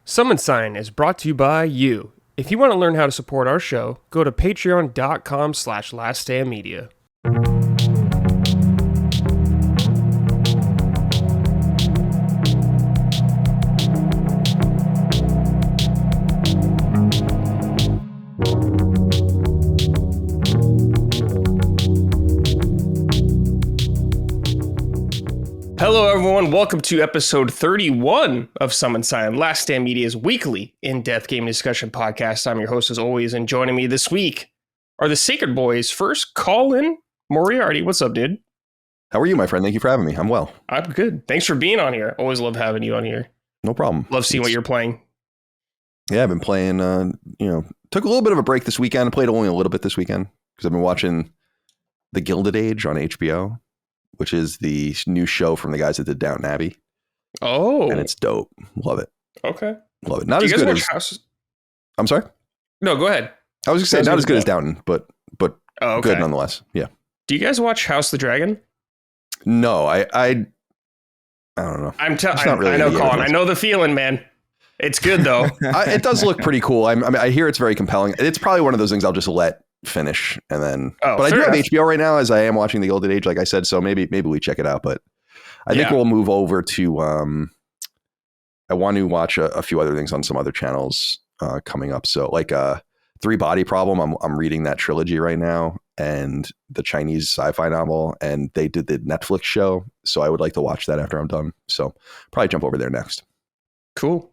Summon Sign is brought to you by you. If you want to learn how to support our show, go to patreon.com/laststandmedia. Hello everyone, welcome to episode 31 of Summon Sign, Last Stand Media's weekly in-depth game discussion podcast. I'm your host as always, and joining me this week are the Sacred Boys. First, Colin Moriarty. What's up, dude? How are you, my friend? Thank you for having me. I'm well. I'm good. Thanks for being on here. Always love having you on here. No problem. Love seeing what you're playing. Yeah, I've been playing, took a little bit of a break this weekend. I played only a little bit this weekend because I've been watching The Gilded Age on HBO, which is the new show from the guys that did Downton Abbey. Oh. And it's dope. Love it. Okay. Love it. Not as good as... House? I'm sorry? No, go ahead. I was going to say, not as good as Downton, but good nonetheless. Yeah. Do you guys watch House the Dragon? No, I don't know. I know, Colin. I know the feeling, man. It's good, though. It does look pretty cool. I hear it's very compelling. It's probably one of those things I'll just let finish and then but I do have HBO right now as I am watching The Gilded Age, like I said, so maybe we check it out, but I think we'll move over to I want to watch a few other things on some other channels coming up, so like Three Body Problem. I'm reading that trilogy right now, and the Chinese sci-fi novel, and they did the Netflix show, so I would like to watch that after I'm done, so probably jump over there next. Cool.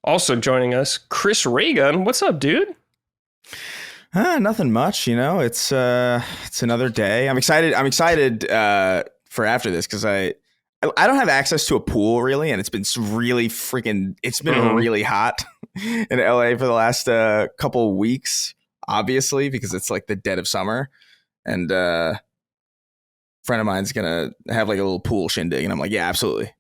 Also joining us, Chris Reagan. What's up, dude? Nothing much, it's another day. I'm excited for after this because I don't have access to a pool really, and it's been really really hot in LA for the last couple of weeks, obviously, because it's like the dead of summer, and a friend of mine's gonna have like a little pool shindig, and I'm like, yeah, absolutely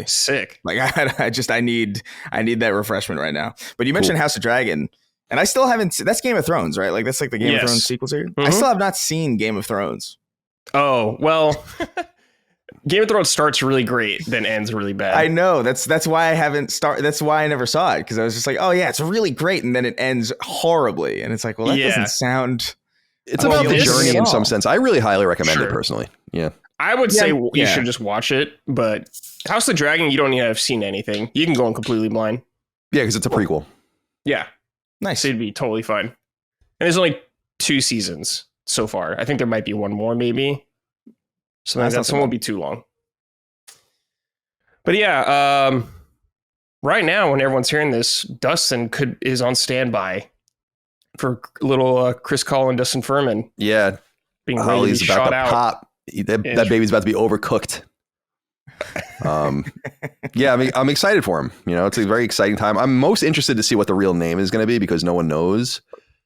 sick. Like I need that refreshment right now. But you mentioned House of Dragon. And I still haven't. That's Game of Thrones, right? Like that's like the Game of Thrones sequel series. I still have not seen Game of Thrones. Oh well, Game of Thrones starts really great, then ends really bad. I know. That's why I haven't started. That's why I never saw it, because I was just like, oh yeah, it's really great, and then it ends horribly, and it's like, well, that doesn't sound. It's about the journey in some sense. I really highly recommend it personally. Yeah, I would say you should just watch it, but House of the Dragon, you don't need to have seen anything. You can go in completely blind. Yeah, because it's a prequel. Yeah. Nice. So it'd be totally fine. And there's only 2 seasons so far. I think there might be one more, maybe. So that one won't be too long. But yeah, right now, when everyone's hearing this, Dustin is on standby for little Chris Colin, Dustin Furman. Yeah. Being ready to be about shot to out. Pop. That baby's about to be overcooked. Yeah, I'm excited for him. It's a very exciting time. I'm most interested to see what the real name is going to be, because no one knows.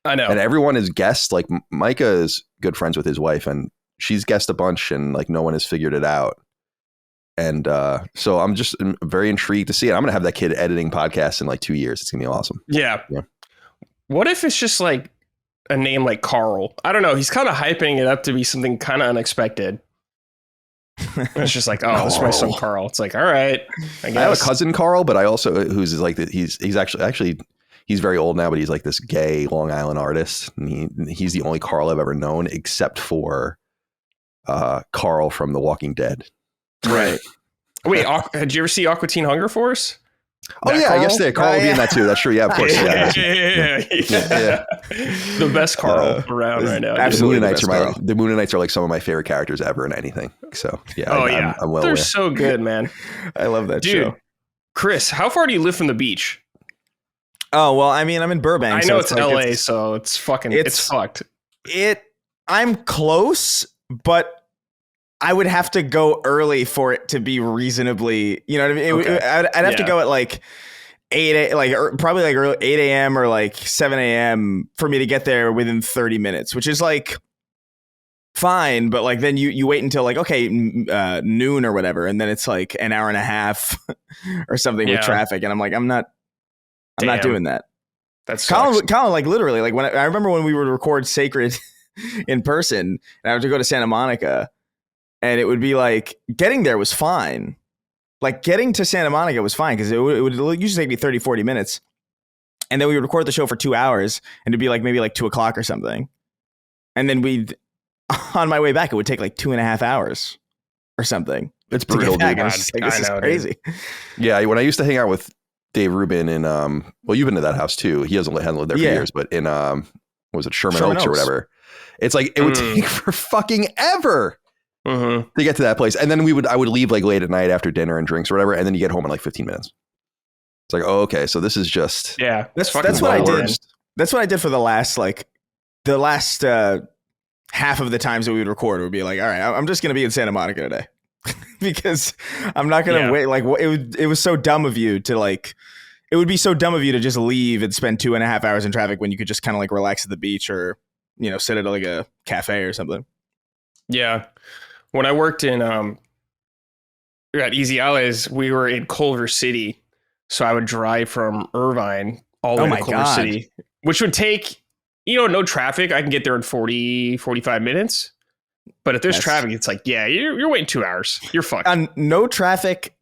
I know. And everyone has guessed. Like Micah is good friends with his wife, and she's guessed a bunch, and like no one has figured it out. And so I'm just very intrigued to see it. I'm going to have that kid editing podcasts in like 2 years. It's going to be awesome. Yeah. What if it's just like a name like Carl? I don't know. He's kind of hyping it up to be something kind of unexpected. It's just like, this is my son Carl. It's like, all right. I have a cousin Carl, but I also who's like he's actually he's very old now, but he's like this gay Long Island artist, and he's the only Carl I've ever known, except for Carl from The Walking Dead. Right. Wait, did you ever see Aqua Teen Hunger Force? Oh yeah, Carl? I guess Carl will be in that too. That's true. Yeah, of course. Yeah. The best Carl around right now. Absolutely, the Moonanites are like some of my favorite characters ever in anything. So yeah. I'm well they're aware. So good, man. I love that show. Chris, how far do you live from the beach? Oh well, I mean, I'm in Burbank. I know it's LA, so it's fucking it's fucked. I'm close, but I would have to go early for it to be reasonably, you know what I mean? Okay. I'd have to go at like 8 a.m. or like 7 a.m. for me to get there within 30 minutes, which is like fine. But like then you wait until like, noon or whatever. And then it's like an hour and a half or something with traffic. And I'm like, I'm not doing that. That's Colin, like literally, like when I remember when we would record Sacred in person, and I had to go to Santa Monica. And it would be like getting there was fine. like getting to Santa Monica was fine because it would usually take me 30, 40 minutes. And then we would record the show for 2 hours and it'd be like maybe like 2:00 or something. And then on my way back, it would take like 2.5 hours or something. It's brutal, dude. This is crazy. Dude. Yeah, when I used to hang out with Dave Rubin in, well, you've been to that house too. He hasn't lived there for years, but in, what was it, Sherman Oaks or whatever. It's like, it would take for fucking ever to get to that place. And then I would leave like late at night after dinner and drinks or whatever. And then you get home in like 15 minutes. It's like, oh, okay. So this is just, that's what I did. That's what I did for the last half of the times that we would record. It would be like, all right, I'm just going to be in Santa Monica today because I'm not going to wait. Like it was so dumb of you to like, it would be so dumb of you to just leave and spend 2.5 hours in traffic when you could just kind of like relax at the beach or, sit at like a cafe or something. Yeah. When I worked at Easy Allies, we were in Culver City. So I would drive from Irvine all the way to Culver City, which would take, no traffic. I can get there in 40, 45 minutes. But if there's traffic, it's like, you're waiting 2 hours. You're fucked. On no traffic,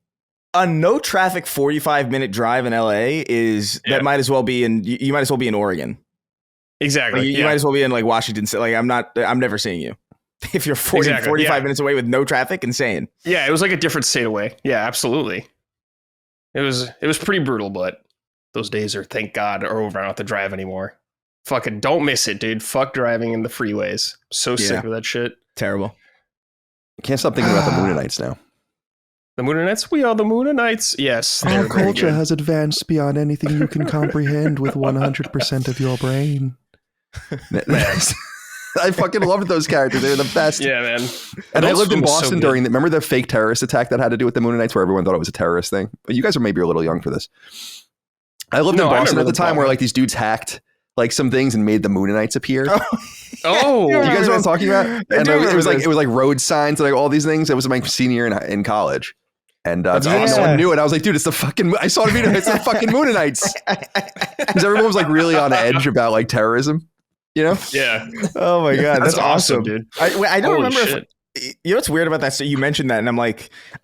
45-minute drive in LA that might as well be you might as well be in Oregon. Exactly. Like, you might as well be in like Washington State. Like I'm never seeing you. If you're 45 minutes away with no traffic, insane. Yeah, it was like a different state away. Yeah, absolutely. It was pretty brutal, but those days are, thank God, are over. I don't have to drive anymore. Fucking don't miss it, dude. Fuck driving in the freeways. So sick of that shit. Terrible. I can't stop thinking about the Moonanites now. The Moonanites? We are the Moonanites. Yes. Our culture has advanced beyond anything you can comprehend with 100% of your brain. I fucking loved those characters. They were the best. Yeah, man. And I lived in Boston during remember the fake terrorist attack that had to do with the Moonanites where everyone thought it was a terrorist thing? But you guys are maybe a little young for this. I lived in Boston at the time where like these dudes hacked like some things and made the Moonanites appear. Oh, do you guys know what I'm talking about? And it was like road signs and like all these things. It was my senior in college. And no one knew it. I was like, dude, it's the fucking, I saw the video. It's the fucking Moonanites. Because everyone was like really on edge about like terrorism, Yeah. Oh my God. That's awesome, dude. I don't remember what's weird about that? So you mentioned that and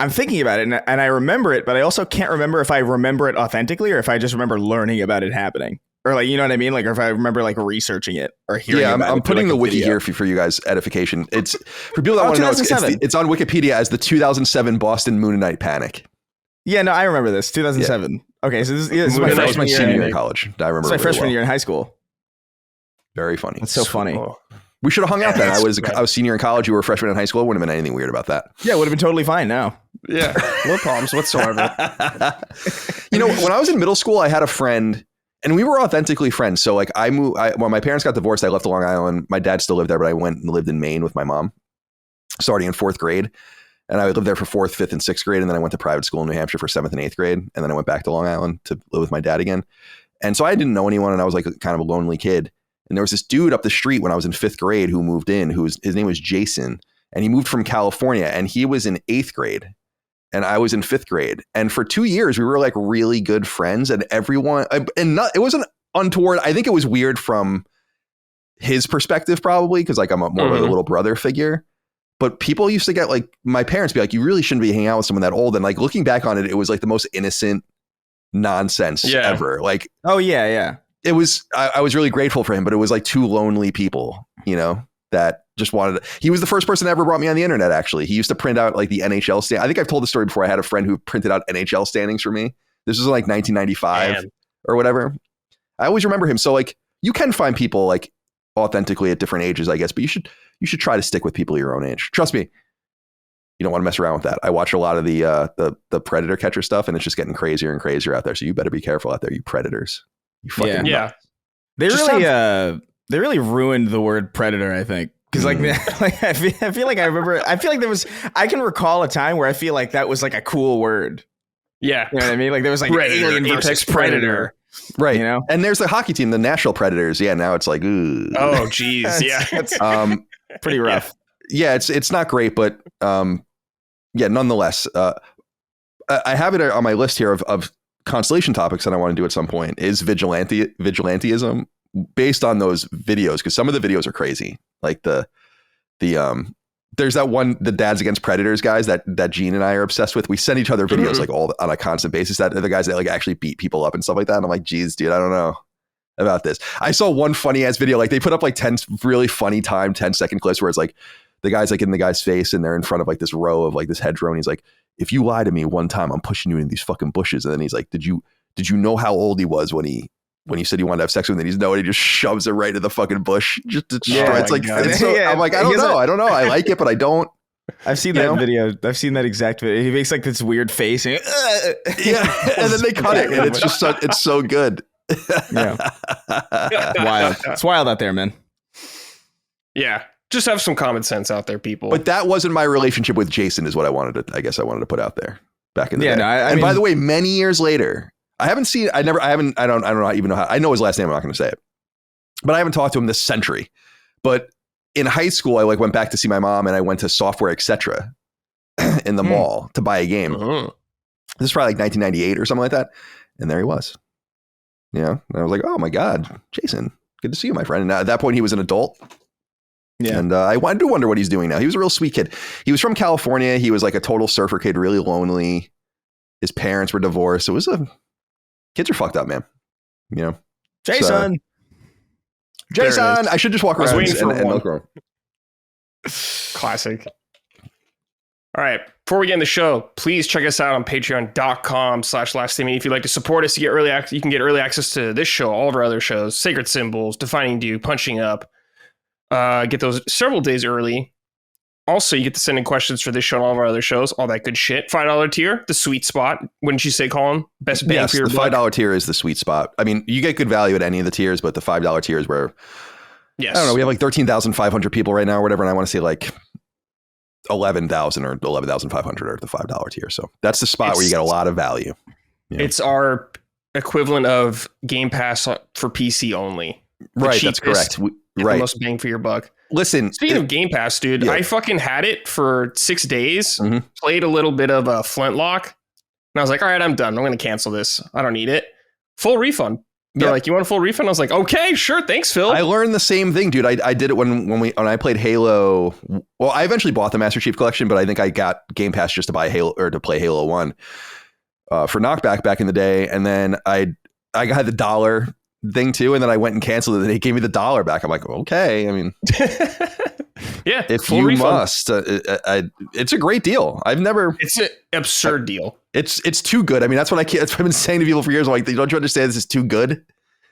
I'm thinking about it and I remember it, but I also can't remember if I remember it authentically or if I just remember learning about it happening. Or like, you know what I mean? Like, or if I remember like researching it or hearing about it. I'm putting the wiki here for you guys' edification. It's for people that want to know, it's on Wikipedia as the 2007 Boston Moonanite Panic. Yeah, no, I remember this. 2007. Yeah. Okay, so this is my freshman year senior year in college. I remember. It's my freshman year in high school. Very funny. It's so funny. We should have hung out then. I was senior in college. You were a freshman in high school. It wouldn't have been anything weird about that. Yeah, it would have been totally fine now. Yeah, no problems whatsoever. When I was in middle school, I had a friend. And we were authentically friends. So like I moved, when my parents got divorced, I left Long Island. My dad still lived there, but I went and lived in Maine with my mom starting in 4th grade. And I lived there for 4th, 5th, and 6th grade. And then I went to private school in New Hampshire for 7th and 8th grade. And then I went back to Long Island to live with my dad again. And so I didn't know anyone and I was like kind of a lonely kid. And there was this dude up the street when I was in 5th grade who moved in, his name was Jason. And he moved from California and he was in 8th grade. And I was in 5th grade. And for 2 years, we were like really good friends and everyone, it wasn't untoward. I think it was weird from his perspective, probably, because like I'm more of a little brother figure. But people used to get like, my parents be like, you really shouldn't be hanging out with someone that old. And like looking back on it, it was like the most innocent nonsense ever. Like, oh, yeah. It was, I was really grateful for him, but it was like two lonely people, that just wanted to, he was the first person that ever brought me on the internet, actually. He used to print out like the NHL stand. I think I've told the story before. I had a friend who printed out NHL standings for me. This was like 1995 or whatever. I always remember him. So like you can find people like authentically at different ages, I guess, but you should try to stick with people your own age. Trust me. You don't want to mess around with that. I watch a lot of the predator catcher stuff and it's just getting crazier and crazier out there. So you better be careful out there, you predators. You fucking They really ruined the word predator, I think. Because I feel like I can recall a time where I feel like that was like a cool word. Yeah. You know what I mean? Like there was like predator, alien versus predator. Right. And there's the hockey team, the Nashville Predators. Yeah. Now it's like, ooh. Oh, geez. Yeah. It's pretty rough. Yeah. It's not great, but nonetheless, I have it on my list here of constellation topics that I want to do at some point is vigilantism based on those videos. Cause some of the videos are crazy. Like the there's that one, the Dads Against Predators guys that Gene and I are obsessed with. We send each other videos like all on a constant basis. That are the guys that like actually beat people up and stuff like that. And I'm like, geez, dude, I don't know about this. I saw one funny ass video. Like they put up like 10 really funny 10-second clips where it's like the guy's like in the guy's face and they're in front of like this row of like this hedgerow. And he's like, if you lie to me one time, I'm pushing you in these fucking bushes. And then he's like, did you know how old he was when he said he wanted to have sex with him? And he's no, and he just shoves it right into the fucking bush. Just to destroy. Yeah, it's like, it's so, I'm like, I don't know. I like it, but I don't. I've seen that video. I've seen that exact video. He makes like this weird face. And, yeah. And then they cut it. And it's just it's so good. Yeah. Wild. It's wild out there, man. Yeah. Just have some common sense out there, people. But that wasn't my relationship with Jason is what I wanted to put out there back in the day. No, I mean, by the way, many years later, I don't even know how, I know his last name. I'm not going to say it, but I haven't talked to him this century. But in high school, I like went back to see my mom and I went to Software Etc. in the mall to buy a game. This is probably like 1998 or something like that. And there he was. Yeah. And I was like, oh my God, Jason, good to see you, my friend. And at that point he was an adult. Yeah. And I do wonder what he's doing now. He was a real sweet kid. He was from California. He was like a total surfer kid, really lonely. His parents were divorced. Kids are fucked up, man. You know, Jason. I should just walk around and look around. Classic. All right. Before we get in the show, please check us out on patreon.com/laststatement. If you'd like to support us, you can get early access to this show, all of our other shows, Sacred Symbols, Defining Due, Punching Up. Get those several days early. Also, you get to send in questions for this show and all of our other shows, all that good shit. $5 tier, the sweet spot. Wouldn't you say, Colin? Best bang for your buck. The $5 tier is the sweet spot. I mean, you get good value at any of the tiers, but the $5 tier is where, I don't know, we have like 13,500 people right now or whatever, and I want to say like 11,000 or 11,500 are the $5 tier. So that's the spot where you get a lot of value. Yeah. It's our equivalent of Game Pass for PC only. Right, that's correct. The most bang for your buck. Listen, speaking of Game Pass, dude, I fucking had it for 6 days, played a little bit of a Flintlock, and I was like, all right, I'm done. I'm going to cancel this. I don't need it. Full refund. They're like, you want a full refund? I was like, okay, sure. Thanks, Phil. I learned the same thing, dude. I did it when I played Halo. Well, I eventually bought the Master Chief Collection, but I think I got Game Pass just to buy Halo or to play Halo 1 for knockback back in the day. And then I had the $1 thing too, and then I went and canceled it and they gave me the $1 back. I'm like, okay, I mean yeah, if you refund. Must it's a great deal. It's an absurd deal. It's too good. I mean, that's what I've been saying to people for years. I'm like, don't you understand this is too good?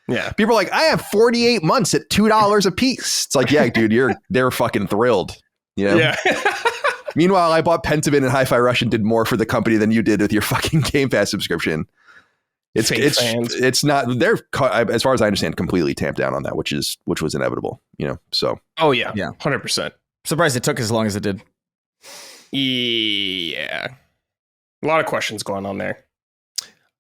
Yeah, people are like, I have 48 months at $2 a piece. It's like, yeah, dude, they're fucking thrilled, you know? Yeah. Meanwhile, I bought Pentiment and Hi-Fi Rush and did more for the company than you did with your fucking Game Pass subscription. It's not, they're, as far as I understand, completely tamped down on that, which was inevitable, you know. So yeah 100%. Surprised it took as long as it did. Yeah, a lot of questions going on there.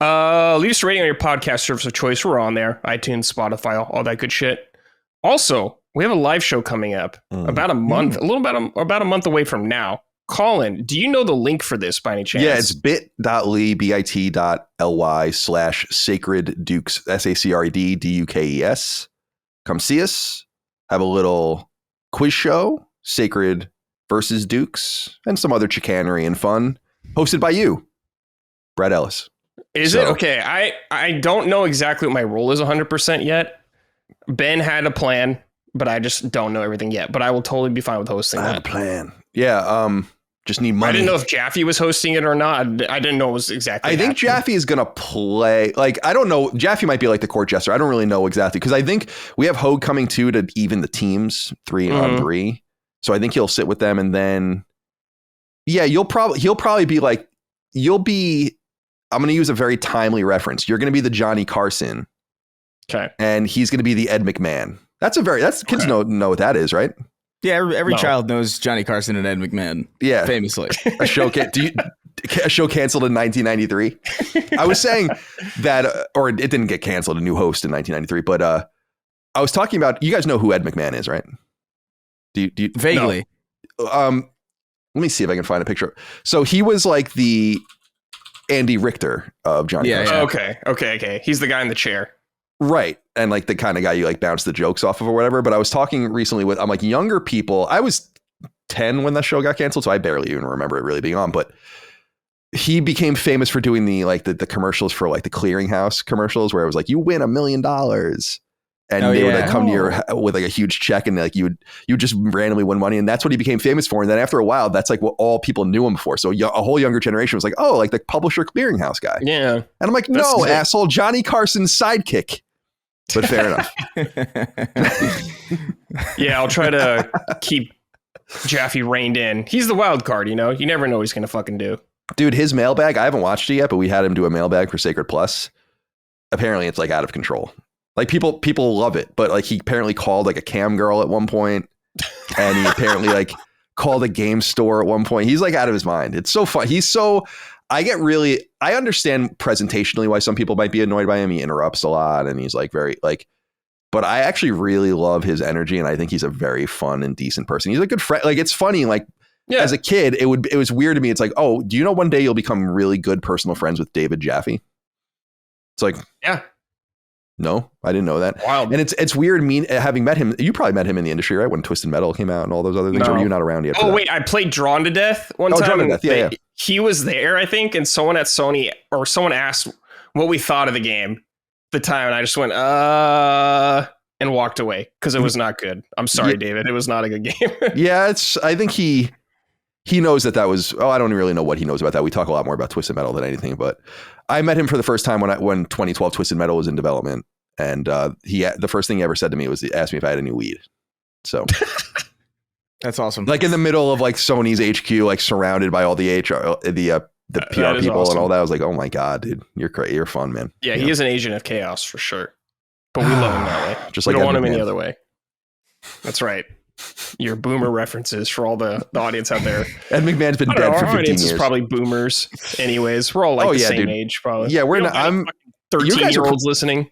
Leave us a rating on your podcast service of choice. We're on there: iTunes, Spotify, all that good shit. Also, we have a live show coming up about a month, about a month away from now. Colin, do you know the link for this by any chance? Yeah, it's bit.ly/Sacred Dukes, SACRED-DUKES. Come see us. Have a little quiz show, Sacred versus Dukes, and some other chicanery and fun. Hosted by you, Brad Ellis. Is it? Okay, I don't know exactly what my role is 100% yet. Ben had a plan, but I just don't know everything yet. But I will totally be fine with hosting that. I have a plan. Yeah, just need money. I didn't know if Jaffe was hosting it or not. I didn't know it was exactly. I think Jaffe is going to play. Like, I don't know. Jaffe might be like the court jester. I don't really know exactly. Because I think we have Hogue coming too to even the teams 3-on-3. So I think he'll sit with them. And then, yeah, he'll probably be like, I'm going to use a very timely reference. You're going to be the Johnny Carson. Okay. And he's going to be the Ed McMahon. Kids know what that is, right? Yeah, every child knows Johnny Carson and Ed McMahon. Yeah, famously. A show canceled in 1993. I was saying that, or it didn't get canceled. A new host in 1993, but I was talking about. You guys know who Ed McMahon is, right? Do you vaguely? No. Let me see if I can find a picture. So he was like the Andy Richter of Johnny Carson. Yeah. Okay. He's the guy in the chair. Right. And like the kind of guy you like bounce the jokes off of or whatever. But I was talking recently I'm like younger people. I was 10 when that show got canceled, so I barely even remember it really being on. But he became famous for doing the commercials for like the clearinghouse commercials, where it was like, you win $1 million. And they would like come to your with like a huge check, and like you just randomly win money, and that's what he became famous for. And then after a while, that's like what all people knew him for. So a whole younger generation was like, oh, like the publisher clearinghouse guy. Yeah, and I'm like, no, asshole, Johnny Carson's sidekick. But fair enough. Yeah, I'll try to keep Jaffe reined in. He's the wild card, you know. You never know what he's gonna fucking do. Dude, his mailbag, I haven't watched it yet, but we had him do a mailbag for Sacred Plus. Apparently, it's like out of control. Like people love it, but like he apparently called like a cam girl at one point, and he apparently like called a game store at one point. He's like out of his mind. It's so fun. I understand presentationally why some people might be annoyed by him. He interrupts a lot, and he's like very like, but I actually really love his energy, and I think he's a very fun and decent person. He's a good friend. Like, it's funny. Like, as a kid, it was weird to me. It's like, oh, do you know one day you'll become really good personal friends with David Jaffe? It's like, yeah. No, I didn't know that. Wow. And it's weird having met him. You probably met him in the industry, right? When Twisted Metal came out and all those other things. No. Or were you not around yet? Oh, wait, I played Drawn to Death one time. Drawn to Death. Yeah. He was there, I think, and someone at Sony or someone asked what we thought of the game at the time, and I just went, and walked away because it was not good. I'm sorry, David. It was not a good game. Yeah, I think he knows that was, I don't really know what he knows about that. We talk a lot more about Twisted Metal than anything, but I met him for the first time when 2012 Twisted Metal was in development. And the first thing he ever said to me was he asked me if I had any weed. So that's awesome. Like in the middle of like Sony's HQ, like surrounded by all the PR people awesome. And all that. I was like, oh my God, dude, you're crazy. You're fun, man. Yeah, he is an agent of chaos for sure. But we love him that way. Just we like don't want him any other way. That's right. Your boomer references for all the audience out there. Ed McMahon's been dead for 15 years. Our audience is probably boomers anyways. We're all like the same age probably. Yeah, we're not. I'm 13-year-olds listening.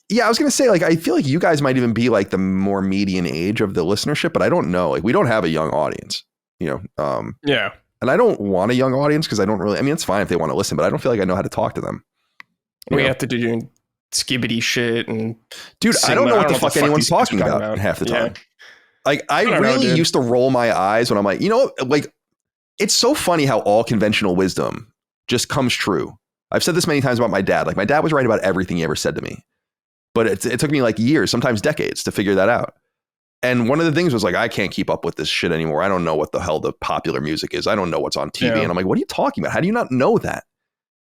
Yeah, I was going to say, like, I feel like you guys might even be like the more median age of the listenership, but I don't know. Like, we don't have a young audience, you know? Yeah. And I don't want a young audience because I don't really, I mean, it's fine if they want to listen, but I don't feel like I know how to talk to them. We have to do skibbity shit and dude, I don't know what the fuck anyone's talking about half the time. Like, I really used to roll my eyes when I'm like, you know, like, it's so funny how all conventional wisdom just comes true. I've said this many times about my dad. Like, my dad was right about everything he ever said to me. But it took me like years, sometimes decades to figure that out. And one of the things was like, I can't keep up with this shit anymore. I don't know what the hell the popular music is. I don't know what's on TV. Yeah. And I'm like, what are you talking about? How do you not know that?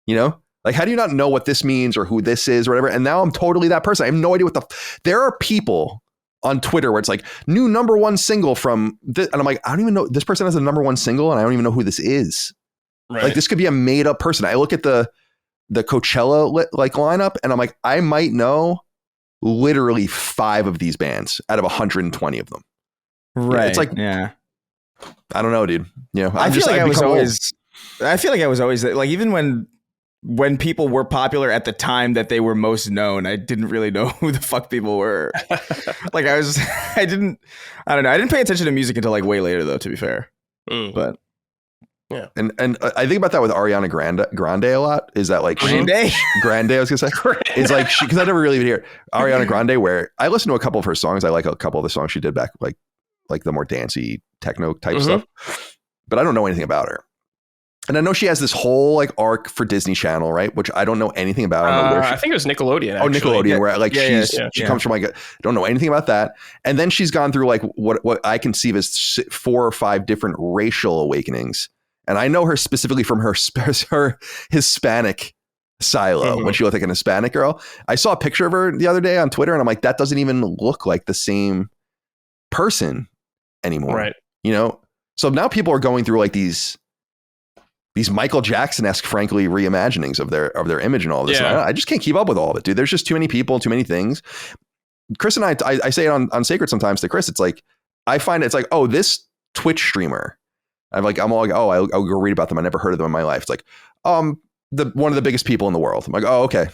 You know, like, how do you not know what this means or who this is or whatever? And now I'm totally that person. I have no idea there are people on Twitter where it's like new #1 single from this. And I'm like, I don't even know. This person has a #1 single and I don't even know who this is. Right. Like, this could be a made up person. I look at the Coachella like lineup and I'm like, I might know literally 5 of these bands out of 120 of them. Right. It's like, yeah, I don't know, dude. You know, I feel like I was always like, even when people were popular at the time that they were most known, I didn't really know who the fuck people were. Like, I didn't pay attention to music until like way later though, to be fair. But yeah. And I think about that with Ariana Grande a lot. Is that like Grande, I was gonna say. It's like because I never really even hear Ariana Grande. Where I listen to a couple of her songs. I like a couple of the songs she did back, like the more dancey techno type stuff. But I don't know anything about her. And I know she has this whole like arc for Disney Channel, right? Which I don't know anything about. I think it was Nickelodeon. Actually. Nickelodeon, yeah. Where like she comes from like I don't know anything about that. And then she's gone through like what I conceive as 4 or 5 different racial awakenings. And I know her specifically from her Hispanic silo when she looked like an Hispanic girl. I saw a picture of her the other day on Twitter and I'm like, that doesn't even look like the same person anymore. Right. You know? So now people are going through like these Michael Jackson-esque, frankly, reimaginings of their image and all this. Yeah. And I just can't keep up with all of it, dude. There's just too many people, too many things. Chris and I say it on Sacred sometimes to Chris. It's like, I find it's like, oh, this Twitch streamer, I'm all like, oh, I'll go read about them. I never heard of them in my life. It's like, one of the biggest people in the world. I'm like, oh, okay.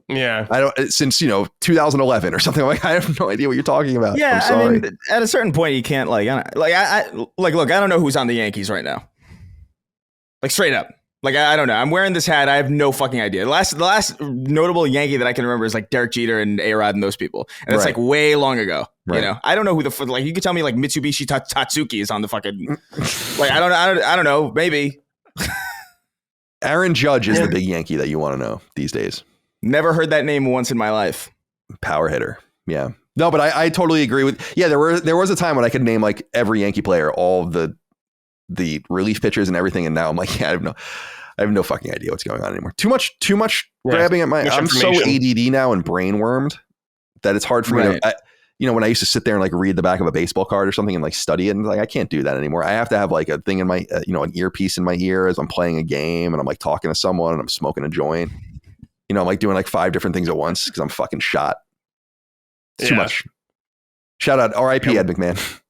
Yeah. I don't, since, 2011 or something. Like, I have no idea what you're talking about. Yeah. I'm sorry. I mean, at a certain point you can't look, I don't know who's on the Yankees right now. Like, straight up. Like, I don't know. I'm wearing this hat. I have no fucking idea. The last notable Yankee that I can remember is like Derek Jeter and A-Rod and those people. And it's like way long ago. Right. You know, I don't know who the like. You could tell me like Mitsubishi Tatsuki is on the fucking like. I don't know. Maybe Aaron Judge is the big Yankee that you want to know these days. Never heard that name once in my life. Power hitter. Yeah. No, but I totally agree with. Yeah, there was a time when I could name like every Yankee player, all of the relief pitchers and everything, and now I'm like, yeah, I have no fucking idea what's going on anymore. Too much grabbing at my. I'm so ADD now and brain wormed that it's hard for me to. When I used to sit there and like read the back of a baseball card or something and like study it, and like I can't do that anymore. I have to have like a thing in my, an earpiece in my ear as I'm playing a game and I'm like talking to someone and I'm smoking a joint. I'm like doing like 5 different things at once because I'm fucking shot. It's too much. Shout out R.I.P. Ed McMahon.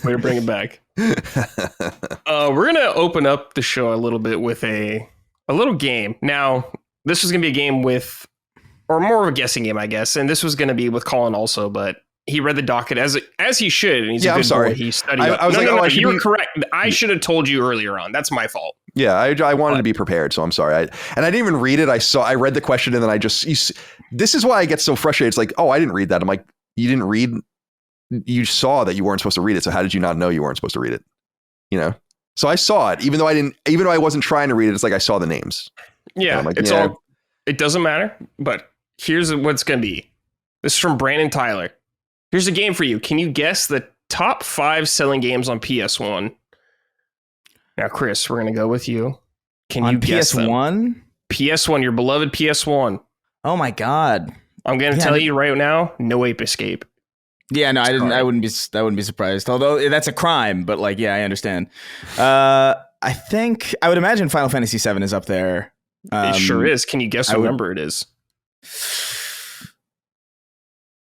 Way to bring it back. We're gonna open up the show a little bit with a little game. Now, this was gonna be a game with, or more of a guessing game, I guess. And this was gonna be with Colin also, but he read the docket as he should, and he's a good boy. He studied. I was you were correct. I should have told you earlier on. That's my fault. Yeah, I wanted to be prepared, so I'm sorry. I didn't even read it. I read the question, and then this is why I get so frustrated. It's like, oh, I didn't read that. I'm like, you didn't read. You saw that you weren't supposed to read it. So how did you not know you weren't supposed to read it? So I saw it, even though I wasn't trying to read it. It's like I saw the names. Yeah, like, it doesn't matter. But here's what's going to be. This is from Brandon Tyler. Here's a game for you. Can you guess the top 5 selling games on PS1? Now, Chris, we're going to go with you. Can you guess PS1? PS1, your beloved PS1. Oh my God. I'm going to tell you right now, no Ape Escape. Yeah, no, I wouldn't be surprised. Although that's a crime, but like, yeah, I understand. I would imagine Final Fantasy VII is up there. It sure is. Can you guess what number it is?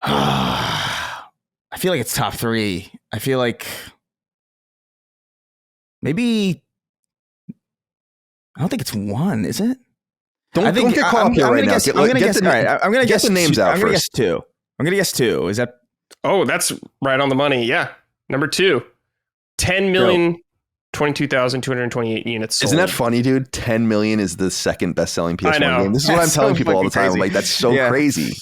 I feel like it's top 3. I feel like maybe I don't think it's 1, is it? Don't get caught up here right now. I'm gonna guess. All right, I'm gonna guess the names out. I'm gonna guess 2. I'm gonna guess 2. Is that? Oh, that's right on the money. Yeah, number 2, 10,022,228 units sold. Isn't that funny, dude? 10 million is the second best-selling PS1 game. This is what I'm telling people all the time. I'm like, that's so crazy.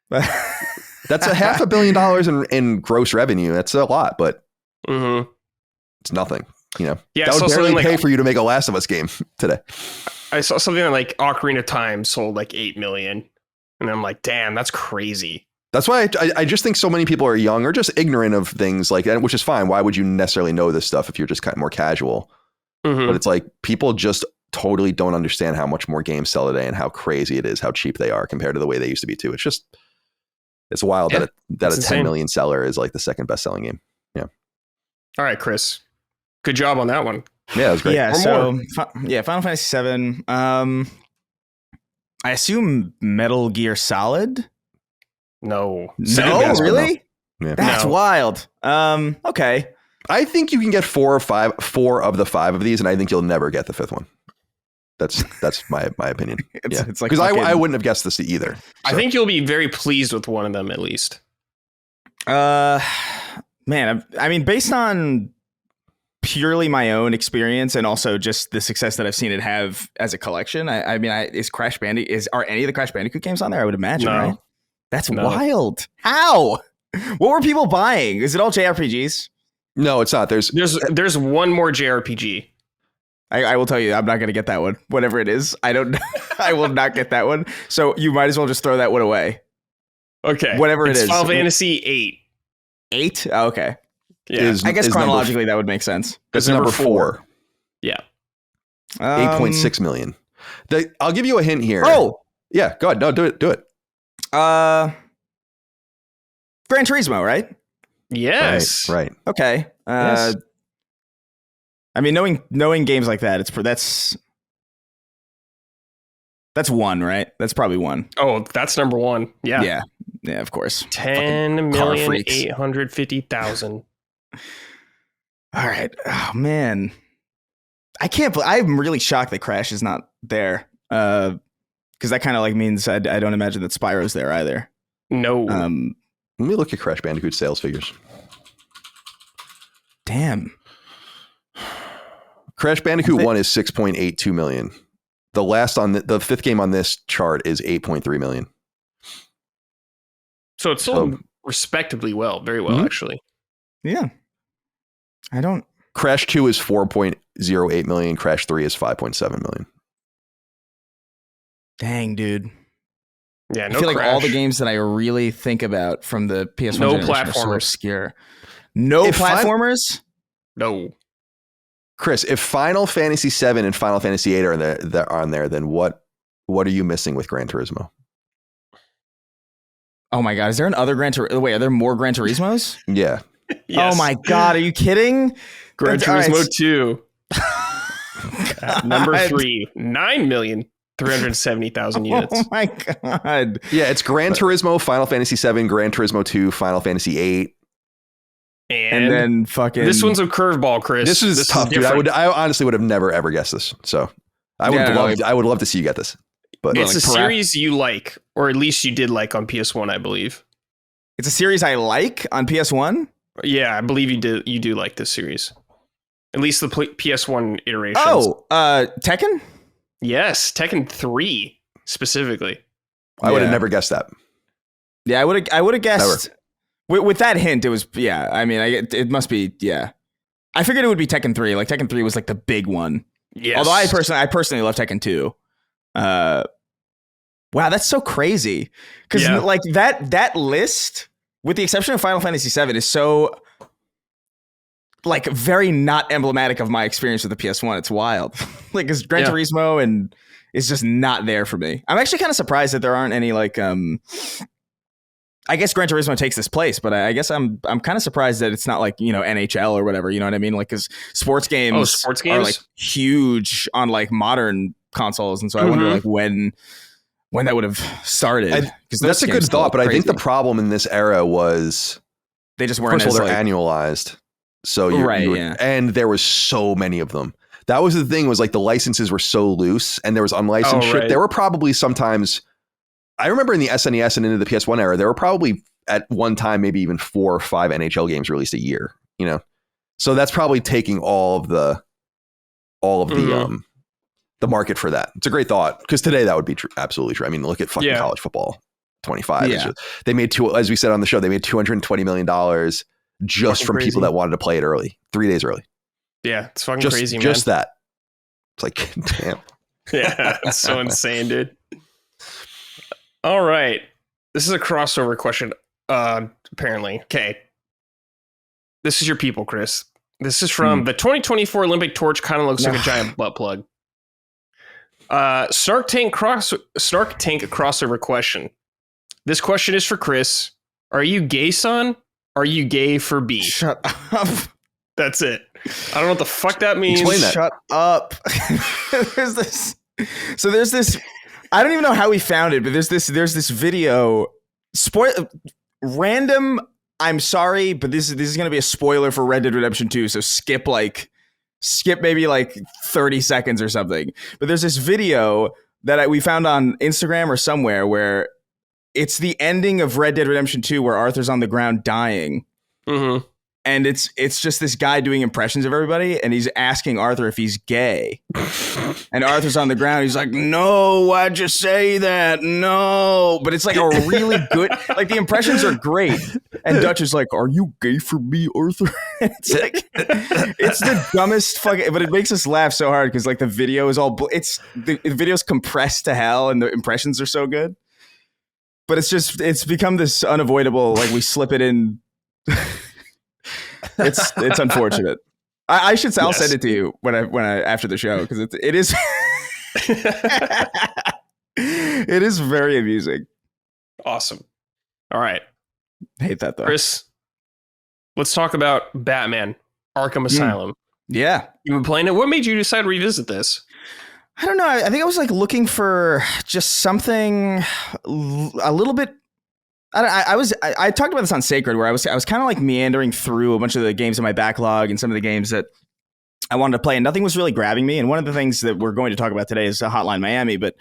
That's $500 million in gross revenue. That's a lot, but it's nothing. Yeah, that would barely pay for you to make a Last of Us game today. I saw something like Ocarina of Time sold like 8 million, and I'm like, damn, that's crazy. That's why I just think so many people are young or just ignorant of things like that, which is fine. Why would you necessarily know this stuff if you're just kind of more casual? But it's like people just totally don't understand how much more games sell today and how crazy it is, how cheap they are compared to the way they used to be too. It's wild that a 10 million seller is like the second best selling game. Yeah. All right, Chris. Good job on that one. Yeah, it was great. Yeah. Final Fantasy VII. I assume Metal Gear Solid. No, really? Yeah. That's wild. Okay. I think you can get 4 of the 5 of these, and I think you'll never get the 5th one. That's my opinion. It's like because I wouldn't have guessed this either. So. I think you'll be very pleased with one of them at least. Man, I mean, based on purely my own experience and also just the success that I've seen it have as a collection, are any of the Crash Bandicoot games on there? I would imagine, right? That's wild. How? What were people buying? Is it all JRPGs? No, it's not. There's one more JRPG. I will tell you, I'm not going to get that one. Whatever it is, I don't. I will not get that one. So you might as well just throw that one away. Okay. Whatever it is. Final Fantasy 8. 8? Oh, okay. Yeah. I guess chronologically that would make sense. It's number 4. Yeah. 8.6 million. I'll give you a hint here. Oh, yeah. Go ahead. No, do it. Gran Turismo, right? Yes. Right. Okay. Yes. I mean, knowing games like that, that's 1, right? That's probably 1. Oh, that's number 1. Yeah. Yeah, of course. 10,850,000. All right. Oh man, I'm really shocked that Crash is not there. Because that kind of like means I don't imagine that Spyro's there either. No. Let me look at Crash Bandicoot sales figures. Damn. Crash Bandicoot 1 is 6.82 million. The last on the fifth game on this chart is 8.3 million. So it's sold respectably well, very well, actually. Yeah. Crash 2 is 4.08 million. Crash 3 is 5.7 million. Dang, dude. Yeah, I feel like all the games that I really think about from the PS1 no generation platformers. are so obscure. No platformers? No. Chris, if Final Fantasy 7 and Final Fantasy 8 are on there, then what are you missing with Gran Turismo? Oh my God. Is there another Gran Turismo? Wait, are there more Gran Turismos? Yeah. Yes. Oh my God. Are you kidding? Gran Turismo 2. Number 3, 9,370,000 units. Oh my God. Yeah, it's Gran Turismo, Final Fantasy 7, Gran Turismo 2, Final Fantasy 8. And then fucking... This one's a curveball, Chris. This is tough, dude. I honestly would have never, ever guessed this. So I would love to see you get this. But it's a series you like, or at least you did like on PS1, I believe. It's a series I like on PS1? Yeah, I believe you do like this series. At least the PS1 iterations. Oh, Tekken? Yes, Tekken 3 specifically. I would have never guessed that. Yeah, I would have guessed. With that hint, it was, yeah. I mean, it must be, yeah. I figured it would be Tekken 3. Like, Tekken 3 was like the big one. Yes. Although I personally love Tekken 2. Wow, that's so crazy. Because like that list, with the exception of Final Fantasy 7, is so like very not emblematic of my experience with the PS1. It's wild. Like, because Gran Turismo and is just not there for me. I'm actually kind of surprised that there aren't any like I guess Gran Turismo takes this place, but I guess I'm kind of surprised that it's not like, you know, NHL or whatever, you know what I mean? Like, because sports games are like huge on like modern consoles, and so I wonder like when that would have started. That's a good thought, but I think the problem in this era was they just weren't. First of all, they're annualized, so and there was so many of them. That was the thing, was like the licenses were so loose, and there was unlicensed shit. There were probably sometimes. I remember in the SNES and into the PS1 era, there were probably at one time maybe even 4 or 5 NHL games released a year. You know, so that's probably taking all of the market for that. It's a great thought, because today that would be absolutely true. I mean, look at fucking college football 25. Yeah. They made as we said on the show, they made $220 million just from people that wanted to play it early, 3 days early. Yeah, it's fucking crazy, man. Just that. It's like, damn. Yeah, it's so insane, dude. All right. This is a crossover question, apparently. Okay. This is your people, Chris. This is from the 2024 Olympic torch. Kind of looks like a giant butt plug. Snark Tank crossover question. This question is for Chris. Are you gay, son? Are you gay for B? Shut up. That's it. I don't know what the fuck that means. Explain that. Shut up. There's this. I don't even know how we found it, but there's this video. Random. I'm sorry, but this is going to be a spoiler for Red Dead Redemption 2. So skip maybe like 30 seconds or something. But there's this video that we found on Instagram or somewhere where it's the ending of Red Dead Redemption 2 where Arthur's on the ground dying. Mm-hmm. And it's just this guy doing impressions of everybody, and he's asking Arthur if he's gay. And Arthur's on the ground. He's like, "No, why'd you say that? No." But it's like a really good, like the impressions are great. And Dutch is like, "Are you gay for me, Arthur?" It's like, it's the dumbest fucking, but it makes us laugh so hard because like the video is all, the video's compressed to hell, and the impressions are so good. But it's become this unavoidable, like we slip it in. It's unfortunate. I'll send it to you when I after the show, because it is it is very amusing. Awesome. All right. I hate that though. Chris, let's talk about Batman Arkham Asylum. Yeah. You've been playing it. What made you decide to revisit this? I don't know. I think I was like looking for just something a little bit. I talked about this on Sacred, where I was kind of like meandering through a bunch of the games in my backlog and some of the games that I wanted to play, and nothing was really grabbing me. And one of the things that we're going to talk about today is Hotline Miami. But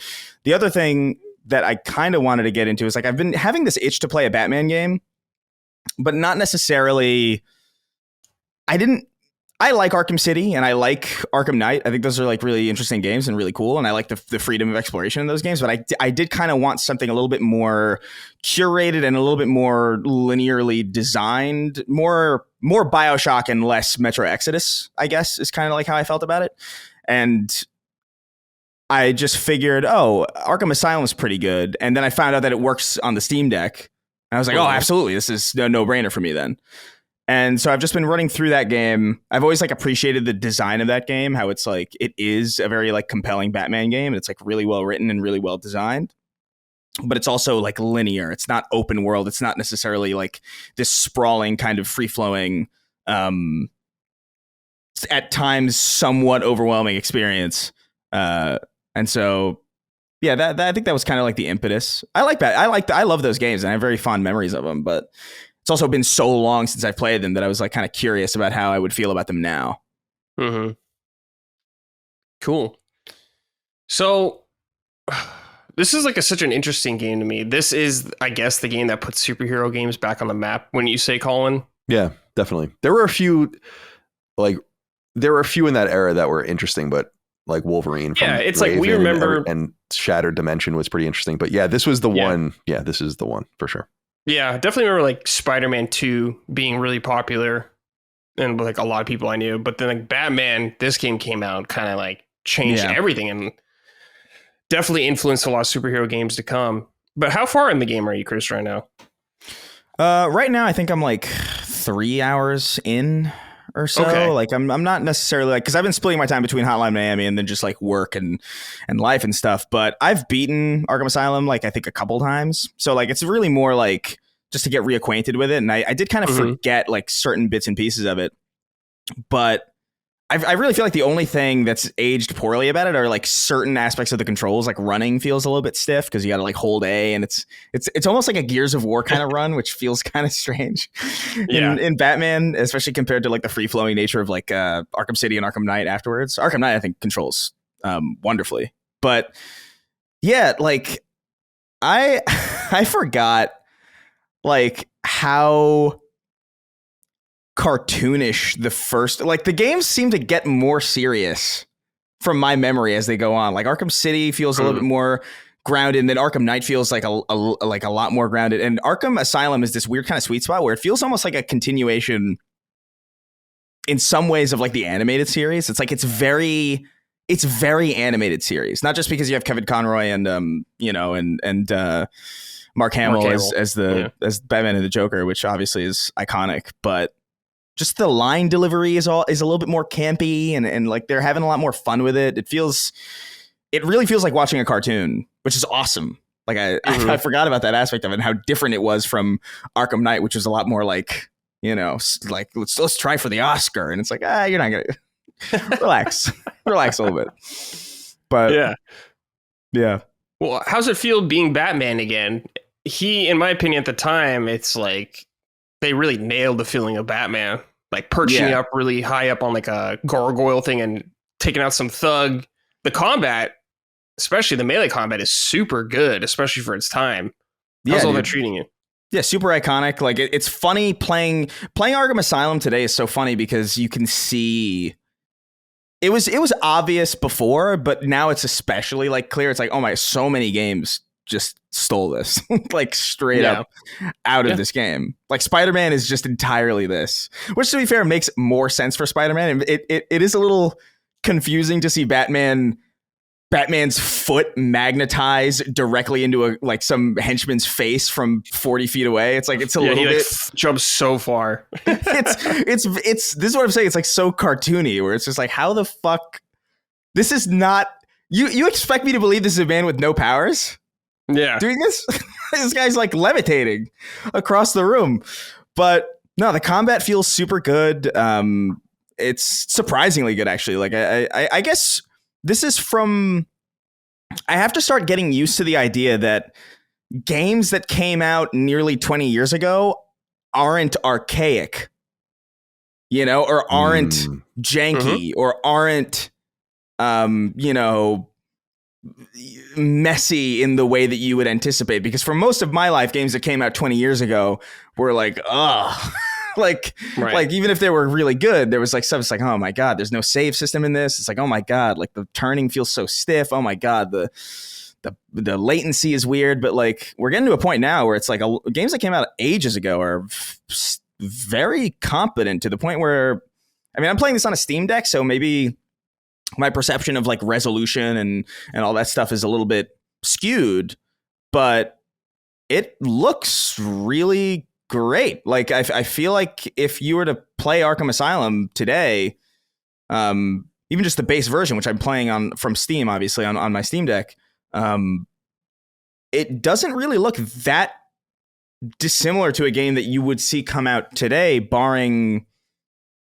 the other thing that I kind of wanted to get into is like I've been having this itch to play a Batman game, but not necessarily. I like Arkham City and I like Arkham Knight. I think those are like really interesting games and really cool. And I like the freedom of exploration in those games. But I did kind of want something a little bit more curated and a little bit more linearly designed, more BioShock and less Metro Exodus, I guess, is kind of like how I felt about it. And I just figured, Arkham Asylum is pretty good. And then I found out that it works on the Steam Deck. And I was like, absolutely. This is a no-brainer for me then. And so I've just been running through that game. I've always like appreciated the design of that game, how it's like it is a very like compelling Batman game. It's like really well written and really well designed. But it's also like linear. It's not open world. It's not necessarily like this sprawling kind of free-flowing, at times somewhat overwhelming experience. And so yeah, I think that was kind of like the impetus. I like that. I love those games and I have very fond memories of them, but it's also been so long since I've played them that I was like kind of curious about how I would feel about them now. Mm-hmm. Cool. So this is like such an interesting game to me. This is, I guess, the game that puts superhero games back on the map. When you say, Colin? Yeah, definitely. There were a few in that era that were interesting, but like Wolverine. From it's Raven, like we remember, and Shattered Dimension was pretty interesting. But yeah, this was the one. Yeah, this is the one for sure. Yeah, definitely remember like Spider-Man 2 being really popular and like a lot of people I knew. But then like Batman, this game came out, kind of like changed everything and definitely influenced a lot of superhero games to come. But how far in the game are you, Chris, right now? Right now, I think I'm like 3 hours in or so. Okay. Like I'm not necessarily like, because I've been splitting my time between Hotline Miami and then just like work and life and stuff. But I've beaten Arkham Asylum like I think a couple times. So like it's really more like just to get reacquainted with it. And I did kind of forget like certain bits and pieces of it. But I really feel like the only thing that's aged poorly about it are like certain aspects of the controls. Like running feels a little bit stiff because you got to like hold A, and it's almost like a Gears of War kind of run, which feels kind of strange in Batman, especially compared to like the free flowing nature of like Arkham City and Arkham Knight afterwards. Arkham Knight I think controls wonderfully, but yeah, like I forgot like how cartoonish the first, like the games seem to get more serious from my memory as they go on. Like Arkham City feels a little bit more grounded, and then Arkham Knight feels like a lot more grounded, and Arkham Asylum is this weird kind of sweet spot where it feels almost like a continuation in some ways of like the animated series. It's like it's very animated series, not just because you have Kevin Conroy and Mark Hamill as Batman and the Joker, which obviously is iconic, but just the line delivery is a little bit more campy and like they're having a lot more fun with it. It really feels like watching a cartoon, which is awesome. Like I forgot about that aspect of it and how different it was from Arkham Knight, which was a lot more like, like let's try for the Oscar. And it's like, you're not gonna relax a little bit. But yeah. Well, how's it feel being Batman again? He, in my opinion, at the time, it's like they really nailed the feeling of Batman, like perching up really high up on like a gargoyle thing and taking out some thug. The combat, especially the melee combat, is super good, especially for its time. How's all that treating you? Yeah, super iconic. Like it's funny playing Arkham Asylum today is so funny because you can see it was obvious before, but now it's especially like clear. It's like, oh my, so many games just stole this like straight up out of this game. Like Spider-Man is just entirely this, which to be fair makes more sense for Spider-Man. It is a little confusing to see Batman's foot magnetize directly into some henchman's face from 40 feet away. It's like, it's a little bit jumps so far. it's this is what I'm saying. It's like so cartoony where it's just like, how the fuck, this is not, you expect me to believe this is a man with no powers? Yeah. Doing this? This guy's like levitating across the room. But no, the combat feels super good. It's surprisingly good, actually. Like I guess this is from, I have to start getting used to the idea that games that came out nearly 20 years ago aren't archaic, or aren't janky or aren't, messy in the way that you would anticipate. Because for most of my life, games that came out 20 years ago were like, Like even if they were really good, there was like stuff. It's like, oh my god, there's no save system in this. It's like, oh my god, like the turning feels so stiff. Oh my god, the latency is weird. But like we're getting to a point now where it's like games that came out ages ago are very competent to the point where, I mean, I'm playing this on a Steam Deck, so maybe my perception of like resolution and all that stuff is a little bit skewed, but it looks really great. Like I feel like if you were to play Arkham Asylum today, even just the base version, which I'm playing from Steam, obviously on my Steam Deck, it doesn't really look that dissimilar to a game that you would see come out today, barring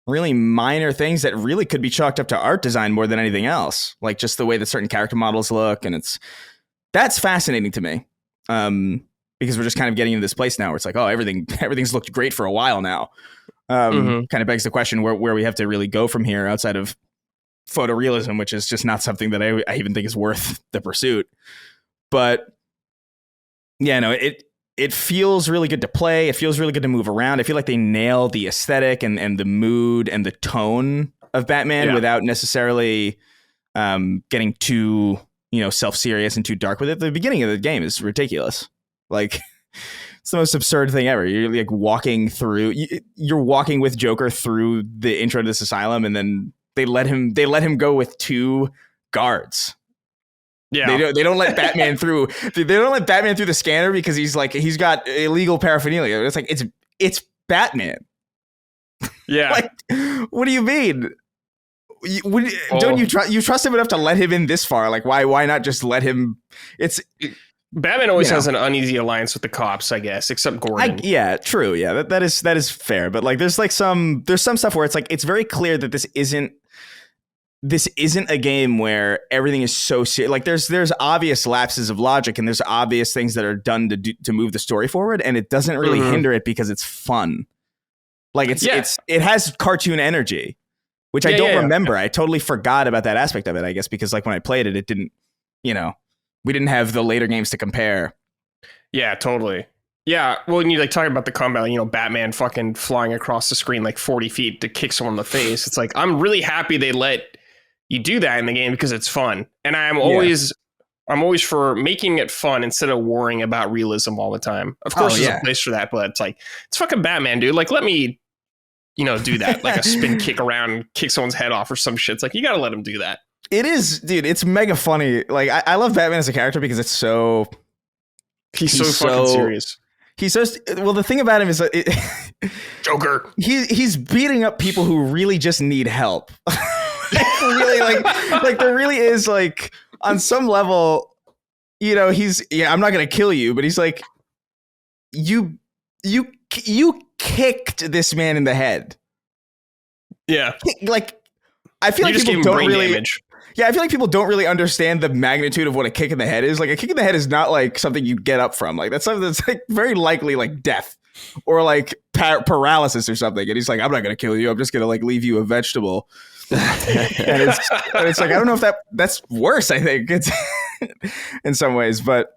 really minor things that really could be chalked up to art design more than anything else. Like just the way that certain character models look. And that's fascinating to me. Because we're just kind of getting into this place now where it's like, oh, everything's looked great for a while now. Kind of begs the question where we have to really go from here outside of photorealism, which is just not something that I even think is worth the pursuit. But yeah, no, it feels really good to play. It feels really good to move around. I feel like they nail the aesthetic and the mood and the tone of Batman without necessarily getting too, self-serious and too dark with it. The beginning of the game is ridiculous. Like it's the most absurd thing ever. You're like you're walking with Joker through the intro to this asylum, and then they let him go with 2 guards. Yeah, they don't let Batman through. They don't let Batman through the scanner because he's got illegal paraphernalia. It's like it's Batman. Yeah, like what do you mean? Don't you trust him enough to let him in this far? Like why not just let him? Batman always has an uneasy alliance with the cops, I guess, except Gordon. Yeah, true. Yeah, that is fair. But like, there's some stuff where it's like it's very clear that this isn't a game where everything is so serious. Like there's obvious lapses of logic and there's obvious things that are done to move the story forward, and it doesn't really hinder it because it's fun. Like it has cartoon energy, which I don't remember. I totally forgot about that aspect of it, I guess, because like when I played it didn't, we didn't have the later games to compare. Yeah, totally. Yeah, well, when you like talking about the combat, Batman fucking flying across the screen like 40 feet to kick someone in the face. It's like, I'm really happy they let you do that in the game because it's fun. And I'm always for making it fun instead of worrying about realism all the time. Of course, there's a place for that, but it's like, it's fucking Batman, dude. Like, let me, do that, like a spin kick around, kick someone's head off or some shit. It's like, you got to let him do that. It is, dude. It's mega funny. Like, I love Batman as a character because it's so... He's so fucking serious. He's so... Well, the thing about him is that... Joker. He's beating up people who really just need help. Really, like there really is, like, on some level, he's... Yeah, I'm not going to kill you, but he's like, you kicked this man in the head. Yeah. Like, I feel like people don't really... Damage. Yeah, I feel like people don't really understand the magnitude of what a kick in the head is. Like, a kick in the head is not like something you get up from. Like, that's something that's like very likely like death or like paralysis or something. And he's like, I'm not going to kill you. I'm just going to like leave you a vegetable. and it's like, I don't know if that's worse, I think. It's in some ways. But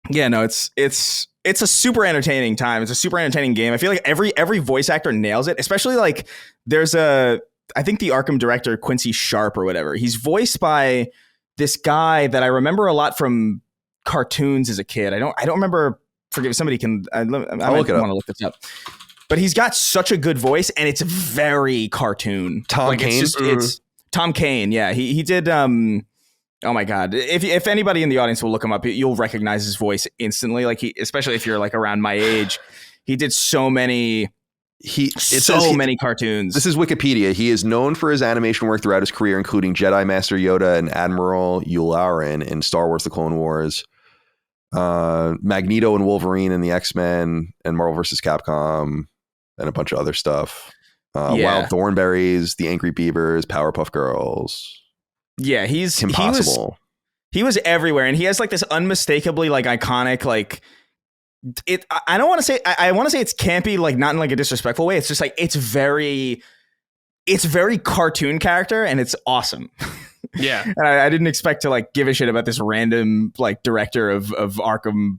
yeah, no, it's a super entertaining time. It's a super entertaining game. I feel like every voice actor nails it, especially like I think the Arkham director, Quincy Sharp or whatever, he's voiced by this guy that I remember a lot from cartoons as a kid. I don't remember. Forgive, somebody can. I want to look this up. But he's got such a good voice, and it's very cartoon. Tom Kane. It's Tom Kane. Yeah, he did. Oh my god! If anybody in the audience will look him up, you'll recognize his voice instantly. Like especially if you're like around my age, he did so many. Many cartoons. This is Wikipedia. He is known for his animation work throughout his career, including Jedi Master Yoda and Admiral Yularen in Star Wars: The Clone Wars, Magneto and Wolverine in the X-Men, and Marvel vs. Capcom, and a bunch of other stuff. Wild Thornberries, The Angry Beavers, Powerpuff Girls. Yeah, Kim Possible. He was everywhere, and he has like this unmistakably like iconic like. I don't want to say I want to say it's campy, like not in like a disrespectful way. It's just like it's very cartoon character, and it's awesome. Yeah, and I didn't expect to like give a shit about this random like director of Arkham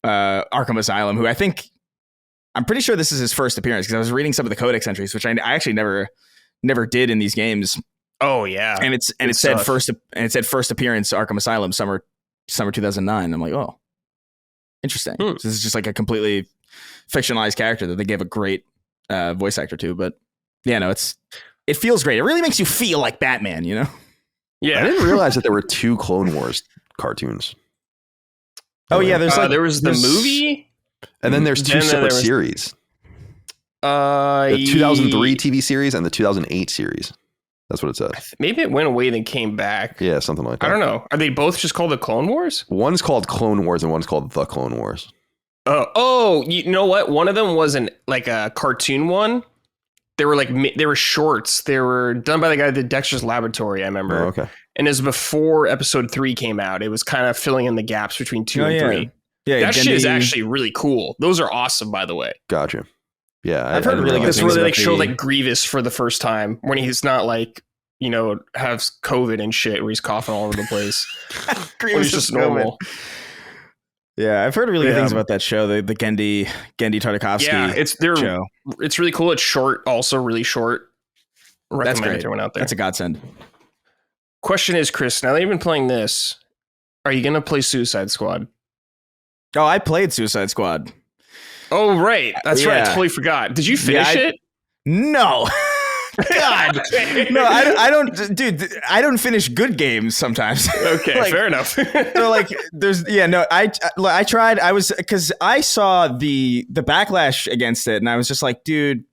Asylum, who I think I'm pretty sure this is his first appearance because I was reading some of the codex entries, which I actually never did in these games. Oh yeah, and it said first appearance Arkham Asylum summer 2009. I'm like, oh, interesting. So this is just like a completely fictionalized character that they gave a great voice actor to. But yeah, no, it feels great. It really makes you feel like Batman, you know? Yeah, I didn't realize that there were 2 Clone Wars cartoons. Oh yeah, there was the movie. And then there's 2 separate series. The 2003 TV series and the 2008 series. That's what it says. Maybe it went away then came back. Yeah, something like that. I don't know. Are they both just called the Clone Wars? One's called Clone Wars and one's called The Clone Wars. Oh, you know what? One of them was like a cartoon one. They were shorts. They were done by the guy that did Dexter's Laboratory, I remember. Oh, okay. And it was before episode 3 came out. It was kind of filling in the gaps between 2 and 3. Yeah, that shit is actually really cool. Those are awesome, by the way. Gotcha. Yeah, I've heard really good things. This where they like show like Grievous for the first time when he's not like, you know, has COVID and shit where he's coughing all over the place. Grievous is just normal. Yeah, I've heard really good things about that show, the Gendy Tartakovsky show. It's really cool. It's short, also really short. That's great. Everyone out there. That's a godsend. Question is, Chris, now that you've been playing this, are you going to play Suicide Squad? Oh, I played Suicide Squad. Oh, right. That's right. I totally forgot. Did you finish it? No. God. No, I don't, dude, I don't finish good games sometimes. Okay, like, fair enough. So like I tried, because I saw the backlash against it and I was just like, dude,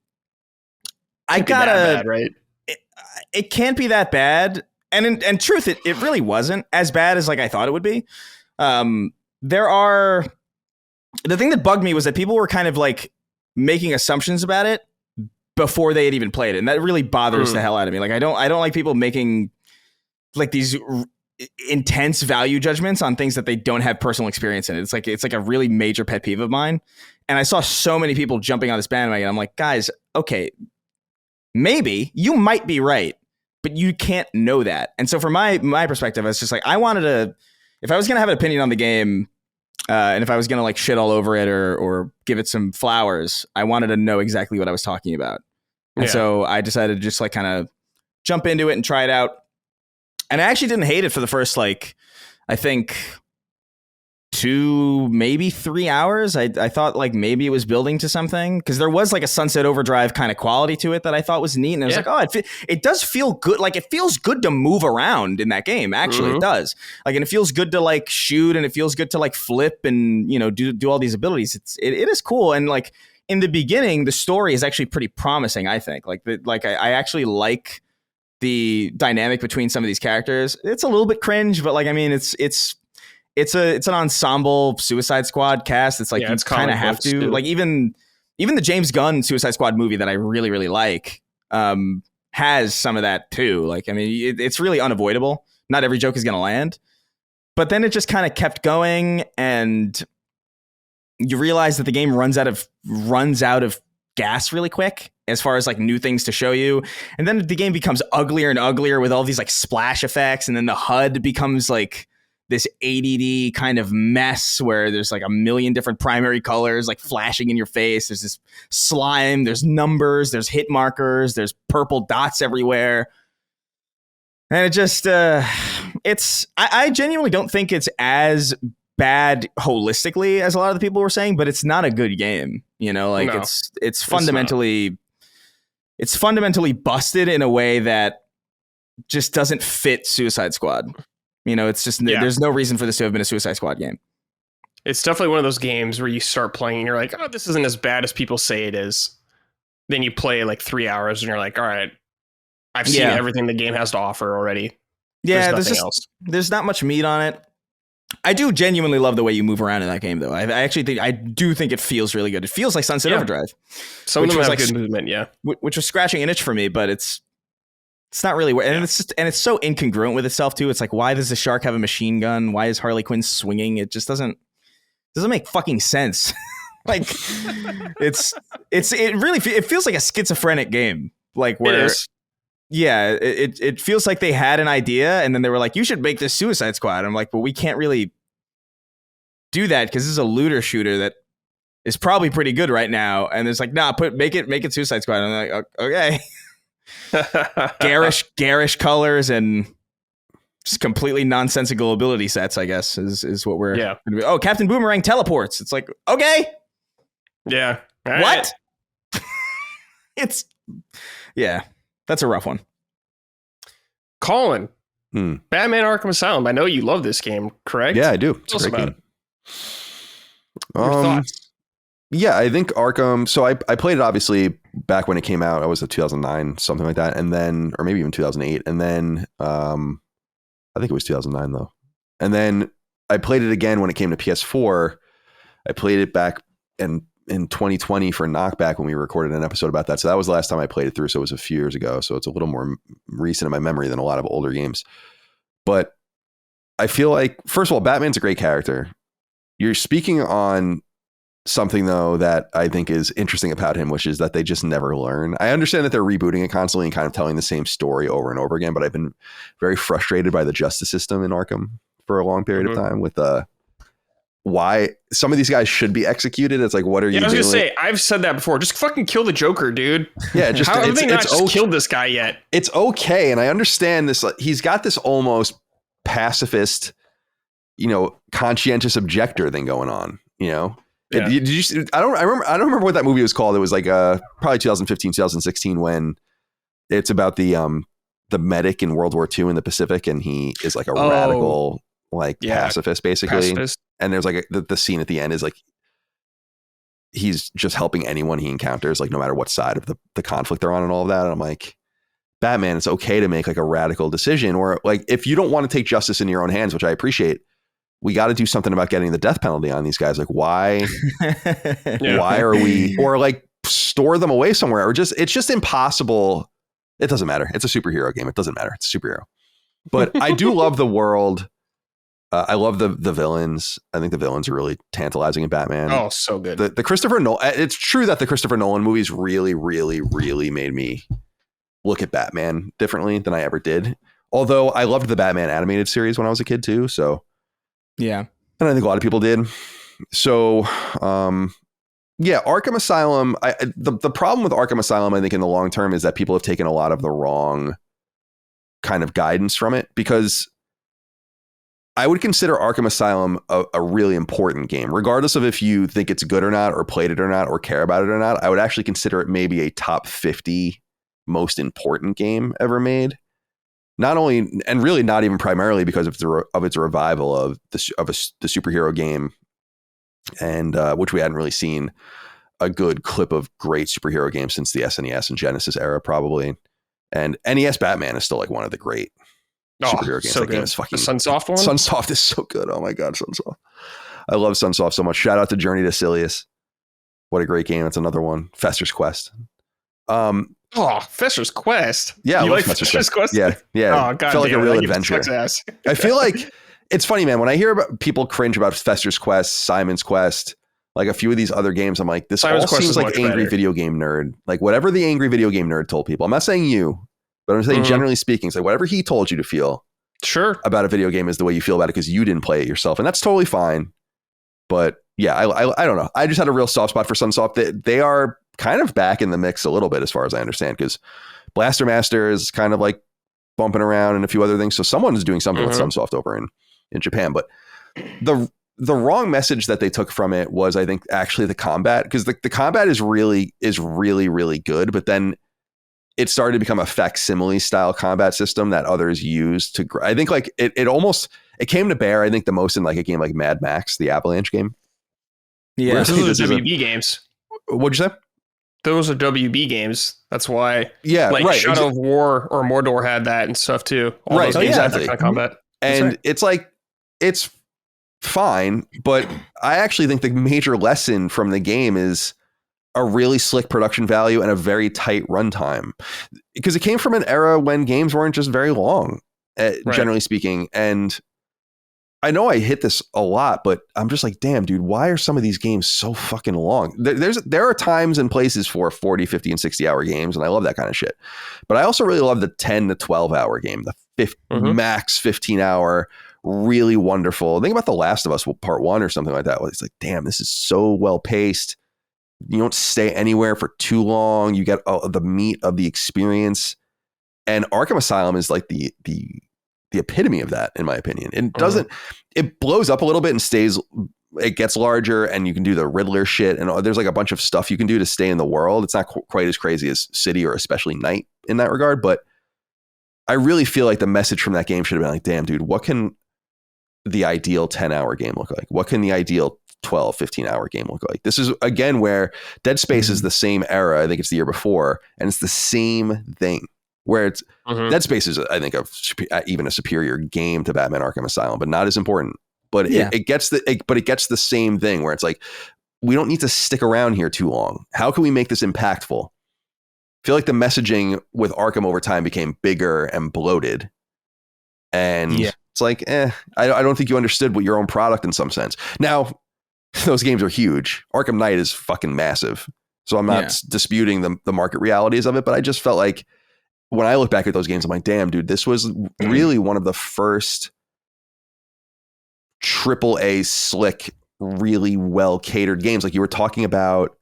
I gotta, bad, right? It can't be that bad. And in truth, it really wasn't as bad as like I thought it would be. The thing that bugged me was that people were kind of like making assumptions about it before they had even played it. And that really bothers the hell out of me. Like, I don't like people making like these intense value judgments on things that they don't have personal experience in. It's like a really major pet peeve of mine. And I saw so many people jumping on this bandwagon. I'm like, guys, okay, maybe you might be right, but you can't know that. And so from my perspective, I was just like, I wanted to, if I was going to have an opinion on the game, and if I was going to like shit all over it or give it some flowers, I wanted to know exactly what I was talking about. And so I decided to just like kind of jump into it and try it out. And I actually didn't hate it for the first, like, I think 2, maybe 3 hours. I thought like maybe it was building to something because there was like a Sunset Overdrive kind of quality to it that I thought was neat. And I was like, oh, it does feel good. Like it feels good to move around in that game. Actually, it does. Like, and it feels good to like shoot and it feels good to like flip and, you know, do all these abilities. It is cool. And like in the beginning, the story is actually pretty promising, I think. I actually like the dynamic between some of these characters. It's a little bit cringe, but like, I mean, it's an ensemble Suicide Squad cast. It's like you kind of have to too. Like even the James Gunn Suicide Squad movie that I really, really like has some of that too. Like, I mean, it's really unavoidable. Not every joke is going to land, but then it just kind of kept going and you realize that the game runs out of gas really quick as far as like new things to show you. And then the game becomes uglier and uglier with all these like splash effects. And then the HUD becomes like this ADD kind of mess where there's like a million different primary colors like flashing in your face. There's this slime, there's numbers, there's hit markers, there's purple dots everywhere. And it just, I genuinely don't think it's as bad holistically as a lot of the people were saying, but it's not a good game. You know, like it's fundamentally busted in a way that just doesn't fit Suicide Squad. You know, it's just there's no reason for this to have been a Suicide Squad game. It's definitely one of those games where you start playing and you're like, oh, this isn't as bad as people say it is. Then you play like 3 hours and you're like, all right, I've seen everything the game has to offer already. Yeah, there's not much meat on it. I do genuinely love the way you move around in that game, though. I do think it feels really good. It feels like Sunset Overdrive. Some of them have good movement, which was scratching an itch for me, but it's not really, and it's so incongruent with itself too. It's like, why does the shark have a machine gun? Why is Harley Quinn swinging? It just doesn't make fucking sense. Like it feels like a schizophrenic game. Like where, it feels like they had an idea and then they were like, you should make this Suicide Squad. I'm like, but we can't really do that because this is a looter shooter that is probably pretty good right now. And it's like, nah, make it Suicide Squad. And I'm like, okay. garish colors and just completely nonsensical ability sets, I guess, is what we're gonna be. Oh, Captain Boomerang teleports. It's like, okay. Yeah. All what? Right. That's a rough one. Colin, Batman Arkham Asylum. I know you love this game, correct? Yeah, I do. Tell us about it. Your thoughts? Yeah, I think Arkham. So I played it obviously back when it came out. I was 2009, something like that, and then, or maybe even 2008, and then I think it was 2009 though. And then I played it again when it came to PS4. I played it back in 2020 for Knockback when we recorded an episode about that. So that was the last time I played it through. So it was a few years ago. So it's a little more recent in my memory than a lot of older games. But I feel like, first of all, Batman's a great character. You're speaking on something though that I think is interesting about him, which is that they just never learn. I understand that they're rebooting it constantly and kind of telling the same story over and over again, but I've been very frustrated by the justice system in Arkham for a long period of time with why some of these guys should be executed. It's like, what are you doing? I was gonna say, I've said that before. Just fucking kill the Joker, dude. Yeah, just how have they not just killed this guy yet? It's okay, and I understand this. He's got this almost pacifist, conscientious objector thing going on. Yeah. Did you? I don't remember what that movie was called. It was like probably 2015, 2016 when it's about the medic in World War II in the Pacific, and he is like a radical pacifist basically. And there's like the scene at the end is like he's just helping anyone he encounters, like no matter what side of the conflict they're on and all of that. And I'm like, Batman, it's okay to make like a radical decision, or like if you don't want to take justice in your own hands, which I appreciate, we got to do something about getting the death penalty on these guys. Like why are we, or like store them away somewhere, or it's just impossible. It doesn't matter. It's a superhero game. It doesn't matter. It's a superhero. But I do love the world. I love the villains. I think the villains are really tantalizing in Batman. Oh, so good. The Christopher Nolan. It's true that the Christopher Nolan movies really, really, really made me look at Batman differently than I ever did. Although I loved the Batman animated series when I was a kid too. So yeah, and I think a lot of people did. So Arkham Asylum. The problem with Arkham Asylum, I think, in the long term, is that people have taken a lot of the wrong kind of guidance from it, because I would consider Arkham Asylum a really important game, regardless of if you think it's good or not, or played it or not, or care about it or not. I would actually consider it maybe a top 50 most important game ever made. Not only, and really not even primarily because of its revival of the superhero game, and which we hadn't really seen a good clip of great superhero games since the SNES and Genesis era, probably. And NES Batman is still like one of the great superhero games. So that good. game is fucking the Sunsoft one. Sunsoft is so good. Oh my god, Sunsoft! I love Sunsoft so much. Shout out to Journey to Silius. What a great game! It's another one. Fester's Quest. Fester's Quest. Yeah, you like Fester's Quest? Yeah. Oh god, felt like a real adventure. I feel like it's funny, man. When I hear about people cringe about Fester's Quest, Simon's Quest, like a few of these other games, I'm like, this Simon's all seems like angry video game nerd. Like whatever the angry video game nerd told people. I'm not saying you, but I'm saying generally speaking, it's like whatever he told you to feel about a video game is the way you feel about it because you didn't play it yourself, and that's totally fine. But yeah, I don't know. I just had a real soft spot for Sunsoft. They are kind of back in the mix a little bit, as far as I understand, because Blaster Master is kind of like bumping around and a few other things. So someone is doing something with Sunsoft over in Japan. But the wrong message that they took from it was, I think, actually the combat, because the combat is really, really good. But then it started to become a facsimile style combat system that others used to. I think like it came to bear, I think, the most in like a game like Mad Max, the Avalanche game. Yeah, those are WB games. What'd you say? Those are WB games. That's why. Yeah, like Shadow of War or Mordor had that and stuff too. All those games had that kind of combat. And it's like, it's fine, but I actually think the major lesson from the game is a really slick production value and a very tight runtime, because it came from an era when games weren't just very long, generally speaking. And I know I hit this a lot, but I'm just like, damn, dude, why are some of these games so fucking long? There are times and places for 40, 50, and 60 hour games, and I love that kind of shit. But I also really love the 10 to 12 hour game, the max 15 hour really wonderful. Think about The Last of Us Part 1 or something like that. It's like, damn, this is so well paced. You don't stay anywhere for too long. You get the meat of the experience. And Arkham Asylum is like the epitome of that, in my opinion. It doesn't, it blows up a little bit and stays, it gets larger, and you can do the Riddler shit. And there's like a bunch of stuff you can do to stay in the world. It's not quite as crazy as City or especially Night in that regard. But I really feel like the message from that game should have been like, damn, dude, what can the ideal 10-hour game look like? What can the ideal 12, 15-hour game look like? This is, again, where Dead Space is the same era. I think it's the year before. And it's the same thing. Where it's Dead Space is, I think, even a superior game to Batman Arkham Asylum, but not as important. But it gets the same thing where it's like, we don't need to stick around here too long. How can we make this impactful? I feel like the messaging with Arkham over time became bigger and bloated. And it's like, I don't think you understood what your own product in some sense. Now, those games are huge. Arkham Knight is fucking massive. So I'm not disputing the market realities of it, but I just felt like, when I look back at those games, I'm like, damn, dude, this was really one of the first AAA slick, really well catered games. Like you were talking about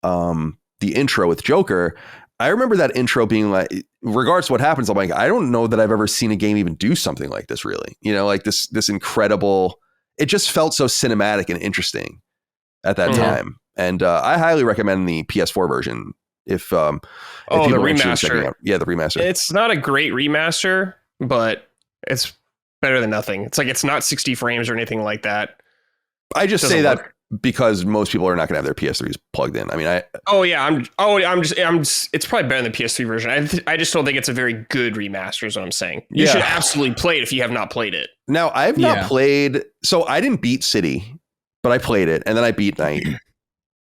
the intro with Joker. I remember that intro being like, regardless of what happens, I'm like, I don't know that I've ever seen a game even do something like this, really. You know, like this incredible, it just felt so cinematic and interesting at that time. And I highly recommend the PS4 version. If the remaster. The remaster. It's not a great remaster, but it's better than nothing. It's like, it's not 60 frames or anything like that. I just say that because most people are not going to have their PS3s plugged in. I mean, it's probably better than the PS3 version. I just don't think it's a very good remaster is what I'm saying. You should absolutely play it if you have not played it. Now, I've not played, so I didn't beat City, but I played it, and then I beat Night.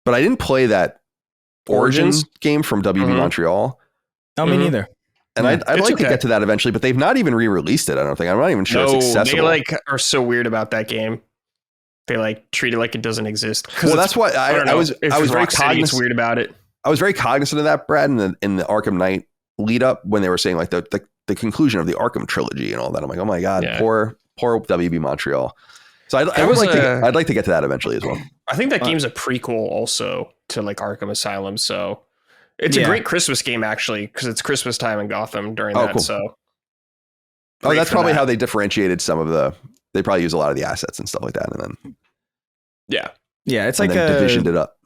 But I didn't play that Origins game from WB Montreal. No, me neither. And I'd like to get to that eventually, but they've not even re-released it. I don't think. I'm not even sure it's accessible. They are so weird about that game. They treat it like it doesn't exist. Well, that's why I was very cognizant. It's weird about it. I was very cognizant of that, Brad, in the Arkham Knight lead up when they were saying like the conclusion of the Arkham trilogy and all that. I'm like, oh my god, poor WB Montreal. So I'd like to get to that eventually as well. I think that game's a prequel also to like Arkham Asylum. So it's a great Christmas game actually, because it's Christmas time in Gotham during that. Cool. So that's probably how they differentiated some of they probably use a lot of the assets and stuff like that. And then it's like divisioned it up.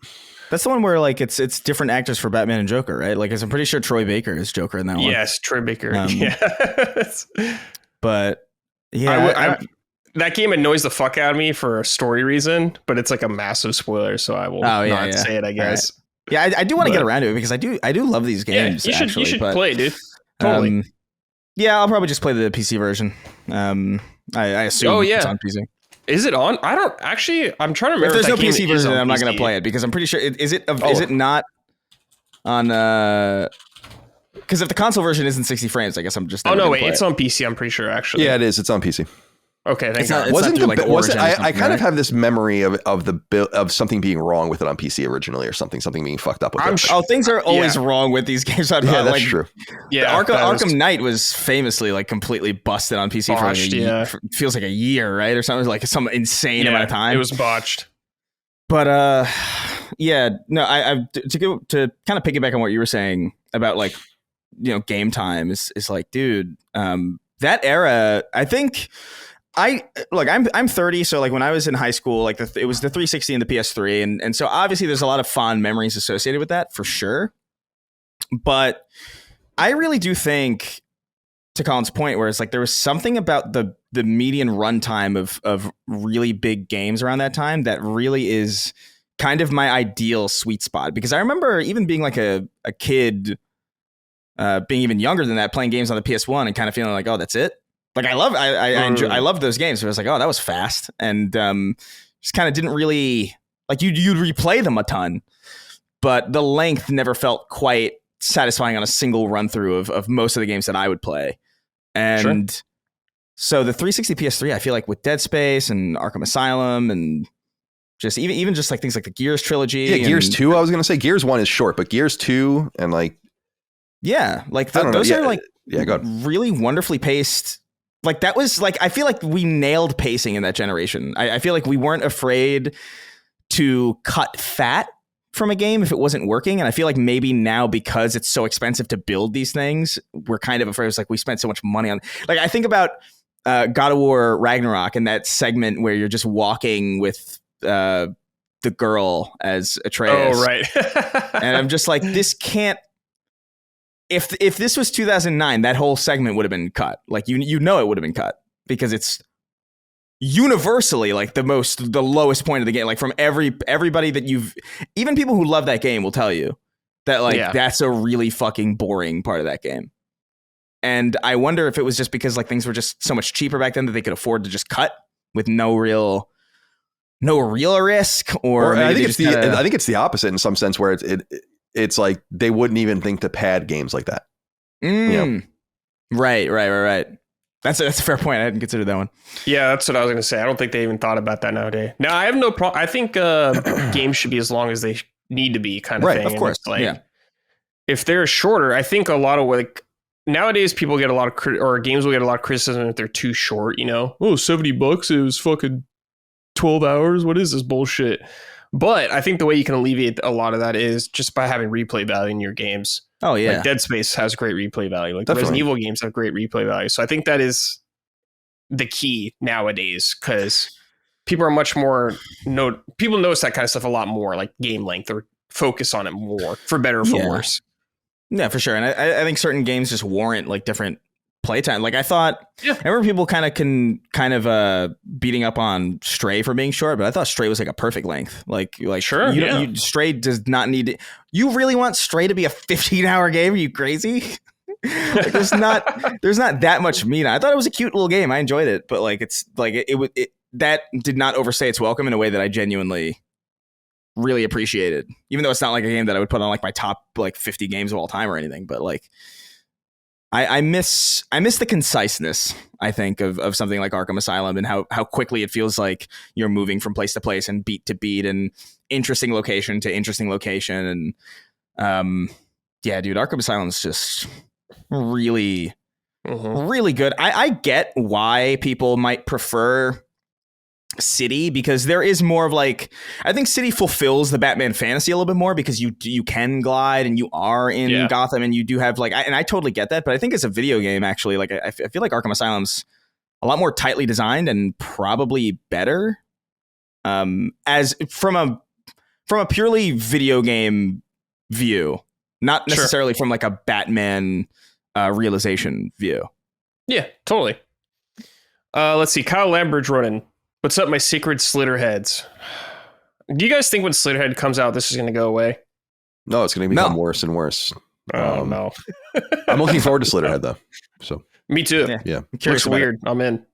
That's the one where like it's different actors for Batman and Joker, right? Like I'm pretty sure Troy Baker is Joker in that one. Yes, Troy Baker. But that game annoys the fuck out of me for a story reason, but it's like a massive spoiler, so I will not say it, I guess. Right. Yeah, I do want to get around to it because I do love these games. You should play, dude. Totally. I'll probably just play the PC version. I assume it's on PC. Is it on? I don't actually. I'm trying to remember. If there's no PC version, I'm not going to play it because I'm pretty sure. Is it not on? Because if the console version isn't 60 frames, I guess I'm just. It's on PC. I'm pretty sure actually. Yeah, it is. It's on PC. Okay, thank God. I kind of have this memory of something being wrong with it on PC originally, or something being fucked up with it. Things are always wrong with these games. That's true. Yeah, Arkham Knight was famously like completely busted on PC for like a year. Feels like a year, right, or something, like some insane amount of time. It was botched. But I to kind of piggyback on what you were saying about like game time is like, dude, that era, I think. I'm 30, so like when I was in high school, like it was the 360 and the PS3, and so obviously there's a lot of fond memories associated with that for sure. But I really do think, to Colin's point, where it's like there was something about the median runtime of really big games around that time that really is kind of my ideal sweet spot. Because I remember even being like a kid, being even younger than that, playing games on the PS1 and kind of feeling like, oh, that's it. Like I love those games. So I was like, oh, that was fast, and just kind of didn't really like you'd replay them a ton, but the length never felt quite satisfying on a single run through of most of the games that I would play. And so the 360 PS3, I feel like with Dead Space and Arkham Asylum and just even just like things like the Gears trilogy. Yeah, Gears 2. I was gonna say Gears 1 is short, but Gears 2 and like those are like really wonderfully paced like that was like, I feel like we nailed pacing in that generation. I feel like we weren't afraid to cut fat from a game if it wasn't working. And I feel like maybe now, because it's so expensive to build these things, we're kind of afraid. It's like we spent so much money on, like, I think about God of War Ragnarok and that segment where you're just walking with the girl as Atreus. Oh, right. And I'm just like, this can't, if this was 2009, that whole segment would have been cut. Like, you know, it would have been cut because it's universally like the lowest point of the game. Like, from everybody that even people who love that game will tell you that, like, that's a really fucking boring part of that game. And I wonder if it was just because, like, things were just so much cheaper back then that they could afford to just cut with no real risk, or I think it's the opposite in some sense, where it's like they wouldn't even think to pad games like that. Right. That's a fair point. I hadn't considered that one. Yeah, that's what I was going to say. I don't think they even thought about that nowadays. Now, I have no problem. I think games should be as long as they need to be, kind of thing. Right, of course. Like, if they're shorter, I think a lot of, like, nowadays people get a lot of or games will get a lot of criticism if they're too short. You know, $70, it was fucking 12 hours. What is this bullshit? But I think the way you can alleviate a lot of that is just by having replay value in your games. Oh, yeah. Like, Dead Space has great replay value. Like, the Definitely. Resident Evil games have great replay value. So I think that is the key nowadays, because people are much more people notice that kind of stuff a lot more, like game length, or focus on it more, for better or for worse. Yeah, for sure. And I think certain games just warrant, like, different playtime. Like, I remember people kind of beating up on Stray for being short, but I thought Stray was like a perfect length. Like sure, Stray does not need to. You really want Stray to be a 15-hour game? Are you crazy? Like, there's not that much meat. I thought it was a cute little game. I enjoyed it, but like, it's like it that did not overstay its welcome in a way that I genuinely really appreciated. Even though it's not like a game that I would put on like my top like 50 games of all time or anything, but like, I miss the conciseness, I think, of something like Arkham Asylum, and how quickly it feels like you're moving from place to place and beat to beat and interesting location to interesting location. And yeah, dude, Arkham Asylum is just really, really good. I get why people might prefer City, because there is more of like, I think City fulfills the Batman fantasy a little bit more, because you can glide and you are in Gotham, and you do have like, and I totally get that, but I think as a video game, actually, like, I feel like Arkham Asylum's a lot more tightly designed and probably better, as from a purely video game view, not necessarily from like a Batman realization view. Yeah, totally. Let's see. Kyle Lambridge running. What's up, my sacred Slitterheads? Do you guys think when Slitterhead comes out, this is going to go away? No, it's going to become worse and worse. Oh, no. I'm looking forward to Slitterhead, though. So me too. Yeah. Looks weird. I'm in.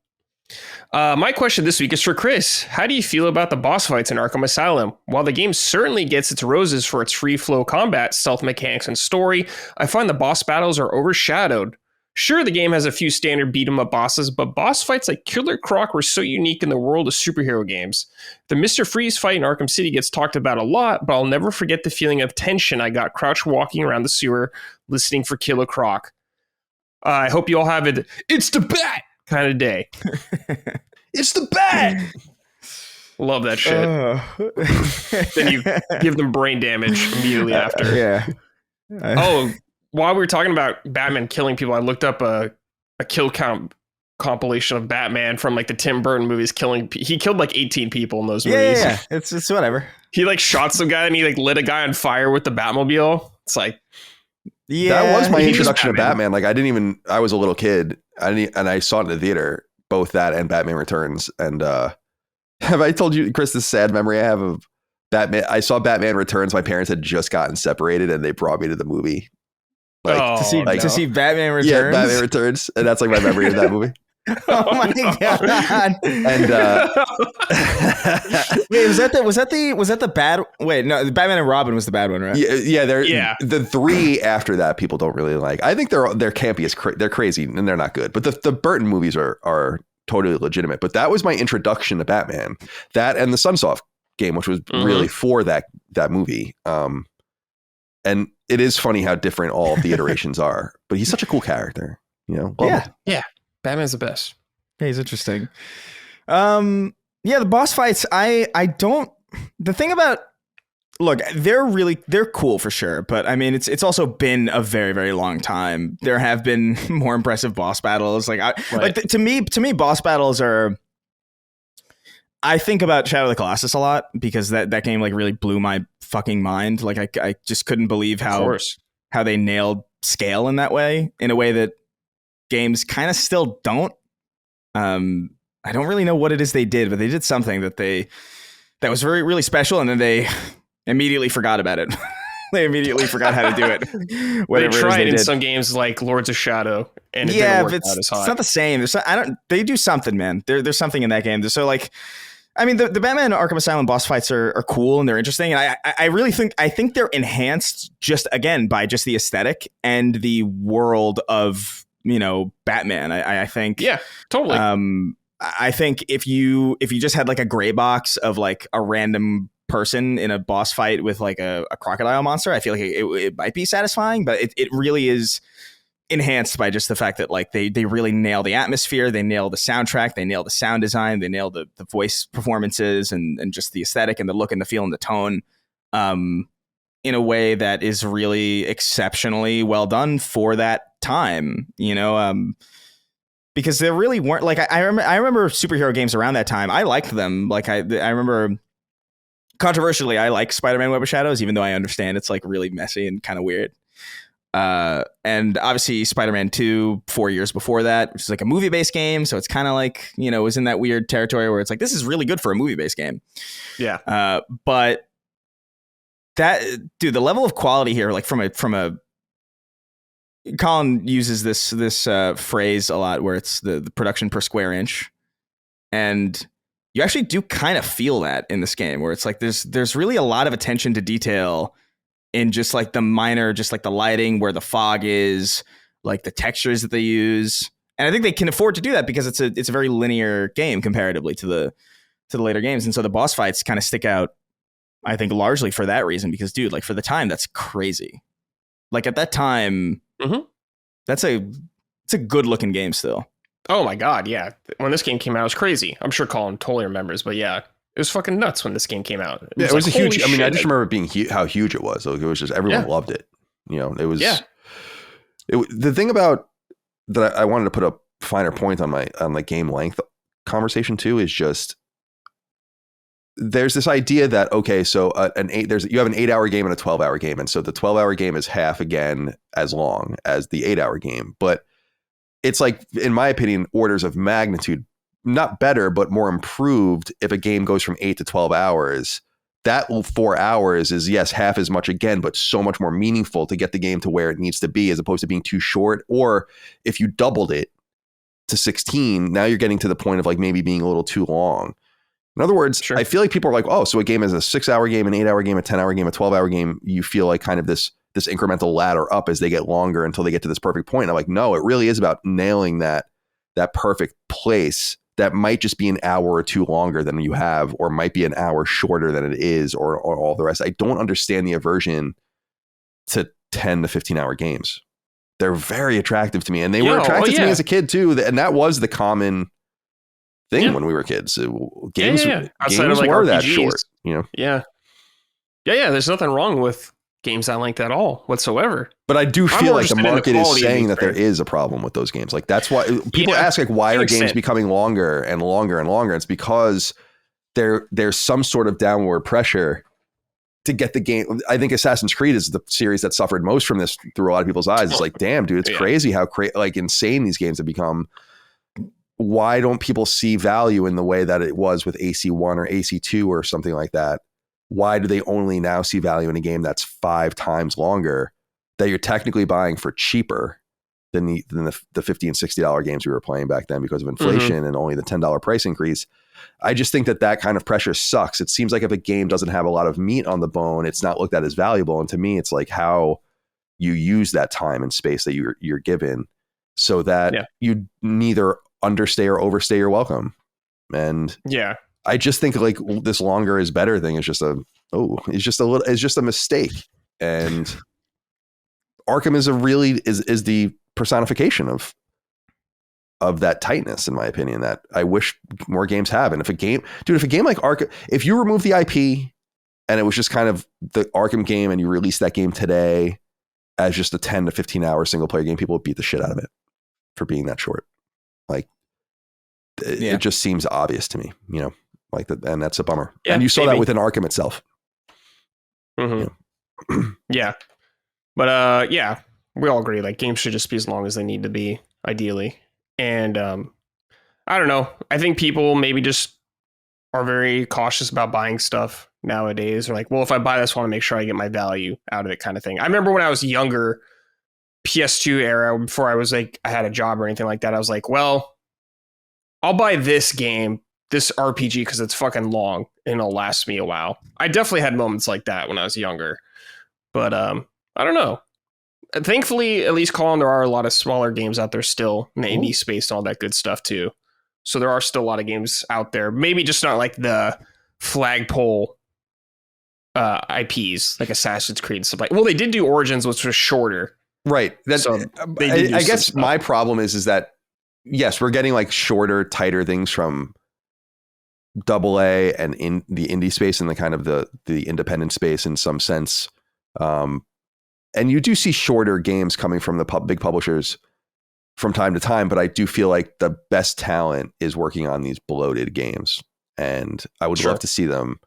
My question this week is for Chris. How do you feel about the boss fights in Arkham Asylum? While the game certainly gets its roses for its free flow combat, stealth mechanics, and story, I find the boss battles are overshadowed. Sure, the game has a few standard beat-em-up bosses, but boss fights like Killer Croc were so unique in the world of superhero games. The Mr. Freeze fight in Arkham City gets talked about a lot, but I'll never forget the feeling of tension I got crouched walking around the sewer, listening for Killer Croc. I hope you all have it's the bat kind of day. It's the bat! Love that shit. Then you give them brain damage immediately after. Yeah. While we were talking about Batman killing people, I looked up a kill count compilation of Batman from like the Tim Burton movies. He killed like 18 people in those movies. Yeah. It's whatever. He like shot some guy and he like lit a guy on fire with the Batmobile. It's like, that was my introduction to Batman. Like, I was a little kid, and I saw it in the theater, both that and Batman Returns. And have I told you, Chris, this sad memory I have of Batman? I saw Batman Returns. My parents had just gotten separated, and they brought me to the movie. To see Batman Returns? Yeah, Batman Returns. And that's like my memory of that movie. Oh my God. And wait, was that the bad? Wait, no, Batman and Robin was the bad one, right? Yeah. The three after that people don't really like. I think they're campy they're crazy and they're not good. But the Burton movies are totally legitimate. But that was my introduction to Batman. That and the Sunsoft game, which was really for that movie. And it is funny how different all of the iterations are, but he's such a cool character, you know? Yeah. Batman's the best. he's interesting. Yeah, the boss fights, I don't, the thing about, look, they're cool for sure, but I mean, it's also been a very, very long time. There have been more impressive boss battles. Like, to me, boss battles are, I think about Shadow of the Colossus a lot because that game like really blew my fucking mind. Like I just couldn't believe how they nailed scale in that way, in a way that games kind of still don't. I don't really know what it is they did, but they did something that was very, really special, and then they immediately forgot about it. They immediately forgot how to do it. They tried in some games like Lords of Shadow, and it didn't work out as hot. It's not the same. They do something, man. There's something in that game. So like, I mean, the Batman Arkham Asylum boss fights are cool and they're interesting, and I really think they're enhanced just again by just the aesthetic and the world of, you know, Batman. I think totally. I think if you just had like a gray box of like a random person in a boss fight with like a crocodile monster, I feel like it might be satisfying, but it really is enhanced by just the fact that like they really nail the atmosphere, they nail the soundtrack, they nail the sound design, they nail the voice performances and just the aesthetic and the look and the feel and the tone in a way that is really exceptionally well done for that time, you know, because there really weren't like I remember superhero games around that time. I liked them. Like I remember, controversially, I like Spider-Man Web of Shadows, even though I understand it's like really messy and kind of weird. And obviously Spider-Man 2 4 years before that, which is like a movie-based game, so it's kind of like, you know, it was in that weird territory where it's like, this is really good for a movie-based game. Yeah. But that, dude, the level of quality here, like from a Colin uses this phrase a lot where it's the production per square inch, and you actually do kind of feel that in this game, where it's like there's really a lot of attention to detail in just like the minor, just like the lighting, where the fog is, like the textures that they use. And I think they can afford to do that because it's a very linear game comparatively to the later games. And so the boss fights kind of stick out, I think, largely for that reason, because dude, like for the time, that's crazy. Like at that time, it's a good looking game still. Oh my God. Yeah. When this game came out, it was crazy. I'm sure Colin totally remembers, but yeah, it was fucking nuts when this game came out. It was a huge. I mean, I just remember it being how huge it was. Like it was just everyone loved it. You know, it was. Yeah. The thing about that I wanted to put a finer point on the game length conversation too is just there's this idea that okay, so you have an 8-hour game and a 12-hour game, and so the 12-hour game is half again as long as the 8-hour game, but it's like, in my opinion, orders of magnitude. Not better, but more improved if a game goes from 8 to 12 hours. That 4 hours is, yes, half as much again, but so much more meaningful to get the game to where it needs to be, as opposed to being too short. Or if you doubled it to 16, now you're getting to the point of like maybe being a little too long. In other words, I feel like people are like, oh, so a game is a 6-hour game, an 8-hour game, a 10-hour game, a 12-hour game. You feel like kind of this incremental ladder up as they get longer until they get to this perfect point. I'm like, no, it really is about nailing that perfect place. That might just be an hour or two longer than you have, or might be an hour shorter than it is, or all the rest. I don't understand the aversion to 10 to 15-hour games. They're very attractive to me, and they were attractive to me as a kid too. And that was the common thing when we were kids. Games Outside games of like were RPGs. that short, you know? Yeah. There's nothing wrong with games that length at all whatsoever. But I do feel like the market is saying that there is a problem with those games. Like that's why people ask, like, why are games becoming longer and longer and longer? It's because there's some sort of downward pressure to get the game. I think Assassin's Creed is the series that suffered most from this through a lot of people's eyes. It's like, damn, dude, it's crazy how like insane these games have become. Why don't people see value in the way that it was with AC1 or AC2 or something like that? Why do they only now see value in a game that's 5 times longer, that you're technically buying for cheaper than the $50 and $60 games we were playing back then because of inflation and only the $10 price increase? I just think that kind of pressure sucks. It seems like if a game doesn't have a lot of meat on the bone, it's not looked at as valuable. And to me, it's like how you use that time and space that you're given so that you neither understay or overstay your welcome. And I just think like this longer is better thing is just it's just a mistake. And Arkham is the personification of of that tightness, in my opinion, that I wish more games have. And if a game like Arkham, if you remove the IP and it was just kind of the Arkham game and you release that game today as just a 10 to 15 hour single player game, people would beat the shit out of it for being that short. Like it just seems obvious to me, you know, like that. And that's a bummer. Yeah, and you saw that within Arkham itself. Mm-hmm. You know? Yeah. But yeah, we all agree like games should just be as long as they need to be, ideally. And I don't know. I think people maybe just are very cautious about buying stuff nowadays. They're like, well, if I buy this, I want to make sure I get my value out of it, kind of thing. I remember when I was younger, PS2 era, before I was like, I had a job or anything like that, I was like, well, I'll buy this game, this RPG, because it's fucking long and it'll last me a while. I definitely had moments like that when I was younger. But I don't know. Thankfully, at least Colin, there are a lot of smaller games out there still in the indie space and all that good stuff too. So there are still a lot of games out there. Maybe just not like the flagpole IPs like Assassin's Creed and stuff like. Well, they did do Origins, which was shorter. Right. That's. So I guess stuff. My problem is that yes, we're getting like shorter, tighter things from AA and in the indie space and the kind of the independent space in some sense. And you do see shorter games coming from the big publishers from time to time, but I do feel like the best talent is working on these bloated games. And I would love to see them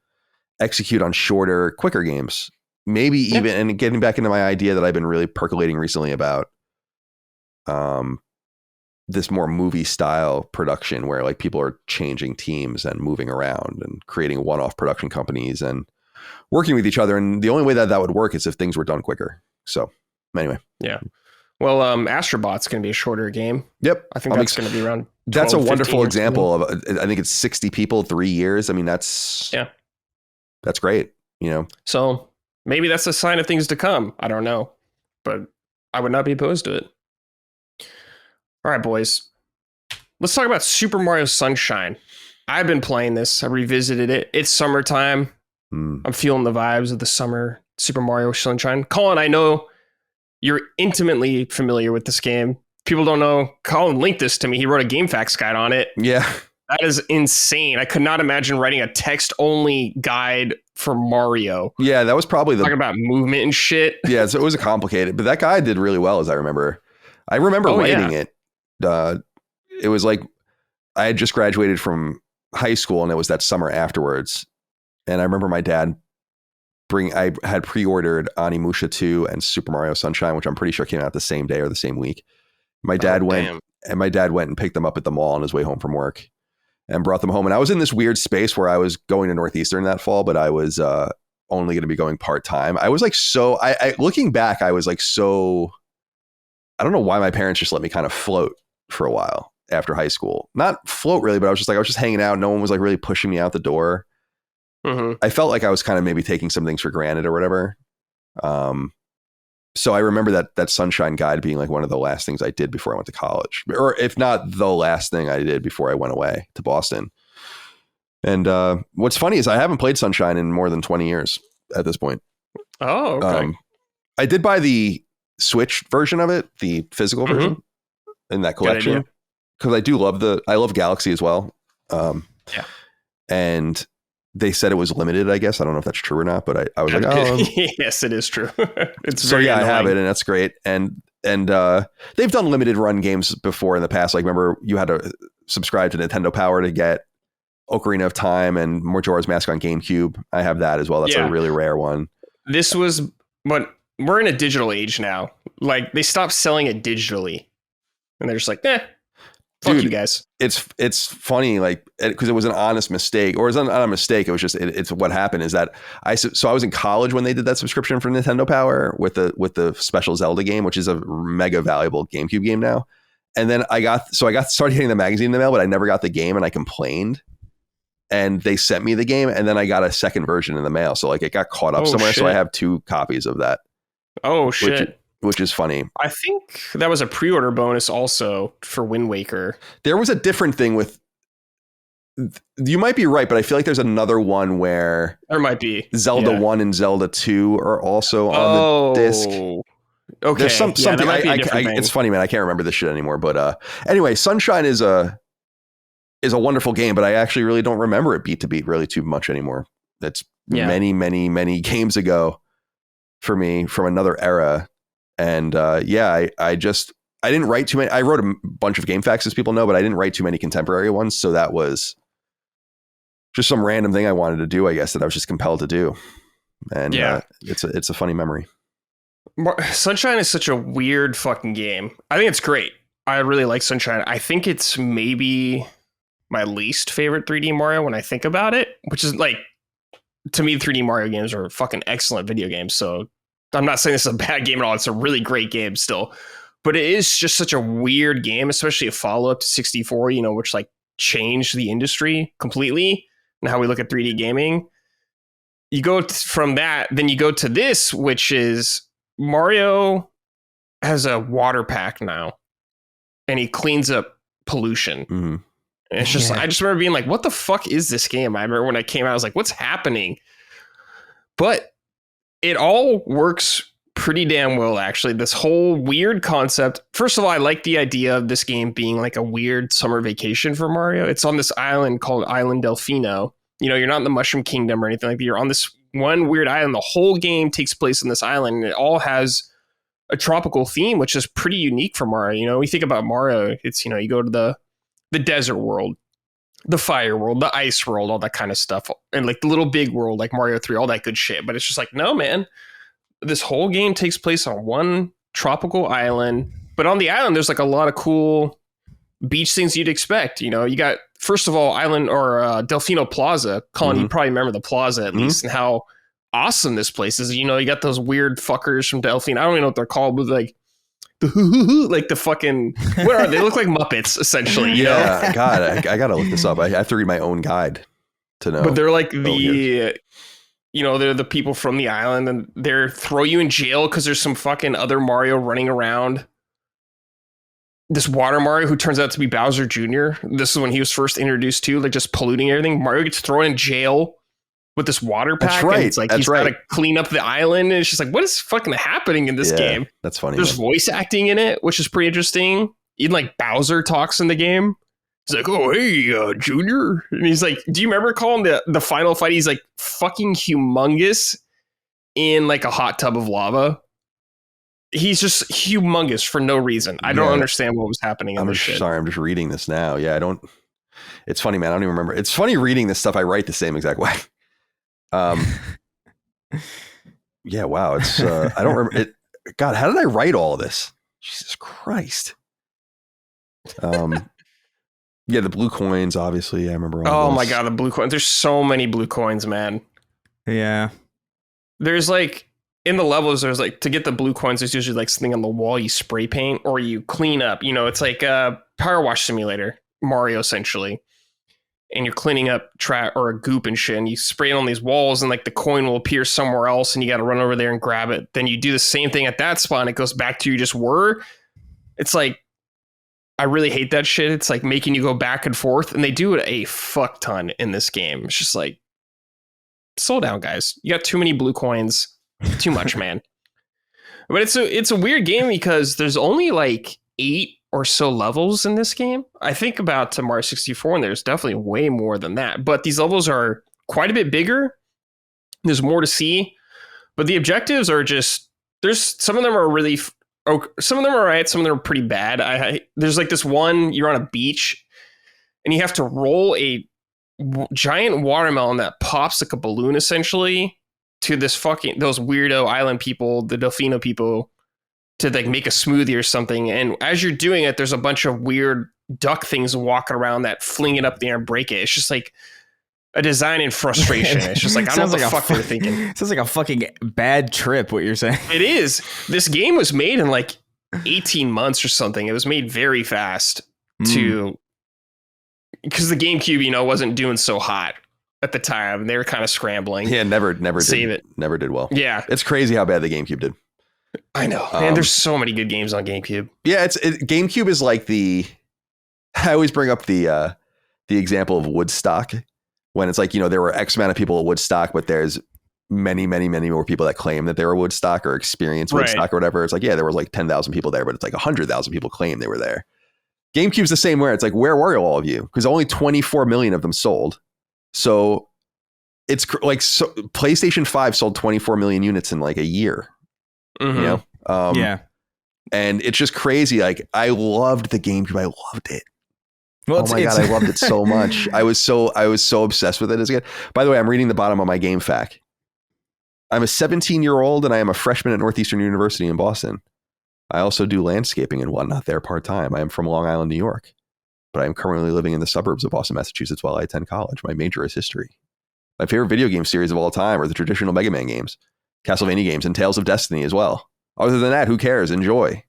execute on shorter, quicker games. Maybe even, and getting back into my idea that I've been really percolating recently about this more movie style production where like people are changing teams and moving around and creating one-off production companies and working with each other. And the only way that would work is if things were done quicker. So anyway. Yeah. Well, Astrobot's going to be a shorter game. Yep. I think that's going to be around 12, that's a wonderful example of, I think it's 60 people, 3 years. I mean, that's great, you know? So maybe that's a sign of things to come. I don't know, but I would not be opposed to it. All right, boys, let's talk about Super Mario Sunshine. I've been playing this. I revisited it. It's summertime. I'm feeling the vibes of the summer Super Mario Sunshine. Colin, I know you're intimately familiar with this game. People don't know. Colin linked this to me. He wrote a GameFAQs guide on it. Yeah. That is insane. I could not imagine writing a text-only guide for Mario. Yeah, that was probably talking about movement and shit. Yeah, so it was complicated, but that guide did really well, as I remember. I remember writing it. It was like I had just graduated from high school, and it was that summer afterwards. And I remember my dad I had pre-ordered Onimusha 2 and Super Mario Sunshine, which I'm pretty sure came out the same day or the same week. My dad went and picked them up at the mall on his way home from work and brought them home. And I was in this weird space where I was going to Northeastern that fall, but I was only going to be going part-time. I was like, looking back, I was like, I don't know why my parents just let me kind of float for a while after high school. Not float really, but I was just hanging out. No one was like really pushing me out the door. Mm-hmm. I felt like I was kind of maybe taking some things for granted or whatever. So I remember that Sunshine guide being like one of the last things I did before I went to college, or if not the last thing I did before I went away to Boston. And what's funny is I haven't played Sunshine in more than 20 years at this point. Oh, okay. I did buy the Switch version of it, the physical version in that collection, because I love Galaxy as well. And they said it was limited, I guess. I don't know if that's true or not, but I was like, oh. Yes, it is true. It's so yeah, annoying. I have it, and that's great. And they've done limited run games before in the past. Like, remember, you had to subscribe to Nintendo Power to get Ocarina of Time and Majora's Mask on GameCube. I have that as well. That's a really rare one. This was, but we're in a digital age now. Like, they stopped selling it digitally, and they're just like, fuck you guys. It's funny, like, because it was an honest mistake, or it's not a mistake. It was just it's what happened is that I was in college when they did that subscription for Nintendo Power with the special Zelda game, which is a mega valuable GameCube game now. And then I started getting the magazine in the mail, but I never got the game, and I complained. And they sent me the game, and then I got a second version in the mail. So like it got caught up somewhere. Shit. So I have 2 copies of that. Oh shit. Which is funny. I think that was a pre-order bonus also for Wind Waker. There was a different thing with, you might be right, but I feel like there's another one where there might be Zelda 1 and Zelda 2 are also on the disc. Okay. There's something. It's funny, man. I can't remember this shit anymore. But anyway, Sunshine is a wonderful game, but I actually really don't remember it beat to beat really too much anymore. That's many, many, many games ago for me from another era. And I didn't write too many. I wrote a bunch of game facts, as people know, but I didn't write too many contemporary ones. So that was just some random thing I wanted to do, I guess, that I was just compelled to do. And it's a funny memory. Sunshine is such a weird fucking game. I think it's great. I really like Sunshine. I think it's maybe my least favorite 3D Mario when I think about it, which is like, to me, 3D Mario games are fucking excellent video games. So I'm not saying this is a bad game at all. It's a really great game still. But it is just such a weird game, especially a follow-up to 64, which like changed the industry completely and how we look at 3D gaming. You go from that, then you go to this, which is Mario has a water pack now, and he cleans up pollution. Mm-hmm. And it's just, I just remember being like, what the fuck is this game? I remember when I came out, I was like, what's happening? But it all works pretty damn well, actually. This whole weird concept. First of all, I like the idea of this game being like a weird summer vacation for Mario. It's on this island called Island Delfino. You're not in the Mushroom Kingdom or anything like that. You're on this one weird island. The whole game takes place on this island, and it all has a tropical theme, which is pretty unique for Mario. We think about Mario, it's, you go to the desert world, the fire world, the ice world, all that kind of stuff. And like the little big world, like Mario 3, all that good shit. But it's just like, no, man, this whole game takes place on one tropical island. But on the island, there's like a lot of cool beach things you'd expect. You got, first of all, island or Delfino Plaza. Colin, you probably remember the plaza at least, and how awesome this place is. You got those weird fuckers from Delfino. I don't even know what they're called, but like like the fucking, what are they? They look like Muppets essentially. Yeah, God, I gotta look this up. I have to read my own guide to know. But they're like they're the people from the island, and they're throw you in jail because there's some fucking other Mario running around. This water Mario who turns out to be Bowser Jr. This is when he was first introduced to, like, just polluting everything. Mario gets thrown in jail with this water pack. That's right. And it's like he's got to clean up the island. And it's just like, what is fucking happening in this game? That's funny. There's voice acting in it, which is pretty interesting. Even like Bowser talks in the game. He's like, oh, hey, Junior. And he's like, do you remember calling the final fight? He's like fucking humongous in like a hot tub of lava. He's just humongous for no reason. I don't understand what was happening. I'm just reading this now. Yeah, it's funny, man. I don't even remember. It's funny reading this stuff. I write the same exact way. Yeah, wow. It's, I don't remember it. God, how did I write all of this? Jesus Christ. Yeah, the blue coins, obviously. I remember all Oh my God, the blue coins. There's so many blue coins, man. Yeah. There's like, in the levels, there's like, to get the blue coins, there's usually like something on the wall you spray paint or you clean up. It's like a power wash simulator, Mario essentially. And you're cleaning up or a goop and shit, and you spray it on these walls, and like the coin will appear somewhere else, and you got to run over there and grab it. Then you do the same thing at that spot, and it goes back to you just were. It's like, I really hate that shit. It's like making you go back and forth, and they do it a fuck ton in this game. It's just like, slow down, guys. You got too many blue coins. Too much, man. But it's a weird game because there's only like 8 or so levels in this game. I think about to Mario 64, and there's definitely way more than that. But these levels are quite a bit bigger. There's more to see. But the objectives are just, some of them are really, some of them are right, some of them are pretty bad. There's like this one, you're on a beach, and you have to roll a giant watermelon that pops like a balloon, essentially, to those weirdo island people, the Delfino people, to like make a smoothie or something. And as you're doing it, there's a bunch of weird duck things walking around that fling it up there and break it. It's just like a design in frustration. It's just like, I don't know what the fuck they're thinking. It sounds like a fucking bad trip, what you're saying. It is. This game was made in like 18 months or something. It was made very fast because the GameCube, wasn't doing so hot at the time. They were kind of scrambling. Yeah, never save did, it. Never did well. Yeah, it's crazy how bad the GameCube did. I know, man. There's so many good games on GameCube. Yeah, GameCube is like I always bring up the example of Woodstock, when it's like, there were X amount of people at Woodstock, but there's many more people that claim that they were Woodstock or experienced Woodstock or whatever. It's like, yeah, there was like 10,000 people there, but it's like 100,000 people claim they were there. GameCube's the same way. It's like, where were all of you? Because only 24 million of them sold. So it's like, so PlayStation 5 sold 24 million units in like a year. You know? Yeah. And it's just crazy. Like, I loved the GameCube. I loved it. Well, oh my God, I loved it so much. I was so obsessed with it as a kid. By the way, I'm reading the bottom of my game fact. I'm a 17-year-old and I am a freshman at Northeastern University in Boston. I also do landscaping and whatnot there part-time. I am from Long Island, New York, but I am currently living in the suburbs of Boston, Massachusetts while I attend college. My major is history. My favorite video game series of all time are the traditional Mega Man games, Castlevania games, and Tales of Destiny as well. Other than that, who cares? Enjoy.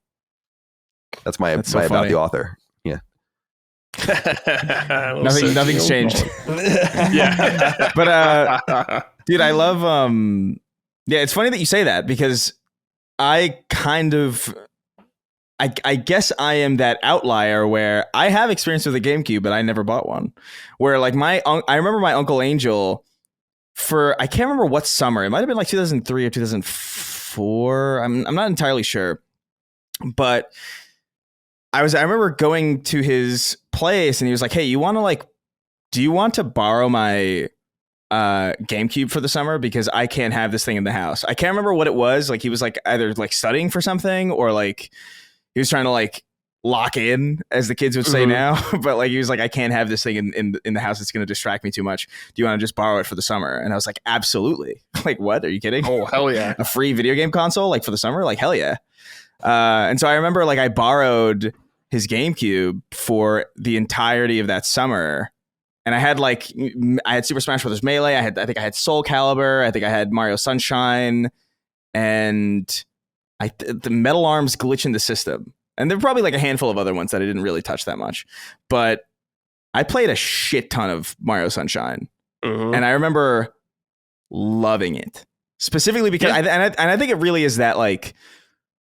That's my about the author. Yeah. Nothing's changed. Yeah. But dude, I love yeah, it's funny that you say that because I guess I am that outlier where I have experience with a GameCube, but I never bought one. Where like I remember my Uncle Angel I can't remember what summer. It might have been like 2003 or 2004. I'm not entirely sure. But I remember going to his place and he was like, "Hey, do you want to borrow my GameCube for the summer because I can't have this thing in the house." I can't remember what it was. Like he was like either like studying for something or like he was trying to like lock in, as the kids would say now. But like he was like, "I can't have this thing in the house. It's going to distract me too much. Do you want to just borrow it for the summer?" And I was like, "Absolutely." Like, what? Are you kidding? Oh, hell yeah. A free video game console like for the summer? Like, hell yeah. And so I remember like I borrowed his GameCube for the entirety of that summer. And I had Super Smash Bros. Melee. I think I had Soul Calibur. I think I had Mario Sunshine, and the Metal Arms Glitch in the System. And there were probably like a handful of other ones that I didn't really touch that much. But I played a shit ton of Mario Sunshine, and I remember loving it specifically because I think it really is that like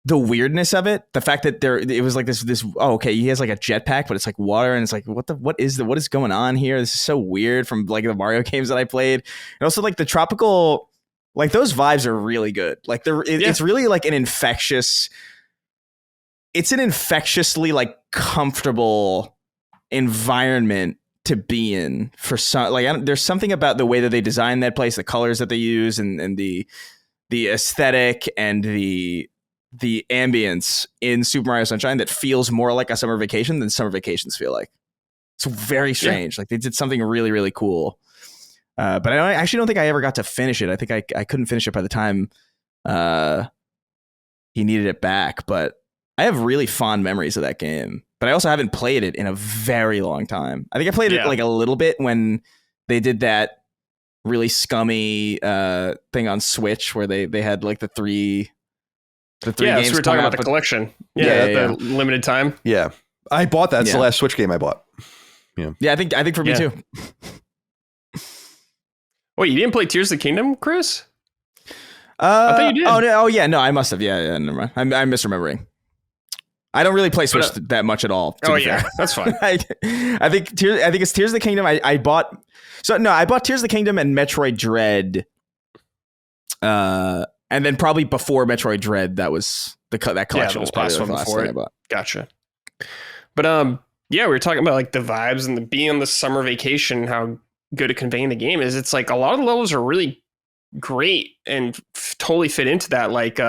the weirdness of it, the fact that it was like this okay, he has like a jetpack, but it's like water, and it's like what is going on here? This is so weird from like the Mario games that I played. And also like the tropical, like those vibes are really good. Like it's really like an infectiously like comfortable environment to be in for some, like there's something about the way that they design that place, the colors that they use, and the aesthetic and the ambience in Super Mario Sunshine that feels more like a summer vacation than summer vacations feel like. It's very strange. Like they did something really, really cool. But I actually don't think I ever got to finish it. I think I couldn't finish it by the time he needed it back. But I have really fond memories of that game. But I also haven't played it in a very long time. I think I played it like a little bit when they did that really scummy thing on Switch where they had like the three games. So we're talking about the collection. The limited time. Yeah. I bought that. It's the last Switch game I bought. Yeah, I think for me too. Wait, you didn't play Tears of the Kingdom, Chris? I thought you did. No, I must have. Yeah, never mind. I'm misremembering. I don't really play Switch that much at all. Fair. That's fine. I think it's Tears of the Kingdom. I bought Tears of the Kingdom and Metroid Dread. And then probably before Metroid Dread, that was that collection was probably the last thing I bought. Gotcha. But we were talking about like the vibes and being on the summer vacation, how good at conveying the game is. It's like a lot of the levels are really great and totally fit into that. Like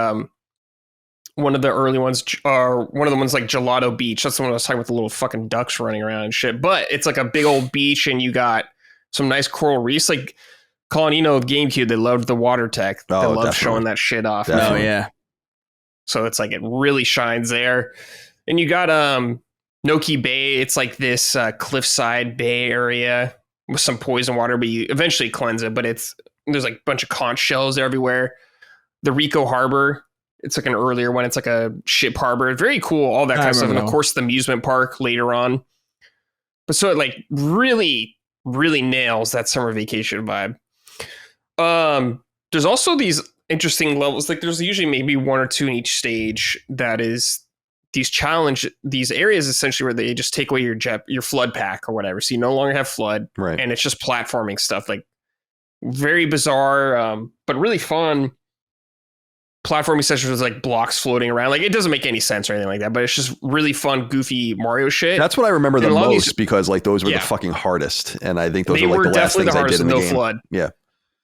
one of the early ones, or one of the ones like Gelato Beach. That's the one I was talking about, the little fucking ducks running around and shit. But it's like a big old beach, and you got some nice coral reefs. Like Colin, GameCube, they loved the water tech. They loved showing that shit off. Definitely. Oh yeah. So it's like it really shines there. And you got Noki Bay. It's like this cliffside bay area with some poison water, but you eventually cleanse it. But there's like a bunch of conch shells everywhere. The Rico Harbor. It's like an earlier one. It's like a ship harbor. Very cool. All that kind of stuff. And of course, the amusement park later on. But so it like really, really nails that summer vacation vibe. There's also these interesting levels. Like there's usually maybe one or two in each stage that is these areas essentially where they just take away your flood pack or whatever. So you no longer have flood. Right. And it's just platforming stuff. Like Very bizarre, but really fun. Platforming sessions with like blocks floating around. Like it doesn't make any sense or anything like that, but it's just really fun, goofy Mario shit. That's what I remember the most because like those were the fucking hardest. And I think those they were like the last things I did in the game. Flood. Yeah.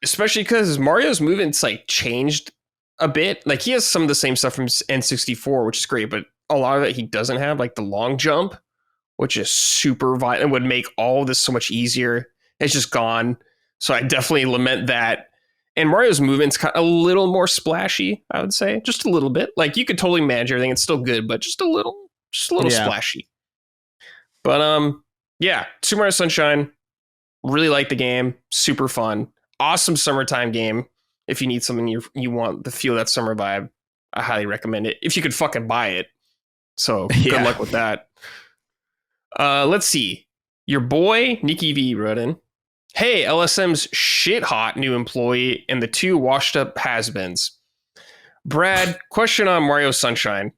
Especially because Mario's movements like changed a bit. Like he has some of the same stuff from N64, which is great, but a lot of it he doesn't have, like the long jump, which is super violent and would make all of this so much easier. It's just gone. So I definitely lament that. And Mario's movement's kind of a little more splashy, I would say. Just a little bit. Like you could totally manage everything. It's still good, but just a little splashy. But yeah, Super Mario Sunshine. Really like the game. Super fun. Awesome summertime game. If you need something you want to feel that summer vibe, I highly recommend it. If you could fucking buy it. So good luck with that. Let's see. Your boy Nikki V wrote in. Hey, LSM's shit hot new employee and the two washed up has-beens. Brad, question on Mario Sunshine.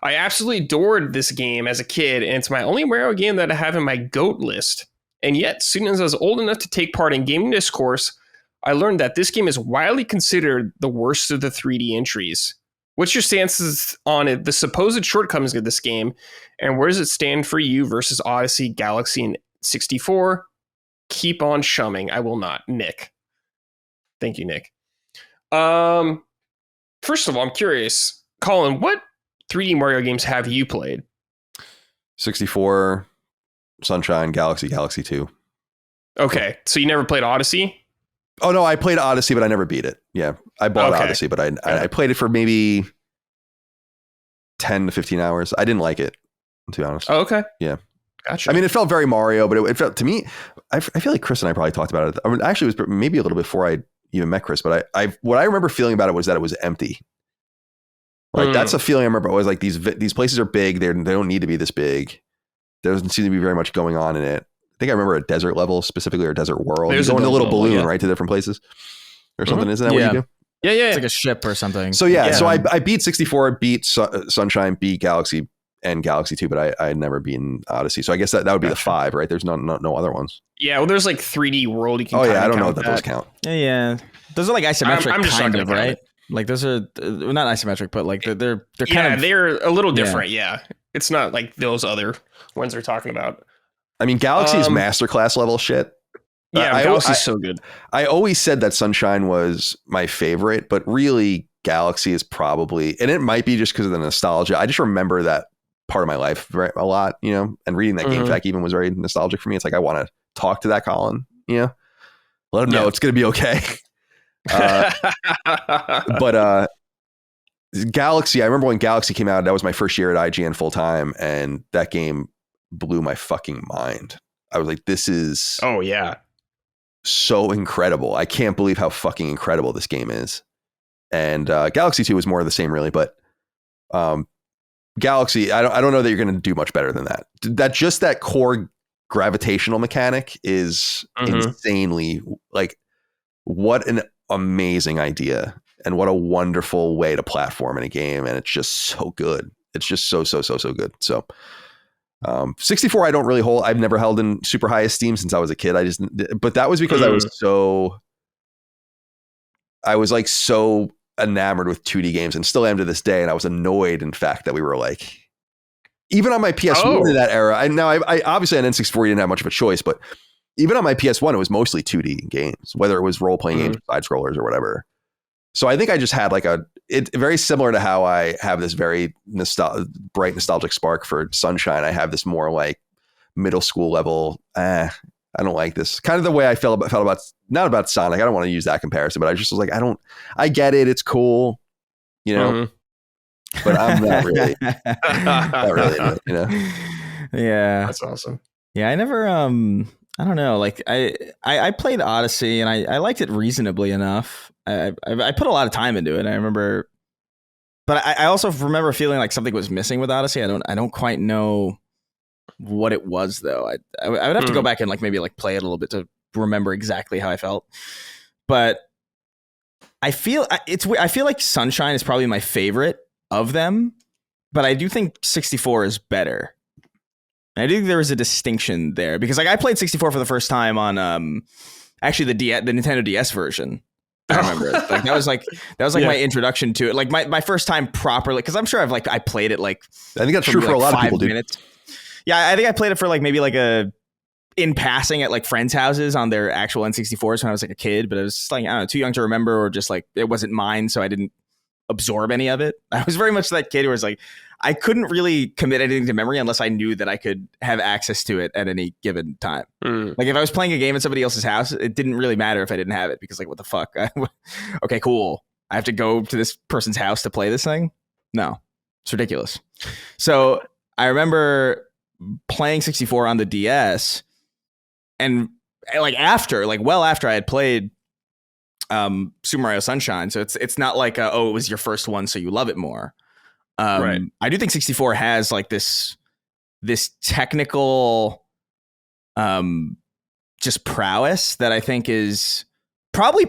I absolutely adored this game as a kid, and it's my only Mario game that I have in my GOAT list. And yet, as soon as I was old enough to take part in gaming discourse, I learned that this game is widely considered the worst of the 3D entries. What's your stances on it, the supposed shortcomings of this game, and where does it stand for you versus Odyssey, Galaxy, and 64? Keep on shumming. I will not. Nick. Thank you, Nick. First of all, I'm curious. Colin, what 3D Mario games have you played? 64, Sunshine, Galaxy 2. Okay, so you never played Odyssey? Oh, no, I played Odyssey, but I never beat it. Yeah, I bought Odyssey, but I played it for maybe 10 to 15 hours. I didn't like it, to be honest. Oh, okay. Yeah. Gotcha. I mean, it felt very Mario, but it felt to me, I feel like Chris and I probably talked about it. I mean, actually, it was maybe a little before I even met Chris, but what I remember feeling about it was that it was empty. Like that's a feeling I remember. It was like these places are big. They don't need to be this big. There doesn't seem to be very much going on in it. I think I remember a desert level specifically, or a desert world. You go in a little balloon, right, to different places or something. Isn't that what you do? Yeah. It's like a ship or something. So so I beat 64, beat Sunshine, beat Galaxy and Galaxy 2, but I had never beaten Odyssey. So I guess that would be the 5, right? There's no other ones. Yeah, well, there's like 3D World. You can I don't know if those count. Yeah. Those are like isometric, I'm just kind of, right? Like those are not isometric, but like they're kind of, they're a little different. Yeah. It's not like those other ones they're talking about. I mean, Galaxy is masterclass level shit. Yeah, Galaxy's so good. I always said that Sunshine was my favorite, but really Galaxy is probably, and it might be just because of the nostalgia. I just remember that part of my life a lot, and reading that game fact even was very nostalgic for me. It's like, I want to talk to that Colin, let him know it's going to be okay. But Galaxy, I remember when Galaxy came out, that was my first year at IGN full time, and that game blew my fucking mind. I was like, this is so incredible. I can't believe how fucking incredible this game is. And Galaxy 2 was more of the same, really, but Galaxy, I don't know that you're going to do much better than that. That core gravitational mechanic is insanely, like, what an amazing idea and what a wonderful way to platform in a game. And it's just so good. It's just so good. So 64, I don't really hold. I've never held in super high esteem since I was a kid. But that was because I was like so enamored with 2D games, and still am to this day. And I was annoyed, in fact, that we were like, even on my PS1 in that era. I obviously on N64 you didn't have much of a choice, but even on my PS1 it was mostly 2D games, whether it was role playing games, side scrollers, or whatever. So I think I just had like it's very similar to how I have this very bright nostalgic spark for Sunshine. I have this more like middle school level. I don't like this, kind of the way I felt about not about Sonic. I don't want to use that comparison, but I just was like, I get it. It's cool, but I'm not really, Yeah. That's awesome. Yeah. I never, I don't know. Like I played Odyssey and I liked it reasonably enough. I put a lot of time into it. I remember, but I also remember feeling like something was missing with Odyssey. I don't quite know what it was though. I would have to go back and like maybe like play it a little bit to remember exactly how I felt. But I feel like Sunshine is probably my favorite of them, but I do think 64 is better. And I do think there is a distinction there because like I played 64 for the first time on Actually, the Nintendo DS version. I remember it. Like that was like my introduction to it. Like my first time properly, because I'm sure I played it like I think that's true for a lot of people. Minutes. Yeah, I think I played it for like maybe like in passing at like friends' houses on their actual N64s when I was like a kid, but I was like, I don't know, too young to remember, or just like it wasn't mine, so I didn't absorb any of it. I was very much that kid who was like, I couldn't really commit anything to memory unless I knew that I could have access to it at any given time. Like if I was playing a game at somebody else's house, it didn't really matter if I didn't have it, because like, what the fuck? Okay, cool. I have to go to this person's house to play this thing? No, it's ridiculous. So I remember playing 64 on the DS, and like well after I had played Super Mario Sunshine. So it's not like it was your first one, so you love it more. Right. I do think 64 has like this technical just prowess that I think is probably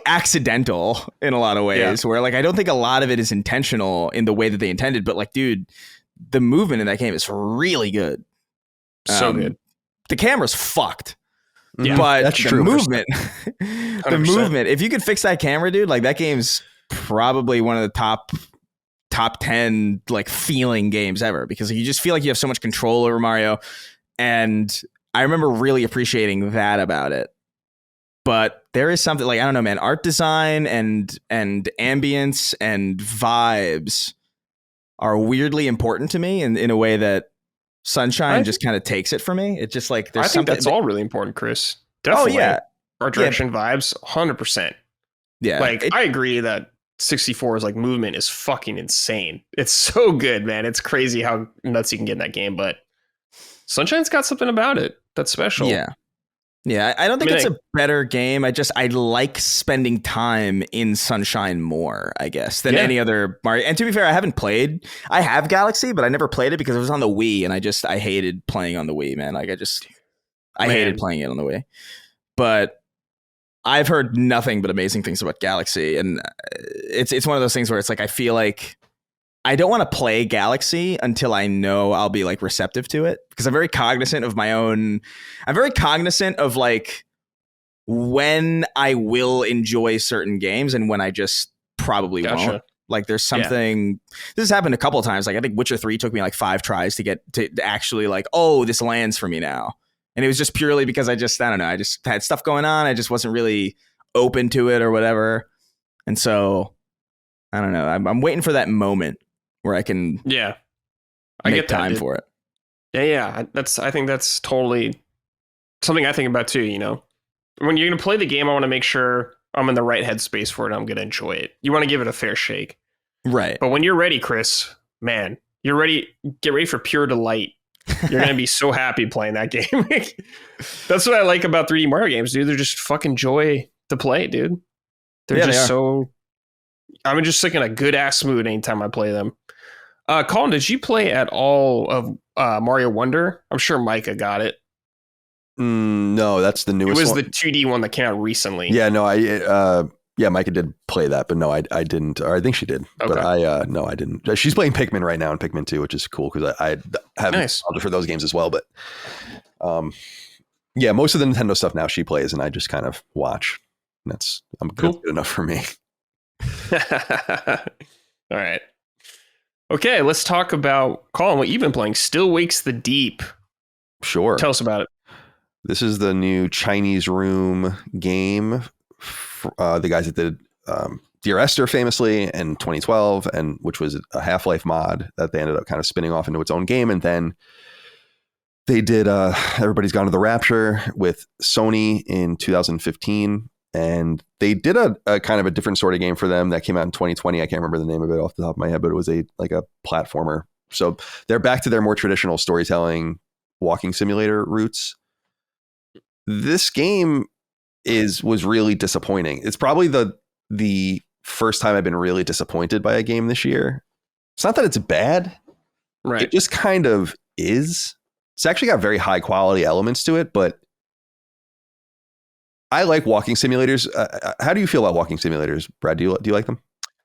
accidental in a lot of ways, where like I don't think a lot of it is intentional in the way that they intended, but like, dude, the movement in that game is really good. So good. The camera's fucked. Yeah, but that's the true. Movement, the movement, if you could fix that camera, dude, like that game's probably one of the top 10 like feeling games ever, because you just feel like you have so much control over Mario. And I remember really appreciating that about it. But there is something like, I don't know, man, art design and ambience and vibes are weirdly important to me in a way that Sunshine just kind of takes it for me. It's just like there's something that's all really important, Chris. Definitely. Oh yeah. Art direction, vibes, 100%. Yeah. Like I agree that 64's like movement is fucking insane. It's so good, man. It's crazy how nuts you can get in that game, but Sunshine's got something about it that's special. Yeah. Yeah, I don't think it's a better game. I like spending time in Sunshine more, I guess, than any other Mario. And to be fair, I have Galaxy, but I never played it because it was on the Wii, and I hated playing on the Wii, man. Like I hated playing it on the Wii. But I've heard nothing but amazing things about Galaxy, and it's one of those things where it's like I feel like I don't want to play Galaxy until I know I'll be like receptive to it, because I'm very cognizant of like when I will enjoy certain games and when I just probably won't. Like there's something, this has happened a couple of times. Like I think Witcher 3 took me like 5 tries to get to actually like, oh, this lands for me now. And it was just purely because I just had stuff going on. I just wasn't really open to it or whatever. And so I don't know. I'm waiting for that moment where I can I make get that, time for it. Yeah. I think that's totally something I think about too, you know. When you're going to play the game, I want to make sure I'm in the right headspace for it. I'm going to enjoy it. You want to give it a fair shake. Right. But when you're ready, Chris, man, you're ready. Get ready for pure delight. You're going to be so happy playing that game. That's what I like about 3D Mario games, dude. They're just fucking joy to play, dude. They're just so... I'm just like in a good ass mood anytime I play them. Colin, did you play at all of Mario Wonder? I'm sure Micah got it. No, that's the newest one. It was the 2D one that came out recently. Yeah, no, Micah did play that, but no, I didn't. Or I think she did, but I didn't. She's playing Pikmin right now in Pikmin 2, which is cool because I have nostalgia for those games as well. But most of the Nintendo stuff now she plays, and I just kind of watch. I'm good enough for me. All right. Okay, let's talk about, Colin, what you've been playing. Still Wakes the Deep. Sure. Tell us about it. This is the new Chinese Room game. The guys that did Dear Esther famously in 2012, and which was a Half-Life mod that they ended up kind of spinning off into its own game. And then they did Everybody's Gone to the Rapture with Sony in 2015. And they did a kind of a different sort of game for them that came out in 2020. I can't remember the name of it off the top of my head, but it was a platformer. So they're back to their more traditional storytelling walking simulator roots. This game was really disappointing. It's probably the first time I've been really disappointed by a game this year. It's not that it's bad. Right. It just kind of is. It's actually got very high quality elements to it, but I like walking simulators. How do you feel about walking simulators, Brad? Do you like them?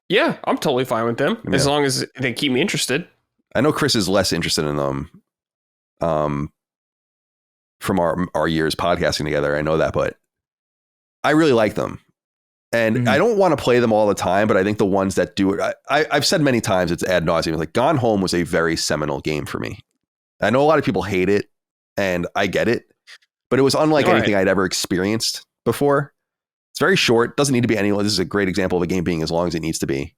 Yeah, I'm totally fine with them as long as they keep me interested. I know Chris is less interested in them. from our years podcasting together. I know that, but I really like them. And I don't want to play them all the time, but I think the ones that do it, I've said many times, it's ad nauseum. Like Gone Home was a very seminal game for me. I know a lot of people hate it, and I get it, but it was unlike anything I'd ever experienced before. It's very short. Doesn't need to be any. This is a great example of a game being as long as it needs to be.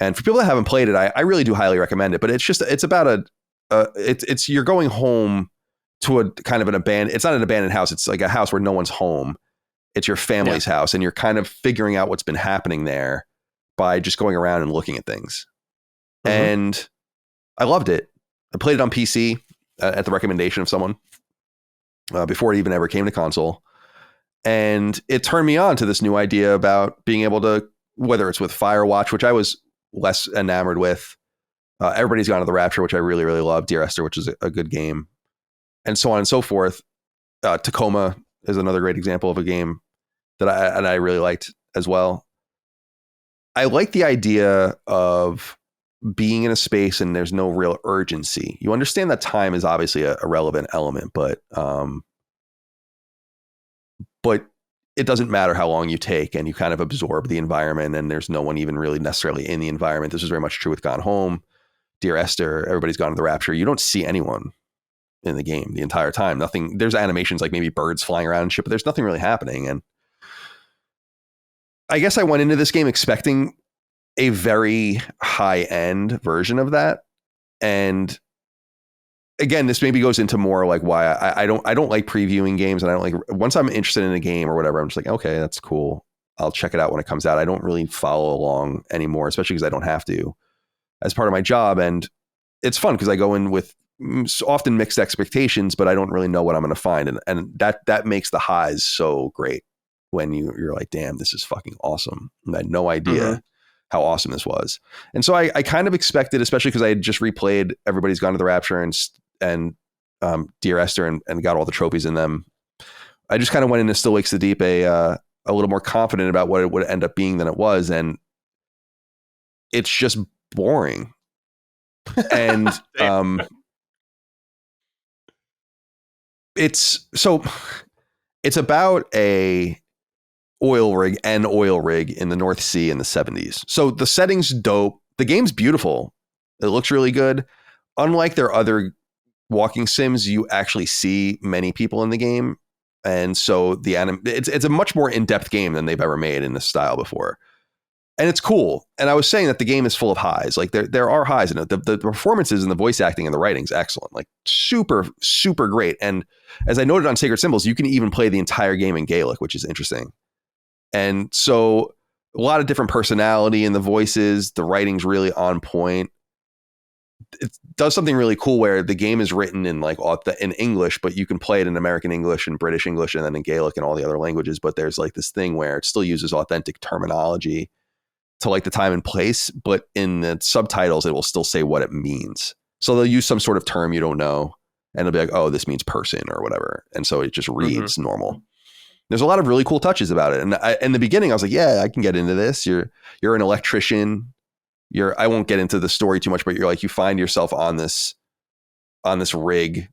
And for people that haven't played it, I really do highly recommend it. But it's about it's you're going home to a kind of an abandoned. It's not an abandoned house. It's like a house where no one's home. It's your family's house, and you're kind of figuring out what's been happening there by just going around and looking at things. And I loved it. I played it on PC at the recommendation of someone before it even ever came to console. And it turned me on to this new idea about being able to, whether it's with Firewatch, which I was less enamored with, Everybody's Gone to the Rapture, which I really, really love, Dear Esther, which is a good game, and so on and so forth. Tacoma is another great example of a game that I really liked as well. I like the idea of being in a space and there's no real urgency. You understand that time is obviously a relevant element, but it doesn't matter how long you take, and you kind of absorb the environment, and there's no one even really necessarily in the environment. This is very much true with Gone Home, Dear Esther, Everybody's Gone to the Rapture. You don't see anyone in the game the entire time. Nothing. There's animations like maybe birds flying around and shit, but there's nothing really happening. And I guess I went into this game expecting a very high end version of that. And again, this maybe goes into more like why I don't like previewing games, and I don't like, once I'm interested in a game or whatever, I'm just like, okay, that's cool. I'll check it out when it comes out. I don't really follow along anymore, especially because I don't have to as part of my job. And it's fun because I go in with often mixed expectations, but I don't really know what I'm going to find. And that makes the highs so great when you're like, damn, this is fucking awesome. And I had no idea how awesome this was. And so I kind of expected, especially because I had just replayed Everybody's Gone to the Rapture and Dear Esther and got all the trophies in them. I just kind of went into Still Wakes the Deep a little more confident about what it would end up being than it was. And it's just boring. And it's about a oil rig in the North Sea in the 70s. So the setting's dope. The game's beautiful. It looks really good. Unlike their other walking sims, you actually see many people in the game. And so it's a much more in-depth game than they've ever made in this style before. And it's cool. And I was saying that the game is full of highs. Like there are highs in it. The performances and the voice acting and the writing's excellent. Like super, super great. And as I noted on Sacred Symbols, you can even play the entire game in Gaelic, which is interesting. And so a lot of different personality in the voices. The writing's really on point. It does something really cool where the game is written in in English, but you can play it in American English and British English and then in Gaelic and all the other languages. But there's like this thing where it still uses authentic terminology to like the time and place, but in the subtitles, it will still say what it means. So they'll use some sort of term you don't know, and it'll be like, oh, this means person or whatever. And so it just reads normal. There's a lot of really cool touches about it. And in the beginning, I was like, yeah, I can get into this. You're an electrician. I won't get into the story too much, but you find yourself on this rig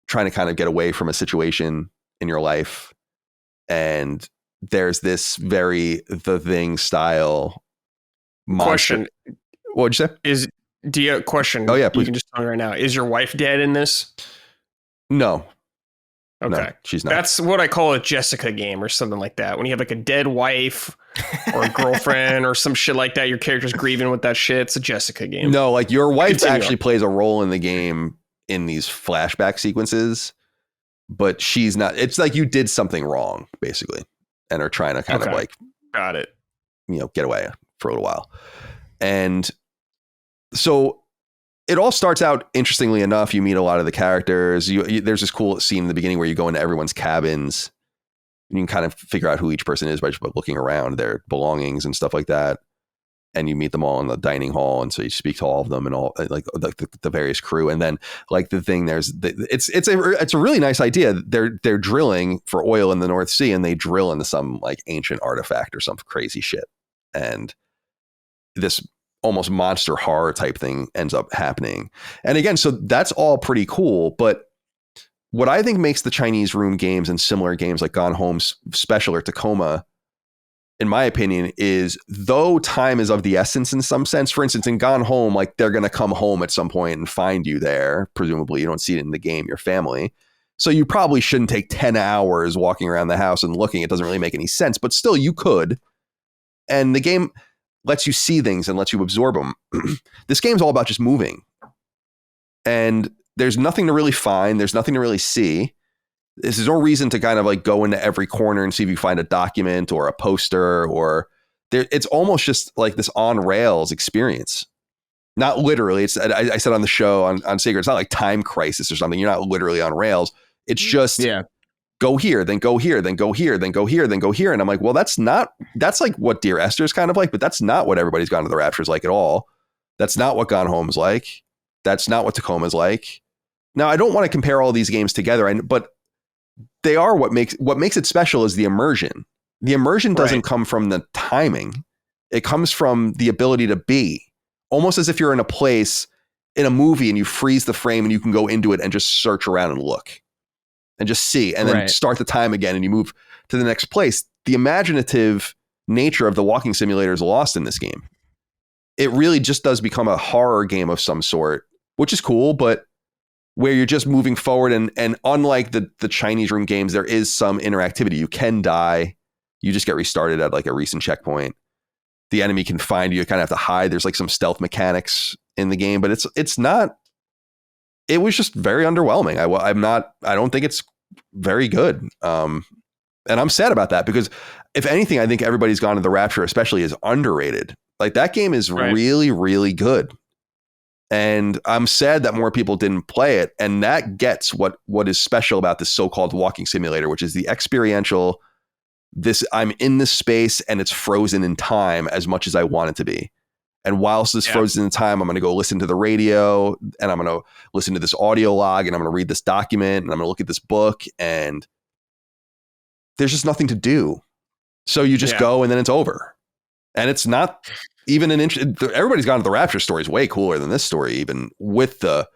trying to kind of get away from a situation in your life. And there's this very The Thing style monster. Question. What would you say? Question. Oh yeah, please. You can just tell me right now. Is your wife dead in this? No. Okay. No, she's not. That's what I call a Jessica game or something like that. When you have like a dead wife or a girlfriend or some shit like that, your character's grieving with that shit. It's a Jessica game. No, like your wife actually plays a role in the game in these flashback sequences, but she's not. It's like you did something wrong, basically, and are trying to kind of like, got it, get away for a little while. And so it all starts out interestingly enough. You meet a lot of the characters. There's this cool scene in the beginning where you go into everyone's cabins and you can kind of figure out who each person is by just looking around their belongings and stuff like that. And you meet them all in the dining hall. And so you speak to all of them and all like the various crew. And then like the thing, it's a really nice idea. They're drilling for oil in the North Sea, and they drill into some like ancient artifact or some crazy shit. And this almost monster horror type thing ends up happening. And again, so that's all pretty cool, but what I think makes the Chinese room games and similar games like Gone Home special or Tacoma, in my opinion, is though time is of the essence in some sense. For instance, in Gone Home, like they're going to come home at some point and find you there. Presumably you don't see it in the game, your family. So you probably shouldn't take 10 hours walking around the house and looking. It doesn't really make any sense, but still you could. And the game lets you see things and lets you absorb them. This game's all about just moving. And there's nothing to really find. There's nothing to really see. There's no reason to kind of like go into every corner and see if you find a document or a poster or there. It's almost just like this on rails experience. Not literally. It's I said on the show on Sacred, it's not like Time Crisis or something. You're not literally on rails. It's just go here, then go here, then go here, then go here, then go here. And I'm like, well, that's like what Dear Esther is kind of like, but that's not what Everybody's Gone to the Rapture is like at all. That's not what Gone Home is like. That's not what Tacoma is like. Now, I don't want to compare all these games together, but they are what makes it special is the immersion. The immersion doesn't come from the timing. It comes from the ability to be almost as if you're in a place in a movie and you freeze the frame and you can go into it and just search around and look and just see and then start the time again and you move to the next place. The imaginative nature of the walking simulator is lost in this game. It really just does become a horror game of some sort, which is cool, but where you're just moving forward and unlike the Chinese room games, there is some interactivity. You can die. You just get restarted at like a recent checkpoint. The enemy can find you. You kind of have to hide. There's like some stealth mechanics in the game, but it's not, it was just very underwhelming. I don't think it's very good. And I'm sad about that because if anything, I think Everybody's Gone to the Rapture, especially, is underrated. Like that game is really, really good. And I'm sad that more people didn't play it. And that gets what is special about this so-called walking simulator, which is the experiential, I'm in this space and it's frozen in time as much as I want it to be. And whilst it's frozen in time, I'm going to go listen to the radio and I'm going to listen to this audio log and I'm going to read this document and I'm going to look at this book and there's just nothing to do. So you just go and then it's over. And it's not even Everybody's Gone to the Rapture story is way cooler than this story, even with the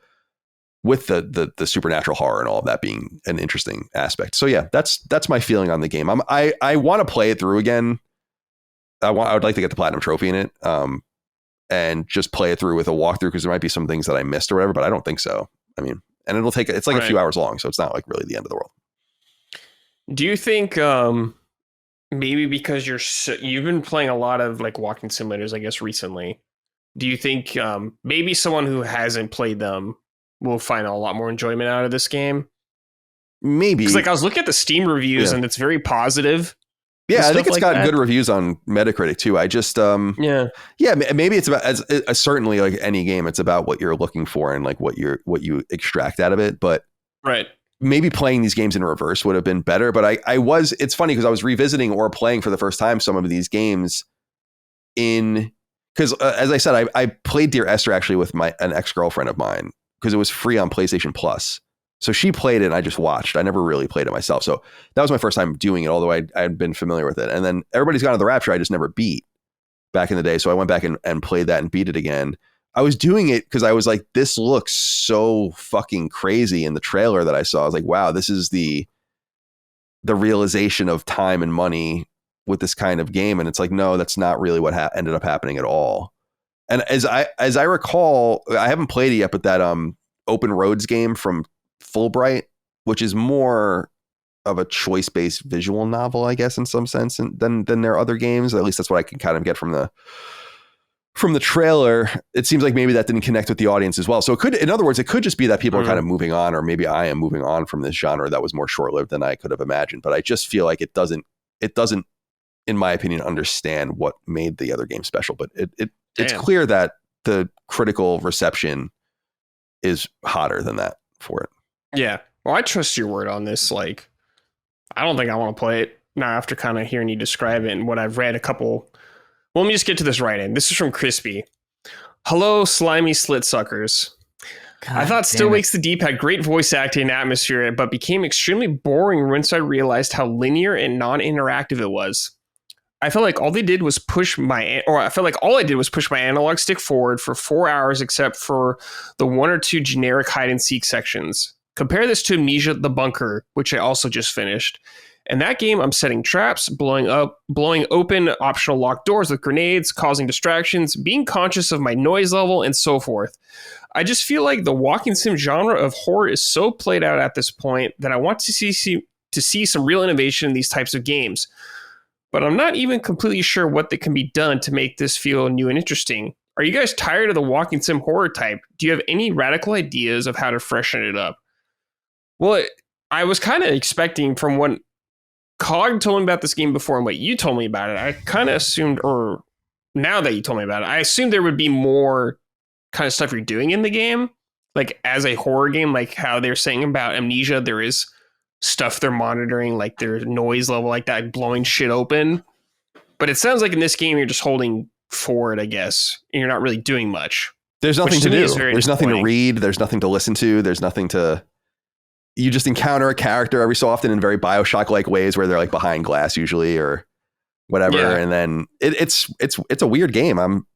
supernatural horror and all of that being an interesting aspect. So yeah, that's my feeling on the game. I want to play it through again. I would like to get the platinum trophy in it, and just play it through with a walkthrough because there might be some things that I missed or whatever, but I don't think so. I mean, and it's like a few hours long, so it's not like really the end of the world. Do you think maybe because you've been playing a lot of like walking simulators, I guess, recently, do you think maybe someone who hasn't played them will find a lot more enjoyment out of this game? Maybe. Because like I was looking at the Steam reviews and it's very positive. Yeah, I think it's got good reviews on Metacritic too. I just maybe it's about certainly like any game, it's about what you're looking for and like what you extract out of it. But maybe playing these games in reverse would have been better. But it's funny because I was revisiting or playing for the first time some of these games because as I said, I played Dear Esther actually with an ex-girlfriend of mine because it was free on PlayStation Plus. So she played it and I just watched. I never really played it myself. So that was my first time doing it, although I had been familiar with it. And then Everybody's Gone to the Rapture, I just never beat back in the day. So I went back and played that and beat it again. I was doing it because I was like, this looks so fucking crazy in the trailer that I saw. I was like, wow, this is the realization of time and money with this kind of game. And it's like, no, that's not really what ended up happening at all. And as I recall, I haven't played it yet, but that Open Roads game from Fulbright, which is more of a choice-based visual novel, I guess, in some sense, than their other games. At least that's what I can kind of get from the trailer. It seems like maybe that didn't connect with the audience as well. So in other words, it could just be that people are kind of moving on, or maybe I am moving on from this genre that was more short-lived than I could have imagined. But I just feel like it doesn't, in my opinion, understand what made the other game special. But it's clear that the critical reception is hotter than that for it. Yeah. Well, I trust your word on this. Like, I don't think I want to play it now after kind of hearing you describe it and what I've read a couple. Well, let me just get to this right in. This is from Crispy. Hello, slimy slit suckers. God, I thought Still Wakes the Deep had great voice acting and atmosphere, but became extremely boring once I realized how linear and non-interactive it was. I felt like all I did was push my analog stick forward for 4 hours, except for the one or two generic hide and seek sections. Compare this to Amnesia: The Bunker, which I also just finished. In that game, I'm setting traps, blowing open optional locked doors with grenades, causing distractions, being conscious of my noise level, and so forth. I just feel like the walking sim genre of horror is so played out at this point that I want to see some real innovation in these types of games. But I'm not even completely sure what that can be done to make this feel new and interesting. Are you guys tired of the walking sim horror type? Do you have any radical ideas of how to freshen it up? Well, I was kind of expecting from what Cog told me about this game before and what you told me about it, I kind of assumed, or now that you told me about it, I assumed there would be more kind of stuff you're doing in the game. Like as a horror game, like how they're saying about Amnesia, there is stuff they're monitoring, like their noise level, like that, blowing shit open. But it sounds like in this game, you're just holding forward, I guess, and you're not really doing much. There's nothing to do. There's nothing to read. There's nothing to listen to. There's nothing to... You just encounter a character every so often in very BioShock-like ways where they're like behind glass usually or whatever. Yeah. And then it's a weird game. I'm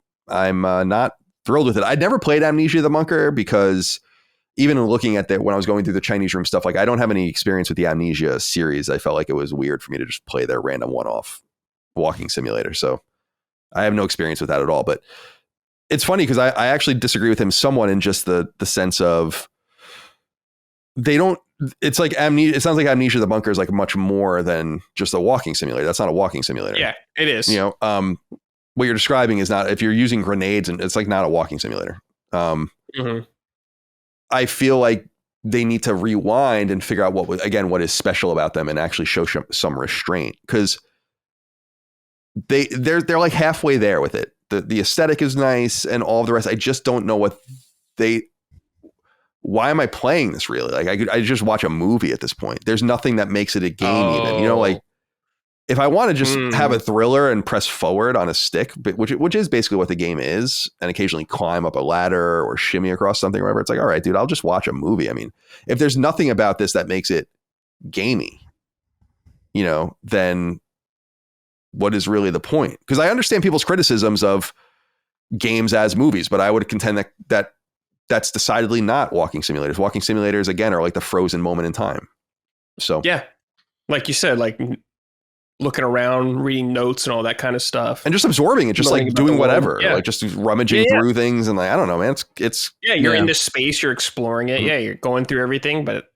not thrilled with it. I'd never played Amnesia: The Bunker because even looking at that when I was going through the Chinese room stuff, like I don't have any experience with the Amnesia series. I felt like it was weird for me to just play their random one-off walking simulator. So I have no experience with that at all. But it's funny because I actually disagree with him somewhat in just the sense of they don't... It's like Amnesia. It sounds like Amnesia: The Bunker is like much more than just a walking simulator. That's not a walking simulator. Yeah, it is. You know, what you're describing is not, if you're using grenades, and it's like not a walking simulator. I feel like they need to rewind and figure out what is special about them and actually show some restraint, because they're like halfway there with it. The aesthetic is nice and all of the rest. I just don't know why am I playing this really? Like I just watch a movie at this point. There's nothing that makes it a game even, you know, like if I want to just have a thriller and press forward on a stick, which is basically what the game is, and occasionally climb up a ladder or shimmy across something or whatever, it's like, all right, dude, I'll just watch a movie. I mean, if there's nothing about this that makes it gamey, you know, then what is really the point? Because I understand people's criticisms of games as movies, but I would contend that that's decidedly not walking simulators. Walking simulators, again, are like the frozen moment in time. So yeah, like you said, like looking around, reading notes and all that kind of stuff, and just absorbing it, just like doing whatever, like just rummaging through things. And like, I don't know, man, it's you're in this space, you're exploring it. Yeah, you're going through everything. But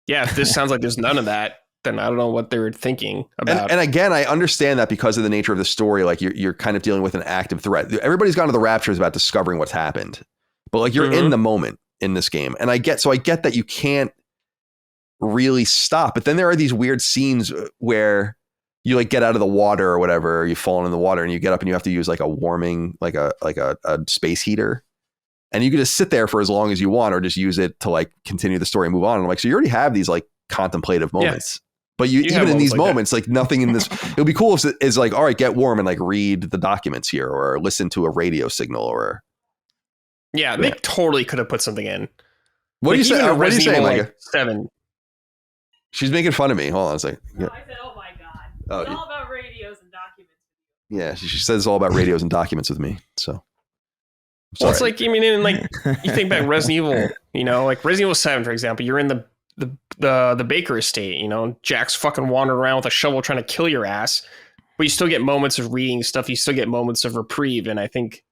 yeah, if this sounds like there's none of that, then I don't know what they were thinking about. And again, I understand that because of the nature of the story, like you're kind of dealing with an active threat. Everybody's gone to the raptures about discovering what's happened. But like you're in the moment in this game. And I get that you can't really stop. But then there are these weird scenes where you like get out of the water or whatever, or you've fallen in the water and you get up and you have to use like a warming, like a space heater. And you can just sit there for as long as you want or just use it to like continue the story and move on. And I'm like, so you already have these like contemplative moments. Yeah. But you even in these moments, like nothing in this, it would be cool if it's like, all right, get warm and like read the documents here or listen to a radio signal or. Yeah, they totally could have put something in. What do you say? What are you saying, Micah? 7. She's making fun of me. Hold on a second. No, I said, oh my God. It's all about radios and documents. Yeah, she says it's all about radios and documents with me. So. Well, it's like, I mean, like you think back Resident Evil, you know, like Resident Evil 7, for example, you're in the Baker estate, you know, Jack's fucking wandering around with a shovel trying to kill your ass, but you still get moments of reading stuff. You still get moments of reprieve. And I think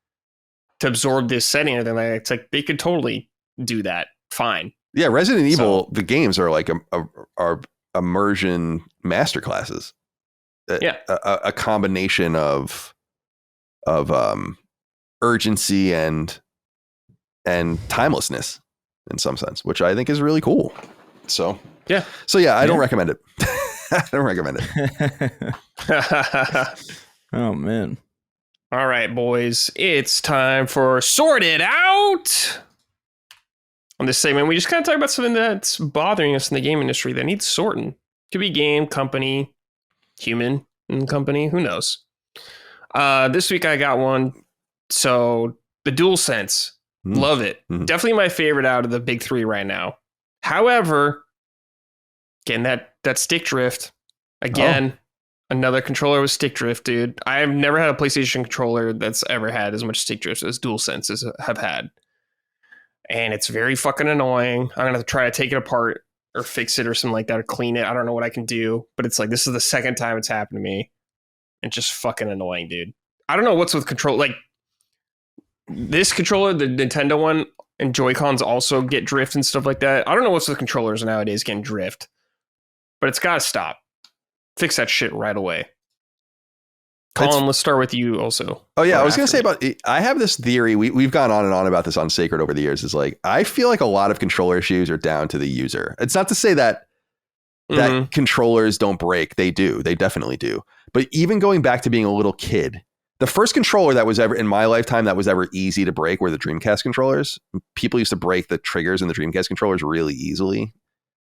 to absorb this setting, and it's like they could totally do that fine. Yeah, Resident Evil, the games are like are immersion masterclasses. Yeah, a combination of urgency and timelessness in some sense, which I think is really cool. So yeah, I don't recommend it. I don't recommend it. Oh man. All right, boys, it's time for Sort It Out. On this segment, we just kind of talk about something that's bothering us in the game industry that needs sorting. Could be game, company, human and company, who knows? This week I got one. So the DualSense, love it. Mm-hmm. Definitely my favorite out of the big three right now. However, getting that stick drift again. Another controller with stick drift, dude. I've never had a PlayStation controller that's ever had as much stick drift as DualSenses have had. and it's very fucking annoying. I'm gonna try to take it apart or fix it or something like that, or clean it. I don't know what I can do, but it's like this is the second time it's happened to me. It's just fucking annoying, dude. I don't know what's with control. Like this controller, the Nintendo one, and Joy-Cons also get drift and stuff like that. I don't know what's with controllers nowadays getting drift, but it's got to stop. Fix that shit right away. Colin, let's start with you also. Oh, yeah. I was going to say I have this theory. We've gone on and on about this on Sacred over the years. Is like, I feel like a lot of controller issues are down to the user. It's not to say that controllers don't break. They do. They definitely do. But even going back to being a little kid, the first controller that was ever in my lifetime that was ever easy to break were the Dreamcast controllers. People used to break the triggers in the Dreamcast controllers really easily.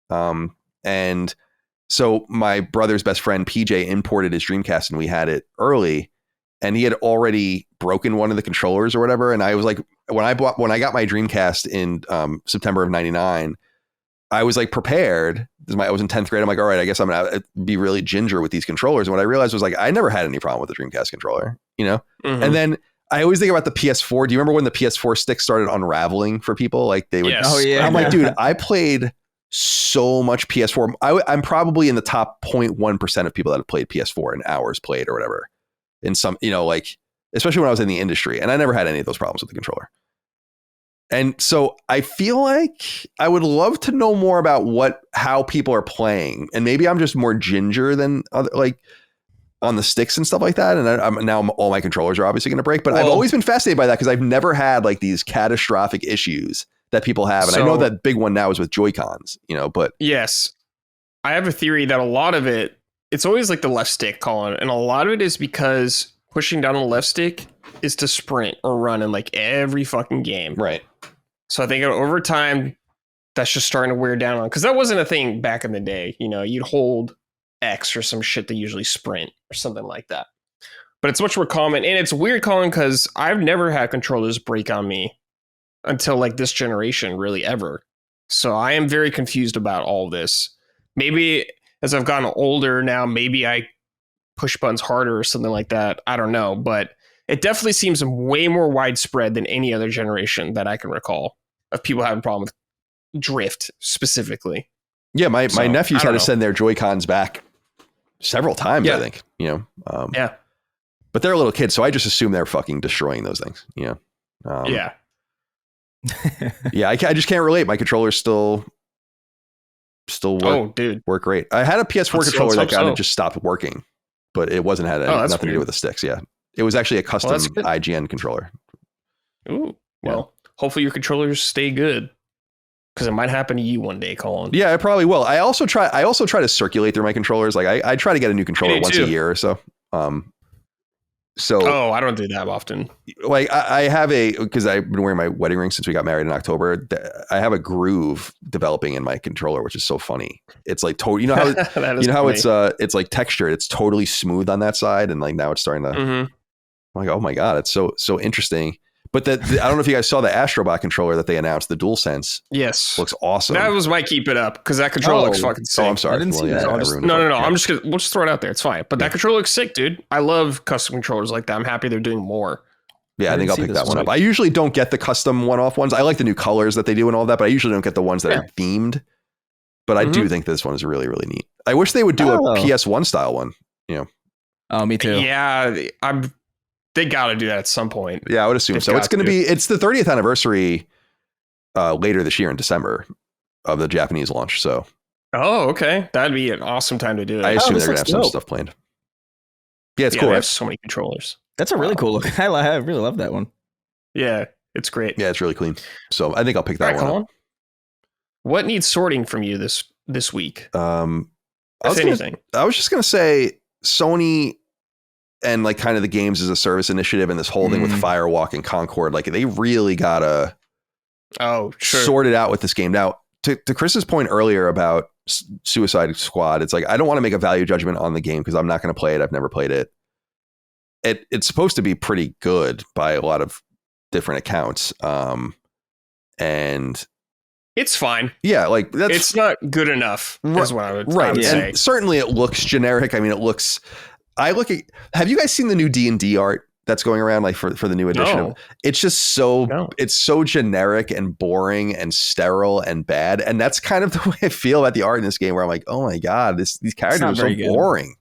And so my brother's best friend, PJ, imported his Dreamcast and we had it early, and he had already broken one of the controllers or whatever. And I was like, when I got my Dreamcast in September of 99, I was like prepared. I was in 10th grade. I'm like, all right, I guess I'm going to be really ginger with these controllers. And what I realized was like, I never had any problem with the Dreamcast controller, you know? Mm-hmm. And then I always think about the PS4. Do you remember when the PS4 sticks started unraveling for people? Like they would, yes. Oh, yeah. I'm like, dude, I played so much PS4. I'm probably in the top 0.1% of people that have played PS4 in hours played or whatever. In some, you know, like, especially when I was in the industry, and I never had any of those problems with the controller. And so I feel like I would love to know more about how people are playing. And maybe I'm just more ginger than other, like on the sticks and stuff like that. And now all my controllers are obviously going to break, but I've always been fascinated by that because I've never had like these catastrophic issues that people have. And I know that big one now is with Joy-Cons, you know, but yes, I have a theory that a lot of it's always like the left stick, Colin. And a lot of it is because pushing down the left stick is to sprint or run in like every fucking game. Right. So I think over time, that's just starting to wear down on, because that wasn't a thing back in the day. You know, you'd hold X or some shit to usually sprint or something like that. But it's much more common. And it's weird, Colin, because I've never had controllers break on me until like this generation, really ever. So I am very confused about all this. Maybe as I've gotten older now, maybe I push buttons harder or something like that. I don't know. But it definitely seems way more widespread than any other generation that I can recall of people having a problem with drift specifically. Yeah, my nephews had to send their Joy-Cons back several times, I think, you know. Yeah. But they're little kids, so I just assume they're fucking destroying those things, you know. Yeah. Yeah, I just can't relate. My controllers still work great. I had a PS4 controller that kind of just stopped working, but it wasn't nothing to do with the sticks. Yeah. It was actually a custom IGN controller. Ooh, well, hopefully your controllers stay good, because it might happen to you one day, Colin. Yeah, it probably will. I also try to circulate through my controllers. Like I try to get a new controller once a year or so. I don't do that often. Like I have because I've been wearing my wedding ring since we got married in October. I have a groove developing in my controller, which is so funny. It's like you know how it's like textured. It's totally smooth on that side, and like now it's starting to. Mm-hmm. I'm like, oh my god, it's so interesting. But I don't know if you guys saw the Astrobot controller that they announced, the DualSense. Yes, looks awesome. That was my keep it up, because that controller looks fucking sick. Oh, I'm sorry. I didn't see that. No. I'm just gonna we'll just throw it out there. It's fine. But that controller looks sick, dude. I love custom controllers like that. I'm happy they're doing more. Yeah, I think I'll pick that one up. I usually don't get the custom one-off ones. I like the new colors that they do and all that, but I usually don't get the ones that are themed. But I do think this one is really, really neat. I wish they would do a PS1 style one. You know. Oh, me too. Yeah, they got to do that at some point. Yeah, I would assume so. It's going to be, it's the 30th anniversary later this year in December of the Japanese launch. So. Oh, okay. That'd be an awesome time to do it. I assume they're going to have some stuff planned. Yeah, it's cool. They have so many controllers. That's a really cool look. I really love that one. Yeah, it's great. Yeah, it's really clean. So I think I'll pick that one up. What needs sorting from you this week? I was just going to say Sony and like kind of the games as a service initiative and this whole thing with Firewalk and Concord, like they really gotta sort it out with this game. Now, to Chris's point earlier about Suicide Squad, it's like, I don't want to make a value judgment on the game because I'm not going to play it. I've never played it. It's supposed to be pretty good by a lot of different accounts. And it's fine. Yeah, like it's not good enough. Is what I would say. And certainly it looks generic. I mean, it looks. Have you guys seen the new D&D art that's going around like for the new edition? No. It's just it's so generic and boring and sterile and bad. And that's kind of the way I feel about the art in this game, where I'm like, oh my God, these characters are so boring.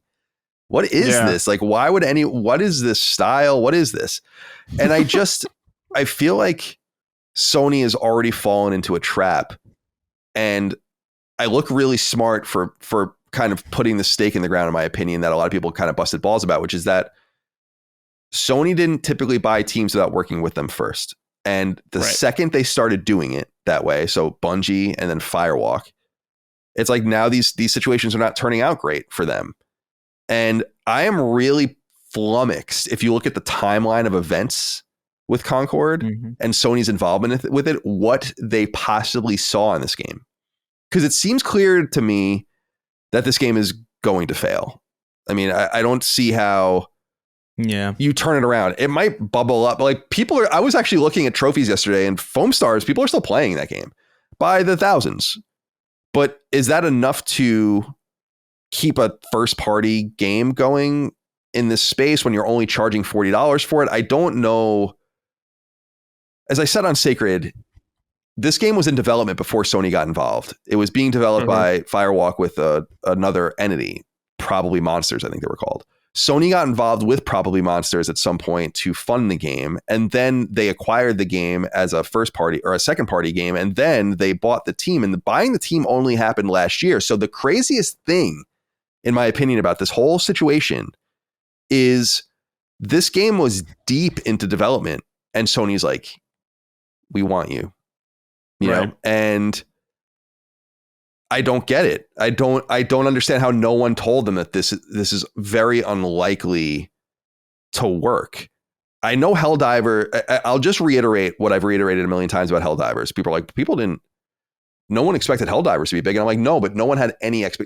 What is this? Like, what is this style? What is this? And I feel like Sony has already fallen into a trap, and I look really smart for kind of putting the stake in the ground, in my opinion, that a lot of people kind of busted balls about, which is that Sony didn't typically buy teams without working with them first. And the second they started doing it that way, so Bungie and then Firewalk, it's like now these situations are not turning out great for them. And I am really flummoxed if you look at the timeline of events with Concord and Sony's involvement with it, what they possibly saw in this game. Because it seems clear to me that this game is going to fail. I mean, I don't see how you turn it around. It might bubble up. Like I was actually looking at trophies yesterday, and Foam Stars, people are still playing that game by the thousands. But is that enough to keep a first party game going in this space when you're only charging $40 for it? I don't know. As I said on Sacred, this game was in development before Sony got involved. It was being developed by Firewalk with another entity, Probably Monsters, I think they were called. Sony got involved with Probably Monsters at some point to fund the game, and then they acquired the game as a first party or a second party game, and then they bought the team, and buying the team only happened last year. So the craziest thing, in my opinion, about this whole situation is this game was deep into development, and Sony's like, we want you, you know, and I don't get it. I don't understand how no one told them that this is very unlikely to work. I know Helldiver. I'll just reiterate what I've reiterated a million times about Helldivers. People are like, no one expected Helldivers to be big. And I'm like, no, but no one had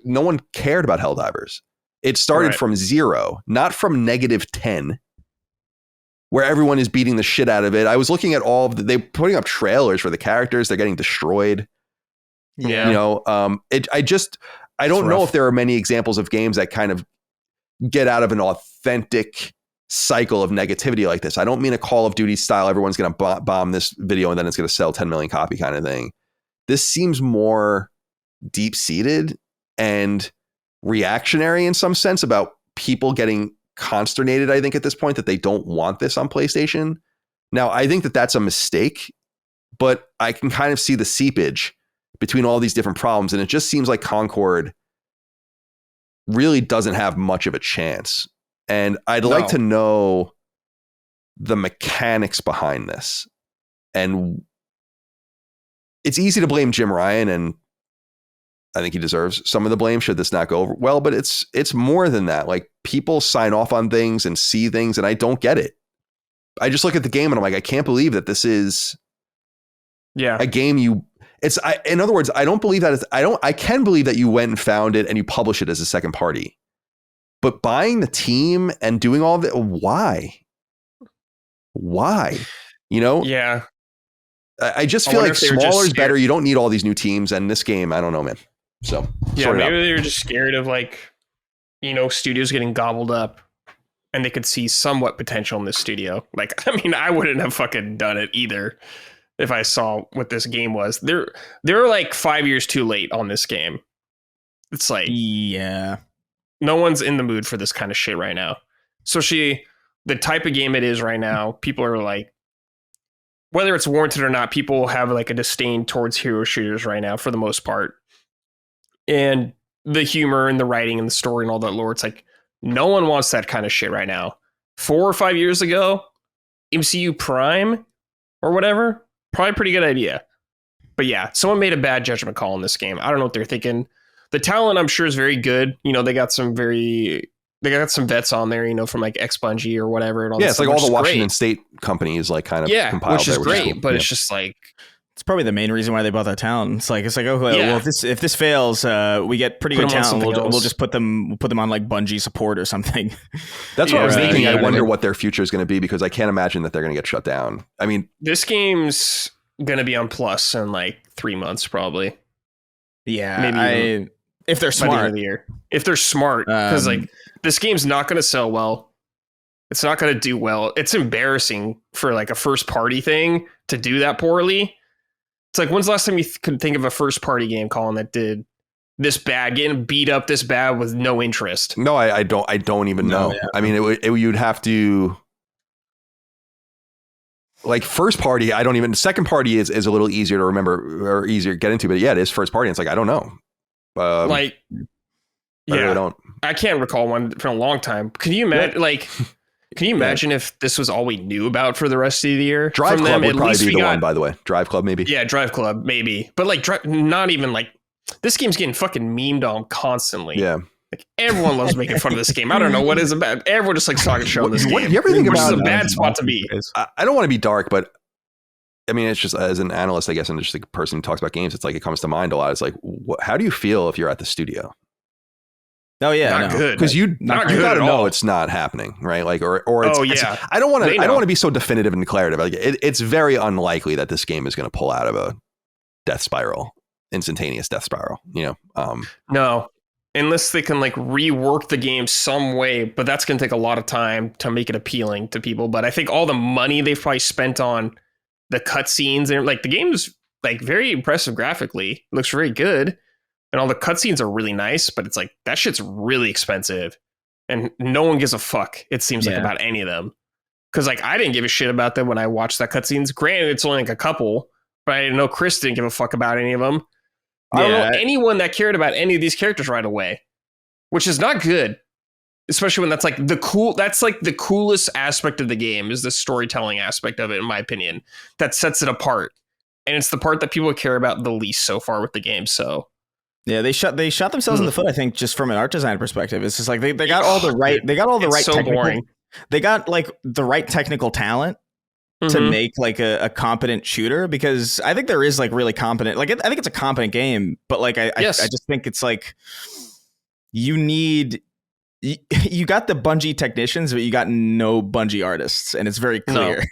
no one cared about Helldivers. It started from 0, not from -10, where everyone is beating the shit out of it. I was looking at they're putting up trailers for the characters. They're getting destroyed. Yeah. You know, I don't know if there are many examples of games that kind of get out of an authentic cycle of negativity like this. I don't mean a Call of Duty style, everyone's going to bomb this video and then it's going to sell 10 million copy kind of thing. This seems more deep-seated and reactionary in some sense about people getting consternated, I think, at this point that they don't want this on PlayStation. Now, I think that that's a mistake, but I can kind of see the seepage between all these different problems. And it just seems like Concord really doesn't have much of a chance. And I'd like to know the mechanics behind this. And it's easy to blame Jim Ryan, and I think he deserves some of the blame should this not go over well, but it's more than that. Like, people sign off on things and see things, and I don't get it. I just look at the game and I'm like, I can't believe that this is a game in other words, I don't believe that I can believe that you went and found it and you publish it as a second party, but buying the team and doing all of it, why? You know? Yeah. I just feel like smaller is better. You don't need all these new teams, and this game, I don't know, man. So yeah, maybe they were just scared of, like, you know, studios getting gobbled up, and they could see somewhat potential in this studio. Like, I mean, I wouldn't have fucking done it either if I saw what this game was. They're like 5 years too late on this game. It's like, no one's in the mood for this kind of shit right now. So the type of game it is right now, people are like, whether it's warranted or not, people have like a disdain towards hero shooters right now for the most part. And the humor and the writing and the story and all that lore, it's like, no one wants that kind of shit right now. 4 or 5 years ago, MCU Prime or whatever, probably a pretty good idea. But yeah, someone made a bad judgment call in this game. I don't know what they're thinking. The talent, I'm sure, is very good. You know, they got some vets on there, you know, from like Bungie or whatever. And all it's like all the Washington State companies like kind of compiled which is there, great. Cool. But it's just like, it's probably the main reason why they bought that talent. It's like, oh, well, if this fails, we get pretty good talent. We'll just put them on like Bungie support or something. That's what I was thinking. I wonder what their future is going to be, because I can't imagine that they're going to get shut down. I mean, this game's going to be on Plus in like 3 months, probably. Yeah, maybe if they're smart. If they're smart, because like this game's not going to sell well. It's not going to do well. It's embarrassing for like a first party thing to do that poorly. It's like, when's the last time you could think of a first party game, Colin, that did this bad, getting beat up this bad with no interest? No, I don't even know. Yeah. I mean, you'd have to, like, first party. I don't even. Second party is a little easier to remember or easier to get into, but yeah, it is first party. And it's like, I don't know. I really don't. I can't recall one for a long time. Can you imagine? Can you imagine if this was all we knew about for the rest of the year? Drive from Club them? would probably be the one, by the way. Drive Club, maybe. Yeah, Drive Club, maybe. But like, not even like, this game's getting fucking memed on constantly. Yeah. Like, everyone loves making fun of this game. I don't know what is about. Everyone just likes talking shit on this game. You ever think about it? Which is a bad spot to be. I don't want to be dark, but I mean, it's just as an analyst, I guess, and just like a person who talks about games, it's like it comes to mind a lot. It's like, how do you feel if you're at the studio? Oh yeah, not good. Because you gotta know it's not happening, right? Like, or it's, I don't want to be so definitive and declarative. Like, it's very unlikely that this game is going to pull out of a instantaneous death spiral. You know, no, unless they can like rework the game some way, but that's going to take a lot of time to make it appealing to people. But I think all the money they've probably spent on the cutscenes and like the game's like very impressive graphically, it looks very good. And all the cutscenes are really nice, but it's like, that shit's really expensive. And no one gives a fuck, it seems like, about any of them. Because like, I didn't give a shit about them when I watched that cutscenes. Granted, it's only like a couple, but I didn't know Chris didn't give a fuck about any of them. I don't know anyone that cared about any of these characters right away, which is not good. Especially when that's like the coolest aspect of the game is the storytelling aspect of it, in my opinion. That sets it apart. And it's the part that people care about the least so far with the game, so... Yeah, they shot themselves in the foot, I think, just from an art design perspective. It's just like they got all the right so technical, boring. They got like the right technical talent to make like a competent shooter, because I think there is like really competent, like I think it's a competent game, but like I just think it's like you got the Bungie technicians, but you got no Bungie artists, and it's very clear. No.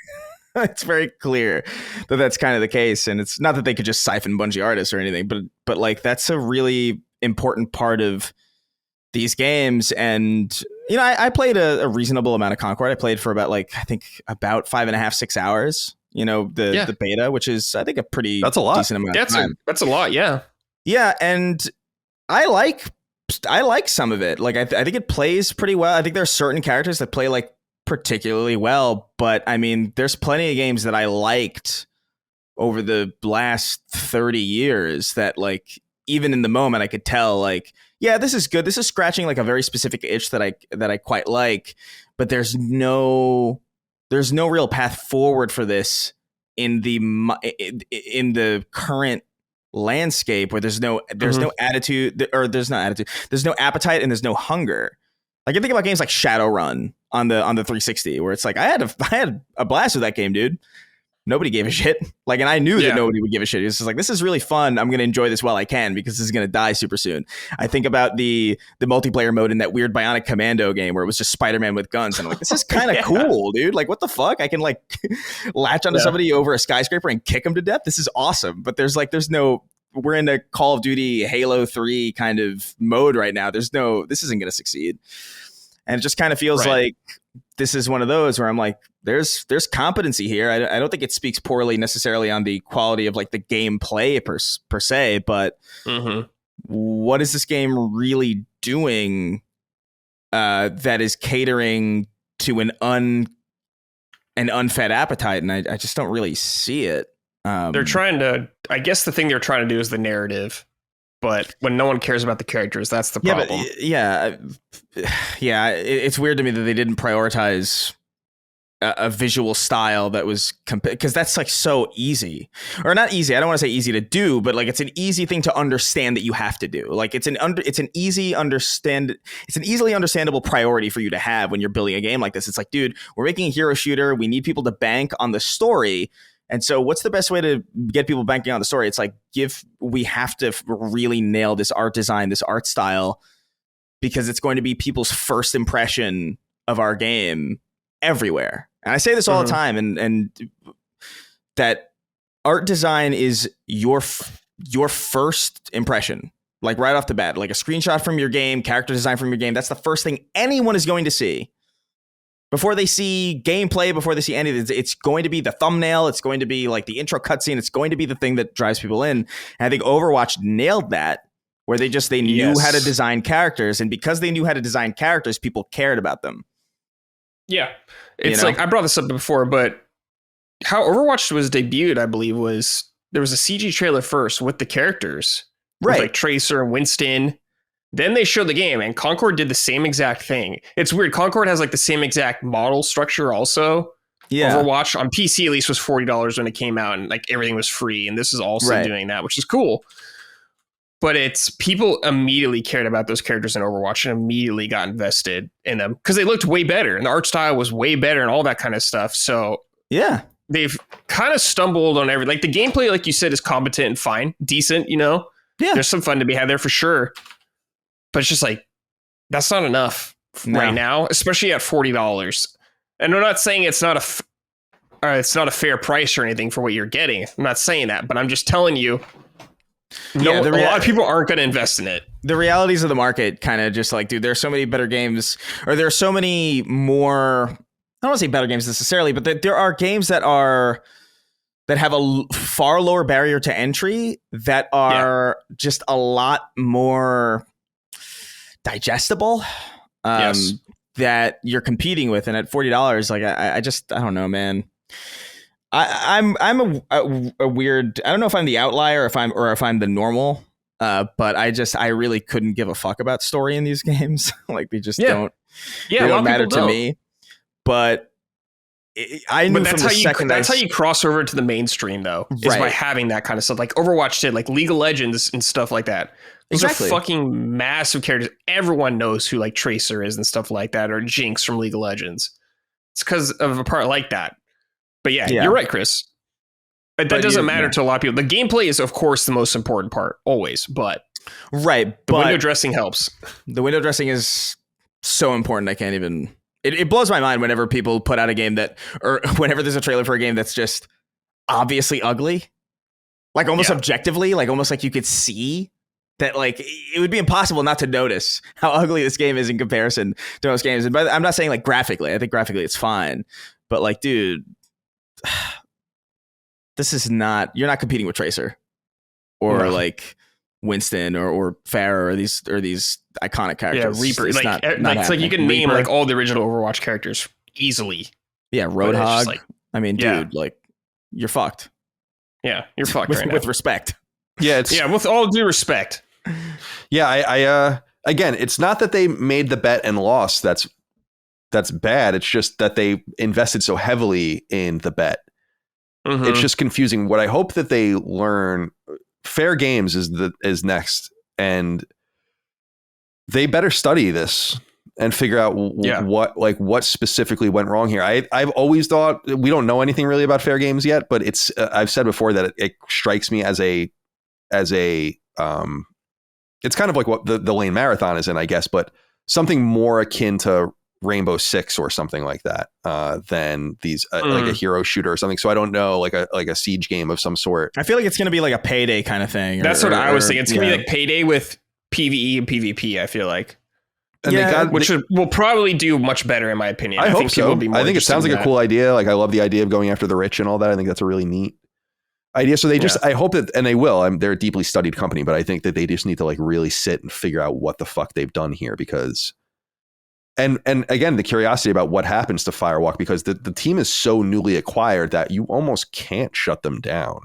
It's very clear that that's kind of the case, and it's not that they could just siphon Bungie artists or anything, but like that's a really important part of these games. And you know, I played a reasonable amount of Concord. I played for about 5.5, 6 hours. You know, the beta, which is I think a pretty decent amount of time. That's a lot, yeah. Yeah, and I like some of it. Like I think it plays pretty well. I think there are certain characters that play like particularly well, but I mean, there's plenty of games that I liked over the last 30 years that like even in the moment I could tell like, yeah, this is good. This is scratching like a very specific itch that I quite like, but there's no real path forward for this in the current landscape where there's no attitude, or there's no appetite, and there's no hunger. Like, I think about games like Shadowrun on the 360, where it's like I had a blast with that game, dude. Nobody gave a shit. Like, and I knew that nobody would give a shit. It's just like, this is really fun. I'm going to enjoy this while I can, because this is going to die super soon. I think about the multiplayer mode in that weird Bionic Commando game where it was just Spider-Man with guns. And I'm like, this is kind of cool, dude. Like, what the fuck? I can like latch onto somebody over a skyscraper and kick them to death. This is awesome. But we're in a Call of Duty Halo 3 kind of mode right now. This isn't going to succeed. And it just kind of feels like this is one of those where I'm like, there's competency here. I don't think it speaks poorly necessarily on the quality of like the gameplay per se, but what is this game really doing that is catering to an unfed appetite? And I just don't really see it. They're trying to, I guess the thing they're trying to do is the narrative, but when no one cares about the characters, that's the problem. It's weird to me that they didn't prioritize a visual style that was because that's like so easy, or not easy. I don't want to say easy to do, but like it's an easy thing to understand that you have to do. Like it's an easily understandable priority for you to have when you're building a game like this. It's like, dude, we're making a hero shooter. We need people to bank on the story. And so what's the best way to get people banking on the story? It's like, we have to really nail this art design, this art style, because it's going to be people's first impression of our game everywhere. And I say this all the time, and that art design is your first impression, like right off the bat, like a screenshot from your game, character design from your game. That's the first thing anyone is going to see. Before they see gameplay, before they see anything, it's going to be the thumbnail. It's going to be like the intro cutscene. It's going to be the thing that drives people in. And I think Overwatch nailed that, where they knew how to design characters. And because they knew how to design characters, people cared about them. Yeah. It's like, I brought this up before, but how Overwatch was debuted, I believe, was there was a CG trailer first with the characters. Right. With like Tracer and Winston. Then they showed the game, and Concord did the same exact thing. It's weird. Concord has like the same exact model structure also. Yeah. Overwatch on PC at least was $40 when it came out, and like everything was free. And this is also doing that, which is cool. But it's people immediately cared about those characters in Overwatch and immediately got invested in them because they looked way better and the art style was way better and all that kind of stuff. So yeah, they've kind of stumbled on like the gameplay, like you said, is competent and fine, decent. Yeah, there's some fun to be had there for sure. But it's just like, that's not enough right now, especially at $40. And I'm not saying it's not a fair price or anything for what you're getting. I'm not saying that, but I'm just telling you, a lot of people aren't going to invest in it. The realities of the market kind of just like, dude, there's so many better games, or there are so many more, I don't want to say better games necessarily, but there are games that have a far lower barrier to entry that are just a lot more digestible that you're competing with. And at $40, like I don't know, man. I'm a weird, I don't know if I'm the outlier if I'm the normal, but I really couldn't give a fuck about story in these games. Like they just don't matter to me. But I knew from the second that's how you cross over to the mainstream though, is by having that kind of stuff. Like Overwatch did, like League of Legends and stuff like that. Those are fucking massive characters. Everyone knows who like Tracer is and stuff like that, or Jinx from League of Legends. It's because of a part like that. But yeah, you're right, Chris. But that doesn't matter to a lot of people. The gameplay is, of course, the most important part, always. But the window dressing helps. The window dressing is so important. I can't even. It blows my mind whenever people put out a game or whenever there's a trailer for a game that's just obviously ugly, like almost objectively, like almost like you could see that, like it would be impossible not to notice how ugly this game is in comparison to most games. And I'm not saying like graphically. I think graphically it's fine, but like, dude. This is not, you're not competing with Tracer or like Winston or Pharah or these iconic characters. Yeah, Reaper. It's like you can name like all the original Overwatch characters easily. Yeah, Roadhog. Like, I mean, dude, like you're fucked. Yeah, you're fucked with respect. Yeah, with all due respect. Yeah, I again, it's not that they made the bet and lost. That's bad. It's just that they invested so heavily in the bet. Mm-hmm. It's just confusing. What I hope that they learn, fair games is next, and they better study this and figure out what specifically went wrong here. I've always thought we don't know anything really about fair games yet, but it's I've said before that it strikes me as a it's kind of like what the Lane Marathon is in, I guess, but something more akin to Rainbow Six or something like that than these like a hero shooter or something. So I don't know, like a siege game of some sort. I feel like it's going to be like a Payday kind of thing. That's what I was thinking. It's going to be like Payday with PvE and PvP, I feel like. And which will probably do much better in my opinion. I hope so. I think it sounds like a cool idea. Like I love the idea of going after the rich and all that. I think that's a really neat idea. So they I hope that, and they will, they're a deeply studied company, but I think that they just need to like really sit and figure out what the fuck they've done here, because and again, the curiosity about what happens to Firewalk, because the team is so newly acquired that you almost can't shut them down.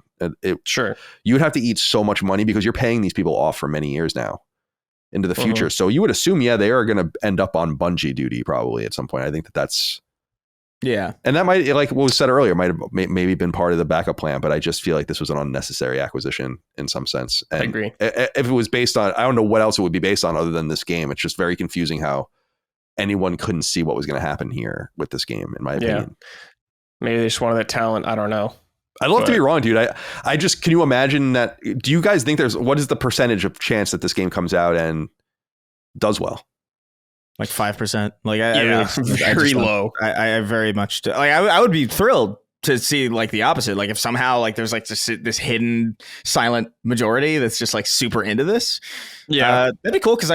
Sure. You would have to eat so much money because you're paying these people off for many years now into the future. So you would assume, they are going to end up on Bungie duty probably at some point. I think that's. Yeah. And that might, like what was said earlier, might have maybe been part of the backup plan, but I just feel like this was an unnecessary acquisition in some sense. And I agree. If it was based on, I don't know what else it would be based on other than this game. It's just very confusing how anyone couldn't see what was going to happen here with this game, in my opinion. Maybe they just wanted that talent. I don't know. I'd love to be wrong, dude. I just, can you imagine that? Do you guys think what is the percentage of chance that this game comes out and does well? Like 5%. Like very low. I very much like. I would be thrilled to see like the opposite. Like if somehow like there's like this hidden silent majority that's just like super into this. Yeah, that'd be cool, because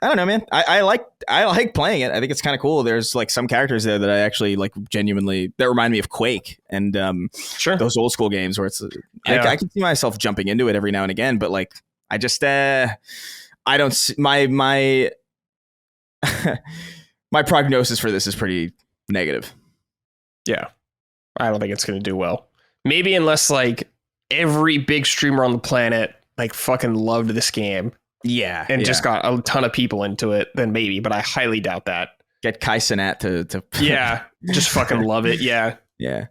I don't know, man. I like playing it. I think it's kind of cool. There's like some characters there that I actually like genuinely that remind me of Quake and sure, those old school games where it's I can see myself jumping into it every now and again, but like I just I don't see my my prognosis for this is pretty negative. Yeah, I don't think it's going to do well. Maybe unless like every big streamer on the planet like fucking loved this game. Yeah. And just got a ton of people into it, then maybe, but I highly doubt that. Get Kai Cenat to yeah, just fucking love it. Yeah. Yeah.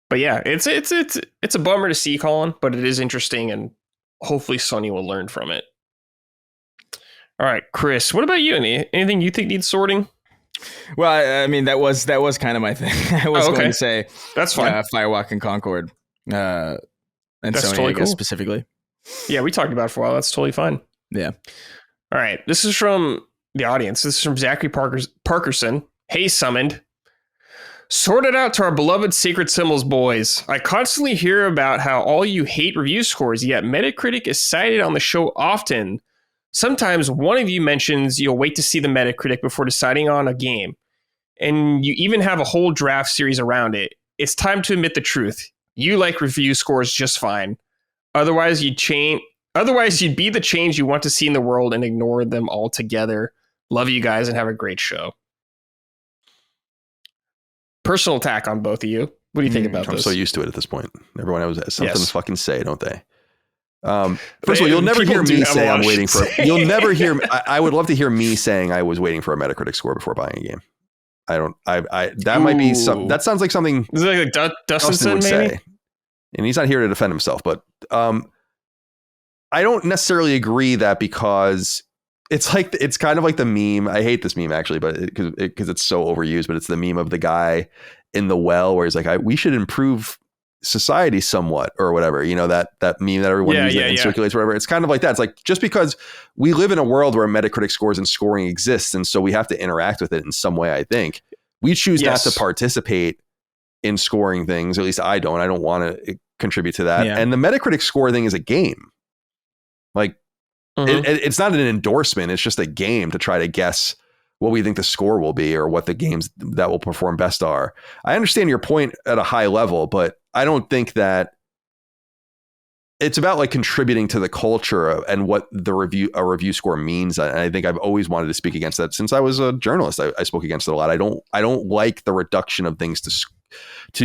But yeah, it's a bummer to see, Colin, but it is interesting and hopefully Sony will learn from it. All right, Chris, what about you? Anything you think needs sorting? Well, I mean, that was kind of my thing. I was going to say that's fine. Firewalk and Concord. And that's Sony, totally I guess, cool. Specifically. Yeah, we talked about it for a while. That's totally fine. Yeah. All right. This is from the audience. This is from Zachary Parkerson. Hey, Summoned. Sort it out to our beloved Sacred Symbols boys. I constantly hear about how all you hate review scores, yet Metacritic is cited on the show often. Sometimes one of you mentions you'll wait to see the Metacritic before deciding on a game. And you even have a whole draft series around it. It's time to admit the truth. You like review scores just fine. Otherwise, you'd be the change you want to see in the world and ignore them altogether. Love you guys and have a great show. Personal attack on both of you. What do you think about this? I'm so used to it at this point. Everyone has something to fucking say, don't they? First of all, you'll never hear me say I'm waiting for. You'll never hear. I would love to hear me saying I was waiting for a Metacritic score before buying a game. I don't. That might be some. That sounds like something. Is it like Dustin would maybe? say. And he's not here to defend himself, but I don't necessarily agree that because it's kind of like the meme. I hate this meme actually, but because it's so overused. But it's the meme of the guy in the well where he's like, we should improve society somewhat or whatever, you know, that meme that everyone uses and circulates, whatever. It's kind of like that. It's like, just because we live in a world where Metacritic scores and scoring exists, and so we have to interact with it in some way, I think we choose not to participate in scoring things. At least I don't want to contribute to that. And the Metacritic score thing is a game. Like it's not an endorsement. It's just a game to try to guess what we think the score will be or what the games that will perform best are. I understand your point at a high level, but I don't think that it's about like contributing to the culture and what a review score means. And I think I've always wanted to speak against that since I was a journalist. I spoke against it a lot. I don't like the reduction of things to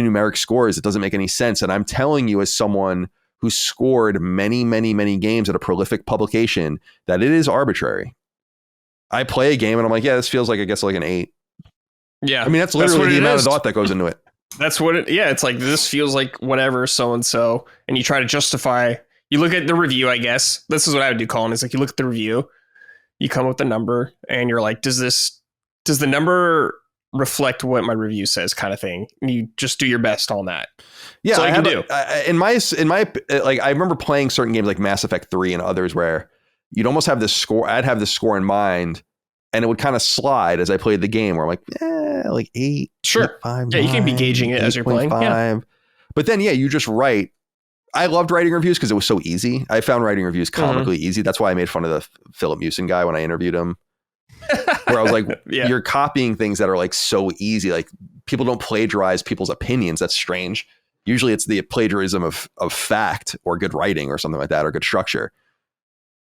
numeric scores. It doesn't make any sense. And I'm telling you, as someone who scored many, many, many games at a prolific publication, that it is arbitrary. I play a game and I'm like, yeah, this feels like, I guess, like an 8. Yeah. I mean, that's literally the amount of thought that goes into it. That's what it's like. This feels like whatever, so-and-so. And you try to justify, you look at the review, I guess. This is what I would do, Colin. It's like, you look at the review, you come up with the number, and you're like, does the number reflect what my review says, kind of thing? And you just do your best on that. Yeah. So I can do. In my, like, I remember playing certain games like Mass Effect 3 and others where you'd almost have this score. I'd have this score in mind, and it would kind of slide as I played the game where I'm like, like 8. Sure. 5, yeah, 9, you can be gauging it as you're playing. Yeah. But then, you just write. I loved writing reviews because it was so easy. I found writing reviews comically easy. That's why I made fun of the Philip Mewson guy when I interviewed him. Where I was like, you're copying things that are like so easy. Like, people don't plagiarize people's opinions. That's strange. Usually it's the plagiarism of fact or good writing or something like that, or good structure.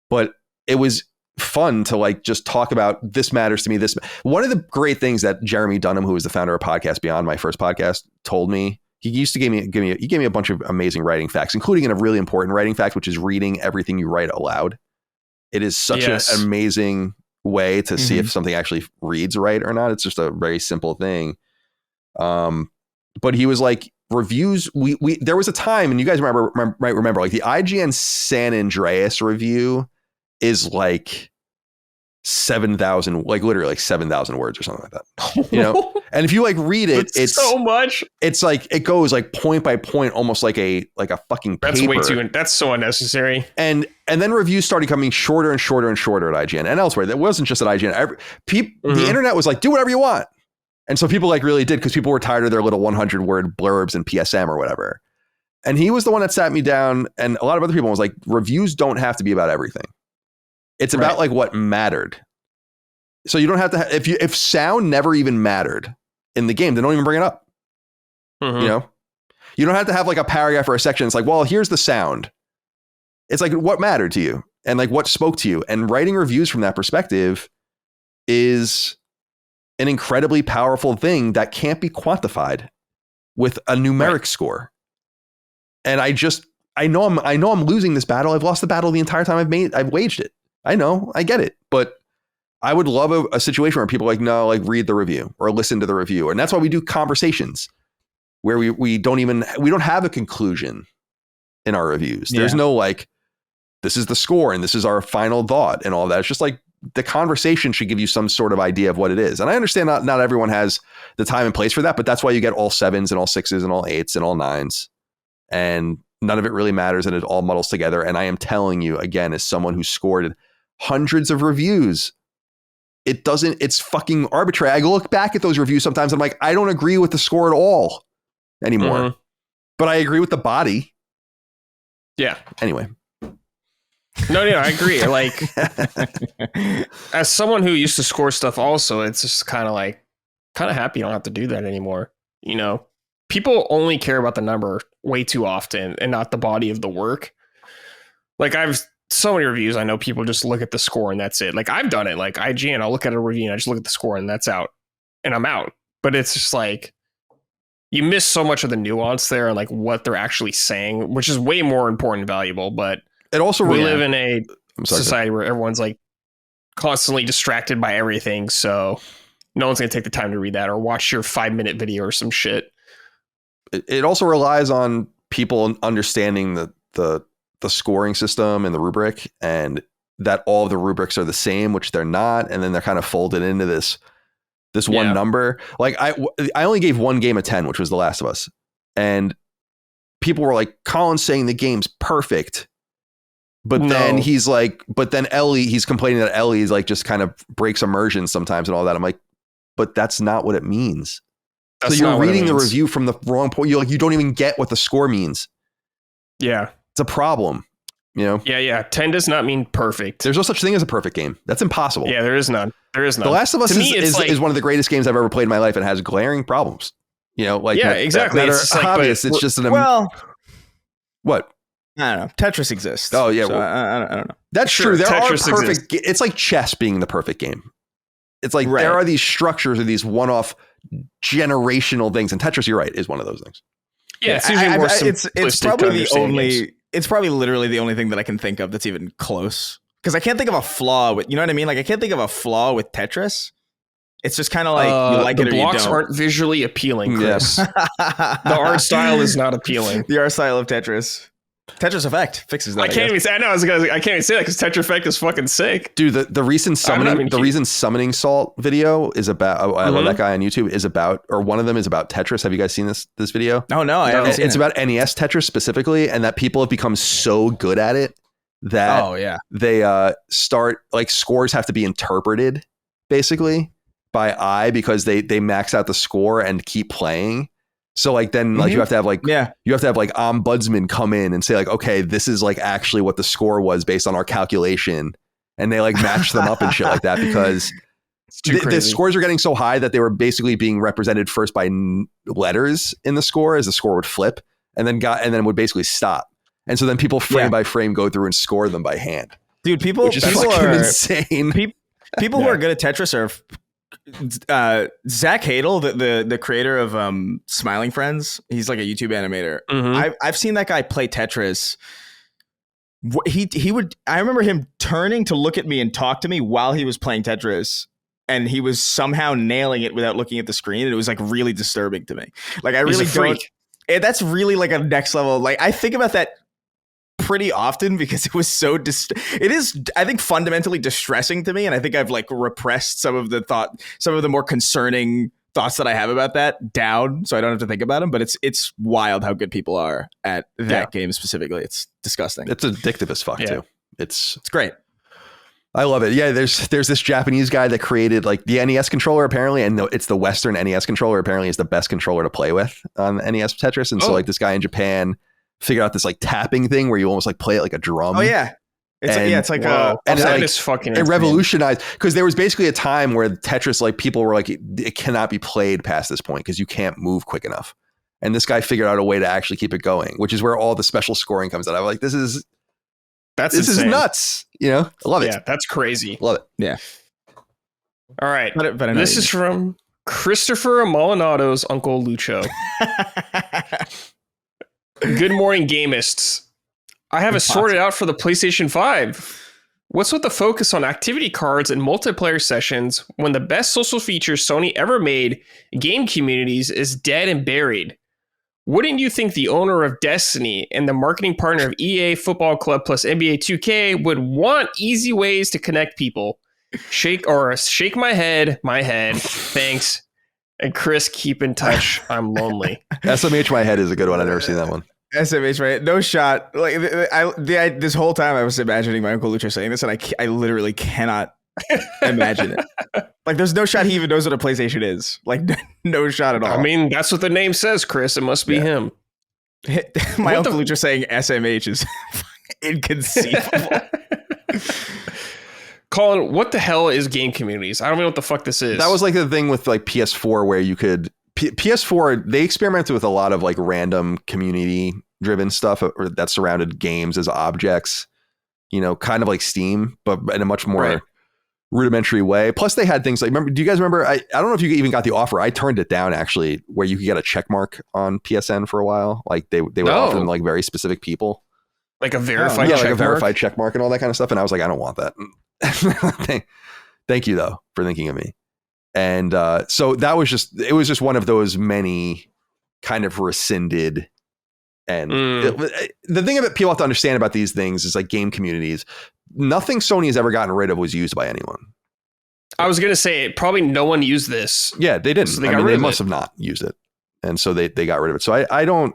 But it was fun to like just talk about, this matters to me. One of the great things that Jeremy Dunham, who was the founder of Podcast Beyond, my first podcast, told me, he used to give me a bunch of amazing writing facts, including a really important writing fact, which is reading everything you write aloud. It is such an amazing way to see if something actually reads right or not. It's just a very simple thing. But he was like, reviews, we there was a time, and you guys might remember, like the IGN San Andreas review is like 7,000, like literally like 7,000 words or something like that, you know? And if you like read it, it's so much. It's like, it goes like point by point, almost like a fucking paper. That's way too, that's so unnecessary. And then reviews started coming shorter and shorter and shorter at IGN and elsewhere. That wasn't just at IGN. The internet was like, do whatever you want. And so people like really did, because people were tired of their little 100 word blurbs in PSM or whatever. And he was the one that sat me down, and a lot of other people was like, reviews don't have to be about everything. It's about like what mattered. So you don't have to if sound never even mattered in the game, then don't even bring it up. Mm-hmm. You know, you don't have to have like a paragraph or a section. It's like, well, here's the sound. It's like, what mattered to you and like what spoke to you, and writing reviews from that perspective is an incredibly powerful thing that can't be quantified with a numeric score. And I know I'm losing this battle. I've lost the battle the entire time I've waged it. I know, I get it, but I would love a situation where people are like, no, like read the review or listen to the review. And that's why we do conversations where we don't have a conclusion in our reviews. There's no like, this is the score and this is our final thought and all that. It's just like the conversation should give you some sort of idea of what it is. And I understand not everyone has the time and place for that, but that's why you get all 7s and all 6s and all 8s and all 9s. And none of it really matters and it all muddles together. And I am telling you again, as someone who scored hundreds of reviews, it's fucking arbitrary. I look back at those reviews sometimes. I'm like, I don't agree with the score at all anymore, but I agree with the body. Yeah. Anyway. No, I agree. Like, as someone who used to score stuff also, it's just kind of happy you don't have to do that anymore. You know, people only care about the number way too often and not the body of the work. Like, I've so many reviews. I know people just look at the score and that's it. Like, I've done it. Like IGN, I'll look at a review and I just look at the score and that's out. And I'm out. But it's just like, you miss so much of the nuance there and like what they're actually saying, which is way more important and valuable. But it also we live in a society where everyone's like constantly distracted by everything. So no one's going to take the time to read that or watch your 5-minute video or some shit. It also relies on people understanding the scoring system and the rubric, and that all of the rubrics are the same, which they're not. And then they're kind of folded into this one number. Like I only gave one game a 10, which was The Last of Us. And people were like, Colin's saying the game's perfect. But then he's complaining that Ellie is like just kind of breaks immersion sometimes and all that. I'm like, but that's not what it means. So you're reading the review from the wrong point. You don't even get what the score means. Yeah. It's a problem, you know? Yeah. 10 does not mean perfect. There's no such thing as a perfect game. That's impossible. Yeah, there is none. The Last of Us is one of the greatest games I've ever played in my life and has glaring problems. You know, like exactly. It's obvious. It's just what? I don't know. Tetris exists. Oh yeah, so I don't know. That's true. There Tetris are perfect. It's like chess being the perfect game. It's like there are these structures or these one-off generational things, and Tetris, you're right, is one of those things. Yeah, it's probably the only. Games. It's probably literally the only thing that I can think of that's even close. Because I can't think of a flaw with, you know what I mean? Like I can't think of a flaw with Tetris. It's just kind of like you like it or you don't. The blocks aren't visually appealing, Chris. The art style is not appealing. The art style of Tetris. Tetris Effect fixes that. I can't even say that because Tetris Effect is fucking sick. Dude, the recent summoning salt video is about. I love that guy on YouTube. Is about, or one of them is about Tetris. Have you guys seen this video? Oh no, I haven't seen it. It's about NES Tetris specifically, and that people have become so good at it that they start like scores have to be interpreted basically by eye because they max out the score and keep playing. So like then like you have to have like ombudsman come in and say like, okay, this is like actually what the score was based on our calculation, and they like match them up and shit like that because the scores are getting so high that they were basically being represented first by letters in the score as the score would flip and then would basically stop, and so then people frame by frame go through and score them by hand. Dude, people are insane. People who are good at Tetris are. Zach Hadel, the creator of Smiling Friends, he's like a YouTube animator. I've seen that guy play Tetris. He would. I remember him turning to look at me and talk to me while he was playing Tetris, and he was somehow nailing it without looking at the screen. And it was like really disturbing to me. Like I really don't. That's really like a next level. Like I think about that pretty often because it was so it is, I think, fundamentally distressing to me, and I think I've like repressed some of the more concerning thoughts that I have about that down, so I don't have to think about them. But it's wild how good people are at that game specifically. It's disgusting. It's addictive as fuck too. It's great. I love it. Yeah, there's this Japanese guy that created like the NES controller apparently, and it's the Western NES controller apparently is the best controller to play with on the NES Tetris, and so like this guy in Japan figured out this like tapping thing where you almost like play it like a drum. Oh yeah. It's like that is fucking. It revolutionized because there was basically a time where Tetris, like people were like, it cannot be played past this point because you can't move quick enough. And this guy figured out a way to actually keep it going, which is where all the special scoring comes out. I'm like, this is nuts. I love it. Yeah, that's crazy. Love it. Yeah. All right. But this is from Christopher Molinato's Uncle Lucho. Good morning, gamists. I have it sorted out for the PlayStation 5. What's with the focus on activity cards and multiplayer sessions when the best social feature Sony ever made, game communities, is dead and buried? Wouldn't you think the owner of Destiny and the marketing partner of EA Football Club plus NBA 2K would want easy ways to connect people? Shake my head. Thanks. And Chris, keep in touch. I'm lonely. SMH my head is a good one. I've never seen that one. SMH, right? No shot. Like this whole time I was imagining my Uncle Lucho saying this, and I literally cannot imagine it. Like, there's no shot he even knows what a PlayStation is. Like, no shot at all. I mean, that's what the name says, Chris. It must be him. My Uncle Lucho saying SMH is inconceivable. Colin, what the hell is game communities? I don't know what the fuck this is. That was like the thing with like PS4 where you could PS4, they experimented with a lot of like random community driven stuff that surrounded games as objects, kind of like Steam, but in a much more rudimentary way. Plus they had things like, do you guys remember? I don't know if you even got the offer. I turned it down actually, where you could get a check mark on PSN for a while. Like they would offer them like very specific people. Like a verified check like a mark? verified check mark and all that kind of stuff. And I was like, I don't want that. Thank you though for thinking of me. And so it was just one of those many kind of rescinded. And the thing that people have to understand about these things is like game communities, nothing Sony has ever gotten rid of was used by anyone. I was going to say probably no one used this. Yeah, they didn't. So they must have not used it. And so they got rid of it. So I don't.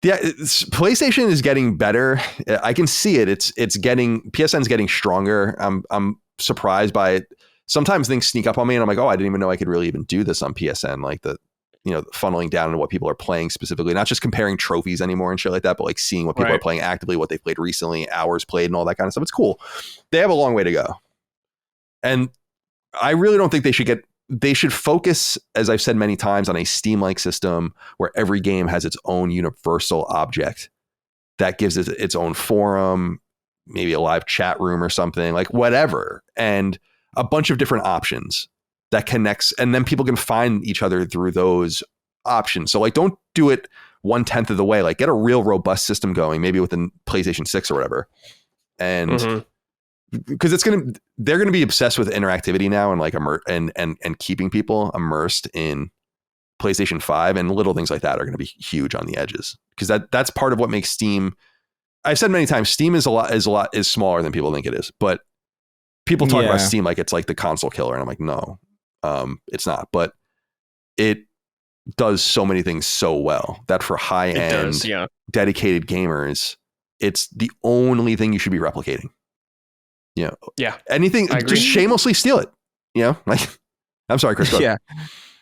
Yeah, PlayStation is getting better. I can see it. PSN's getting stronger. I'm surprised by it. Sometimes things sneak up on me and I'm like, oh, I didn't even know I could really even do this on PSN. Like funneling down into what people are playing specifically, not just comparing trophies anymore and shit like that, but like seeing what people are playing actively, what they've played recently, hours played and all that kind of stuff. It's cool. They have a long way to go. And I really don't think they should focus, as I've said many times, on a Steam-like system where every game has its own universal object that gives it its own forum, maybe a live chat room or something, like whatever. And a bunch of different options that connects, and then people can find each other through those options. So like, don't do it 1/10 of the way, like get a real robust system going, maybe with a PlayStation 6 or whatever. And because they're going to be obsessed with interactivity now and like and keeping people immersed in PlayStation 5, and little things like that are going to be huge on the edges, because that's part of what makes Steam. I've said many times, Steam is smaller than people think it is, but people talk about Steam like it's like the console killer, and I'm like, no, it's not. But it does so many things so well that for high-end, dedicated gamers, it's the only thing you should be replicating. Anything, just shamelessly steal it. Like, I'm sorry, Chris. Yeah.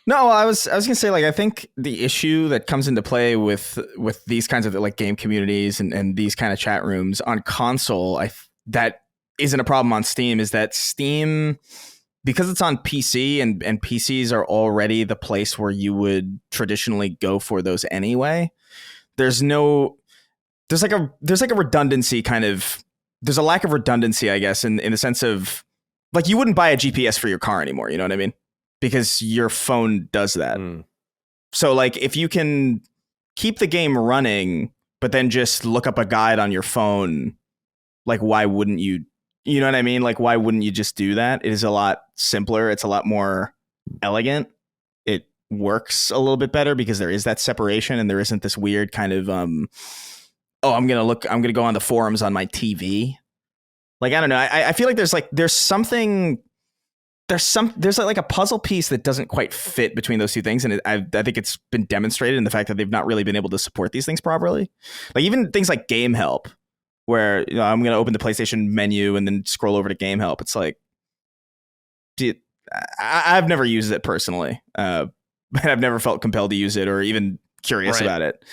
No, I was gonna say, like, I think the issue that comes into play with these kinds of like game communities and these kind of chat rooms on console, that isn't a problem on Steam, is that Steam, because it's on PC and PCs are already the place where you would traditionally go for those anyway. There's like a redundancy kind of. There's a lack of redundancy, I guess, in the sense of, like, you wouldn't buy a GPS for your car anymore. You know what I mean? Because your phone does that. So like, if you can keep the game running, but then just look up a guide on your phone, like, why wouldn't you? You know what I mean? Like, why wouldn't you just do that? It is a lot simpler. It's a lot more elegant. It works a little bit better because there is that separation and there isn't this weird kind of, I'm going to go on the forums on my TV. Like, I don't know. I feel like there's like a puzzle piece that doesn't quite fit between those two things. And I think it's been demonstrated in the fact that they've not really been able to support these things properly. Like, even things like Game Help, where I'm going to open the PlayStation menu and then scroll over to Game Help. It's like, I've never used it personally. But I've never felt compelled to use it or even curious about it.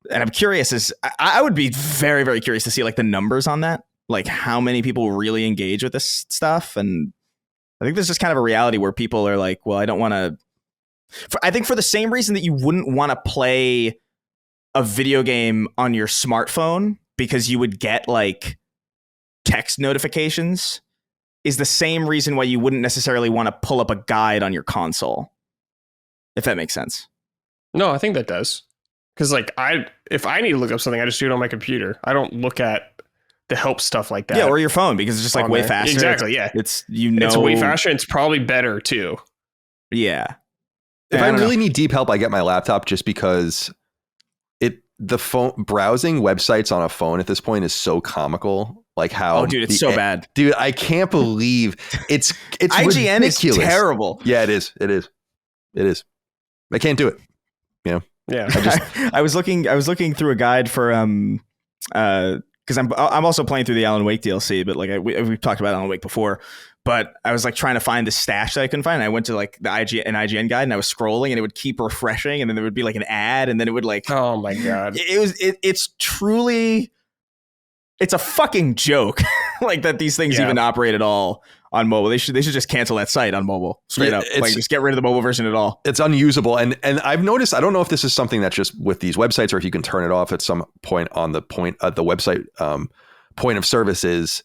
And I'm curious, I would be very, very curious to see like the numbers on that. like how many people really engage with this stuff. And I think there's just kind of a reality where people are like, well, I don't want to. I think for the same reason that you wouldn't want to play a video game on your smartphone because you would get like text notifications is the same reason why you wouldn't necessarily want to pull up a guide on your console. If that makes sense. No, I think that does. Because like if I need to look up something, I just do it on my computer. I don't look at the help stuff like that. Yeah, or your phone, because it's just like way faster. Exactly, yeah. It's way faster. It's probably better too. Yeah. If I really need deep help, I get my laptop just because the phone browsing websites on a phone at this point is so comical. Like how dude, it's so bad. Dude, I can't believe it's IGN ridiculous. Is terrible. Yeah, it is. I can't do it. You know? Yeah. I was looking through a guide for because I'm also playing through the Alan Wake DLC, but like we've talked about Alan Wake before. But I was like trying to find the stash that I couldn't find. And I went to like an IGN guide, and I was scrolling, and it would keep refreshing, and then there would be like an ad, and then it would like, oh my god, it's truly, it's a fucking joke, like that these things even operate at all on mobile. They should just cancel that site on mobile straight up. Like just get rid of the mobile version at all. It's unusable, and I've noticed. I don't know if this is something that's just with these websites, or if you can turn it off at some point on the website point of service is.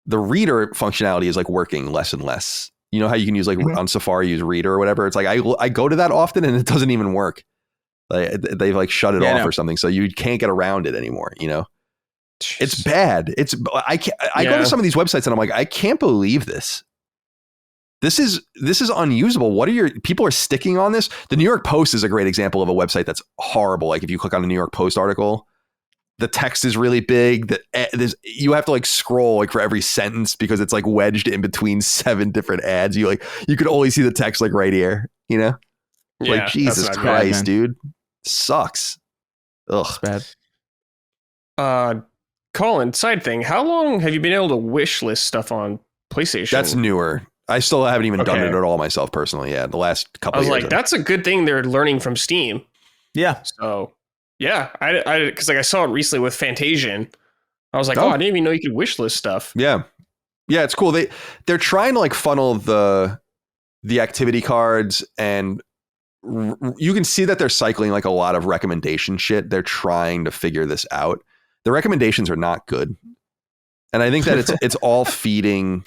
The reader functionality is like working less and less. You know how you can use like on Safari use Reader or whatever. It's like I go to that often and it doesn't even work. Like they've like shut it off or something, so you can't get around it anymore. You know, it's bad. I go to some of these websites and I'm like, I can't believe this. This is unusable. People are sticking on this? The New York Post is a great example of a website that's horrible. Like if you click on a New York Post article. The text is really big. You have to like scroll like for every sentence because it's like wedged in between 7 different ads. You could only see the text like right here, you know? Yeah, like Jesus Christ, bad, dude. Sucks. Ugh. It's bad. Colin, side thing. How long have you been able to wish list stuff on PlayStation? That's newer. I still haven't even done it at all myself personally. Yeah, the last couple of years. I was like, that's a good thing they're learning from Steam. Yeah. So yeah, I because like I saw it recently with Fantasian. I was like, I didn't even know you could wishlist stuff. Yeah, it's cool. They're trying to like funnel the activity cards, and you can see that they're cycling like a lot of recommendation shit. They're trying to figure this out. The recommendations are not good. And I think that it's all feeding.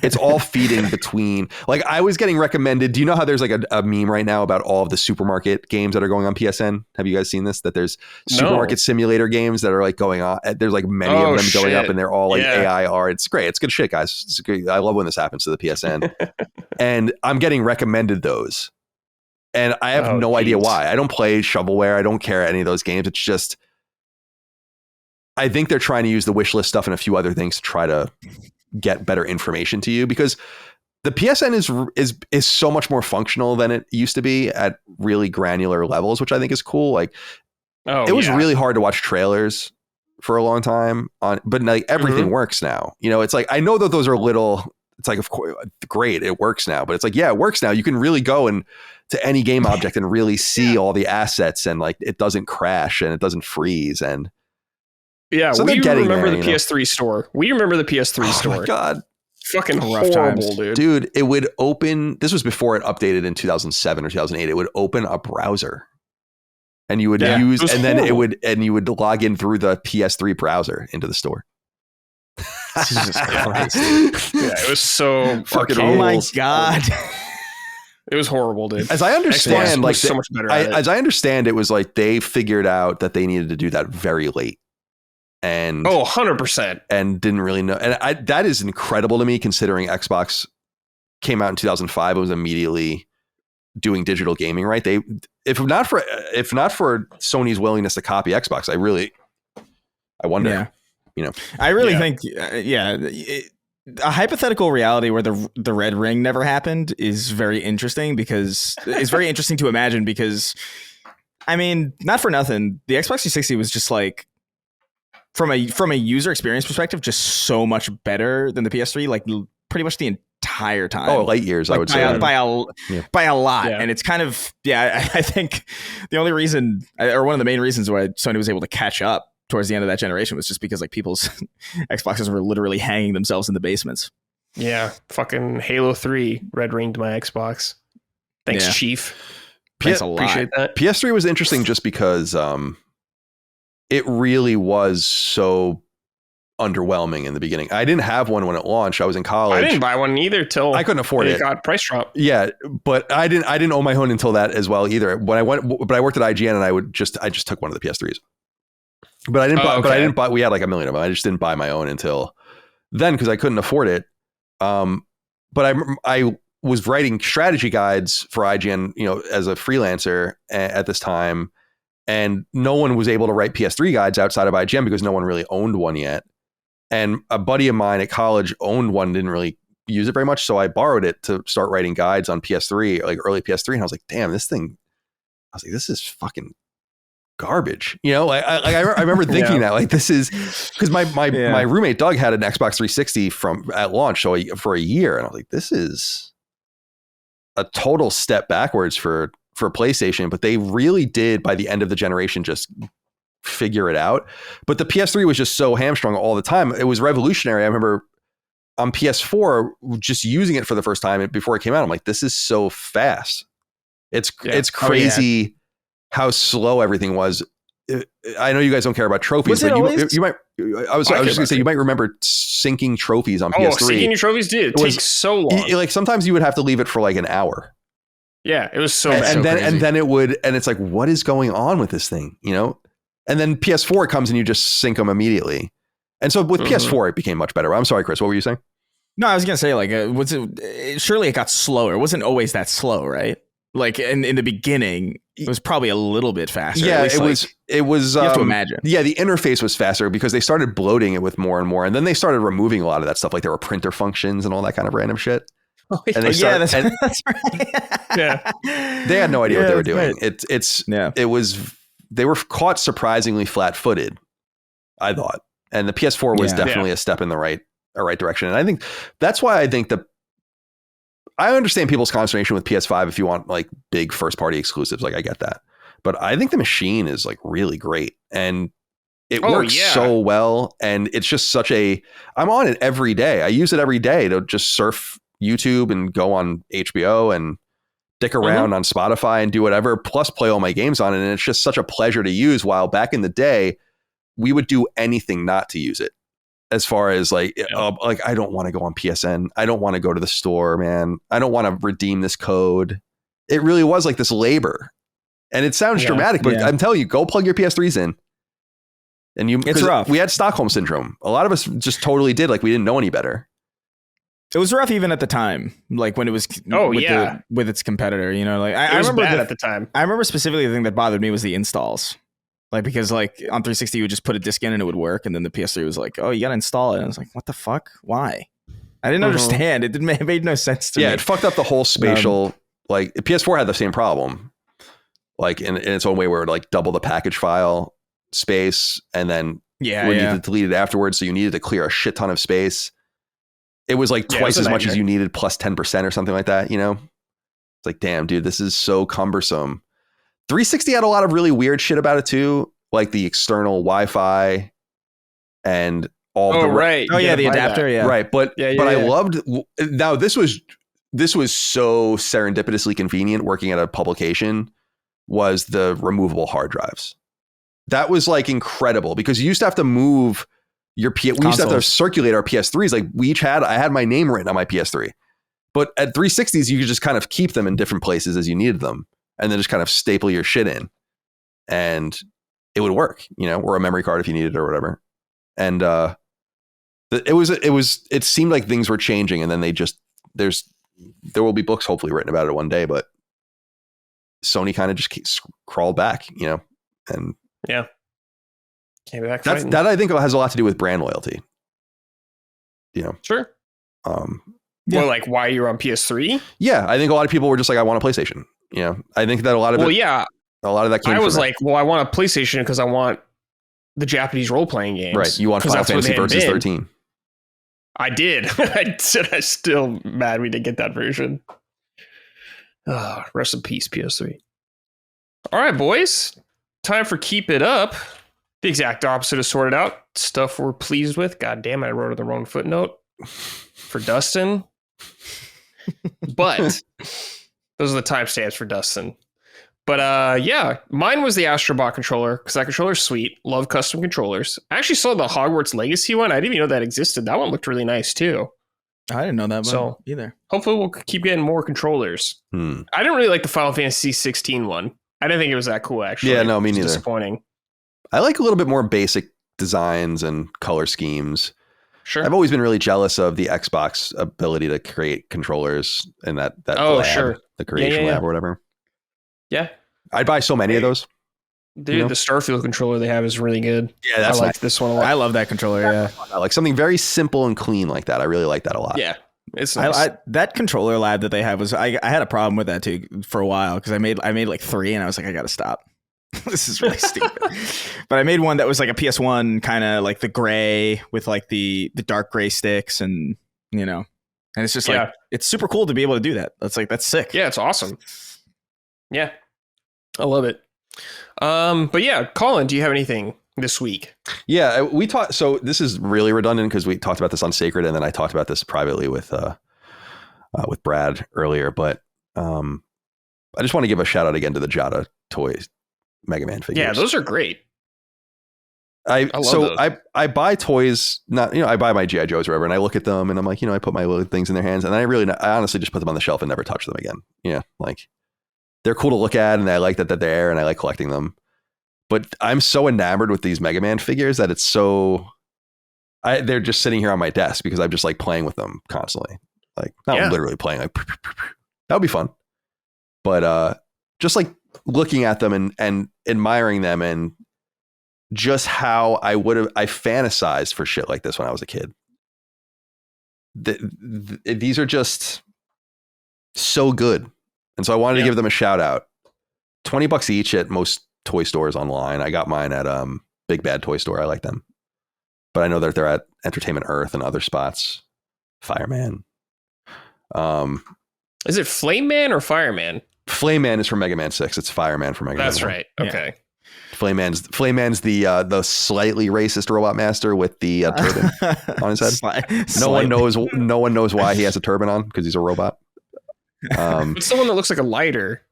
It's all feeding between. Like I was getting recommended. Do you know how there's like a meme right now about all of the supermarket games that are going on PSN? Have you guys seen this? That there's supermarket simulator games that are like going on. There's like many of them going up, and they're all like AI art. It's great. It's good shit, guys. It's great. I love when this happens to the PSN. And I'm getting recommended those, and I have no idea why. I don't play shovelware. I don't care any of those games. It's just. I think they're trying to use the wish list stuff and a few other things to try to get better information to you, because the PSN is so much more functional than it used to be at really granular levels, which I think is cool. Like it was really hard to watch trailers for a long time but like everything works now. You know, it's like, I know that those are little, it's like, of course, great, it works now, but it's like, yeah, it works now. You can really go and to any game object and really see all the assets, and like, it doesn't crash and it doesn't freeze. And yeah, so we remember the PS3 store. We remember the PS3 store. Oh my God. Fucking rough times, dude. Dude, it would open, this was before it updated in 2007 or 2008. It would open a browser. And you would use, and then you would log in through the PS3 browser into the store. Jesus Christ. Yeah, it was so fucking. Oh my God. It was horrible, dude. As I understand, like so much better at it. As I understand, it was like they figured out that they needed to do that very late. And 100%. And didn't really know. And that is incredible to me, considering Xbox came out in 2005. It was immediately doing digital gaming, right? If not for Sony's willingness to copy Xbox, I wonder. Yeah. You know, I really think, a hypothetical reality where the Red Ring never happened is very interesting, because it's very interesting to imagine, because I mean, not for nothing, the Xbox 360 was just like, from a user experience perspective, just so much better than the PS3, like pretty much the entire time. Oh, light years, like, I would say. By a lot. Yeah. And it's kind of, I think the only reason, or one of the main reasons why Sony was able to catch up towards the end of that generation was just because like people's Xboxes were literally hanging themselves in the basements. Yeah, fucking Halo 3 red ringed my Xbox. Thanks, Chief. Thanks a lot. Appreciate that. PS3 was interesting just because it really was so underwhelming in the beginning. I didn't have one when it launched. I was in college. I didn't buy one either till I couldn't afford it. Got price drop. Yeah, but I didn't own my own until that as well either. When I went, but I worked at IGN and I just took one of the PS3s. But I didn't buy. Okay. But I didn't buy. We had like a million of them. I just didn't buy my own until then because I couldn't afford it. But I was writing strategy guides for IGN, as a freelancer at this time, and no one was able to write PS3 guides outside of IGN because no one really owned one yet. And a buddy of mine at college owned one, didn't really use it very much, so I borrowed it to start writing guides on PS3, like early PS3, and I was like, damn, this thing. I was like, this is fucking garbage. I remember thinking that, like, this is because my roommate Doug had an Xbox 360 at launch for a year, and I was like, this is a total step backwards for PlayStation, but they really did by the end of the generation just figure it out. But the PS3 was just so hamstrung all the time. It was revolutionary. I remember on PS4 just using it for the first time before it came out. I'm like, this is so fast. It's crazy how slow everything was. I know you guys don't care about trophies, but you might. I was just gonna say you might remember syncing trophies on PS3. Syncing your trophies did. It takes so long. Like sometimes you would have to leave it for like an hour. Yeah, it was so bad. And then it would, and it's like, what is going on with this thing? And then PS4 comes and you just sync them immediately. And so with PS4, it became much better. I'm sorry, Chris, what were you saying? No, I was gonna say like, surely it got slower. It wasn't always that slow, right? Like in the beginning, it was probably a little bit faster. Yeah, it was. You have to imagine. Yeah, the interface was faster because they started bloating it with more and more, and then they started removing a lot of that stuff. Like there were printer functions and all that kind of random shit. And that's right. Yeah, they had no idea what they were doing. Right. They were caught surprisingly flat-footed, I thought, and the PS4 was definitely a step in the right direction. And I think that's why I think I understand people's consternation with PS5 if you want like big first-party exclusives. Like I get that, but I think the machine is like really great and it works so well. And it's just I'm on it every day. I use it every day to just surf YouTube and go on HBO and dick around on Spotify and do whatever, plus play all my games on it. And it's just such a pleasure to use. While back in the day, we would do anything not to use it. As far as like I don't want to go on PSN. I don't want to go to the store, man. I don't want to redeem this code. It really was like this labor. And it sounds dramatic, but I'm telling you, go plug your PS3s in. And it's rough. We had Stockholm syndrome. A lot of us just totally did. Like we didn't know any better. It was rough even at the time, like when it was with its competitor, like I remember bad at the time. I remember specifically the thing that bothered me was the installs. Like, because like on 360, you would just put a disc in and it would work. And then the PS3 was like, oh, you got to install it. And I was like, what the fuck? Why? I didn't understand. It made no sense to me. Yeah, it fucked up the whole spatial, like PS4 had the same problem, like in its own way where it would like double the package file space. And then you need to delete it afterwards. So you needed to clear a shit ton of space. It was like twice as much as you needed plus 10% or something like that. It's like, damn, dude, this is so cumbersome. 360 had a lot of really weird shit about it too, like the external Wi-Fi and all the the adapter, right. But I loved. Now this was so serendipitously convenient working at a publication. Was the removable hard drives? That was like incredible because you used to have to move your we used to have to circulate our PS3s. Like I had my name written on my PS3, but at 360s you could just kind of keep them in different places as you needed them. And then just kind of staple your shit in and it would work, or a memory card if you needed it or whatever. And it seemed like things were changing. And then there will be books hopefully written about it one day, but Sony kind of just crawled back, and came back. That I think has a lot to do with brand loyalty. Sure. Or like why you're on PS3. Yeah. I think a lot of people were just like, I want a PlayStation. I think that a lot of a lot of that came. I was like, well, I want a PlayStation because I want the Japanese role playing games. Right, you want Final Fantasy Versus 13. I did. I said I'm still mad we didn't get that version. Rest in peace, PS3. All right, boys, time for Keep It Up. The exact opposite is sorted out. Stuff we're pleased with. God damn it, I wrote the wrong footnote for Dustin. But those are the timestamps for Dustin. But yeah, mine was the Astrobot controller because that controller's sweet. Love custom controllers. I actually saw the Hogwarts Legacy one. I didn't even know that existed. That one looked really nice too. I didn't know that one either. Hopefully we'll keep getting more controllers. I didn't really like the Final Fantasy 16 one. I didn't think it was that cool, actually. Yeah, no, me neither. Disappointing. I like a little bit more basic designs and color schemes. Sure. I've always been really jealous of the Xbox ability to create controllers and that lab, sure. The creation lab or whatever. Yeah. I'd buy so many of those. Dude, the Starfield controller they have is really good. Yeah, that's I like this one a lot. I love that controller, yeah. I like something very simple and clean like that. I really like that a lot. Yeah. It's nice. That controller lab that they have was I had a problem with that too for a while because I made like 3 and I was like, I gotta stop. This is really stupid. But I made one that was like a PS1 kind of like the gray with like the dark gray sticks and and it's just like it's super cool to be able to do that. That's sick. Yeah, it's awesome. Yeah. I love it. But yeah, Colin, do you have anything this week? Yeah, we talked. So this is really redundant because we talked about this on Sacred, and then I talked about this privately with Brad earlier. But I just want to give a shout out again to the Jada Toys Mega Man figures. Yeah, those are great. I love those. I buy toys, not I buy my GI Joes or whatever, and I look at them and I'm like, I put my little things in their hands, and I honestly just put them on the shelf and never touch them again. Yeah, like they're cool to look at, and I like that they're there, and I like collecting them. But I'm so enamored with these Mega Man figures that it's they're just sitting here on my desk because I'm just like playing with them constantly. Like not literally playing, like that would be fun. But just like looking at them and admiring them and just how I fantasized for shit like this when I was a kid. These are just so good. And so I wanted to give them a shout out. $20 each at most toy stores online. I got mine at Big Bad Toy Store. I like them. But I know that they're at Entertainment Earth and other spots. Fireman. Is it Flame Man or Fireman? Flame Man is from Mega Man 6. It's Fireman from Mega Man 1. That's right. Okay. Yeah. Flame Man's the slightly racist robot master with the turban on his head. No one knows why he has a turban on because he's a robot. It's the one that looks like a lighter.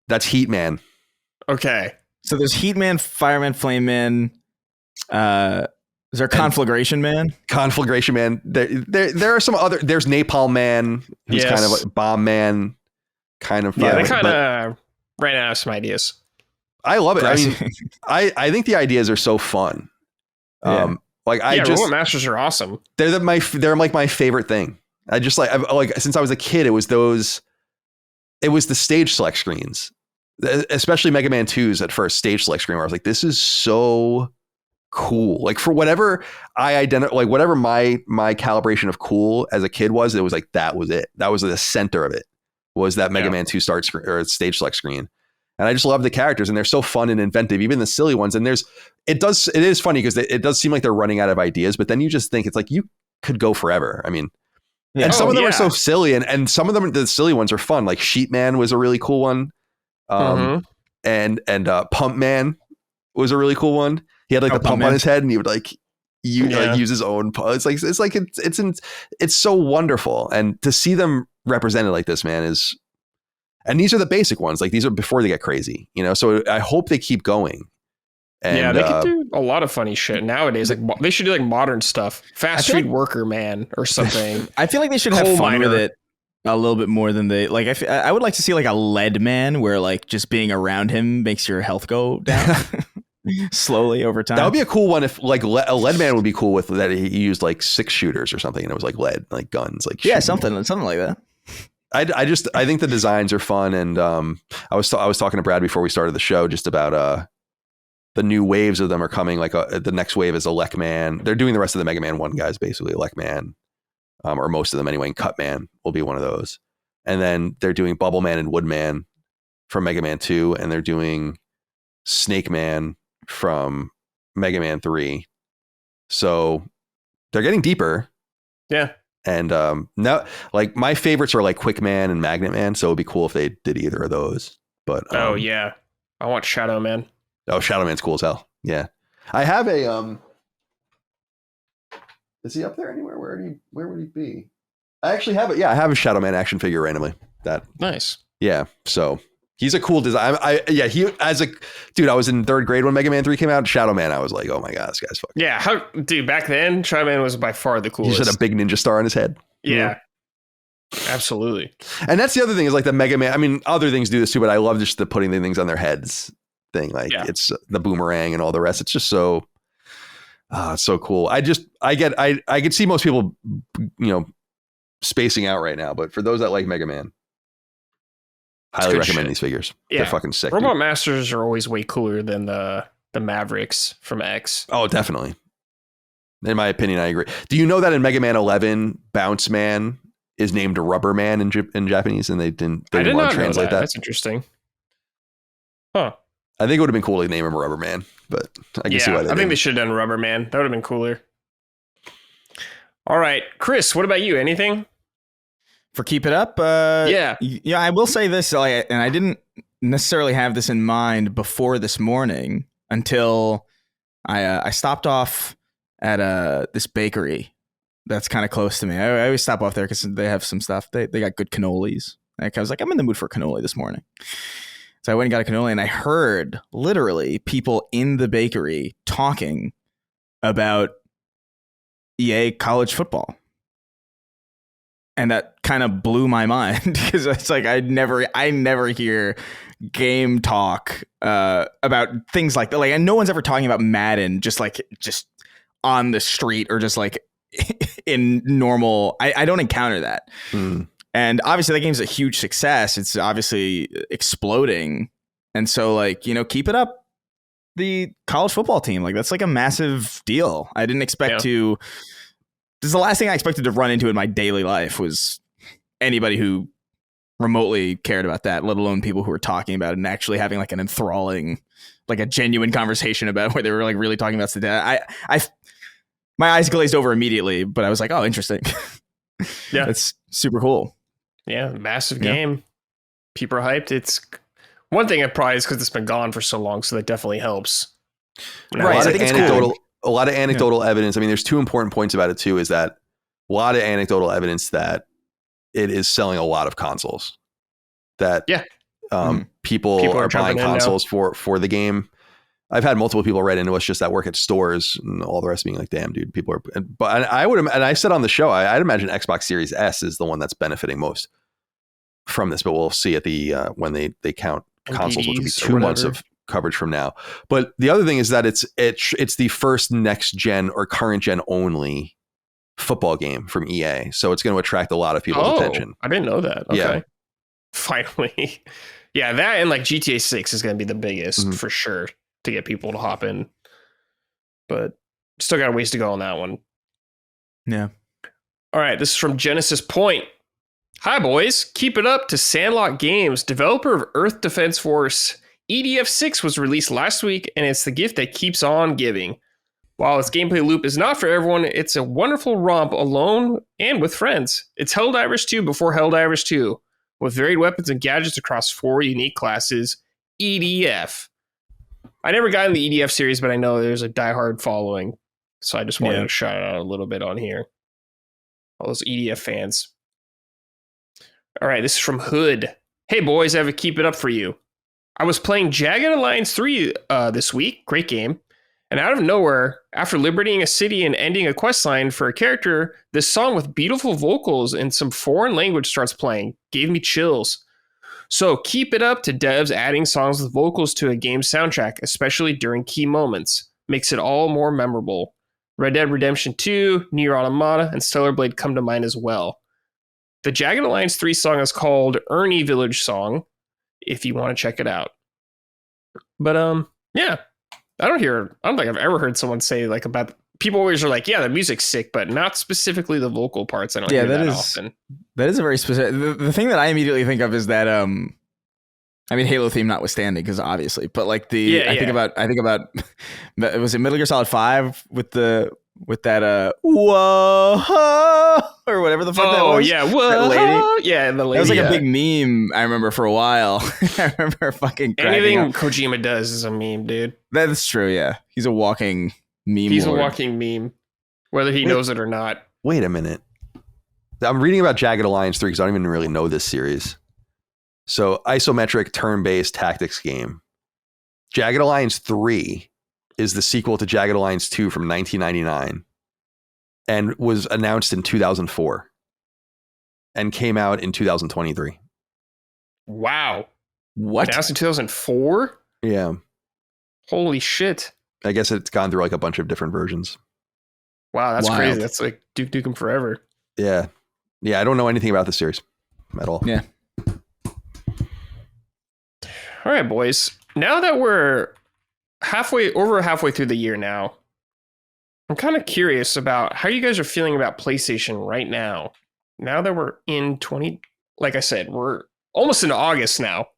That's Heat Man. Okay. So there's Heat Man, Fireman, Flame Man. Is there Conflagration Man? Conflagration Man. There are some other. There's Napalm Man, who's kind of like Bomb Man, kind of. Yeah, they kind of ran out of some ideas. I love it. I mean, I think the ideas are so fun. Robot Robot Masters are awesome. They're like my favorite thing. I just like since I was a kid, it was the stage select screens, especially Mega Man 2's at first stage select screen where I was like, this is so cool. Like for whatever I identify, like whatever my calibration of cool as a kid was, it was like, that was it. That was the center of it, was that Mega Man 2 start screen or stage select screen. And I just love the characters, and they're so fun and inventive, even the silly ones. And it is funny because it does seem like they're running out of ideas, but then you just think it's like, you could go forever. I mean, and some of them are so silly, and some of them, the silly ones are fun. Like Sheep Man was a really cool one. And Pump Man was a really cool one. He had like the pump on his head, and he would like use his own. It's so wonderful, and to see them represented like this, man, is. And these are the basic ones. Like these are before they get crazy, So I hope they keep going. And, they could do a lot of funny shit nowadays. Like they should do like modern stuff. Fast food worker man or something. I feel like they should have fun with it a little bit more than they like. I would like to see like a lead man where like just being around him makes your health go down slowly over time. That would be a cool one if like a lead man would be cool with that. He used like 6 shooters or something, and it was like lead, like guns, like something like that. I think the designs are fun, and I was talking to Brad before we started the show just about the new waves of them are coming. Like the next wave is Elec Man. They're doing the rest of the Mega Man 1 guys basically. Elec Man, or most of them anyway. And Cut Man will be one of those, and then they're doing Bubble Man and Wood Man from Mega Man 2, and they're doing Snake Man from Mega Man 3. So they're getting deeper. Yeah. And now, like my favorites are like Quick Man and Magnet Man, so it'd be cool if they did either of those. But I want Shadow Man. Oh, Shadow Man's cool as hell. Yeah, I have a Is he up there anywhere? Where would he be? I actually have it. Yeah, I have a Shadow Man action figure randomly. That nice. Yeah, so he's a cool design. He as a dude. I was in 3rd grade when Mega Man 3 came out. Shadow Man, I was like, oh my god, this guy's fucking. Yeah, dude. Back then, Shadow Man was by far the coolest. He just had a big ninja star on his head. Yeah. Absolutely. And that's the other thing is like the Mega Man. I mean, other things do this too, but I love just the putting the things on their heads thing. Like it's the boomerang and all the rest. It's just so, it's so cool. I could see most people, spacing out right now, but for those that like Mega Man, highly recommend these figures. Yeah. They're fucking sick. Robot Masters are always way cooler than the Mavericks from X. Oh, definitely. In my opinion, I agree. Do you know that in Mega Man 11, Bounce Man is named Rubber Man in Japanese, and they didn't want to translate that? That's interesting. Huh. I think it would have been cool to name him Rubber Man, but I can see why they didn't. They should have done Rubber Man. That would have been cooler. All right, Chris, what about you? Anything? For Keep It Up? Yeah, I will say this, and I didn't necessarily have this in mind before this morning until I stopped off at this bakery that's kind of close to me. I always stop off there because they have some stuff. They got good cannolis. Like I was like, I'm in the mood for a cannoli this morning. So I went and got a cannoli, and I heard literally people in the bakery talking about EA college football. And that kind of blew my mind because it's like I never hear game talk about things like that. Like, and no one's ever talking about Madden just on the street or just like in normal. I don't encounter that. And obviously that game's a huge success. It's obviously exploding. And so like, Keep It Up, the college football team, like that's like a massive deal. I didn't expect to. This is the last thing I expected to run into in my daily life was anybody who remotely cared about that, let alone people who were talking about it and actually having like an enthralling, like a genuine conversation about where they were like really talking about stuff. My eyes glazed over immediately, but I was like, oh, interesting. Yeah. It's super cool. Yeah. Massive game. People are hyped. It's one thing probably is because it's been gone for so long. So that definitely helps. Right. I think it's cool. A lot of anecdotal evidence. I mean, there's 2 important points about it too, is that a lot of anecdotal evidence that it is selling a lot of consoles, that people are buying consoles for the game. I've had multiple people write into us just that work at stores and all the rest being like, damn, dude, people are, but I said on the show, I'd imagine Xbox Series S is the one that's benefiting most from this, but we'll see at the, when they count consoles, which will be 2 months of coverage from now. But the other thing is that it's the first next gen or current gen only football game from EA, so it's going to attract a lot of people's attention. I didn't know that. Okay. Yeah, finally. Yeah, that and like GTA 6 is going to be the biggest for sure to get people to hop in, but still got a ways to go on that one. Yeah. All right, this is from Genesis Point. Hi boys, keep it up to Sandlock Games, developer of Earth Defense Force. EDF 6 was released last week, and it's the gift that keeps on giving. While its gameplay loop is not for everyone, it's a wonderful romp alone and with friends. It's Helldivers 2 before Helldivers 2, with varied weapons and gadgets across 4 unique classes. EDF. I never got in the EDF series, but I know there's a diehard following, so I just wanted to shout it out a little bit on here. All those EDF fans. All right, this is from Hood. Hey boys, I have a keep it up for you. I was playing Jagged Alliance 3 this week. Great game. And out of nowhere, after liberating a city and ending a questline for a character, this song with beautiful vocals and some foreign language starts playing. Gave me chills. So keep it up to devs adding songs with vocals to a game's soundtrack, especially during key moments. Makes it all more memorable. Red Dead Redemption 2, Nier Automata, and Stellar Blade come to mind as well. The Jagged Alliance 3 song is called Ernie Village Song, if you want to check it out. But yeah, I don't think I've ever heard someone say like about, people always are like, yeah, the music's sick, but not specifically the vocal parts. I don't hear that often. That is a very specific, the thing that I immediately think of is that I mean, Halo theme notwithstanding, because obviously, but like I think about was it Metal Gear Solid 5 with the with that whoa or whatever the fuck that was. Oh yeah, whoa, that lady. Yeah, the lady. That was like a big meme. I remember for a while. I remember fucking anything up. Kojima does is a meme, dude. That's true. Yeah, he's a walking meme. He's lord. a walking meme, whether he knows it or not. Wait a minute. I'm reading about Jagged Alliance 3 because I don't even really know this series. So, isometric turn-based tactics game. Jagged Alliance 3 is the sequel to Jagged Alliance 2 from 1999 and was announced in 2004 and came out in 2023. Wow. What? Announced in 2004? Yeah. Holy shit. I guess it's gone through like a bunch of different versions. Wow, that's Wild. crazy. That's like Duke Nukem Forever. Yeah. Yeah, I don't know anything about the series at all. Yeah. All right, boys. Now that we're over halfway through the year now, I'm kind of curious about how you guys are feeling about PlayStation right now. Now that we're in like I said, we're almost into August now.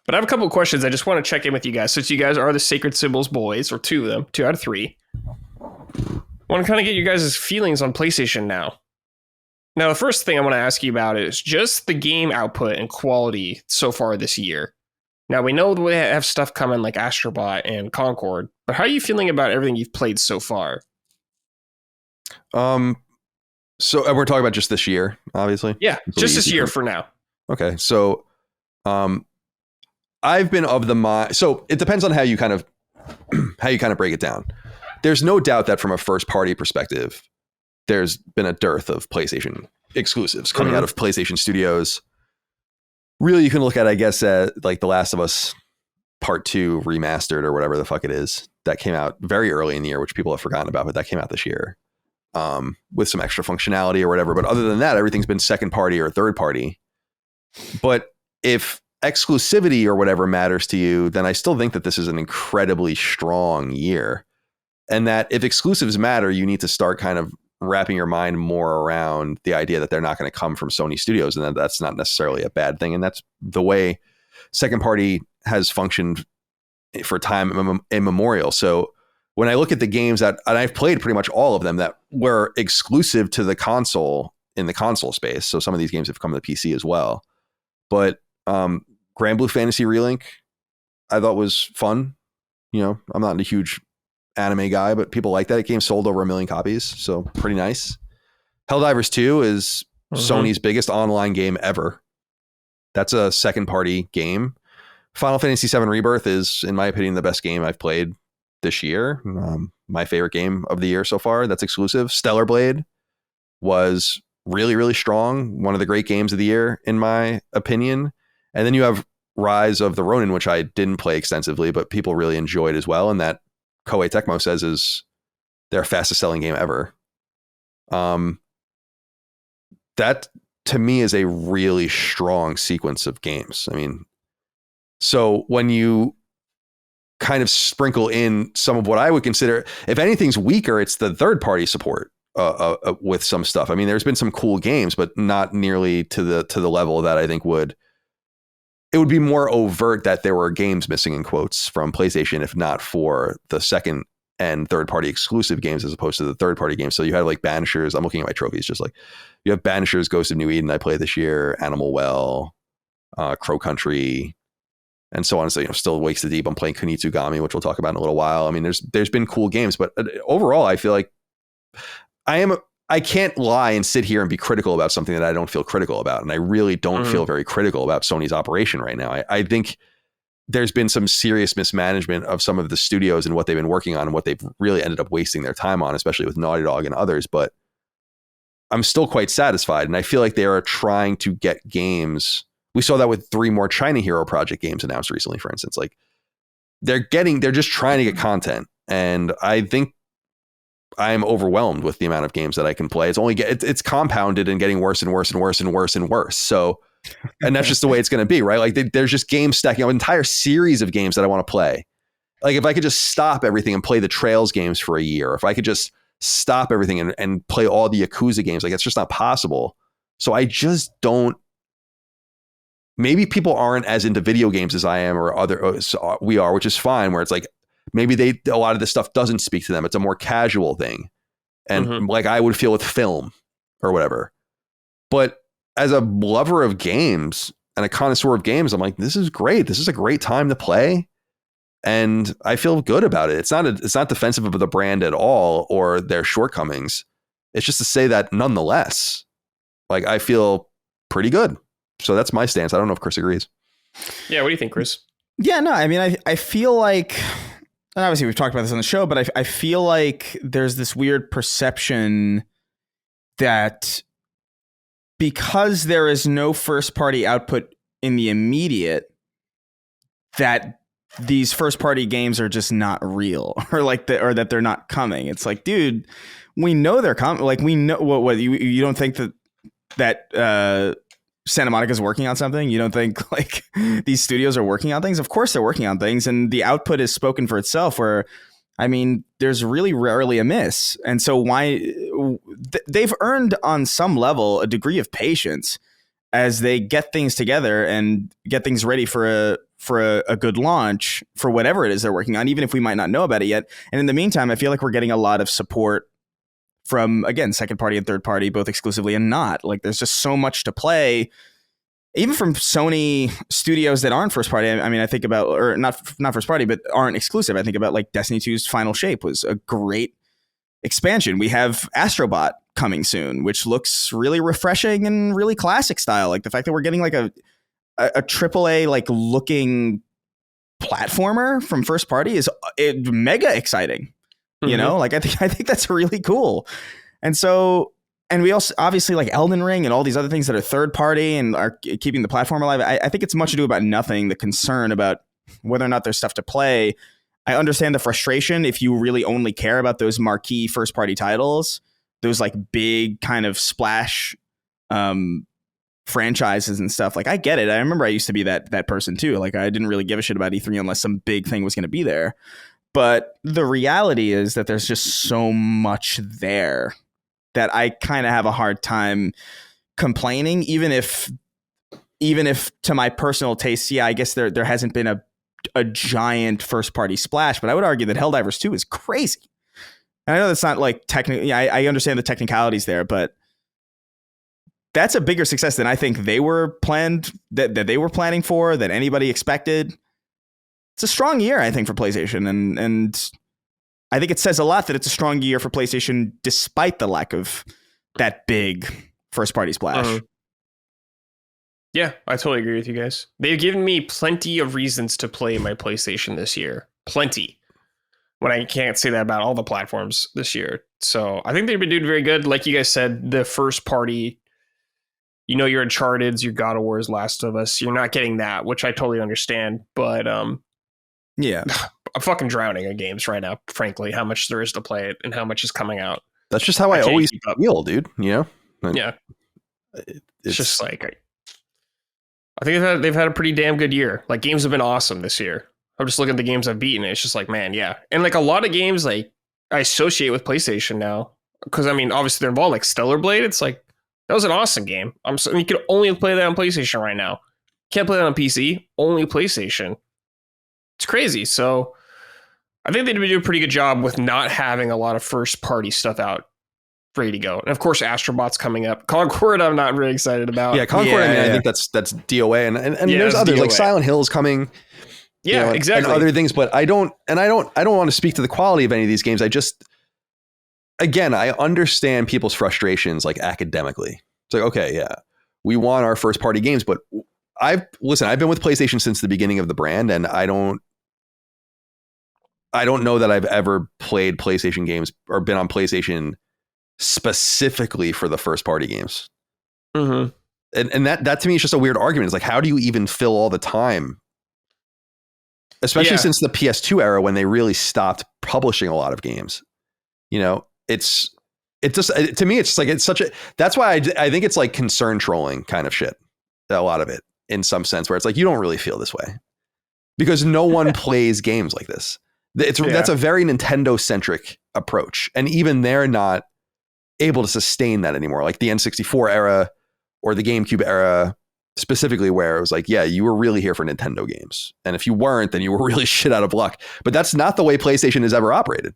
But I have a couple of questions I just want to check in with you guys. Since you guys are the Sacred Symbols boys, or 2 of them, 2 out of 3. I want to kind of get you guys' feelings on PlayStation now. Now, the first thing I want to ask you about is just the game output and quality so far this year. Now, we know we have stuff coming like Astrobot and Concord, but how are you feeling about everything you've played so far? So we're talking about just this year, obviously? Yeah, just this year for now. Okay, so I've been of the mind. So it depends on how you kind of break it down. There's no doubt that from a first party perspective, there's been a dearth of PlayStation exclusives coming out of PlayStation Studios. Really, you can look at, I guess, like The Last of Us Part 2 remastered or whatever the fuck it is that came out very early in the year, which people have forgotten about, but that came out this year with some extra functionality or whatever. But other than that, everything's been second party or third party. But if exclusivity or whatever matters to you, then I still think that this is an incredibly strong year. And that if exclusives matter, you need to start kind of wrapping your mind more around the idea that they're not going to come from Sony Studios, and that's not necessarily a bad thing. And that's the way second party has functioned for time immemorial. So when I look at the games that, and I've played pretty much all of them that were exclusive to the console in the console space. So some of these games have come to the PC as well. But Grand Blue Fantasy Relink, I thought was fun. You know, I'm not a huge anime guy, but people like that. It game sold over 1 million copies, so pretty nice. Helldivers 2 is Sony's biggest online game ever. That's a second party game. Final Fantasy VII Rebirth is, in my opinion, the best game I've played this year. My favorite game of the year so far. That's exclusive. Stellar Blade was really, really strong. One of the great games of the year, in my opinion. And then you have Rise of the Ronin, which I didn't play extensively, but people really enjoyed as well. And that Koei Tecmo says is their fastest selling game ever. That to me is a really strong sequence of games. I mean, so when you kind of sprinkle in some of what I would consider, if anything's weaker, it's the third party support with some stuff. I mean, there's been some cool games, but not nearly to the level that I think it would be more overt that there were games missing in quotes from PlayStation, if not for the second and third party exclusive games as opposed to the third party games. So you had like Banishers. I'm looking at my trophies, just like you have Banishers, Ghost of New Eden I played this year, Animal Well, Crow Country, and so on. So, you know, still Wakes the Deep. I'm playing Kinitsu-Gami, which we'll talk about in a little while. I mean, there's been cool games, but overall, I feel like I can't lie and sit here and be critical about something that I don't feel critical about. And I really don't feel very critical about Sony's operation right now. I think there's been some serious mismanagement of some of the studios and what they've been working on and what they've really ended up wasting their time on, especially with Naughty Dog and others. But I'm still quite satisfied. And I feel like they are trying to get games. We saw that with 3 more China Hero Project games announced recently, for instance. Like they're just trying to get content. And I think I'm overwhelmed with the amount of games that I can play. It's compounded and getting worse and worse and worse and worse and worse. So, and that's just the way it's going to be, right? Like there's just games stacking, an entire series of games that I want to play. Like if I could just stop everything and play the Trails games for a year, if I could just stop everything and play all the Yakuza games, like it's just not possible. So I just don't. Maybe people aren't as into video games as I am or we are, which is fine. Where it's like maybe a lot of this stuff doesn't speak to them. It's a more casual thing. And like I would feel with film or whatever. But as a lover of games and a connoisseur of games, I'm like, this is great. This is a great time to play. And I feel good about it. It's not defensive of the brand at all or their shortcomings. It's just to say that nonetheless, like I feel pretty good. So that's my stance. I don't know if Chris agrees. Yeah. What do you think, Chris? Yeah, no, I mean, I feel like, and obviously we've talked about this on the show, but I feel like there's this weird perception that because there is no first party output in the immediate, that these first party games are just not real or that they're not coming. It's like, dude, we know they're coming. Like we know what you don't think that Santa Monica's working on something. You don't think like these studios are working on things. Of course they're working on things, and the output is spoken for itself, where, I mean, there's really rarely a miss. And so they've earned on some level a degree of patience as they get things together and get things ready for a good launch for whatever it is they're working on, even if we might not know about it yet. And in the meantime, I feel like we're getting a lot of support from, again, second party and third party, both exclusively and not. Like there's just so much to play, even from Sony studios that aren't first party. I mean, I think about, or not first party, but aren't exclusive. I think about like Destiny 2's Final Shape was a great expansion. We have Astrobot coming soon, which looks really refreshing and really classic style. Like the fact that we're getting like a AAA like looking platformer from first party is mega exciting. You know, like I think that's really cool. And so, and we also obviously like Elden Ring and all these other things that are third party and are keeping the platform alive. I think it's much ado about nothing. The concern about whether or not there's stuff to play. I understand the frustration if you really only care about those marquee first party titles, those like big kind of splash franchises and stuff. Like I get it. I remember I used to be that person too. Like I didn't really give a shit about E3 unless some big thing was going to be there. But the reality is that there's just so much there that I kind of have a hard time complaining, even if to my personal taste, yeah, I guess there hasn't been a giant first party splash, but I would argue that Helldivers 2 is crazy. And I know that's not like technically, I understand the technicalities there, but that's a bigger success than I think they were that they were planning for, that anybody expected. It's a strong year, I think, for PlayStation, and I think it says a lot that it's a strong year for PlayStation despite the lack of that big first party splash. Yeah, I totally agree with you guys. They've given me plenty of reasons to play my PlayStation this year. Plenty. When I can't say that about all the platforms this year. So I think they've been doing very good. Like you guys said, the first party, you know, your Uncharted's, your God of War's, Last of Us, you're not getting that, which I totally understand. But yeah, I'm fucking drowning in games right now, frankly, how much there is to play it and how much is coming out. That's just how I always feel, dude. You know? Yeah. It's just like, I think they've had a pretty damn good year. Like games have been awesome this year. I'm just looking at the games I've beaten. It's just like, man, yeah. And like a lot of games like I associate with PlayStation now. Because I mean, obviously they're involved, like Stellar Blade. It's like, that was an awesome game. You can only play that on PlayStation right now. Can't play that on PC, only PlayStation. It's crazy. So I think they do a pretty good job with not having a lot of first party stuff out ready to go. And of course, Astrobot's coming up. Concord, I'm not really excited about. Yeah, Concord. I think that's DOA, and there's others DOA. Like Silent Hill is coming. Yeah, you know, exactly. And other things, but I don't want to speak to the quality of any of these games. I understand people's frustrations, like academically. It's like, okay, yeah, we want our first party games, but I've been with PlayStation since the beginning of the brand, and I don't know that I've ever played PlayStation games or been on PlayStation specifically for the first party games. Mm-hmm. And that to me is just a weird argument. It's like, how do you even fill all the time? Especially since the PS2 era, when they really stopped publishing a lot of games. You know, it's just, to me, it's just like, it's such a, that's why I think it's like concern trolling kind of shit. A lot of it in some sense, where it's like, you don't really feel this way because no one plays games like this. That's a very Nintendo centric approach. And even they're not able to sustain that anymore. Like the N64 era or the GameCube era, specifically where it was like, yeah, you were really here for Nintendo games. And if you weren't, then you were really shit out of luck. But that's not the way PlayStation has ever operated.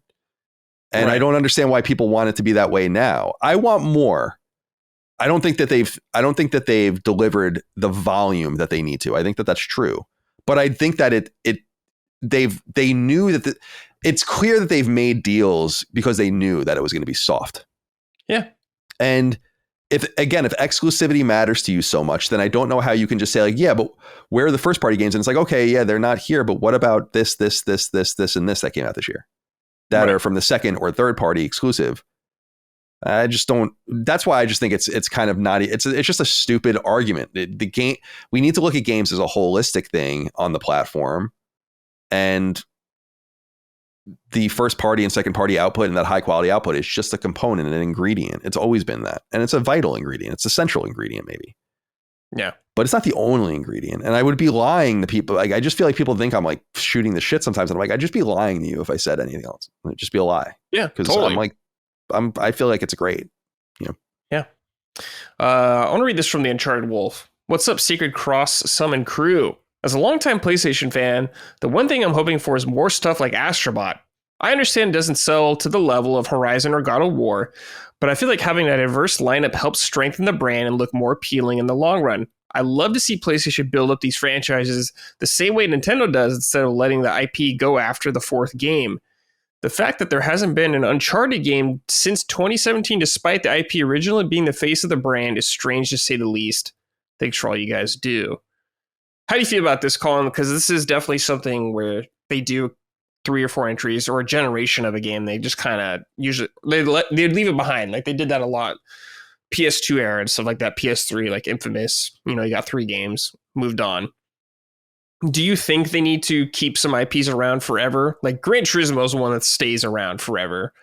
And I don't understand why people want it to be that way now. I want more. I don't think that they've delivered the volume that they need to. I think that that's true. But I think that they knew that it's clear that they've made deals because they knew that it was going to be soft. Yeah. And if exclusivity matters to you so much, then I don't know how you can just say like, yeah, but where are the first party games? And it's like, okay, yeah, they're not here, but what about this, and this that came out this year that are from the second or third party exclusive? I just don't. That's why I just think it's kind of not. It's just a stupid argument. The game. We need to look at games as a holistic thing on the platform, and the first party and second party output and that high quality output is just a component and an ingredient. It's always been that. And it's a vital ingredient. It's a central ingredient, maybe. Yeah. But it's not the only ingredient. And I would be lying to people. Like, I just feel like people think I'm like shooting the shit sometimes. And I'm like, I'd just be lying to you if I said anything else. It'd just be a lie. Yeah. Because totally. I'm like, I feel like it's great. You know? Yeah. I want to read this from the Uncharted Wolf. What's up, Secret Cross Summon crew? As a longtime PlayStation fan, the one thing I'm hoping for is more stuff like Astrobot. I understand it doesn't sell to the level of Horizon or God of War, but I feel like having a diverse lineup helps strengthen the brand and look more appealing in the long run. I love to see PlayStation build up these franchises the same way Nintendo does instead of letting the IP go after the fourth game. The fact that there hasn't been an Uncharted game since 2017, despite the IP originally being the face of the brand, is strange to say the least. Thanks for all you guys do. How do you feel about this, Colin? Because this is definitely something where they do 3 or 4 entries or a generation of a game. They just kind of usually they'd leave it behind. Like they did that a lot. PS2 era and stuff like that. PS3, like Infamous. You know, you got 3 games, moved on. Do you think they need to keep some IPs around forever? Like Gran Turismo is one that stays around forever,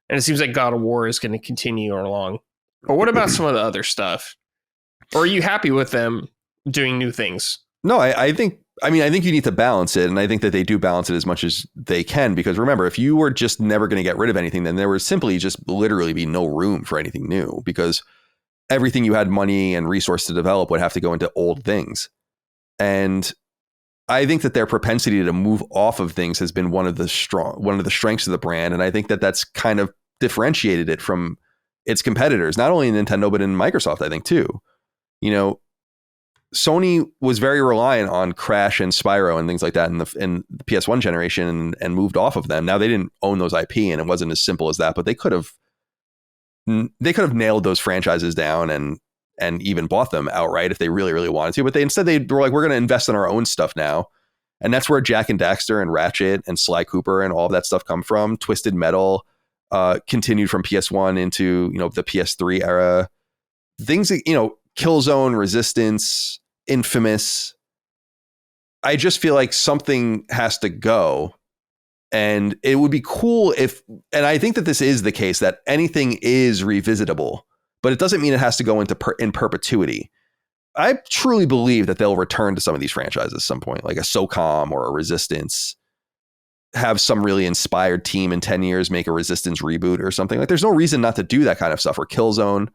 and it seems like God of War is going to continue along. But what about some of the other stuff? Or are you happy with them doing new things? No, I think you need to balance it. And I think that they do balance it as much as they can, because remember, if you were just never going to get rid of anything, then there would simply just literally be no room for anything new, because everything you had money and resource to develop would have to go into old things. And I think that their propensity to move off of things has been one of the strengths of the brand. And I think that that's kind of differentiated it from its competitors, not only in Nintendo, but in Microsoft, I think too. You know, Sony was very reliant on Crash and Spyro and things like that in the PS1 generation and moved off of them. Now they didn't own those IP, and it wasn't as simple as that, but they could have nailed those franchises down and even bought them outright if they really, really wanted to. But instead they were like, we're going to invest in our own stuff now. And that's where Jak and Daxter and Ratchet and Sly Cooper and all of that stuff come from. Twisted Metal continued from PS1 into, you know, the PS3 era. Things that, you know, Killzone, Resistance, Infamous. I just feel like something has to go. And it would be cool if, and I think that this is the case, that anything is revisitable, but it doesn't mean it has to go into in perpetuity. I truly believe that they'll return to some of these franchises at some point, like a SOCOM or a Resistance, have some really inspired team in 10 years, make a Resistance reboot or something. Like there's no reason not to do that kind of stuff, or Killzone.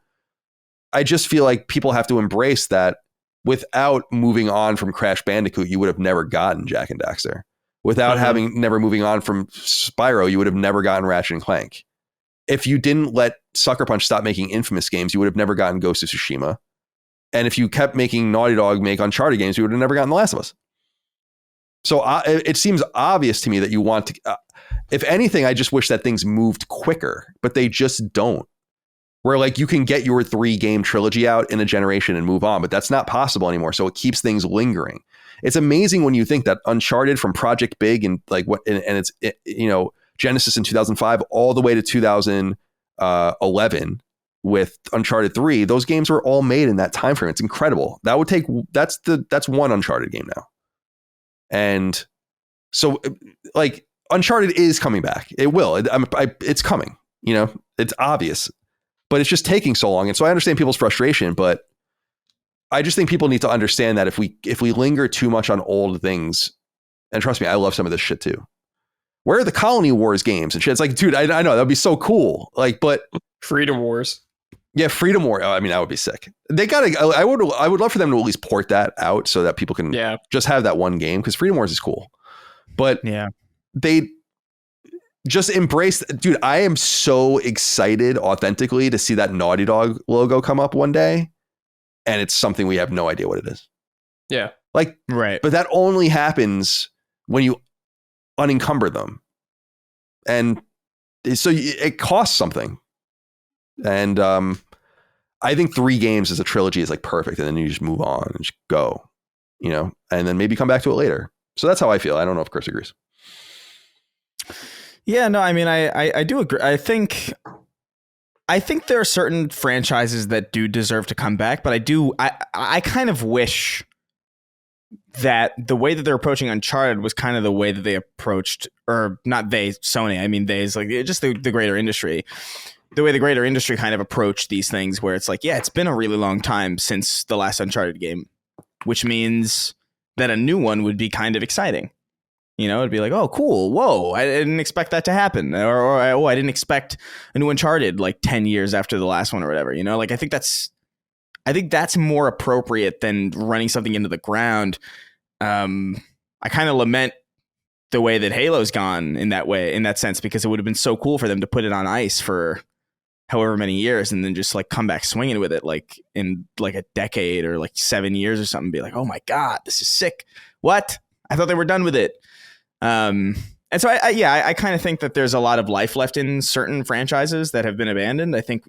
I just feel like people have to embrace that without moving on from Crash Bandicoot, you would have never gotten Jak and Daxter. Without never moving on from Spyro, you would have never gotten Ratchet and Clank. If you didn't let Sucker Punch stop making Infamous games, you would have never gotten Ghost of Tsushima. And if you kept making Naughty Dog make Uncharted games, you would have never gotten The Last of Us. So it seems obvious to me that you want to, if anything, I just wish that things moved quicker, but they just don't. Where like you can get your 3-game trilogy out in a generation and move on, but that's not possible anymore. So it keeps things lingering. It's amazing when you think that Uncharted from Project Big and like it's you know, Genesis in 2005 all the way to 2011 with Uncharted 3, those games were all made in that time frame. It's incredible. That's one Uncharted game now. And so like Uncharted is coming back. It will. It's coming. You know, it's obvious. But it's just taking so long. And so I understand people's frustration, but I just think people need to understand that if we linger too much on old things, and trust me, I love some of this shit too. Where are the Colony Wars games and shit? It's like, dude, I know that'd be so cool. Like, but Freedom Wars. Yeah, Freedom War. I mean, that would be sick. They gotta. I would love for them to at least port that out so that people can just have that one game, because Freedom Wars is cool. But they just embrace. Dude, I am so excited authentically to see that Naughty Dog logo come up one day, and it's something we have no idea what it is. Yeah, like right. But that only happens when you unencumber them, and so it costs something. And I think 3 games as a trilogy is like perfect, and then you just move on and just go, and then maybe come back to it later. So that's how I feel. I don't know if Chris agrees. Yeah, no, I mean, I do agree. I think there are certain franchises that do deserve to come back, but I kind of wish that the way that they're approaching Uncharted was kind of the way that they approached, or not they, Sony. I mean, they is like just the greater industry. The way the greater industry kind of approached these things, where it's like, yeah, it's been a really long time since the last Uncharted game, which means that a new one would be kind of exciting. It'd be like, oh, cool. Whoa, I didn't expect that to happen. Or oh, I didn't expect a new Uncharted like 10 years after the last one or whatever. Like I think that's more appropriate than running something into the ground. I kind of lament the way that Halo's gone in that sense, because it would have been so cool for them to put it on ice for however many years and then just like come back swinging with it like in like a decade or like 7 years or something. Be like, oh my God, this is sick. What? I thought they were done with it. And so I kind of think that there's a lot of life left in certain franchises that have been abandoned. I think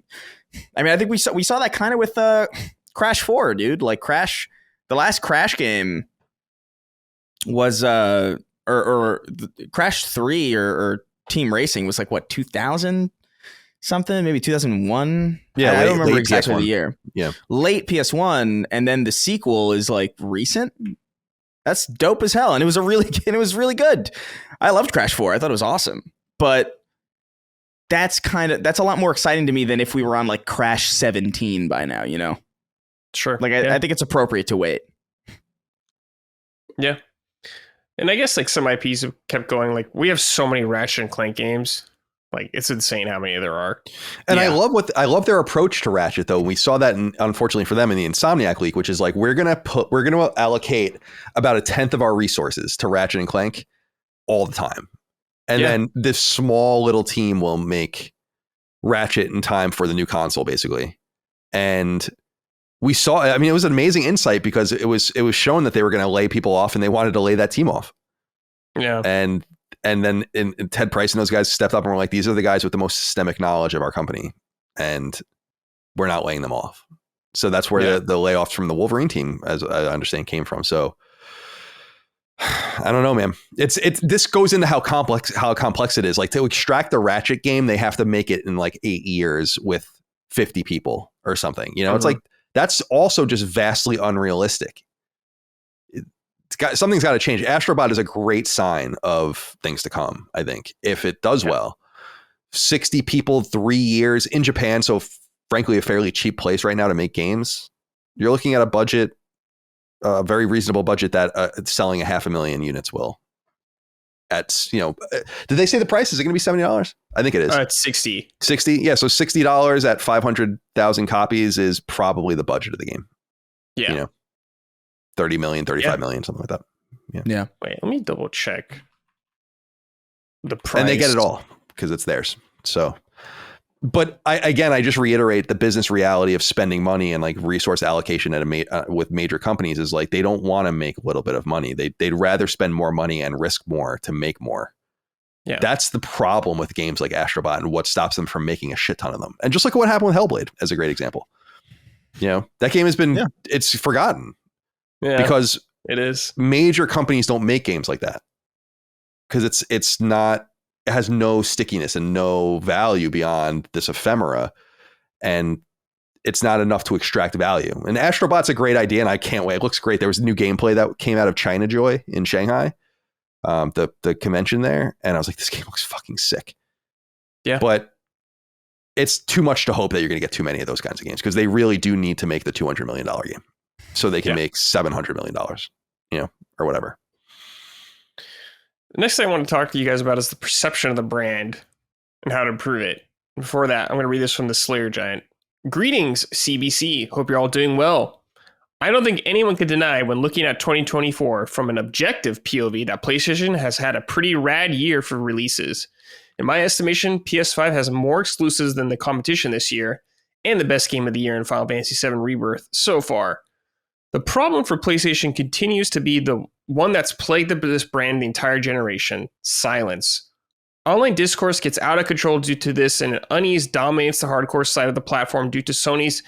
we saw that kind of with Crash 4, dude. Like the last Crash game was or Crash 3 or Team Racing was like what, 2000 something, maybe 2001. Yeah, I don't remember exactly PS1. the year. Yeah, late PS1, and then the sequel is like recent. That's dope as hell, and it was really good. I loved Crash 4. I thought it was awesome, but that's a lot more exciting to me than if we were on like Crash 17 by now. Sure. Like I think it's appropriate to wait. Yeah, and I guess like some IPs have kept going. Like we have so many Ratchet and Clank games. Like it's insane how many there are. And I love their approach to Ratchet though. We saw that unfortunately for them in the Insomniac leak, which is like, we're going to allocate about 1/10 of our resources to Ratchet and Clank all the time. And then this small little team will make Ratchet in time for the new console basically. And we saw, I mean, it was an amazing insight because it was shown that they were going to lay people off and they wanted to lay that team off. Yeah. And then Ted Price and those guys stepped up and were like, these are the guys with the most systemic knowledge of our company, and we're not laying them off. So that's where the layoffs from the Wolverine team, as I understand, came from. So I don't know, man. This goes into how complex it is. Like to extract the Ratchet game, they have to make it in like 8 years with 50 people or something. It's like, that's also just vastly unrealistic. Something's got to change. Astrobot is a great sign of things to come, I think, if it does well. 60 people, 3 years in Japan. So frankly, a fairly cheap place right now to make games. You're looking at a budget, a very reasonable budget that selling 500,000 units will. Did they say the price? Is it going to be $70? I think it is. It's 60. 60? Yeah. So $60 at 500,000 copies is probably the budget of the game. Yeah. 30 million, 35 million, something like that. Yeah. Wait, let me double check the price. And they get it all because it's theirs. So, but I just reiterate the business reality of spending money and like resource allocation with major companies is like, they don't want to make a little bit of money. They'd rather spend more money and risk more to make more. Yeah. That's the problem with games like Astrobot and what stops them from making a shit ton of them. And just like what happened with Hellblade as a great example, that game has been, it's forgotten. Yeah, because it is. Major companies don't make games like that because it has no stickiness and no value beyond this ephemera, and it's not enough to extract value. And Astrobot's a great idea, and I can't wait. It looks great. There was a new gameplay that came out of China Joy in Shanghai, the convention there, and I was like, this game looks fucking sick. Yeah, but it's too much to hope that you're going to get too many of those kinds of games because they really do need to make the $200 million game. So they can make $700 million, or whatever. The next thing I want to talk to you guys about is the perception of the brand and how to improve it. Before that, I'm going to read this from the Slayer Giant. Greetings, CBC. Hope you're all doing well. I don't think anyone can deny when looking at 2024 from an objective POV that PlayStation has had a pretty rad year for releases. In my estimation, PS5 has more exclusives than the competition this year, and the best game of the year in Final Fantasy VII Rebirth so far. The problem for PlayStation continues to be the one that's plagued this brand the entire generation: silence. Online discourse gets out of control due to this, and unease dominates the hardcore side of the platform due to Sony's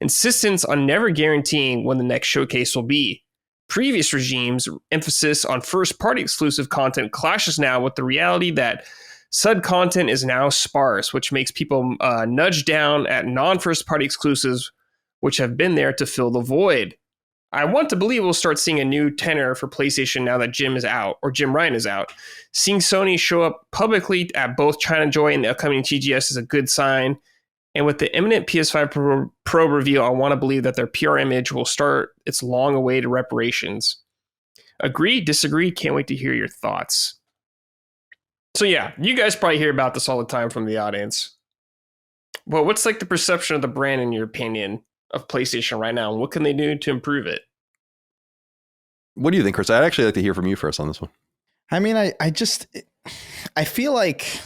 insistence on never guaranteeing when the next showcase will be. Previous regimes' emphasis on first-party exclusive content clashes now with the reality that said content is now sparse, which makes people nudge down at non-first-party exclusives, which have been there to fill the void. I want to believe we'll start seeing a new tenor for PlayStation now that Jim Ryan is out. Seeing Sony show up publicly at both China Joy and the upcoming TGS is a good sign. And with the imminent PS5 Pro reveal, I want to believe that their PR image will start its long-awaited reparations. Agree? Disagree? Can't wait to hear your thoughts. So yeah, you guys probably hear about this all the time from the audience. Well, what's like the perception of the brand in your opinion of PlayStation right now, and what can they do to improve it? What do you think, Chris? I'd actually like to hear from you first on this one. I mean, I feel like,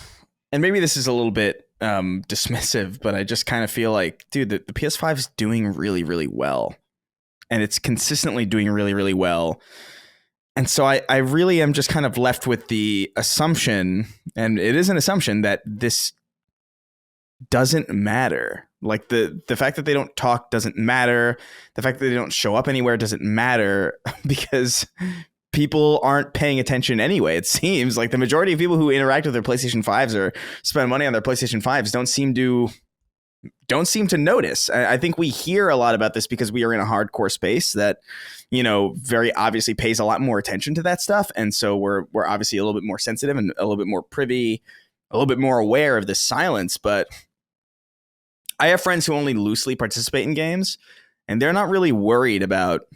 and maybe this is a little bit dismissive, but I just kind of feel like, dude, the PS5 is doing really, really well, and it's consistently doing really, really well. And so I really am just kind of left with the assumption, and it is an assumption, that this doesn't matter. Like the fact that they don't talk doesn't matter. The fact that they don't show up anywhere doesn't matter, because people aren't paying attention anyway. It seems like the majority of people who interact with their PlayStation 5s or spend money on their PlayStation 5s don't seem to notice. I think we hear a lot about this because we are in a hardcore space that, you know, very obviously pays a lot more attention to that stuff. And so we're obviously a little bit more sensitive and a little bit more privy, a little bit more aware of this silence. But I have friends who only loosely participate in games, and they're not really worried about,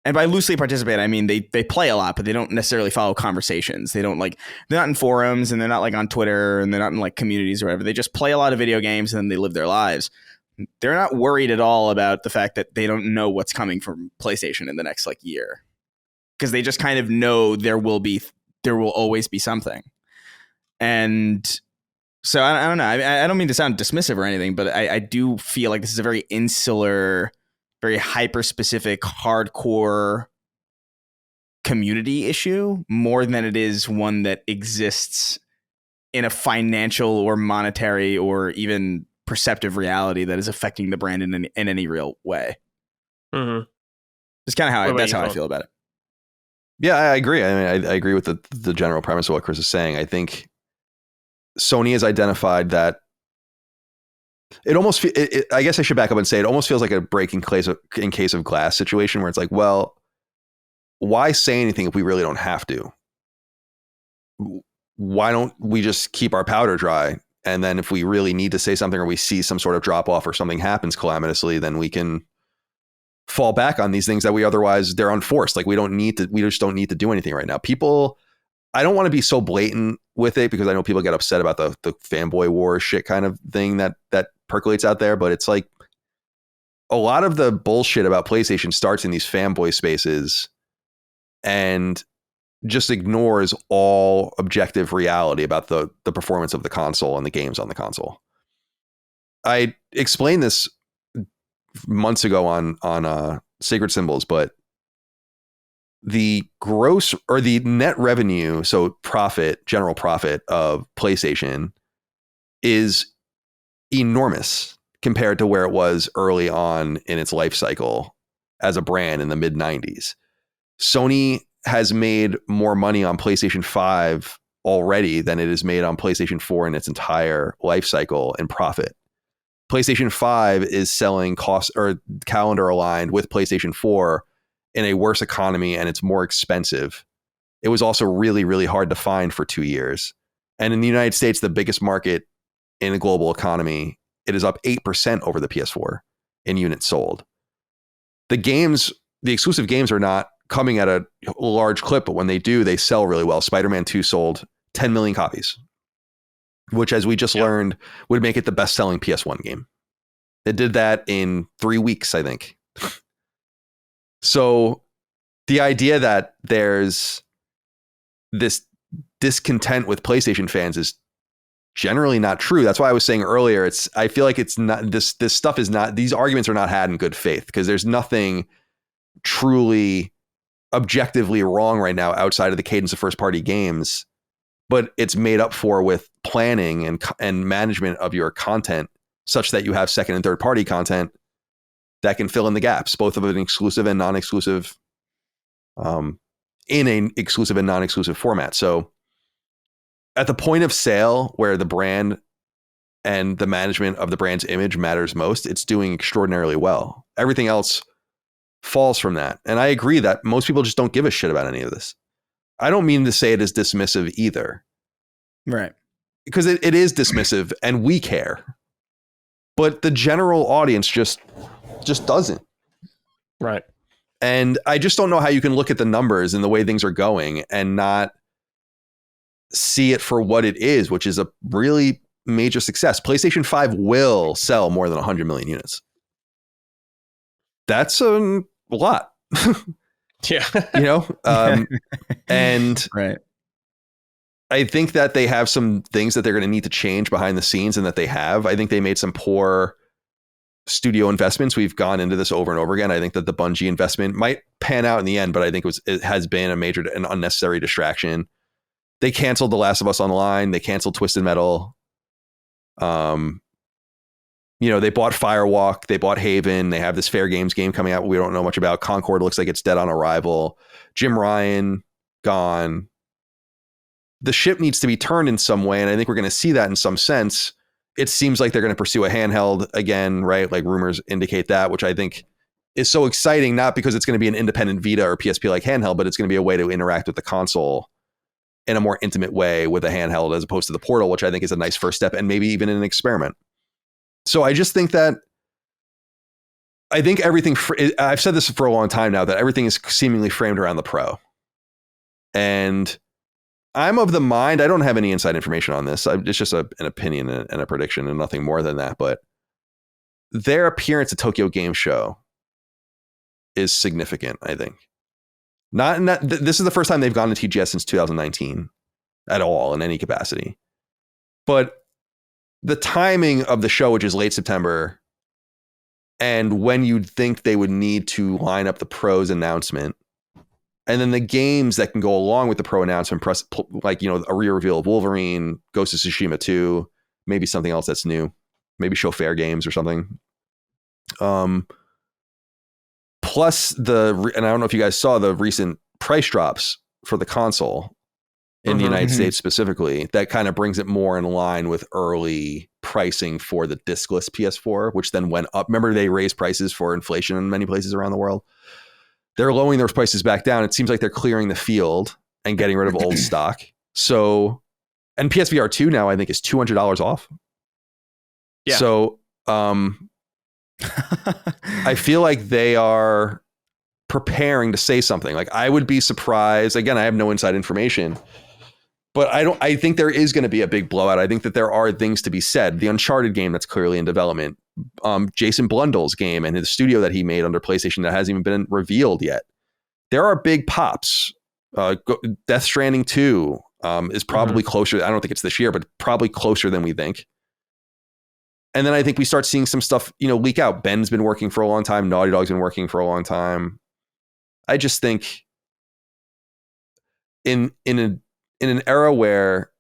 and by loosely participate, I mean they play a lot, but they don't necessarily follow conversations. They're not in forums, and they're not like on Twitter, and they're not in like communities or whatever. They just play a lot of video games, and then they live their lives. They're not worried at all about the fact that they don't know what's coming from PlayStation in the next like year, because they just kind of know there will always be something. And so I don't know. I don't mean to sound dismissive or anything, but I do feel like this is a very insular, very hyper-specific, hardcore community issue more than it is one that exists in a financial or monetary or even perceptive reality that is affecting the brand in any real way. Mm-hmm. It's kind of that's how I feel about it. Yeah, I agree. I mean, I agree with the general premise of what Chris is saying. I think Sony has identified that it almost, I guess I should back up and say it almost feels like a break in case of glass situation where it's like, well, why say anything if we really don't have to? Why don't we just keep our powder dry? And then if we really need to say something, or we see some sort of drop off or something happens calamitously, then we can fall back on these things that we otherwise, they're unforced. Like we just don't need to do anything right now. People, I don't want to be so blatant with it because I know people get upset about the fanboy war shit kind of thing that percolates out there. But it's like a lot of the bullshit about PlayStation starts in these fanboy spaces and just ignores all objective reality about the performance of the console and the games on the console. I explained this months ago on Sacred Symbols, but the gross or the net revenue, so general profit of PlayStation is enormous compared to where it was early on in its life cycle as a brand in the mid 90s. Sony has made more money on PlayStation 5 already than it has made on PlayStation 4 in its entire life cycle in profit. PlayStation 5 is selling cost or calendar aligned with PlayStation 4 in a worse economy, and it's more expensive. It was also really, really hard to find for 2 years. And in the United States, the biggest market in a global economy, it is up 8% over the PS4 in units sold. The exclusive games are not coming at a large clip, but when they do, they sell really well. Spider-Man 2 sold 10 million copies, which, as we just learned, would make it the best-selling PS1 game. It did that in 3 weeks, I think. So the idea that there's this discontent with PlayStation fans is generally not true. That's why I was saying earlier, I feel like it's not this stuff is not, these arguments are not had in good faith, because there's nothing truly objectively wrong right now outside of the cadence of first party games, but it's made up for with planning and management of your content, such that you have second and third party content that can fill in the gaps, both of an exclusive and non-exclusive, in an exclusive and non-exclusive format. So at the point of sale where the brand and the management of the brand's image matters most, it's doing extraordinarily well. Everything else falls from that. And I agree that most people just don't give a shit about any of this. I don't mean to say it is dismissive either. Right. Because it is dismissive and we care. But the general audience just doesn't. Right. And I just don't know how you can look at the numbers and the way things are going and not see it for what it is, which is a really major success. PlayStation 5 will sell more than 100 million units. That's a lot. Yeah. You know? And right. I think that they have some things that they're going to need to change behind the scenes, and that they have. I think they made some poor studio investments. We've gone into this over and over again. I think that the Bungie investment might pan out in the end, but I think it has been a major and unnecessary distraction. They canceled The Last of Us Online. They canceled Twisted Metal. You know, they bought Firewalk. They bought Haven. They have this Fair Games game coming out we don't know much about. Concord looks like it's dead on arrival. Jim Ryan, gone. The ship needs to be turned in some way, and I think we're going to see that in some sense. It seems like they're going to pursue a handheld again, right? Like rumors indicate that, which I think is so exciting, not because it's going to be an independent Vita or PSP-like handheld, but it's going to be a way to interact with the console in a more intimate way with a handheld as opposed to the Portal, which I think is a nice first step and maybe even an experiment. So I just think that everything, I've said this for a long time now, that everything is seemingly framed around the Pro. And I'm of the mind, I don't have any inside information on this. It's just an opinion and a prediction and nothing more than that. But their appearance at Tokyo Game Show is significant, I think. This is the first time they've gone to TGS since 2019 at all in any capacity. But the timing of the show, which is late September, and when you'd think they would need to line up the Pro's announcement, and then the games that can go along with the Pro announcement, like, you know, a reveal of Wolverine, Ghost of Tsushima 2, maybe something else that's new, maybe show Fair Games or something. Plus and I don't know if you guys saw the recent price drops for the console in the United States specifically, that kind of brings it more in line with early pricing for the discless PS4, which then went up. Remember, they raised prices for inflation in many places around the world. They're lowering those prices back down. It seems like they're clearing the field and getting rid of old stock. So, and PSVR 2 now I think is $200 off. Yeah. So, I feel like they are preparing to say something. Like, I would be surprised. Again, I have no inside information, but I think there is going to be a big blowout. I think that there are things to be said. The Uncharted game that's clearly in development, Jason Blundell's game and his studio that he made under PlayStation that hasn't even been revealed yet. There are big pops. Death Stranding 2 is probably closer. I don't think it's this year, but probably closer than we think. And then I think we start seeing some stuff, you know, leak out. Ben's been working for a long time. Naughty Dog's been working for a long time. I just think in an era where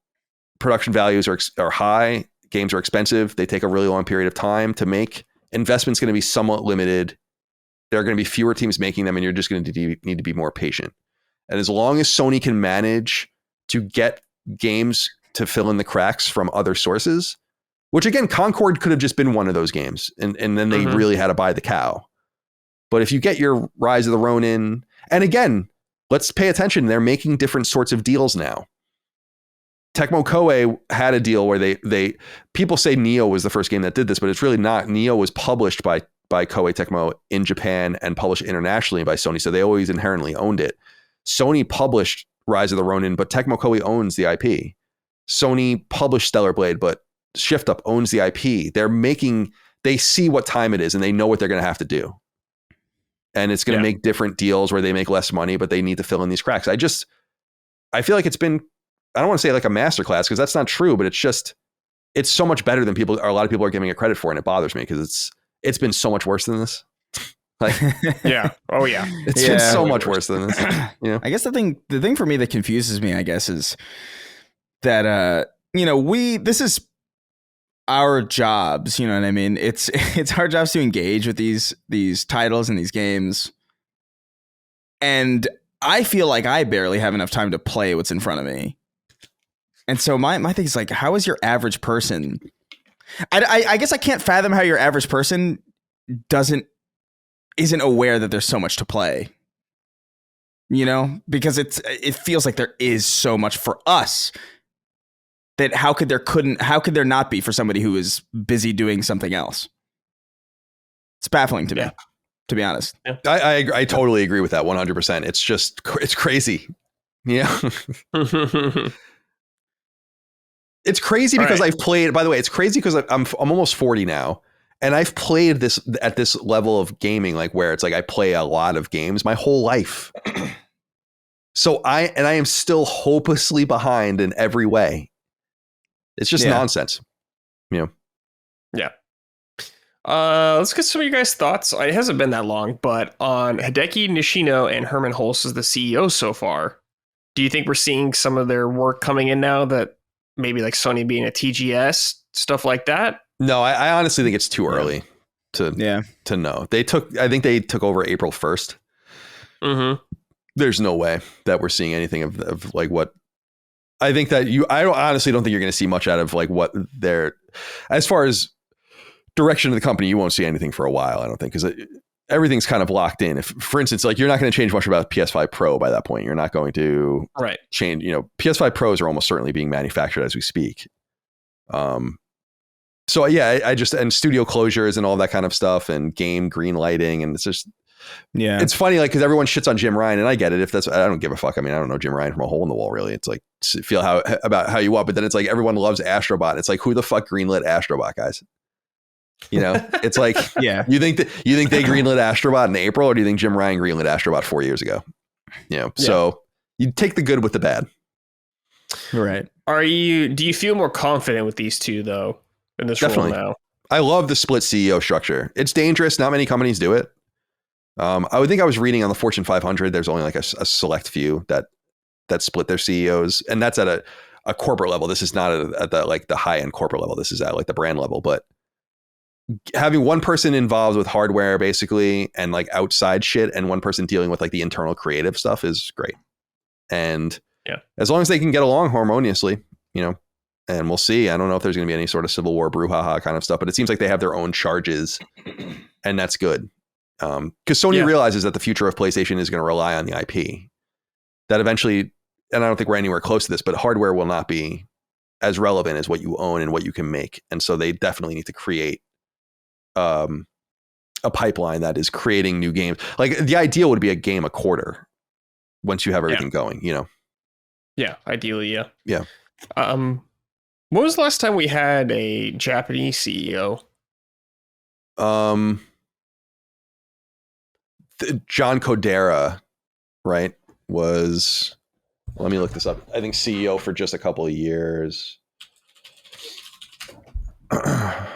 production values are high, games are expensive, they take a really long period of time to make, investment's going to be somewhat limited. There are going to be fewer teams making them, and you're just going to need to be more patient. And as long as Sony can manage to get games to fill in the cracks from other sources, which again, Concord could have just been one of those games, and then they really had to buy the cow. But if you get your Rise of the Ronin, and again, let's pay attention, they're making different sorts of deals now. Tecmo Koei had a deal where they people say Neo was the first game that did this, but it's really not. Neo was published by Koei Tecmo in Japan and published internationally by Sony, so they always inherently owned it. Sony published Rise of the Ronin, but Tecmo Koei owns the IP. Sony published Stellar Blade, but Shift Up owns the IP. They're making they see what time it is and they know what they're going to have to do. And it's going to make different deals where they make less money, but they need to fill in these cracks. I feel like it's been, I don't want to say like a masterclass because that's not true, but it's so much better than a lot of people are giving it credit for. And it bothers me because it's been so much worse than this. Like, yeah. Oh yeah. It's been so much worse than this. You know? I guess the thing for me that confuses me, I guess, is that, this is our jobs, you know what I mean? It's our jobs to engage with these titles and these games. And I feel like I barely have enough time to play what's in front of me. And so my thing is like, how is your average person? I guess I can't fathom how your average person isn't aware that there's so much to play. You know, because it feels like there is so much for us that how could there not be for somebody who is busy doing something else? It's baffling to me, to be honest. Yeah. I totally agree with that 100%. It's crazy. Yeah. It's crazy because I've played, by the way, it's crazy because I'm almost 40 now. And I've played this at this level of gaming, like where it's like I play a lot of games my whole life. So I am still hopelessly behind in every way. It's just nonsense. You know? Yeah. Let's get some of your guys' thoughts. It hasn't been that long, but on Hideki Nishino and Herman Hulst as the CEO so far, do you think we're seeing some of their work coming in now that maybe like Sony being a TGS, stuff like that? No, I honestly think it's too early to know. I think they took over April 1st. Mm-hmm. There's no way that we're seeing anything of like what I think that honestly don't think you're going to see much out of like what they're, as far as direction of the company, you won't see anything for a while. I don't think, because everything's kind of locked in. If, for instance, like you're not going to change much about PS5 Pro by that point. You're not going to change, PS5 Pros are almost certainly being manufactured as we speak. So yeah, and studio closures and all that kind of stuff and game green lighting. And it's just, it's funny, like, because everyone shits on Jim Ryan, and I get it. I don't give a fuck. I mean, I don't know Jim Ryan from a hole in the wall, really. It's like, feel about how you want, but then it's like everyone loves Astrobot. It's like, who the fuck greenlit Astrobot, guys? You know, it's like, you think they greenlit Astrobot in April, or do you think Jim Ryan greenlit Astrobot 4 years ago? So you take the good with the bad. Right. Do you feel more confident with these two though in this role now? I love the split CEO structure. It's dangerous. Not many companies do it. I would think I was reading on the Fortune 500, there's only like a select few that split their CEOs, and that's at a corporate level. This is not at the like the high end corporate level. This is at like the brand level. But having one person involved with hardware basically and like outside shit, and one person dealing with like the internal creative stuff is great. And as long as they can get along harmoniously, and we'll see. I don't know if there's going to be any sort of Civil War brouhaha kind of stuff, but it seems like they have their own charges, and that's good. Because Sony realizes that the future of PlayStation is going to rely on the IP. That eventually, and I don't think we're anywhere close to this, but hardware will not be as relevant as what you own and what you can make. And so they definitely need to create a pipeline that is creating new games. Like the ideal would be a game a quarter once you have everything going, Yeah, ideally, yeah. Yeah. When was the last time we had a Japanese CEO? John Kodera, right, was, let me look this up. I think CEO for just a couple of years. Yeah.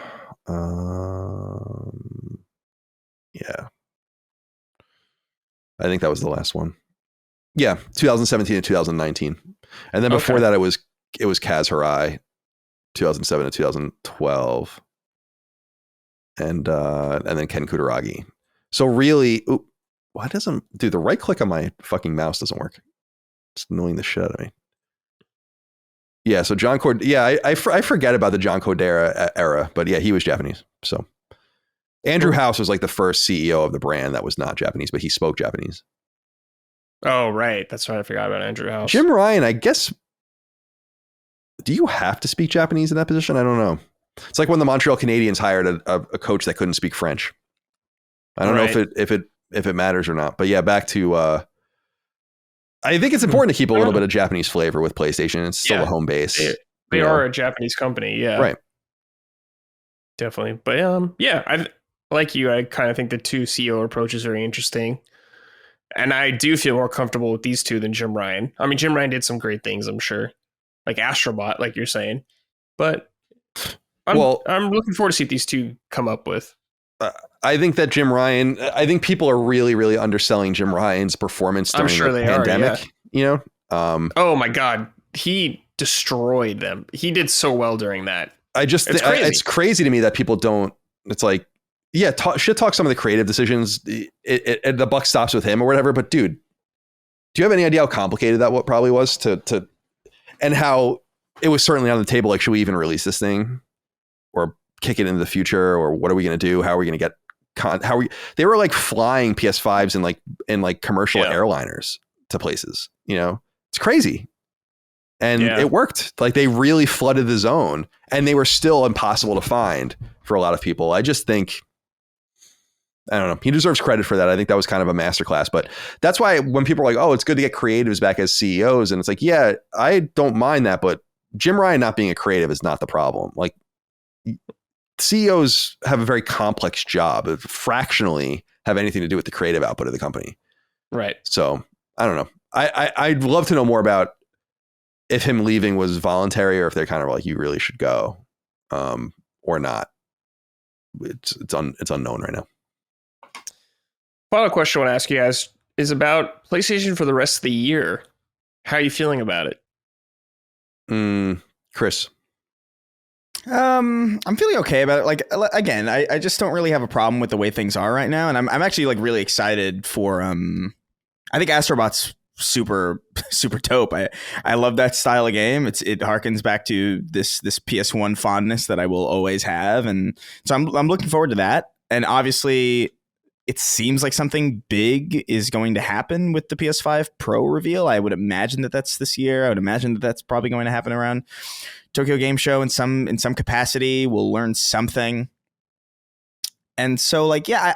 I think that was the last one. Yeah, 2017 to 2019. And then before that it was Kaz Hirai, 2007 to 2012. And then Ken Kutaragi. So really, why doesn't, dude, the right click on my fucking mouse doesn't work. It's annoying the shit out of me. Yeah, so John Cord, I forget about the John Kodera era, but yeah, he was Japanese. So Andrew House was like the first CEO of the brand that was not Japanese, but he spoke Japanese. Oh, right. That's right. I forgot about Andrew House. Jim Ryan, I guess, do you have to speak Japanese in that position? I don't know. It's like when the Montreal Canadiens hired a coach that couldn't speak French. I don't know if it matters or not, but yeah, back to, I think it's important to keep a little bit of Japanese flavor with PlayStation. It's still a home base. They are a Japanese company. Yeah. Right. Definitely. But yeah, I like you. I kind of think the two CEO approach is very interesting. And I do feel more comfortable with these two than Jim Ryan. I mean, Jim Ryan did some great things, I'm sure. Like Astrobot, like you're saying. But I'm looking forward to see what these two come up with. I think that I think people are really, really underselling Jim Ryan's performance during the pandemic. You know? Oh my God. He destroyed them. He did so well during that. It's crazy to me that people don't. It's like, yeah, talk some of the creative decisions. The buck stops with him or whatever. But dude, do you have any idea how complicated that what probably was to and how it was certainly on the table? Like, should we even release this thing or kick it into the future, or what are we going to do? How are we going to get they were like flying PS5s in like commercial airliners to places, you know, it's crazy. And it worked. Like, they really flooded the zone, and they were still impossible to find for a lot of people. I just think, I don't know. He deserves credit for that. I think that was kind of a masterclass. But that's why when people are like, oh, it's good to get creatives back as CEOs. And it's like, yeah, I don't mind that. But Jim Ryan not being a creative is not the problem. Like, CEOs have a very complex job. It fractionally have anything to do with the creative output of the company. Right. So I don't know. I'd love to know more about if him leaving was voluntary, or if they're kind of like, you really should go, or not. It's unknown right now. Final question I want to ask you guys is about PlayStation for the rest of the year. How are you feeling about it? Chris. I'm feeling okay about it. Like, again, I just don't really have a problem with the way things are right now. And I'm actually like really excited for, I think Astrobot's super dope. I love that style of game. It harkens back to this PS1 fondness that I will always have. And so I'm looking forward to that. And obviously it seems like something big is going to happen with the PS5 Pro reveal. I would imagine that that's this year. I would imagine that that's probably going to happen around Tokyo Game Show in some capacity. We'll learn something. And so, like, yeah,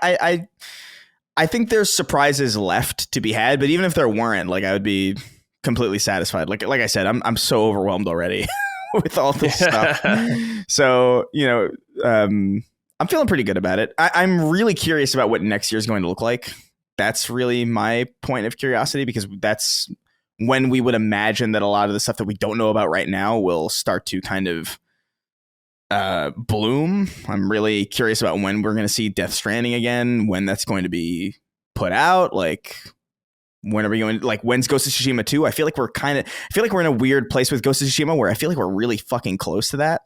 I think there's surprises left to be had, but even if there weren't, like, I would be completely satisfied. Like I said, I'm so overwhelmed already with all this stuff. So, you know, I'm feeling pretty good about it. I'm really curious about what next year is going to look like. That's really my point of curiosity, because that's when we would imagine that a lot of the stuff that we don't know about right now will start to kind of bloom. I'm really curious about when we're going to see Death Stranding again, when that's going to be put out. Like, when are we going? Like, when's Ghost of Tsushima 2? I feel like we're in a weird place with Ghost of Tsushima where I feel like we're really fucking close to that.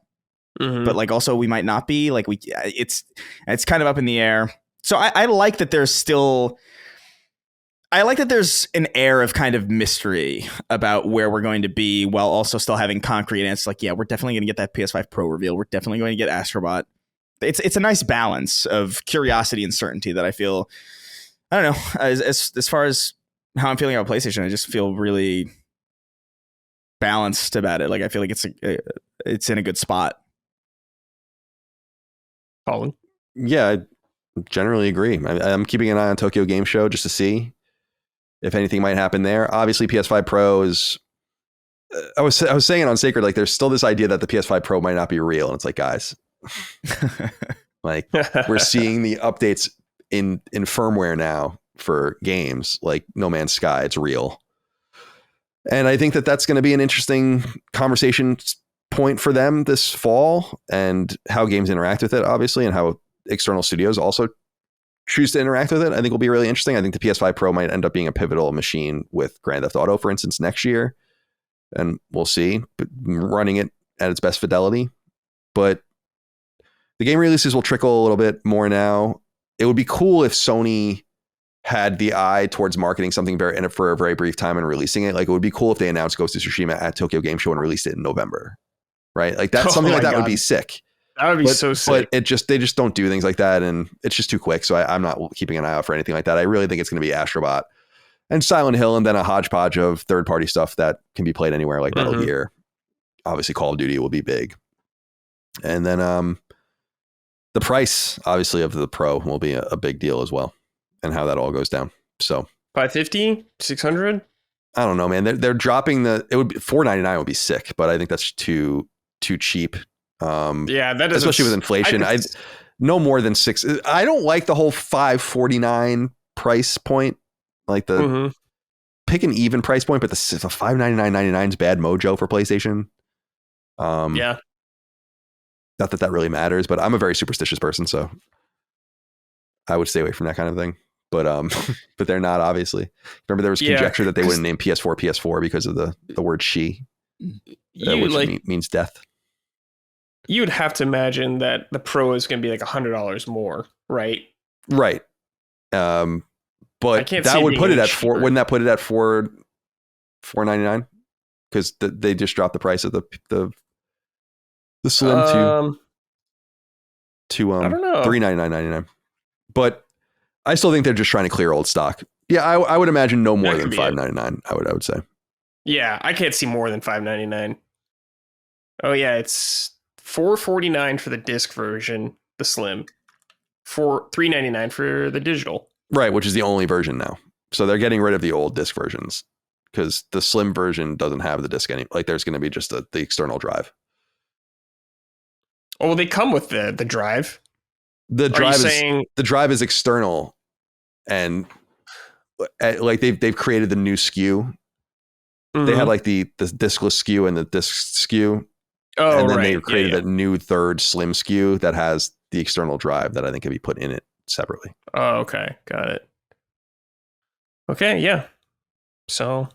Mm-hmm. But like, also we might not be. Like, it's kind of up in the air. So I like that there's an air of kind of mystery about where we're going to be, while also still having concrete answers. Like, yeah, we're definitely going to get that PS5 Pro reveal. We're definitely going to get Astrobot. It's a nice balance of curiosity and certainty that I feel. I don't know. As far as how I'm feeling about PlayStation, I just feel really balanced about it. Like, I feel like it's in a good spot. Colin? Yeah, I generally agree. I'm keeping an eye on Tokyo Game Show just to see if anything might happen there. Obviously, PS5 Pro is. I was saying it on Sacred, like, there's still this idea that the PS5 Pro might not be real, and it's like, guys, like, we're seeing the updates in firmware now for games like No Man's Sky. It's real, and I think that that's going to be an interesting conversation point for them this fall, and how games interact with it, obviously, and how external studios also choose to interact with it. I think will be really interesting. I think the PS5 Pro might end up being a pivotal machine with Grand Theft Auto, for instance, next year, and we'll see, but running it at its best fidelity. But the game releases will trickle a little bit more now. It would be cool if Sony had the eye towards marketing something for a very brief time and releasing it. Like, it would be cool if they announced Ghost of Tsushima at Tokyo Game Show and released it in November. Right? Like, that's something like that would be sick. That would be so sick. But they just don't do things like that, and it's just too quick. So I'm not keeping an eye out for anything like that. I really think it's going to be Astrobot and Silent Hill, and then a hodgepodge of third-party stuff that can be played anywhere, like Metal Gear. Obviously, Call of Duty will be big. And then the price, obviously, of the Pro will be a big deal as well, and how that all goes down. So $550, $600. I don't know, man. They're dropping it would be $499 would be sick, but I think that's too cheap. Yeah, that doesn't, especially with inflation. I no more than $6. I don't like the whole $5.49 price point. Like the pick an even price point, but the $5.99.99 is bad mojo for PlayStation. Yeah. Not that really matters, but I'm a very superstitious person, so I would stay away from that kind of thing. But but they're not, obviously. Remember, there was conjecture that they wouldn't name PS4 because of the word she, which means death. You would have to imagine that the Pro is going to be like $100 more, right? Right. But that would put it at $4. Wouldn't that put it at $4.99? Because they just dropped the price of the Slim to I don't know, $399.99. But I still think they're just trying to clear old stock. Yeah, I would imagine no more than $5.99. I would say. Yeah, I can't see more than $5.99. Oh yeah, it's $4.49 for the disc version, the Slim. $3.99 for the digital. Right, which is the only version now. So they're getting rid of the old disc versions because the Slim version doesn't have the disc anymore. Like there's going to be just the external drive. Oh, well, they come with the drive. The drive is external, and like they've created the new SKU. They had like the discless SKU and the disc SKU. Oh, and then they created a new third Slim SKU that has the external drive that I think can be put in it separately. Oh, okay. Got it. Okay, yeah. So,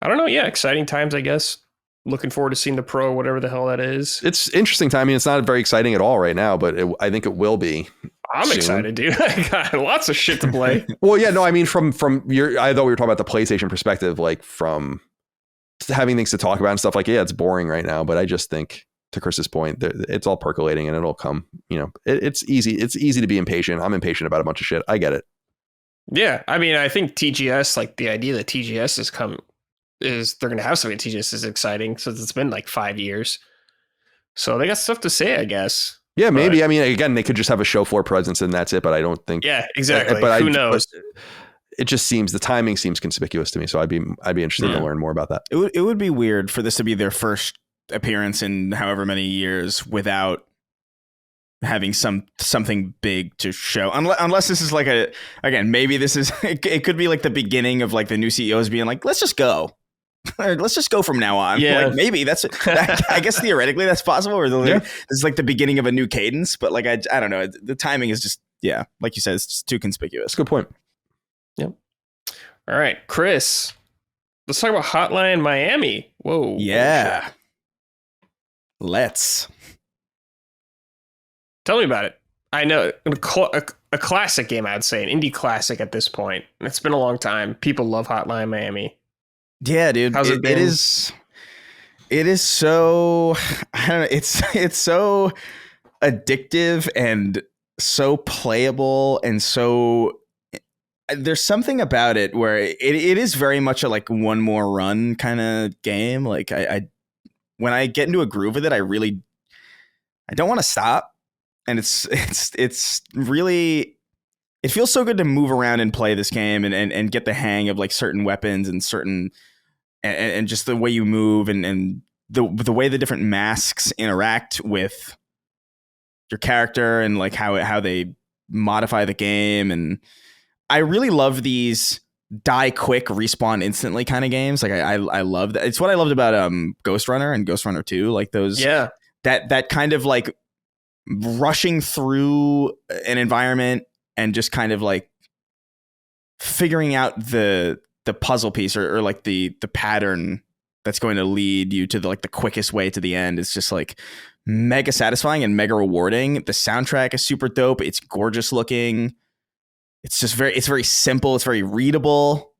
I don't know. Yeah, exciting times, I guess. Looking forward to seeing the Pro, whatever the hell that is. It's interesting time. I mean, it's not very exciting at all right now, but I think it will be. I'm excited, dude. I got lots of shit to play. Well, yeah, no, I mean, from I thought we were talking about the PlayStation perspective, like from having things to talk about and stuff. Like, yeah, it's boring right now, but I just think, to Chris's point, it's all percolating and it'll come. You know, it's easy. It's easy to be impatient. I'm impatient about a bunch of shit. I get it. Yeah, I mean, I think TGS, like the idea that TGS is they're going to have something at TGS is exciting since it's been like 5 years. So they got stuff to say, I guess. Yeah, maybe. I mean, again, they could just have a show floor presence and that's it. But I don't think. Yeah, exactly. But who knows? But it just seems the timing seems conspicuous to me. So I'd be interested to learn more about that. It would be weird for this to be their first appearance in however many years without having something big to show, unless this is like maybe this is it could be like the beginning of like the new CEOs being like, let's just go from now on. Like maybe that's I guess theoretically that's possible, or this is like the beginning of a new cadence, but like I don't know, the timing is just like you said, it's just too conspicuous. Good point. Yep. All right, Chris, let's talk about Hotline Miami. Whoa. Yeah. Let's. Tell me about it. I know a classic game, I'd say, an indie classic at this point. It's been a long time. People love Hotline Miami. Yeah, dude. How's it been? It is so, I don't know. It's so addictive and so playable, and so there's something about it where it is very much a like one more run kind of game. Like I when I get into a groove with it, I don't want to stop. And it's really, it feels so good to move around and play this game and get the hang of like certain weapons and and just the way you move and the way the different masks interact with your character and like how they modify the game. And I really love these die quick, respawn instantly kind of games. Like I love that. It's what I loved about Ghost Runner and Ghost Runner 2. Like those, that kind of like rushing through an environment and just kind of like figuring out the puzzle piece or like the pattern that's going to lead you to the quickest way to the end. It's just like mega satisfying and mega rewarding. The soundtrack is super dope. It's gorgeous looking. It's just very simple. It's very readable.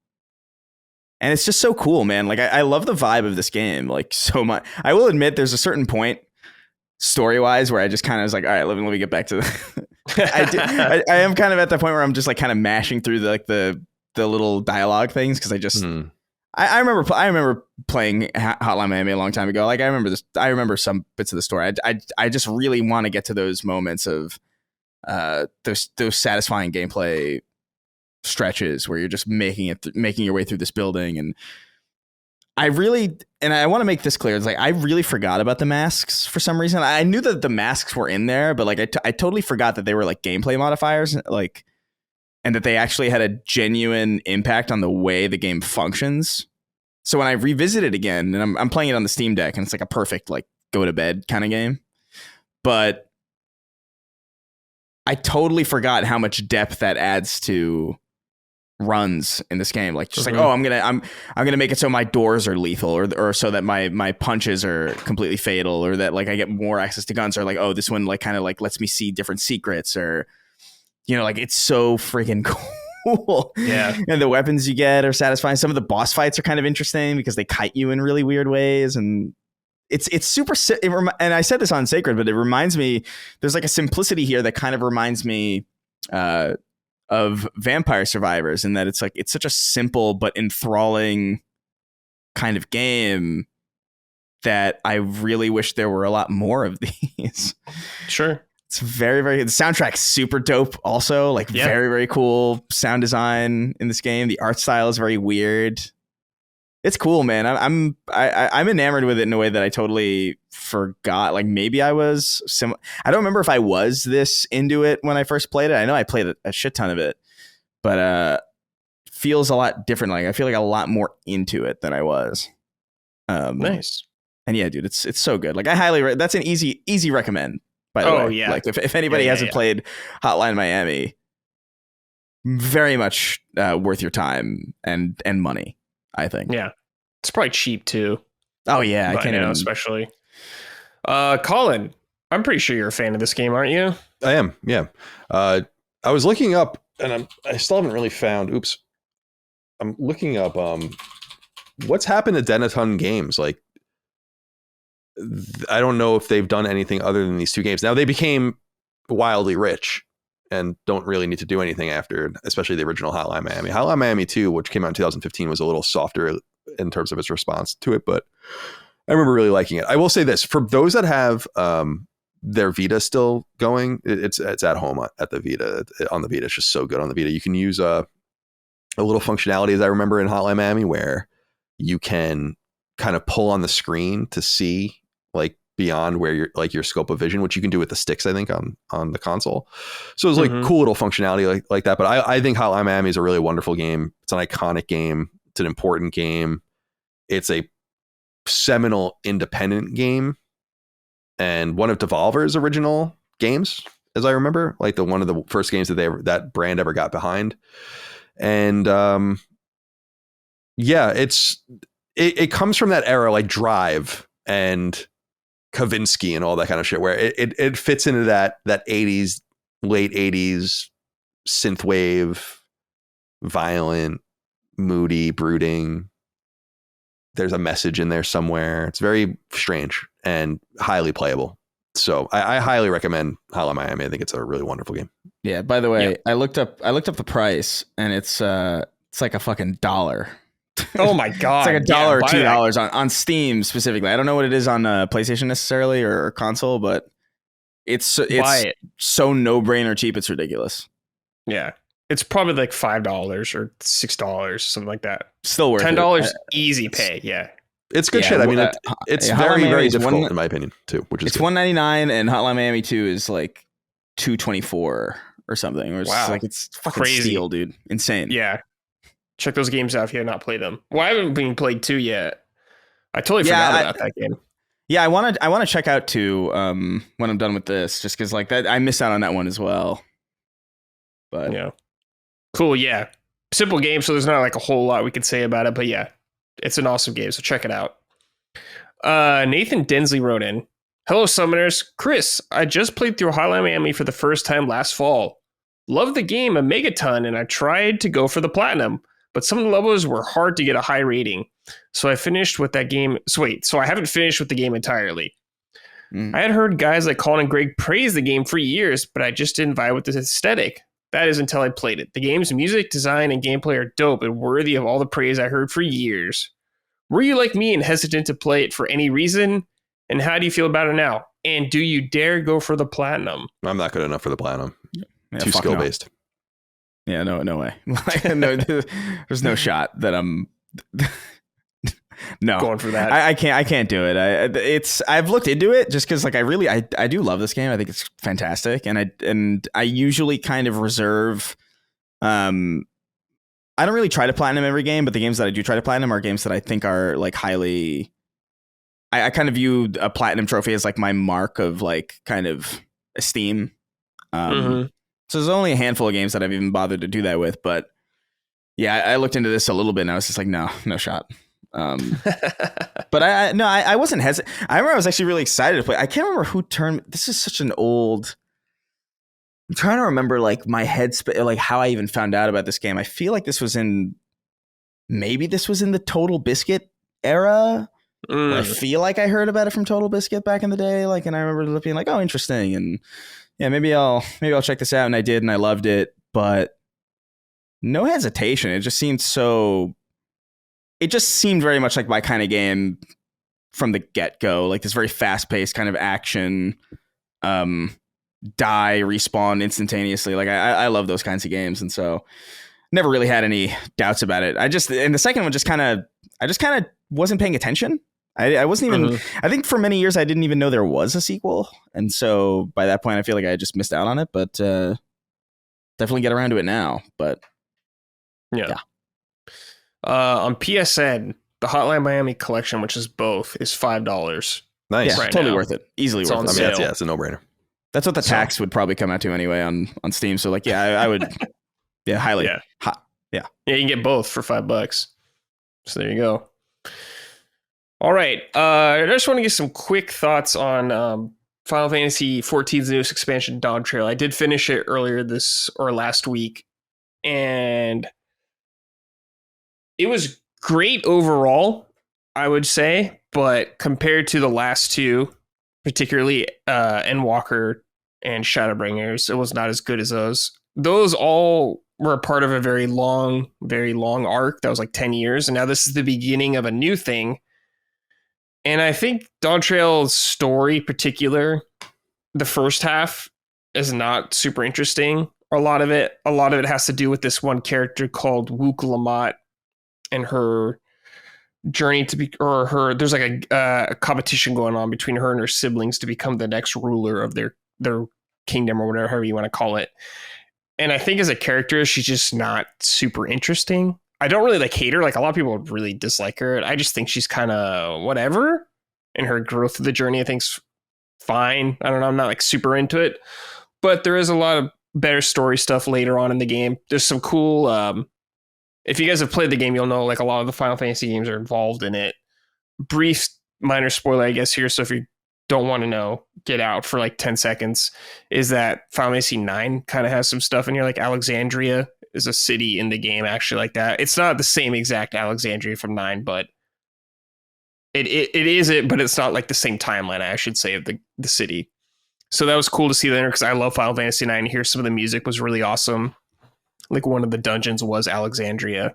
And it's just so cool, man. Like I love the vibe of this game like so much. I will admit there's a certain point story-wise where I just kind of was like, all right, let me get back to I am kind of at the point where I'm just like kind of mashing through the little dialogue things because I just I remember playing Hotline Miami a long time ago. Like I remember some bits of the story. I just really want to get to those moments of those satisfying gameplay stretches where you're just making your way through this building. And I really, and I want to make this clear. It's like I really forgot about the masks for some reason. I knew that the masks were in there, but like I totally forgot that they were like gameplay modifiers, like, and that they actually had a genuine impact on the way the game functions. So when I revisit it again, and I'm playing it on the Steam Deck, and it's like a perfect like go to bed kind of game, but I totally forgot how much depth that adds to runs in this game. Like just like, oh, I'm gonna make it so my doors are lethal, or so that my punches are completely fatal, or that like I get more access to guns, or like, oh, this one like kind of like lets me see different secrets, or like it's so freaking cool. Yeah. And the weapons you get are satisfying. Some of the boss fights are kind of interesting because they kite you in really weird ways, and it's super. And I said this on Sacred, but it reminds me. There's like a simplicity here that kind of reminds me of Vampire Survivors, in that it's like it's such a simple but enthralling kind of game that I really wish there were a lot more of these. Sure. It's very, very, the soundtrack's super dope also, like very, very cool sound design in this game. The art style is very weird. It's cool, man. I'm enamored with it in a way that I totally forgot. Like maybe I was I don't remember if I was this into it when I first played it. I know I played a shit ton of it, but feels a lot different. Like I feel like a lot more into it than I was. Nice. And yeah, dude, it's so good. Like I highly that's an easy recommend. By the way, yeah. Like if anybody hasn't played Hotline Miami, very much worth your time and money, I think. Yeah, it's probably cheap too. Oh yeah, I can't even. Especially. Colin, I'm pretty sure you're a fan of this game, aren't you? I am. Yeah. I was looking up, and I still haven't really found. Oops. I'm looking up. What's happened to Denaton Games? Like, I don't know if they've done anything other than these two games. Now they became wildly rich and don't really need to do anything after, especially the original Hotline Miami. Hotline Miami 2, which came out in 2015, was a little softer in terms of its response to it, but I remember really liking it. I will say this, for those that have their Vita still going, it's at home at the Vita. On the Vita, it's just so good on the Vita. You can use a little functionality, as I remember, in Hotline Miami, where you can kind of pull on the screen to see like beyond where your scope of vision, which you can do with the sticks, I think, on the console. So it's like cool little functionality like that. But I think Hotline Miami is a really wonderful game. It's an iconic game. It's an important game. It's a seminal independent game, and one of Devolver's original games, as I remember, like one of the first games that brand ever got behind. And it comes from that era, like Drive and Kavinsky and all that kind of shit, where it fits into that 80s, late 80s synthwave, violent, moody, brooding. There's a message in there somewhere. It's very strange and highly playable. So I highly recommend Hotline Miami. I think it's a really wonderful game. Yeah. By the way, I looked up the price, and it's like a fucking $1. Oh my god! It's like $1 or $2 on Steam specifically. I don't know what it is on PlayStation necessarily or console, but it's so no brainer cheap. It's ridiculous. Yeah, it's probably like $5 or $6, something like that. Still worth $10 easy pay. Yeah, it's good shit. I mean, it's very very difficult in my opinion too. Which is it's $199, and Hotline Miami 2 is like $224 or something. Or it's like it's fucking crazy, steal, dude. Insane. Yeah. Check those games out if you have not played them. Well, I haven't been played 2 yet. I totally forgot about that game. Yeah, I want to check out 2 when I'm done with this, just because like that I missed out on that one as well. But yeah, cool. Yeah, simple game, so there's not like a whole lot we could say about it. But yeah, it's an awesome game, so check it out. Nathan Densley wrote in, "Hello, Summoners. Chris, I just played through Hotline Miami for the first time last fall. Loved the game a megaton, and I tried to go for the platinum. But some of the levels were hard to get a high rating. So I finished with that game. So I haven't finished with the game entirely. I had heard guys like Colin and Greg praise the game for years, but I just didn't vibe with the aesthetic. That is until I played it. The game's music, design, and gameplay are dope and worthy of all the praise I heard for years. Were you like me and hesitant to play it for any reason? And how do you feel about it now? And do you dare go for the platinum?" I'm not good enough for the platinum. Yeah, too skill based. Yeah, no way. No, there's no shot that I'm No, going for that. I can't do it. I've looked into it just because like I do love this game. I think it's fantastic, and I usually kind of reserve. I don't really try to platinum every game, but the games that I do try to platinum are games that I think are like highly. I kind of view a platinum trophy as like my mark of like kind of esteem. So there's only a handful of games that I've even bothered to do that with, but yeah, I looked into this a little bit and I was just like, no shot. But I wasn't hesitant. I remember I was actually really excited to play. I can't remember who turned. This is such an old. I'm trying to remember like my like how I even found out about this game. I feel like this was in the Total Biscuit era. I feel like I heard about it from Total Biscuit back in the day. Like, and I remember being like, oh, interesting. And yeah, maybe I'll check this out. And I did, and I loved it, but no hesitation. It just seemed very much like my kind of game from the get-go. Like this very fast-paced kind of action, die, respawn instantaneously. Like I love those kinds of games. And so never really had any doubts about it. And the second one I just kind of wasn't paying attention. I wasn't even, I think for many years, I didn't even know there was a sequel. And so by that point, I feel like I just missed out on it, but definitely get around to it now. But yeah. On PSN, the Hotline Miami collection, which is both, is $5. Nice. Yeah, right totally now. worth it. Easily It's worth on it. sale. It's a no-brainer. That's what the tax would probably come out to anyway on Steam. So like, yeah, I would, yeah, highly. Yeah. Yeah. Yeah, you can get both for $5. So there you go. All right. I just want to get some quick thoughts on Final Fantasy XIV's newest expansion, Dawntrail. I did finish it earlier last week, and it was great overall, I would say, but compared to the last two, particularly Endwalker and Shadowbringers, it was not as good as those. Those all were a part of a very long arc that was like 10 years, and now this is the beginning of a new thing. And I think Dawntrail's story, particular, the first half, is not super interesting. A lot of it has to do with this one character called Wook Lamont and her journey to be, or her. There's like a competition going on between her and her siblings to become the next ruler of their kingdom or whatever, however you want to call it. And I think as a character, she's just not super interesting. I don't really hate her. Like a lot of people really dislike her. I just think she's kind of whatever. And her growth of the journey, I think's fine. I don't know. I'm not super into it, but there is a lot of better story stuff later on in the game. There's some cool. If you guys have played the game, you'll know like a lot of the Final Fantasy games are involved in it. Brief minor spoiler, I guess here. So if you don't want to know, get out for like 10 seconds. Is that Final Fantasy 9 kind of has some stuff in here, like Alexandria is a city in the game actually like that. It's not the same exact Alexandria from 9, but it is it, but it's not like the same timeline, I should say, of the city. So that was cool to see there because I love Final Fantasy 9. Here, some of the music was really awesome. Like one of the dungeons was Alexandria.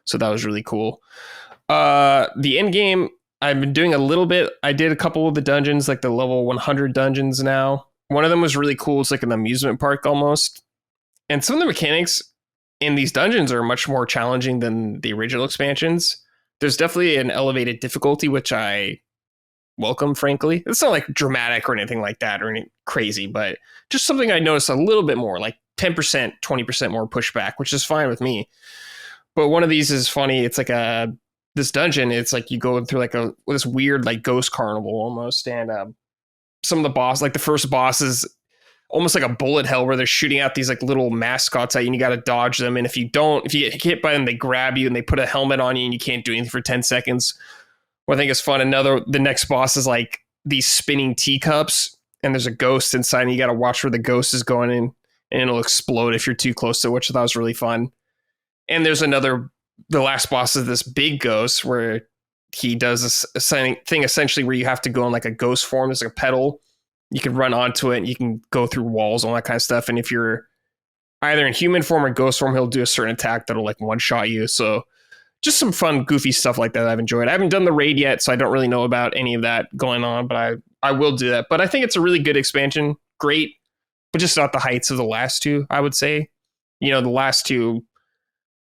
So that was really cool. The end game, I've been doing a little bit. I did a couple of the dungeons, like the level 100 dungeons now. One of them was really cool. It's like an amusement park almost. And some of the mechanics in these dungeons are much more challenging than the original expansions. There's definitely an elevated difficulty, which I welcome, frankly. It's not like dramatic or anything like that or anything crazy, but just something I noticed a little bit more, like 10%, 20% more pushback, which is fine with me. But one of these is funny. It's like this dungeon. It's like you go through like this weird like ghost carnival almost. And some of the boss, like the first boss is almost like a bullet hell where they're shooting out these like little mascots at you and you got to dodge them. And if you get hit by them, they grab you and they put a helmet on you and you can't do anything for 10 seconds. What I think is fun. The next boss is like these spinning teacups and there's a ghost inside and you got to watch where the ghost is going in and it'll explode if you're too close to it, which I thought was really fun. And there's the last boss is this big ghost where he does this thing essentially where you have to go in like a ghost form. There's like a pedal. You can run onto it and you can go through walls, all that kind of stuff. And if you're either in human form or ghost form, he'll do a certain attack that'll like one shot you. So just some fun, goofy stuff like that I've enjoyed. I haven't done the raid yet, so I don't really know about any of that going on, but I will do that. But I think it's a really good expansion. Great, but just not the heights of the last two, I would say. You know, the last two,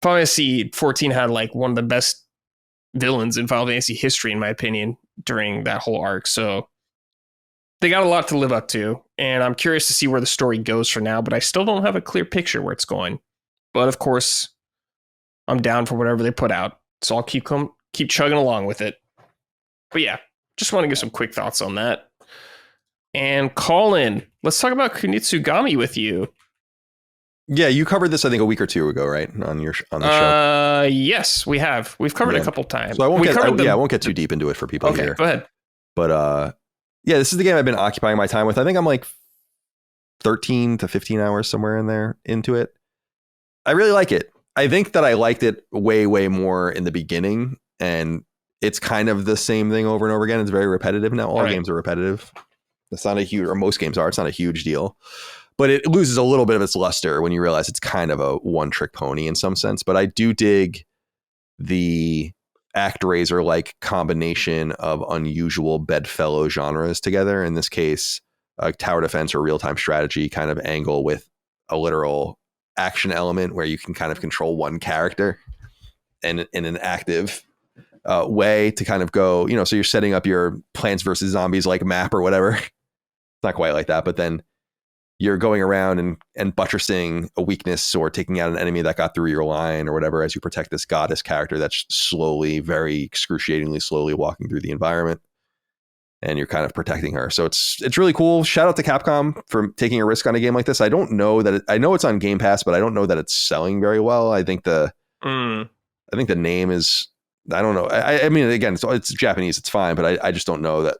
Final Fantasy 14 had like one of the best villains in Final Fantasy history, in my opinion, during that whole arc. So they got a lot to live up to, and I'm curious to see where the story goes for now, but I still don't have a clear picture where it's going. But of course, I'm down for whatever they put out, so I'll keep chugging along with it. But yeah, just want to give some quick thoughts on that. And Colin, let's talk about Kinitsu-Gami with you. Yeah, you covered this, I think, a week or two ago, right? On the show. Yes, we have. We've covered it a couple times. So I won't get too deep into it for people here. Go ahead. But yeah, this is the game I've been occupying my time with. I think I'm like 13 to 15 hours somewhere in there into it. I really like it. I think that I liked it way, way more in the beginning, and it's kind of the same thing over and over again. It's very repetitive now. All games are repetitive. It's not a huge, or most games are. It's not a huge deal. But it loses a little bit of its luster when you realize it's kind of a one-trick pony in some sense. But I do dig the ActRaiser-like combination of unusual bedfellow genres together. In this case, a tower defense or real-time strategy kind of angle with a literal action element where you can kind of control one character and in an active way to kind of go, so you're setting up your Plants vs. Zombies like map or whatever. It's not quite like that, but then you're going around and buttressing a weakness or taking out an enemy that got through your line or whatever as you protect this goddess character that's slowly, very excruciatingly slowly walking through the environment, and you're kind of protecting her. So it's really cool. Shout out to Capcom for taking a risk on a game like this. I don't know that I know it's on Game Pass, but I don't know that it's selling very well. I think the name is, I don't know. I mean, again, it's Japanese. It's fine, but I just don't know that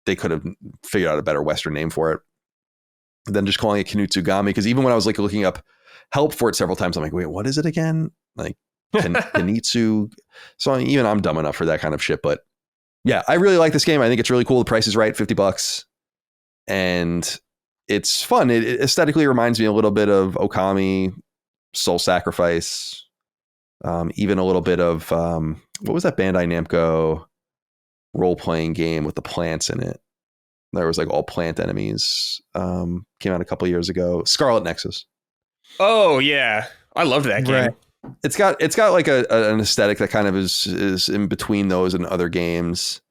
they could have figured out a better Western name for it than just calling it Kinitsu-Gami. Because even when I was like looking up help for it several times, I'm like, wait, what is it again? Like Kinitsu. So even I'm dumb enough for that kind of shit. But yeah, I really like this game. I think it's really cool. The price is right, $50, and it's fun. It aesthetically reminds me a little bit of Okami, Soul Sacrifice, even a little bit of what was that Bandai Namco role-playing game with the plants in it? There was like all plant enemies. Came out a couple years ago. Scarlet Nexus. Oh yeah, I loved that game. Right. It's got like an aesthetic that kind of is in between those and other games.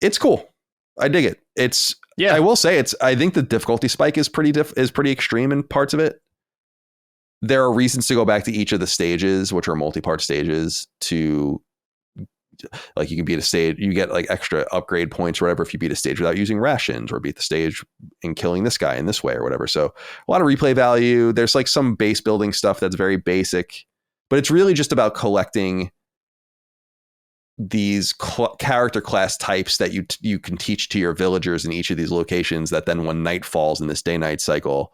It's cool. I dig it. I will say I think the difficulty spike is pretty extreme in parts of it. There are reasons to go back to each of the stages, which are multi-part stages, to like you can beat a stage, you get like extra upgrade points or whatever if you beat a stage without using rations, or beat the stage and killing this guy in this way or whatever. So a lot of replay value. There's like some base building stuff that's very basic, but it's really just about collecting these character class types that you can teach to your villagers in each of these locations, that then when night falls in this day-night cycle,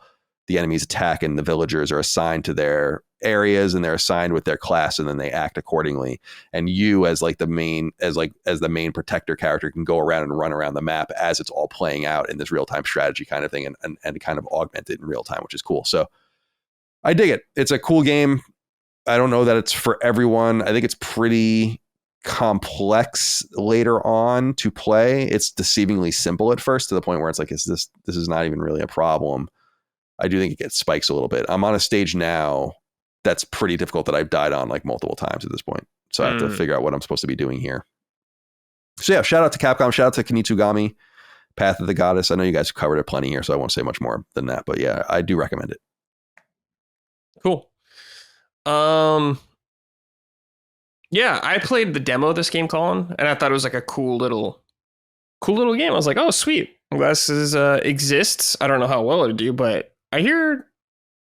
the enemies attack and the villagers are assigned to their areas and they're assigned with their class, and then they act accordingly. And you as the main protector character can go around and run around the map as it's all playing out in this real-time strategy kind of thing, and kind of augment it in real time, which is cool. So I dig it. It's a cool game. I don't know that it's for everyone. I think it's pretty complex later on to play. It's deceivingly simple at first, to the point where it's like, this is not even really a problem. I do think it gets spikes a little bit. I'm on a stage now that's pretty difficult that I've died on like multiple times at this point. So I have to figure out what I'm supposed to be doing here. So yeah, shout out to Capcom. Shout out to Kinitsu-Gami, Path of the Goddess. I know you guys covered it plenty here, so I won't say much more than that. But yeah, I do recommend it. Cool. Yeah, I played the demo of this game, Colin, and I thought it was like a cool little game. I was like, oh, sweet. I'm glad this exists. I don't know how well it'll do, but I hear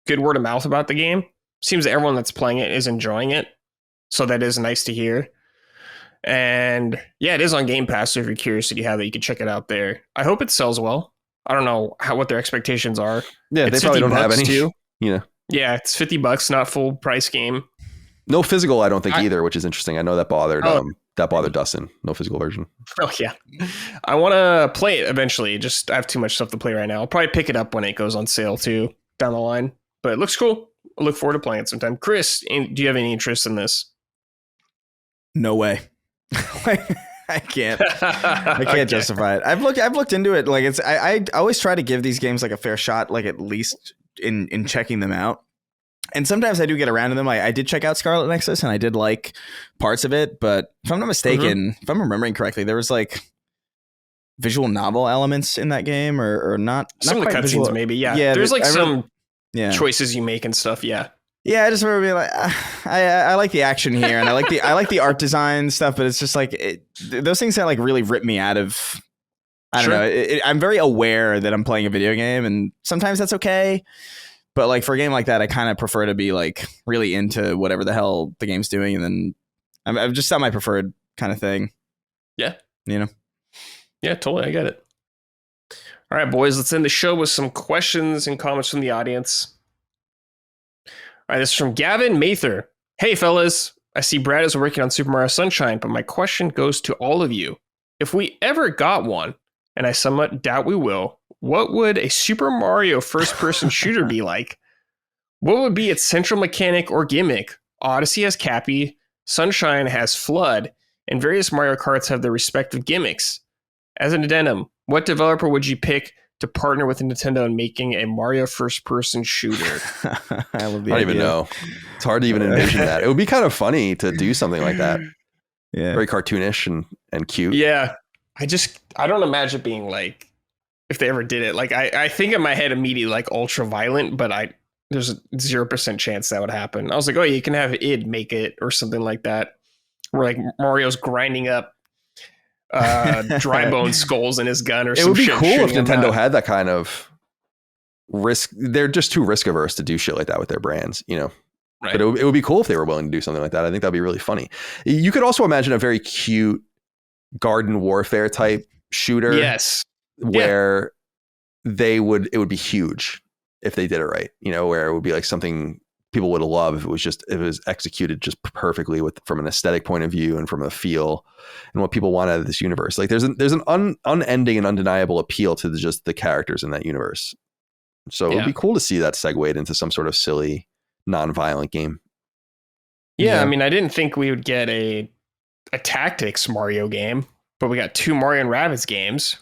good word of mouth about the game. Seems that everyone that's playing it is enjoying it. So that is nice to hear. And yeah, it is on Game Pass. So if you're curious if you have it, you can check it out there. I hope it sells well. I don't know what their expectations are. Yeah, it's they probably don't have any. Too. Yeah. Yeah, it's $50, not full price game. No physical, I don't think either, which is interesting. I know that bothered Dustin. No physical version. Oh yeah, I want to play it eventually. Just I have too much stuff to play right now. I'll probably pick it up when it goes on sale too down the line. But it looks cool. I look forward to playing it sometime. Chris, do you have any interest in this? No way. I can't. I can't justify it. I've looked into it. Like I always try to give these games like a fair shot, like at least in checking them out. And sometimes I do get around to them. I did check out Scarlet Nexus and I did like parts of it, but if I'm not mistaken, if I'm remembering correctly, there was like visual novel elements in that game or not. Some of the cutscenes maybe, yeah. There's like some choices you make and stuff, yeah. Yeah, I just remember being like, I like the action here, and I like the art design stuff, but it's just like those things that like really rip me out of. I don't know. I'm very aware that I'm playing a video game, and sometimes that's okay. But like for a game like that, I kind of prefer to be like really into whatever the hell the game's doing, and then I've just not my preferred kind of thing. Yeah, you know. Yeah, totally. I get it. All right, boys, let's end the show with some questions and comments from the audience. All right, this is from Gavin Mather. Hey, fellas. I see Brad is working on Super Mario Sunshine, but my question goes to all of you. If we ever got one, and I somewhat doubt we will, what would a Super Mario first-person shooter be like? What would be its central mechanic or gimmick? Odyssey has Cappy, Sunshine has Flood, and various Mario Karts have their respective gimmicks. As an addendum, what developer would you pick to partner with Nintendo in making a Mario first-person shooter? I don't even know. It's hard to even envision that. It would be kind of funny to do something like that. Yeah, very cartoonish and cute. Yeah, I don't imagine it being like, if they ever did it, like I think in my head immediately like ultra violent, but there's a 0% chance that would happen. I was like, oh, you can have id make it or something like that, where like Mario's grinding up dry bone skulls in his gun or some shit. It would be cool if Nintendo had that kind of risk. They're just too risk averse to do shit like that with their brands, you know. Right. But it would be cool if they were willing to do something like that. I think that'd be really funny. You could also imagine a very cute garden warfare type shooter. Yes. Where it would be huge if they did it right, you know, where it would be like something people would love if it was executed just perfectly from an aesthetic point of view and from a feel and what people want out of this universe. Like there's an unending and undeniable appeal to just the characters in that universe. So it would be cool to see that segued into some sort of silly, non-violent game. Yeah, I mean, I didn't think we would get a tactics Mario game, but we got 2 Mario and Rabbids games.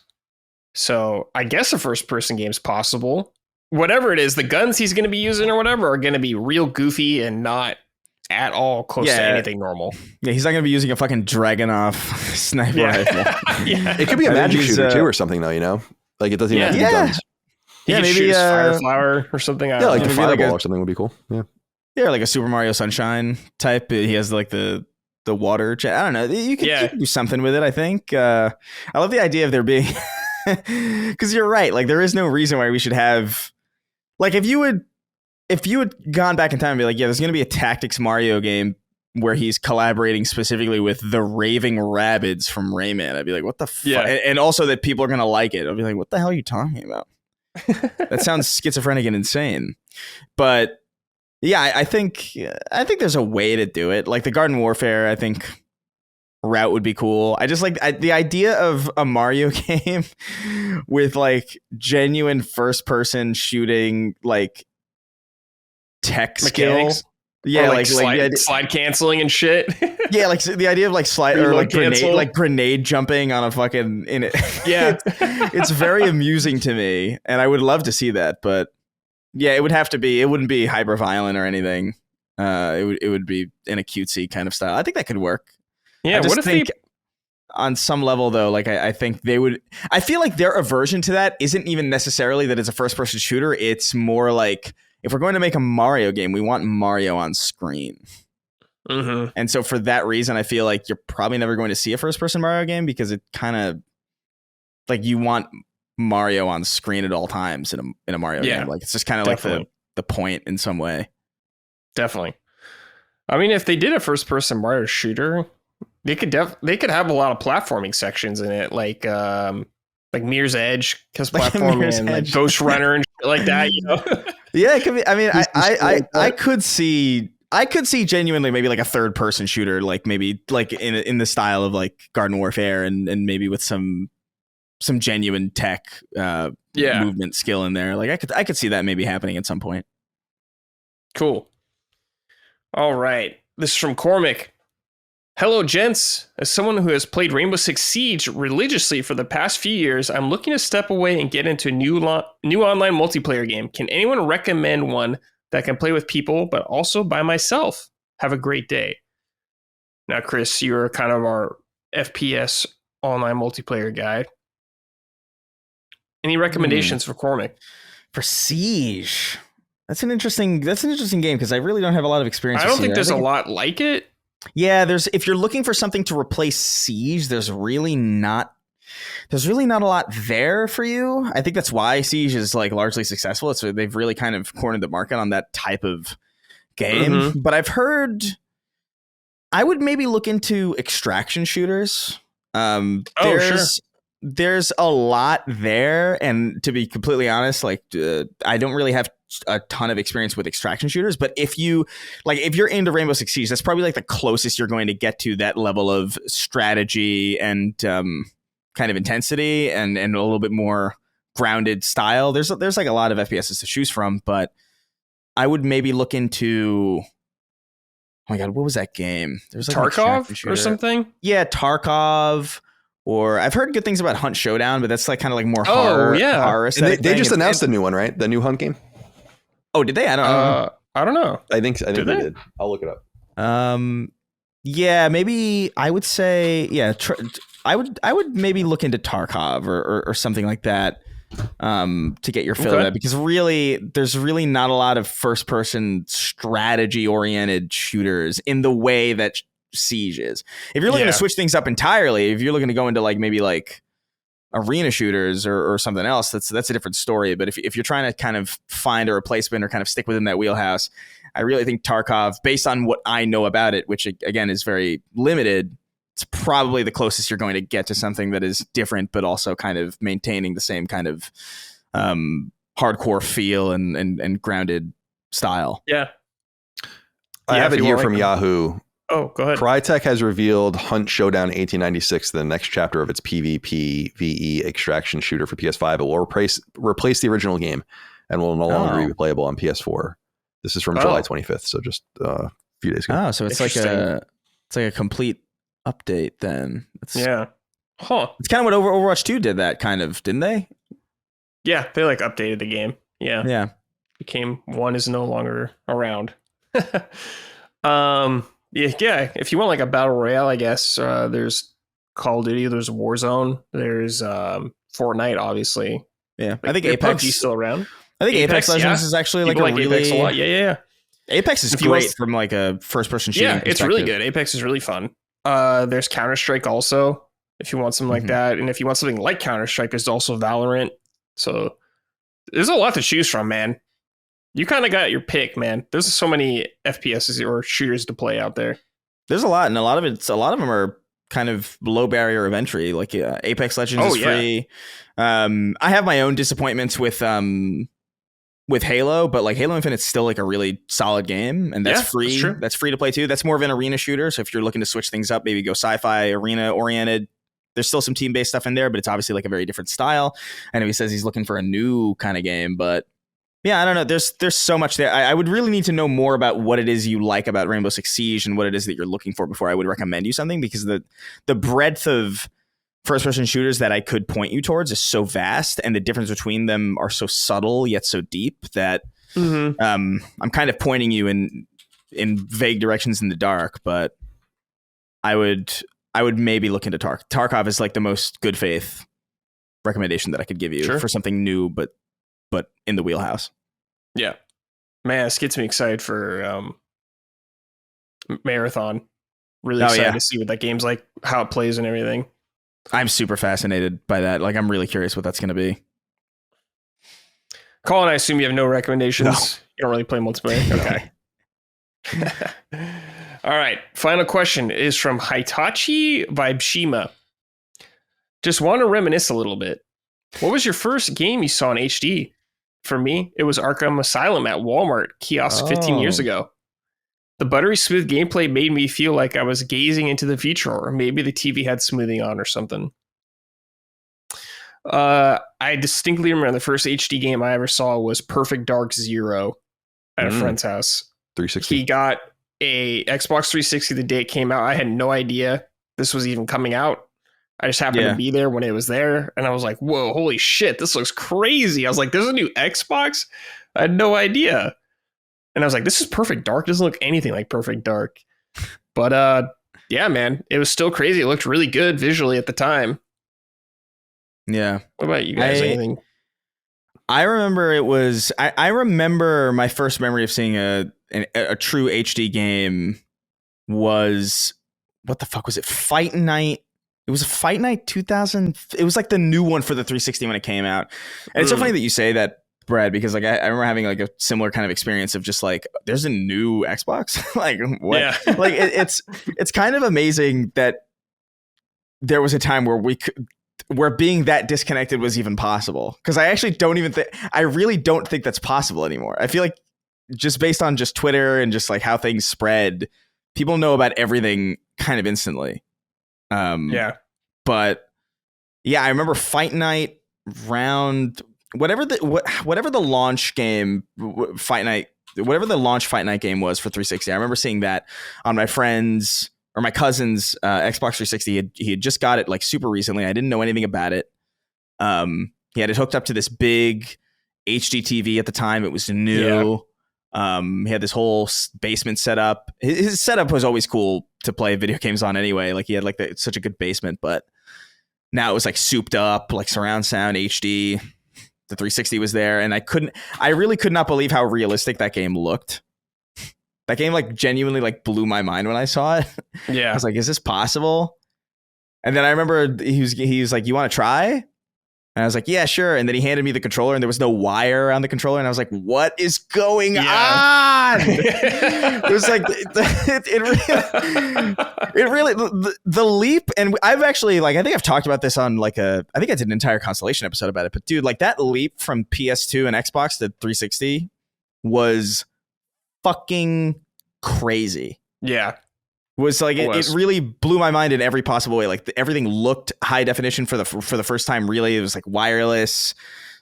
So I guess a first-person game is possible. Whatever it is, the guns he's going to be using or whatever are going to be real goofy and not at all close to anything normal. Yeah, he's not going to be using a fucking Dragunov sniper rifle. Yeah. It could be a magic shooter too or something though, you know? Like it doesn't even have to be guns. He could maybe Fire Flower or something. Yeah, like the Fireball or something would be cool. Yeah, like a Super Mario Sunshine type. He has like the water jet. I don't know. You could do something with it, I think. I love the idea of there being... Because you're right. Like, there is no reason why we should have... Like, if you had gone back in time and be like, yeah, there's going to be a Tactics Mario game where he's collaborating specifically with the Raving Rabbids from Rayman, I'd be like, what the fuck? Yeah. And also that people are going to like it. I'll be like, what the hell are you talking about? That sounds schizophrenic and insane. But yeah, I think there's a way to do it. Like the Garden Warfare, I think route would be cool. I just like the idea of a Mario game with like genuine first person shooting, like tech mechanics. Skill. Yeah, like slide canceling and shit. Yeah, like the idea of like slide or like grenade jumping on a fucking in it. Yeah, it's very amusing to me, and I would love to see that. But yeah, it would have to be. It wouldn't be hyper violent or anything. It would be in a cutesy kind of style. I think that could work. Yeah, what if they... On some level, though, like I think they would... I feel like their aversion to that isn't even necessarily that it's a first-person shooter. It's more like, if we're going to make a Mario game, we want Mario on screen. Mm-hmm. And so for that reason, I feel like you're probably never going to see a first-person Mario game because it kind of... Like, you want Mario on screen at all times in a Mario game. Like, it's just kind of like the point in some way. Definitely. I mean, if they did a first-person Mario shooter... They could have a lot of platforming sections in it, like Mirror's Edge, because platforming and like Ghost Runner and shit like that, you know. Yeah, it could be. I mean, I could see genuinely maybe like a third person shooter, like maybe like in the style of like Garden Warfare and maybe with some genuine tech movement skill in there. Like I could see that maybe happening at some point. Cool. All right, this is from Cormac. Hello, gents. As someone who has played Rainbow Six Siege religiously for the past few years, I'm looking to step away and get into a new online multiplayer game. Can anyone recommend one that can play with people, but also by myself. Have a great day. Now, Chris, you're kind of our FPS online multiplayer guy. Any recommendations for Cormac? For Siege? That's an interesting game because I really don't have a lot of experience. I don't think there's a lot like it. Yeah, if you're looking for something to replace Siege, there's really not a lot there for you. I think that's why Siege is like largely successful. They've really kind of cornered the market on that type of game. Mm-hmm. But I've heard I would maybe look into extraction shooters. There's a lot there, and to be completely honest, like I don't really have a ton of experience with extraction shooters, but if you're into Rainbow Six Siege, that's probably like the closest you're going to get to that level of strategy and kind of intensity and a little bit more grounded style. There's like a lot of FPSs to choose from, but I would maybe look into, oh my god, what was that game? There's like Tarkov or something. Yeah, Tarkov. Or I've heard good things about Hunt Showdown, but that's like kind of like more horror. Horror they just announced a new one, right? The new Hunt game. Oh, did they? I don't know. I don't know. I think they did. I'll look it up. Yeah, maybe I would say, yeah. I would maybe look into Tarkov or something like that to get your fill of that, because really, there's really not a lot of first person strategy oriented shooters in the way that Siege is. If you're looking to switch things up entirely, if you're looking to go into like maybe like arena shooters or something else, that's a different story. But if you're trying to kind of find a replacement or kind of stick within that wheelhouse, I really think Tarkov, based on what I know about it, which again is very limited, it's probably the closest you're going to get to something that is different, but also kind of maintaining the same kind of hardcore feel and grounded style. Yeah. I have it here from Yahoo. Oh, go ahead. Crytek has revealed Hunt Showdown 1896, the next chapter of its PvP VE extraction shooter for PS5. It will replace the original game and will no longer be playable on PS4. This is from July 25th, so just a few days ago. Oh, so it's like a complete update then. Yeah. Huh. It's kind of what Overwatch 2 did that kind of, didn't they? Yeah, they like updated the game. Yeah. Yeah. Became one is no longer around. Yeah, if you want like a battle royale, I guess there's Call of Duty, there's Warzone, there's Fortnite, obviously. Yeah, like, I think Apex PUBG's still around. I think Apex Legends is actually like a really Apex a lot. Yeah. Apex is great from like a first-person shooting. Yeah, it's really good. Apex is really fun. There's Counter-Strike also, if you want something like that, and if you want something like Counter-Strike, there's also Valorant. So there's a lot to choose from, man. You kind of got your pick, man. There's so many FPSs or shooters to play out there. There's a lot, and a lot of them are kind of low barrier of entry. Like Apex Legends is free. I have my own disappointments with Halo, but like Halo Infinite's still like a really solid game, and that's free. That's free to play too. That's more of an arena shooter. So if you're looking to switch things up, maybe go sci-fi arena oriented. There's still some team-based stuff in there, but it's obviously like a very different style. I know he says he's looking for a new kind of game, but yeah, I don't know. There's so much there. I would really need to know more about what it is you like about Rainbow Six Siege and what it is that you're looking for before I would recommend you something, because the breadth of first-person shooters that I could point you towards is so vast, and the difference between them are so subtle yet so deep that I'm kind of pointing you in vague directions in the dark. But I would maybe look into Tarkov is like the most good faith recommendation that I could give you for something new, but in the wheelhouse. Yeah, man, this gets me excited for Marathon. Really excited to see what that game's like, how it plays and everything. I'm super fascinated by that. Like, I'm really curious what that's going to be. Colin, I assume you have no recommendations. No. You don't really play multiplayer. Okay. All right. Final question is from Hitachi Vibeshima. Just want to reminisce a little bit. What was your first game you saw in HD? For me, it was Arkham Asylum at Walmart kiosk 15 years ago. The buttery smooth gameplay made me feel like I was gazing into the future, or maybe the TV had smoothing on or something. I distinctly remember the first HD game I ever saw was Perfect Dark Zero at a friend's house. 360. He got a Xbox 360 the day it came out. I had no idea this was even coming out. I just happened to be there when it was there, and I was like, whoa, holy shit, this looks crazy. I was like, there's a new Xbox? I had no idea. And I was like, this is Perfect Dark. Doesn't look anything like Perfect Dark. But yeah, man, it was still crazy. It looked really good visually at the time. Yeah. What about you guys? Anything? I remember it was. I remember my first memory of seeing a true HD game was, what the fuck was it? Fight Night. It was a Fight Night 2000. It was like the new one for the 360 when it came out. And it's so funny that you say that, Brad, because like I remember having like a similar kind of experience of just like, there's a new Xbox. Like what? Yeah. Like it's kind of amazing that there was a time where where being that disconnected was even possible. Because I actually I really don't think that's possible anymore. I feel like just based on just Twitter and just like how things spread, people know about everything kind of instantly. Yeah. But yeah, I remember Fight Night round, whatever the launch game Fight Night, whatever the launch Fight Night game was for 360. I remember seeing that on my friend's or my cousin's Xbox 360. He had just got it like super recently. I didn't know anything about it. He had it hooked up to this big HD TV at the time. It was new. Yeah. He had this whole basement set up. His setup was always cool to play video games on anyway. Like he had like such a good basement, but now it was like souped up, like surround sound HD. The 360 was there, and I really could not believe how realistic that game looked. That game like genuinely like blew my mind when I saw it. Yeah. I was like, is this possible? And then I remember he was like, you want to try? And I was like, yeah, sure. And then he handed me the controller and there was no wire around the controller. And I was like, what is going on? It was like, it really, the leap. And I've actually like, I think I've talked about this on like I think I did an entire Constellation episode about it. But dude, like that leap from PS2 and Xbox to 360 was fucking crazy. Yeah. Was like it really blew my mind in every possible way. Like everything looked high definition for the first time. Really, it was like wireless,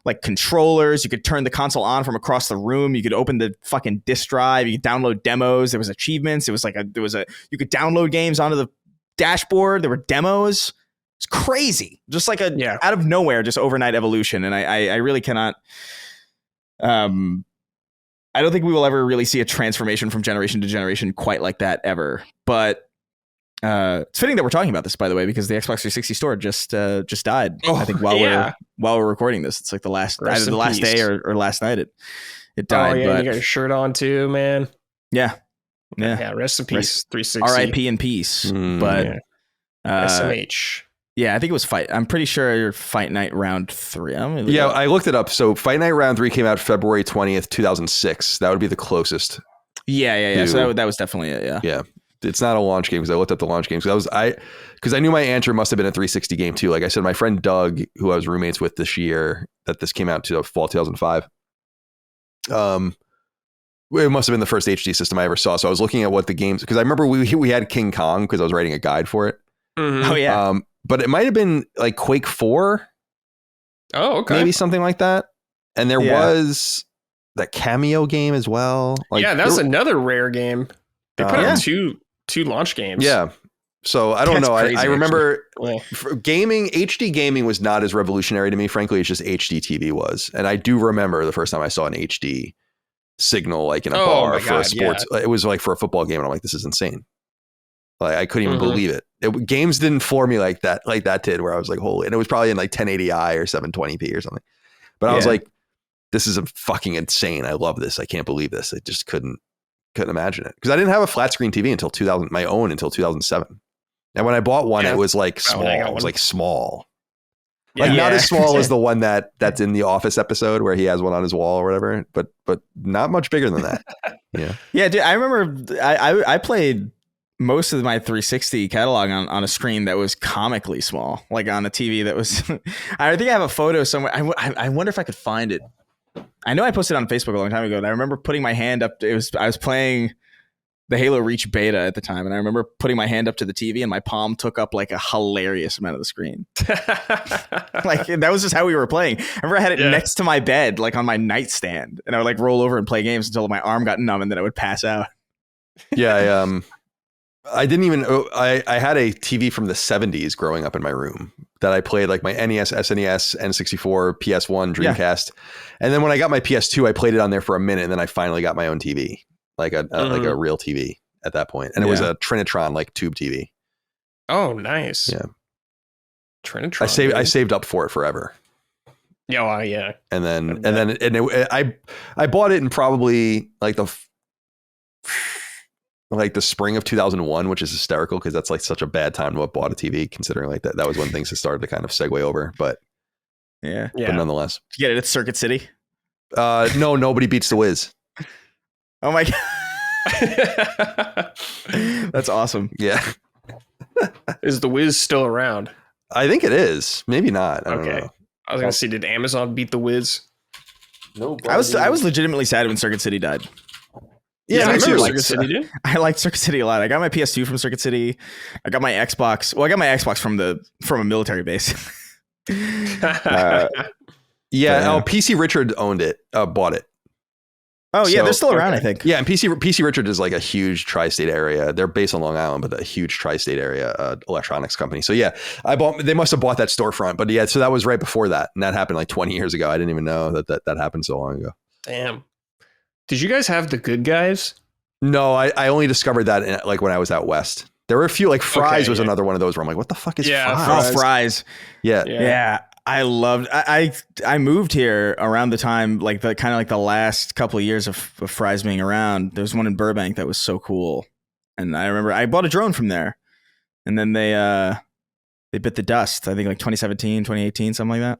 like controllers. You could turn the console on from across the room. You could open the fucking disk drive. You could download demos. There was achievements. It was like you could download games onto the dashboard. There were demos. It's crazy. Just like out of nowhere, just overnight evolution. And I really cannot. I don't think we will ever really see a transformation from generation to generation quite like that ever. But it's fitting that we're talking about this, by the way, because the Xbox 360 store just died. Oh, I think while we're recording this, it's like either the last day or last night it died. Oh yeah, but you got your shirt on too, man. Yeah. Rest in peace, 360. R.I.P. in peace. But SMH. Yeah, I think it was I'm pretty sure Fight Night Round 3. I looked it up. So Fight Night Round 3 came out February 20th, 2006. That would be the closest. Yeah. So that was definitely it, yeah. Yeah. It's not a launch game because I looked up the launch games. Because I knew my answer must have been a 360 game too. Like I said, my friend Doug, who I was roommates with this year, that this came out to fall 2005. It must have been the first HD system I ever saw. So I was looking at what the games, because I remember we had King Kong because I was writing a guide for it. Mm-hmm. Oh yeah. But it might have been like Quake 4. Oh, okay. Maybe something like that. And there was that Cameo game as well. Like, yeah, that's another rare game. They put out two launch games. Yeah. So I don't know. I remember HD gaming was not as revolutionary to me. Frankly, it's just HD TV was. And I do remember the first time I saw an HD signal like in a bar for a sports. Yeah. It was like for a football game. And I'm like, this is insane. Like I couldn't even believe it. Games didn't floor me like that did, where I was like, holy, and it was probably in like 1080i or 720p or something. But I was like, this is a fucking insane. I love this. I can't believe this. I just couldn't imagine it. Because I didn't have a flat screen TV until 2007. And when I bought one, it was like small. It was like small. Like not as small as the one that's in the Office episode where he has one on his wall or whatever, but not much bigger than that. Yeah. Yeah, dude, I remember I played most of my 360 catalog on a screen that was comically small, like on a TV that was, I think I have a photo somewhere. I wonder if I could find it. I know I posted it on Facebook a long time ago, and I remember putting my hand up. I was playing the Halo Reach beta at the time, and I remember putting my hand up to the TV and my palm took up like a hilarious amount of the screen. Like that was just how we were playing. I remember I had it next to my bed, like on my nightstand, and I would like roll over and play games until my arm got numb and then I would pass out. Yeah. I didn't even. I had a TV from the 70s growing up in my room that I played like my NES, SNES, N64, PS1, Dreamcast, and then when I got my PS2, I played it on there for a minute, and then I finally got my own TV, like a real TV at that point, and it was a Trinitron like tube TV. Oh, nice. Yeah, Trinitron. I saved up for it forever. Yeah, well, yeah. And I bought it in probably like the spring of 2001, which is hysterical because that's like such a bad time to have bought a TV, considering like that was when things had started to kind of segue over. But but nonetheless, did you get it at Circuit City? No, nobody beats the Wiz. Oh my god, that's awesome. Yeah, is the Wiz still around? I think it is. Maybe not. I don't know. I was gonna say, did Amazon beat the Wiz? No, I was legitimately sad when Circuit City died. Yeah, I remember Circuit City, dude. I liked Circuit City a lot. I got my PS2 from Circuit City. I got my Xbox. Well, I got my Xbox from a military base. PC Richard owned it, bought it. Oh yeah, they're still around, I think. Yeah, and PC Richard is like a huge tri-state area. They're based on Long Island, but a huge tri-state area electronics company. So yeah, they must have bought that storefront. But yeah, so that was right before that, and that happened like 20 years ago. I didn't even know that happened so long ago. Damn. Did you guys have The Good Guys? No, I only discovered that like when I was out west. There were a few, like Fry's was another one of those where I'm like, what the fuck is Fry's? Oh, Fry's. Yeah. I loved. I moved here around the time like the kind of like the last couple of years of Fry's being around. There was one in Burbank that was so cool, and I remember I bought a drone from there, and then they bit the dust. I think like 2017, 2018, something like that.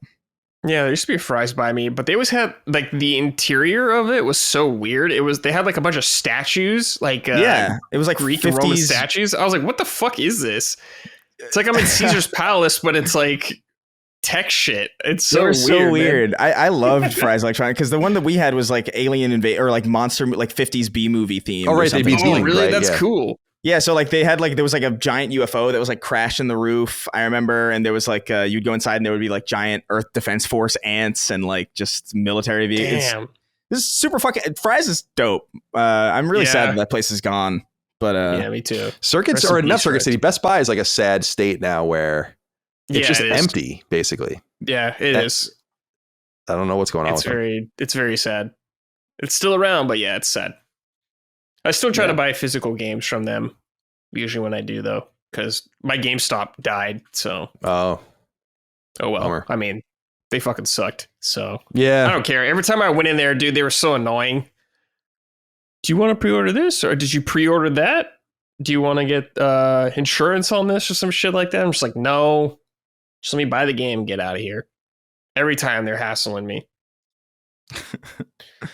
Yeah, there used to be a Fry's by me, but they always had like the interior of it was so weird. They had like a bunch of statues, like it was like Greek and Roman statues. I was like, what the fuck is this? It's like I'm in Caesar's Palace, but it's like tech shit. It's so weird. I loved Fry's Electronic because the one that we had was like Alien Invade or like monster like 50s B movie theme. Oh right, they be really? Right? That's cool. Yeah, so like they had like there was like a giant UFO that was like crashing the roof. I remember, and there was like you'd go inside and there would be like giant Earth Defense Force ants and like just military vehicles. Damn, this is super fucking. Fry's is dope. I'm really sad that place is gone. But yeah, me too. Circuits or not Circuit City. Best Buy is like a sad state now where it's just empty, basically. Yeah, it is. I don't know what's going on. It's very sad. It's still around, but yeah, it's sad. I still try to buy physical games from them, usually when I do, though, because my GameStop died, so... Oh well. Bummer. I mean, they fucking sucked, so... Yeah. I don't care. Every time I went in there, dude, they were so annoying. Do you want to pre-order this, or did you pre-order that? Do you want to get insurance on this or some shit like that? I'm just like, no. Just let me buy the game and get out of here. Every time they're hassling me. All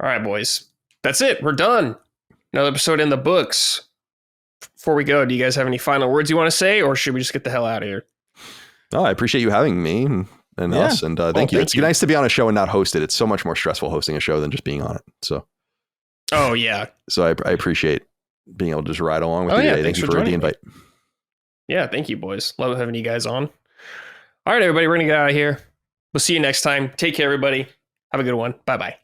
right, boys. That's it. We're done. Another episode in the books. Before we go, do you guys have any final words you want to say, or should we just get the hell out of here? Oh, I appreciate you having me and us, and thank you. It's nice to be on a show and not host it. It's so much more stressful hosting a show than just being on it. So. Oh yeah. So I appreciate being able to just ride along with you today. Thank you for the invite. Yeah, thank you, boys. Love having you guys on. All right, everybody, we're gonna get out of here. We'll see you next time. Take care, everybody. Have a good one. Bye-bye.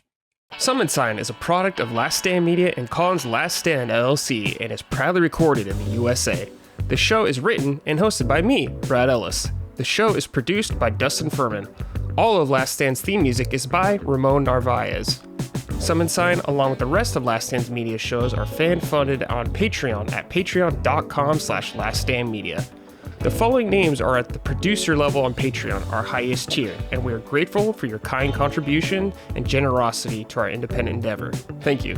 Summon Sign is a product of Last Stand Media and Colin's Last Stand LLC and is proudly recorded in the USA. The show is written and hosted by me, Brad Ellis. The show is produced by Dustin Furman. All of Last Stand's theme music is by Ramon Narvaez. Summon Sign, along with the rest of Last Stand's media shows, are fan-funded on Patreon at patreon.com/laststandmedia. The following names are at the producer level on Patreon, our highest tier, and we are grateful for your kind contribution and generosity to our independent endeavor. Thank you.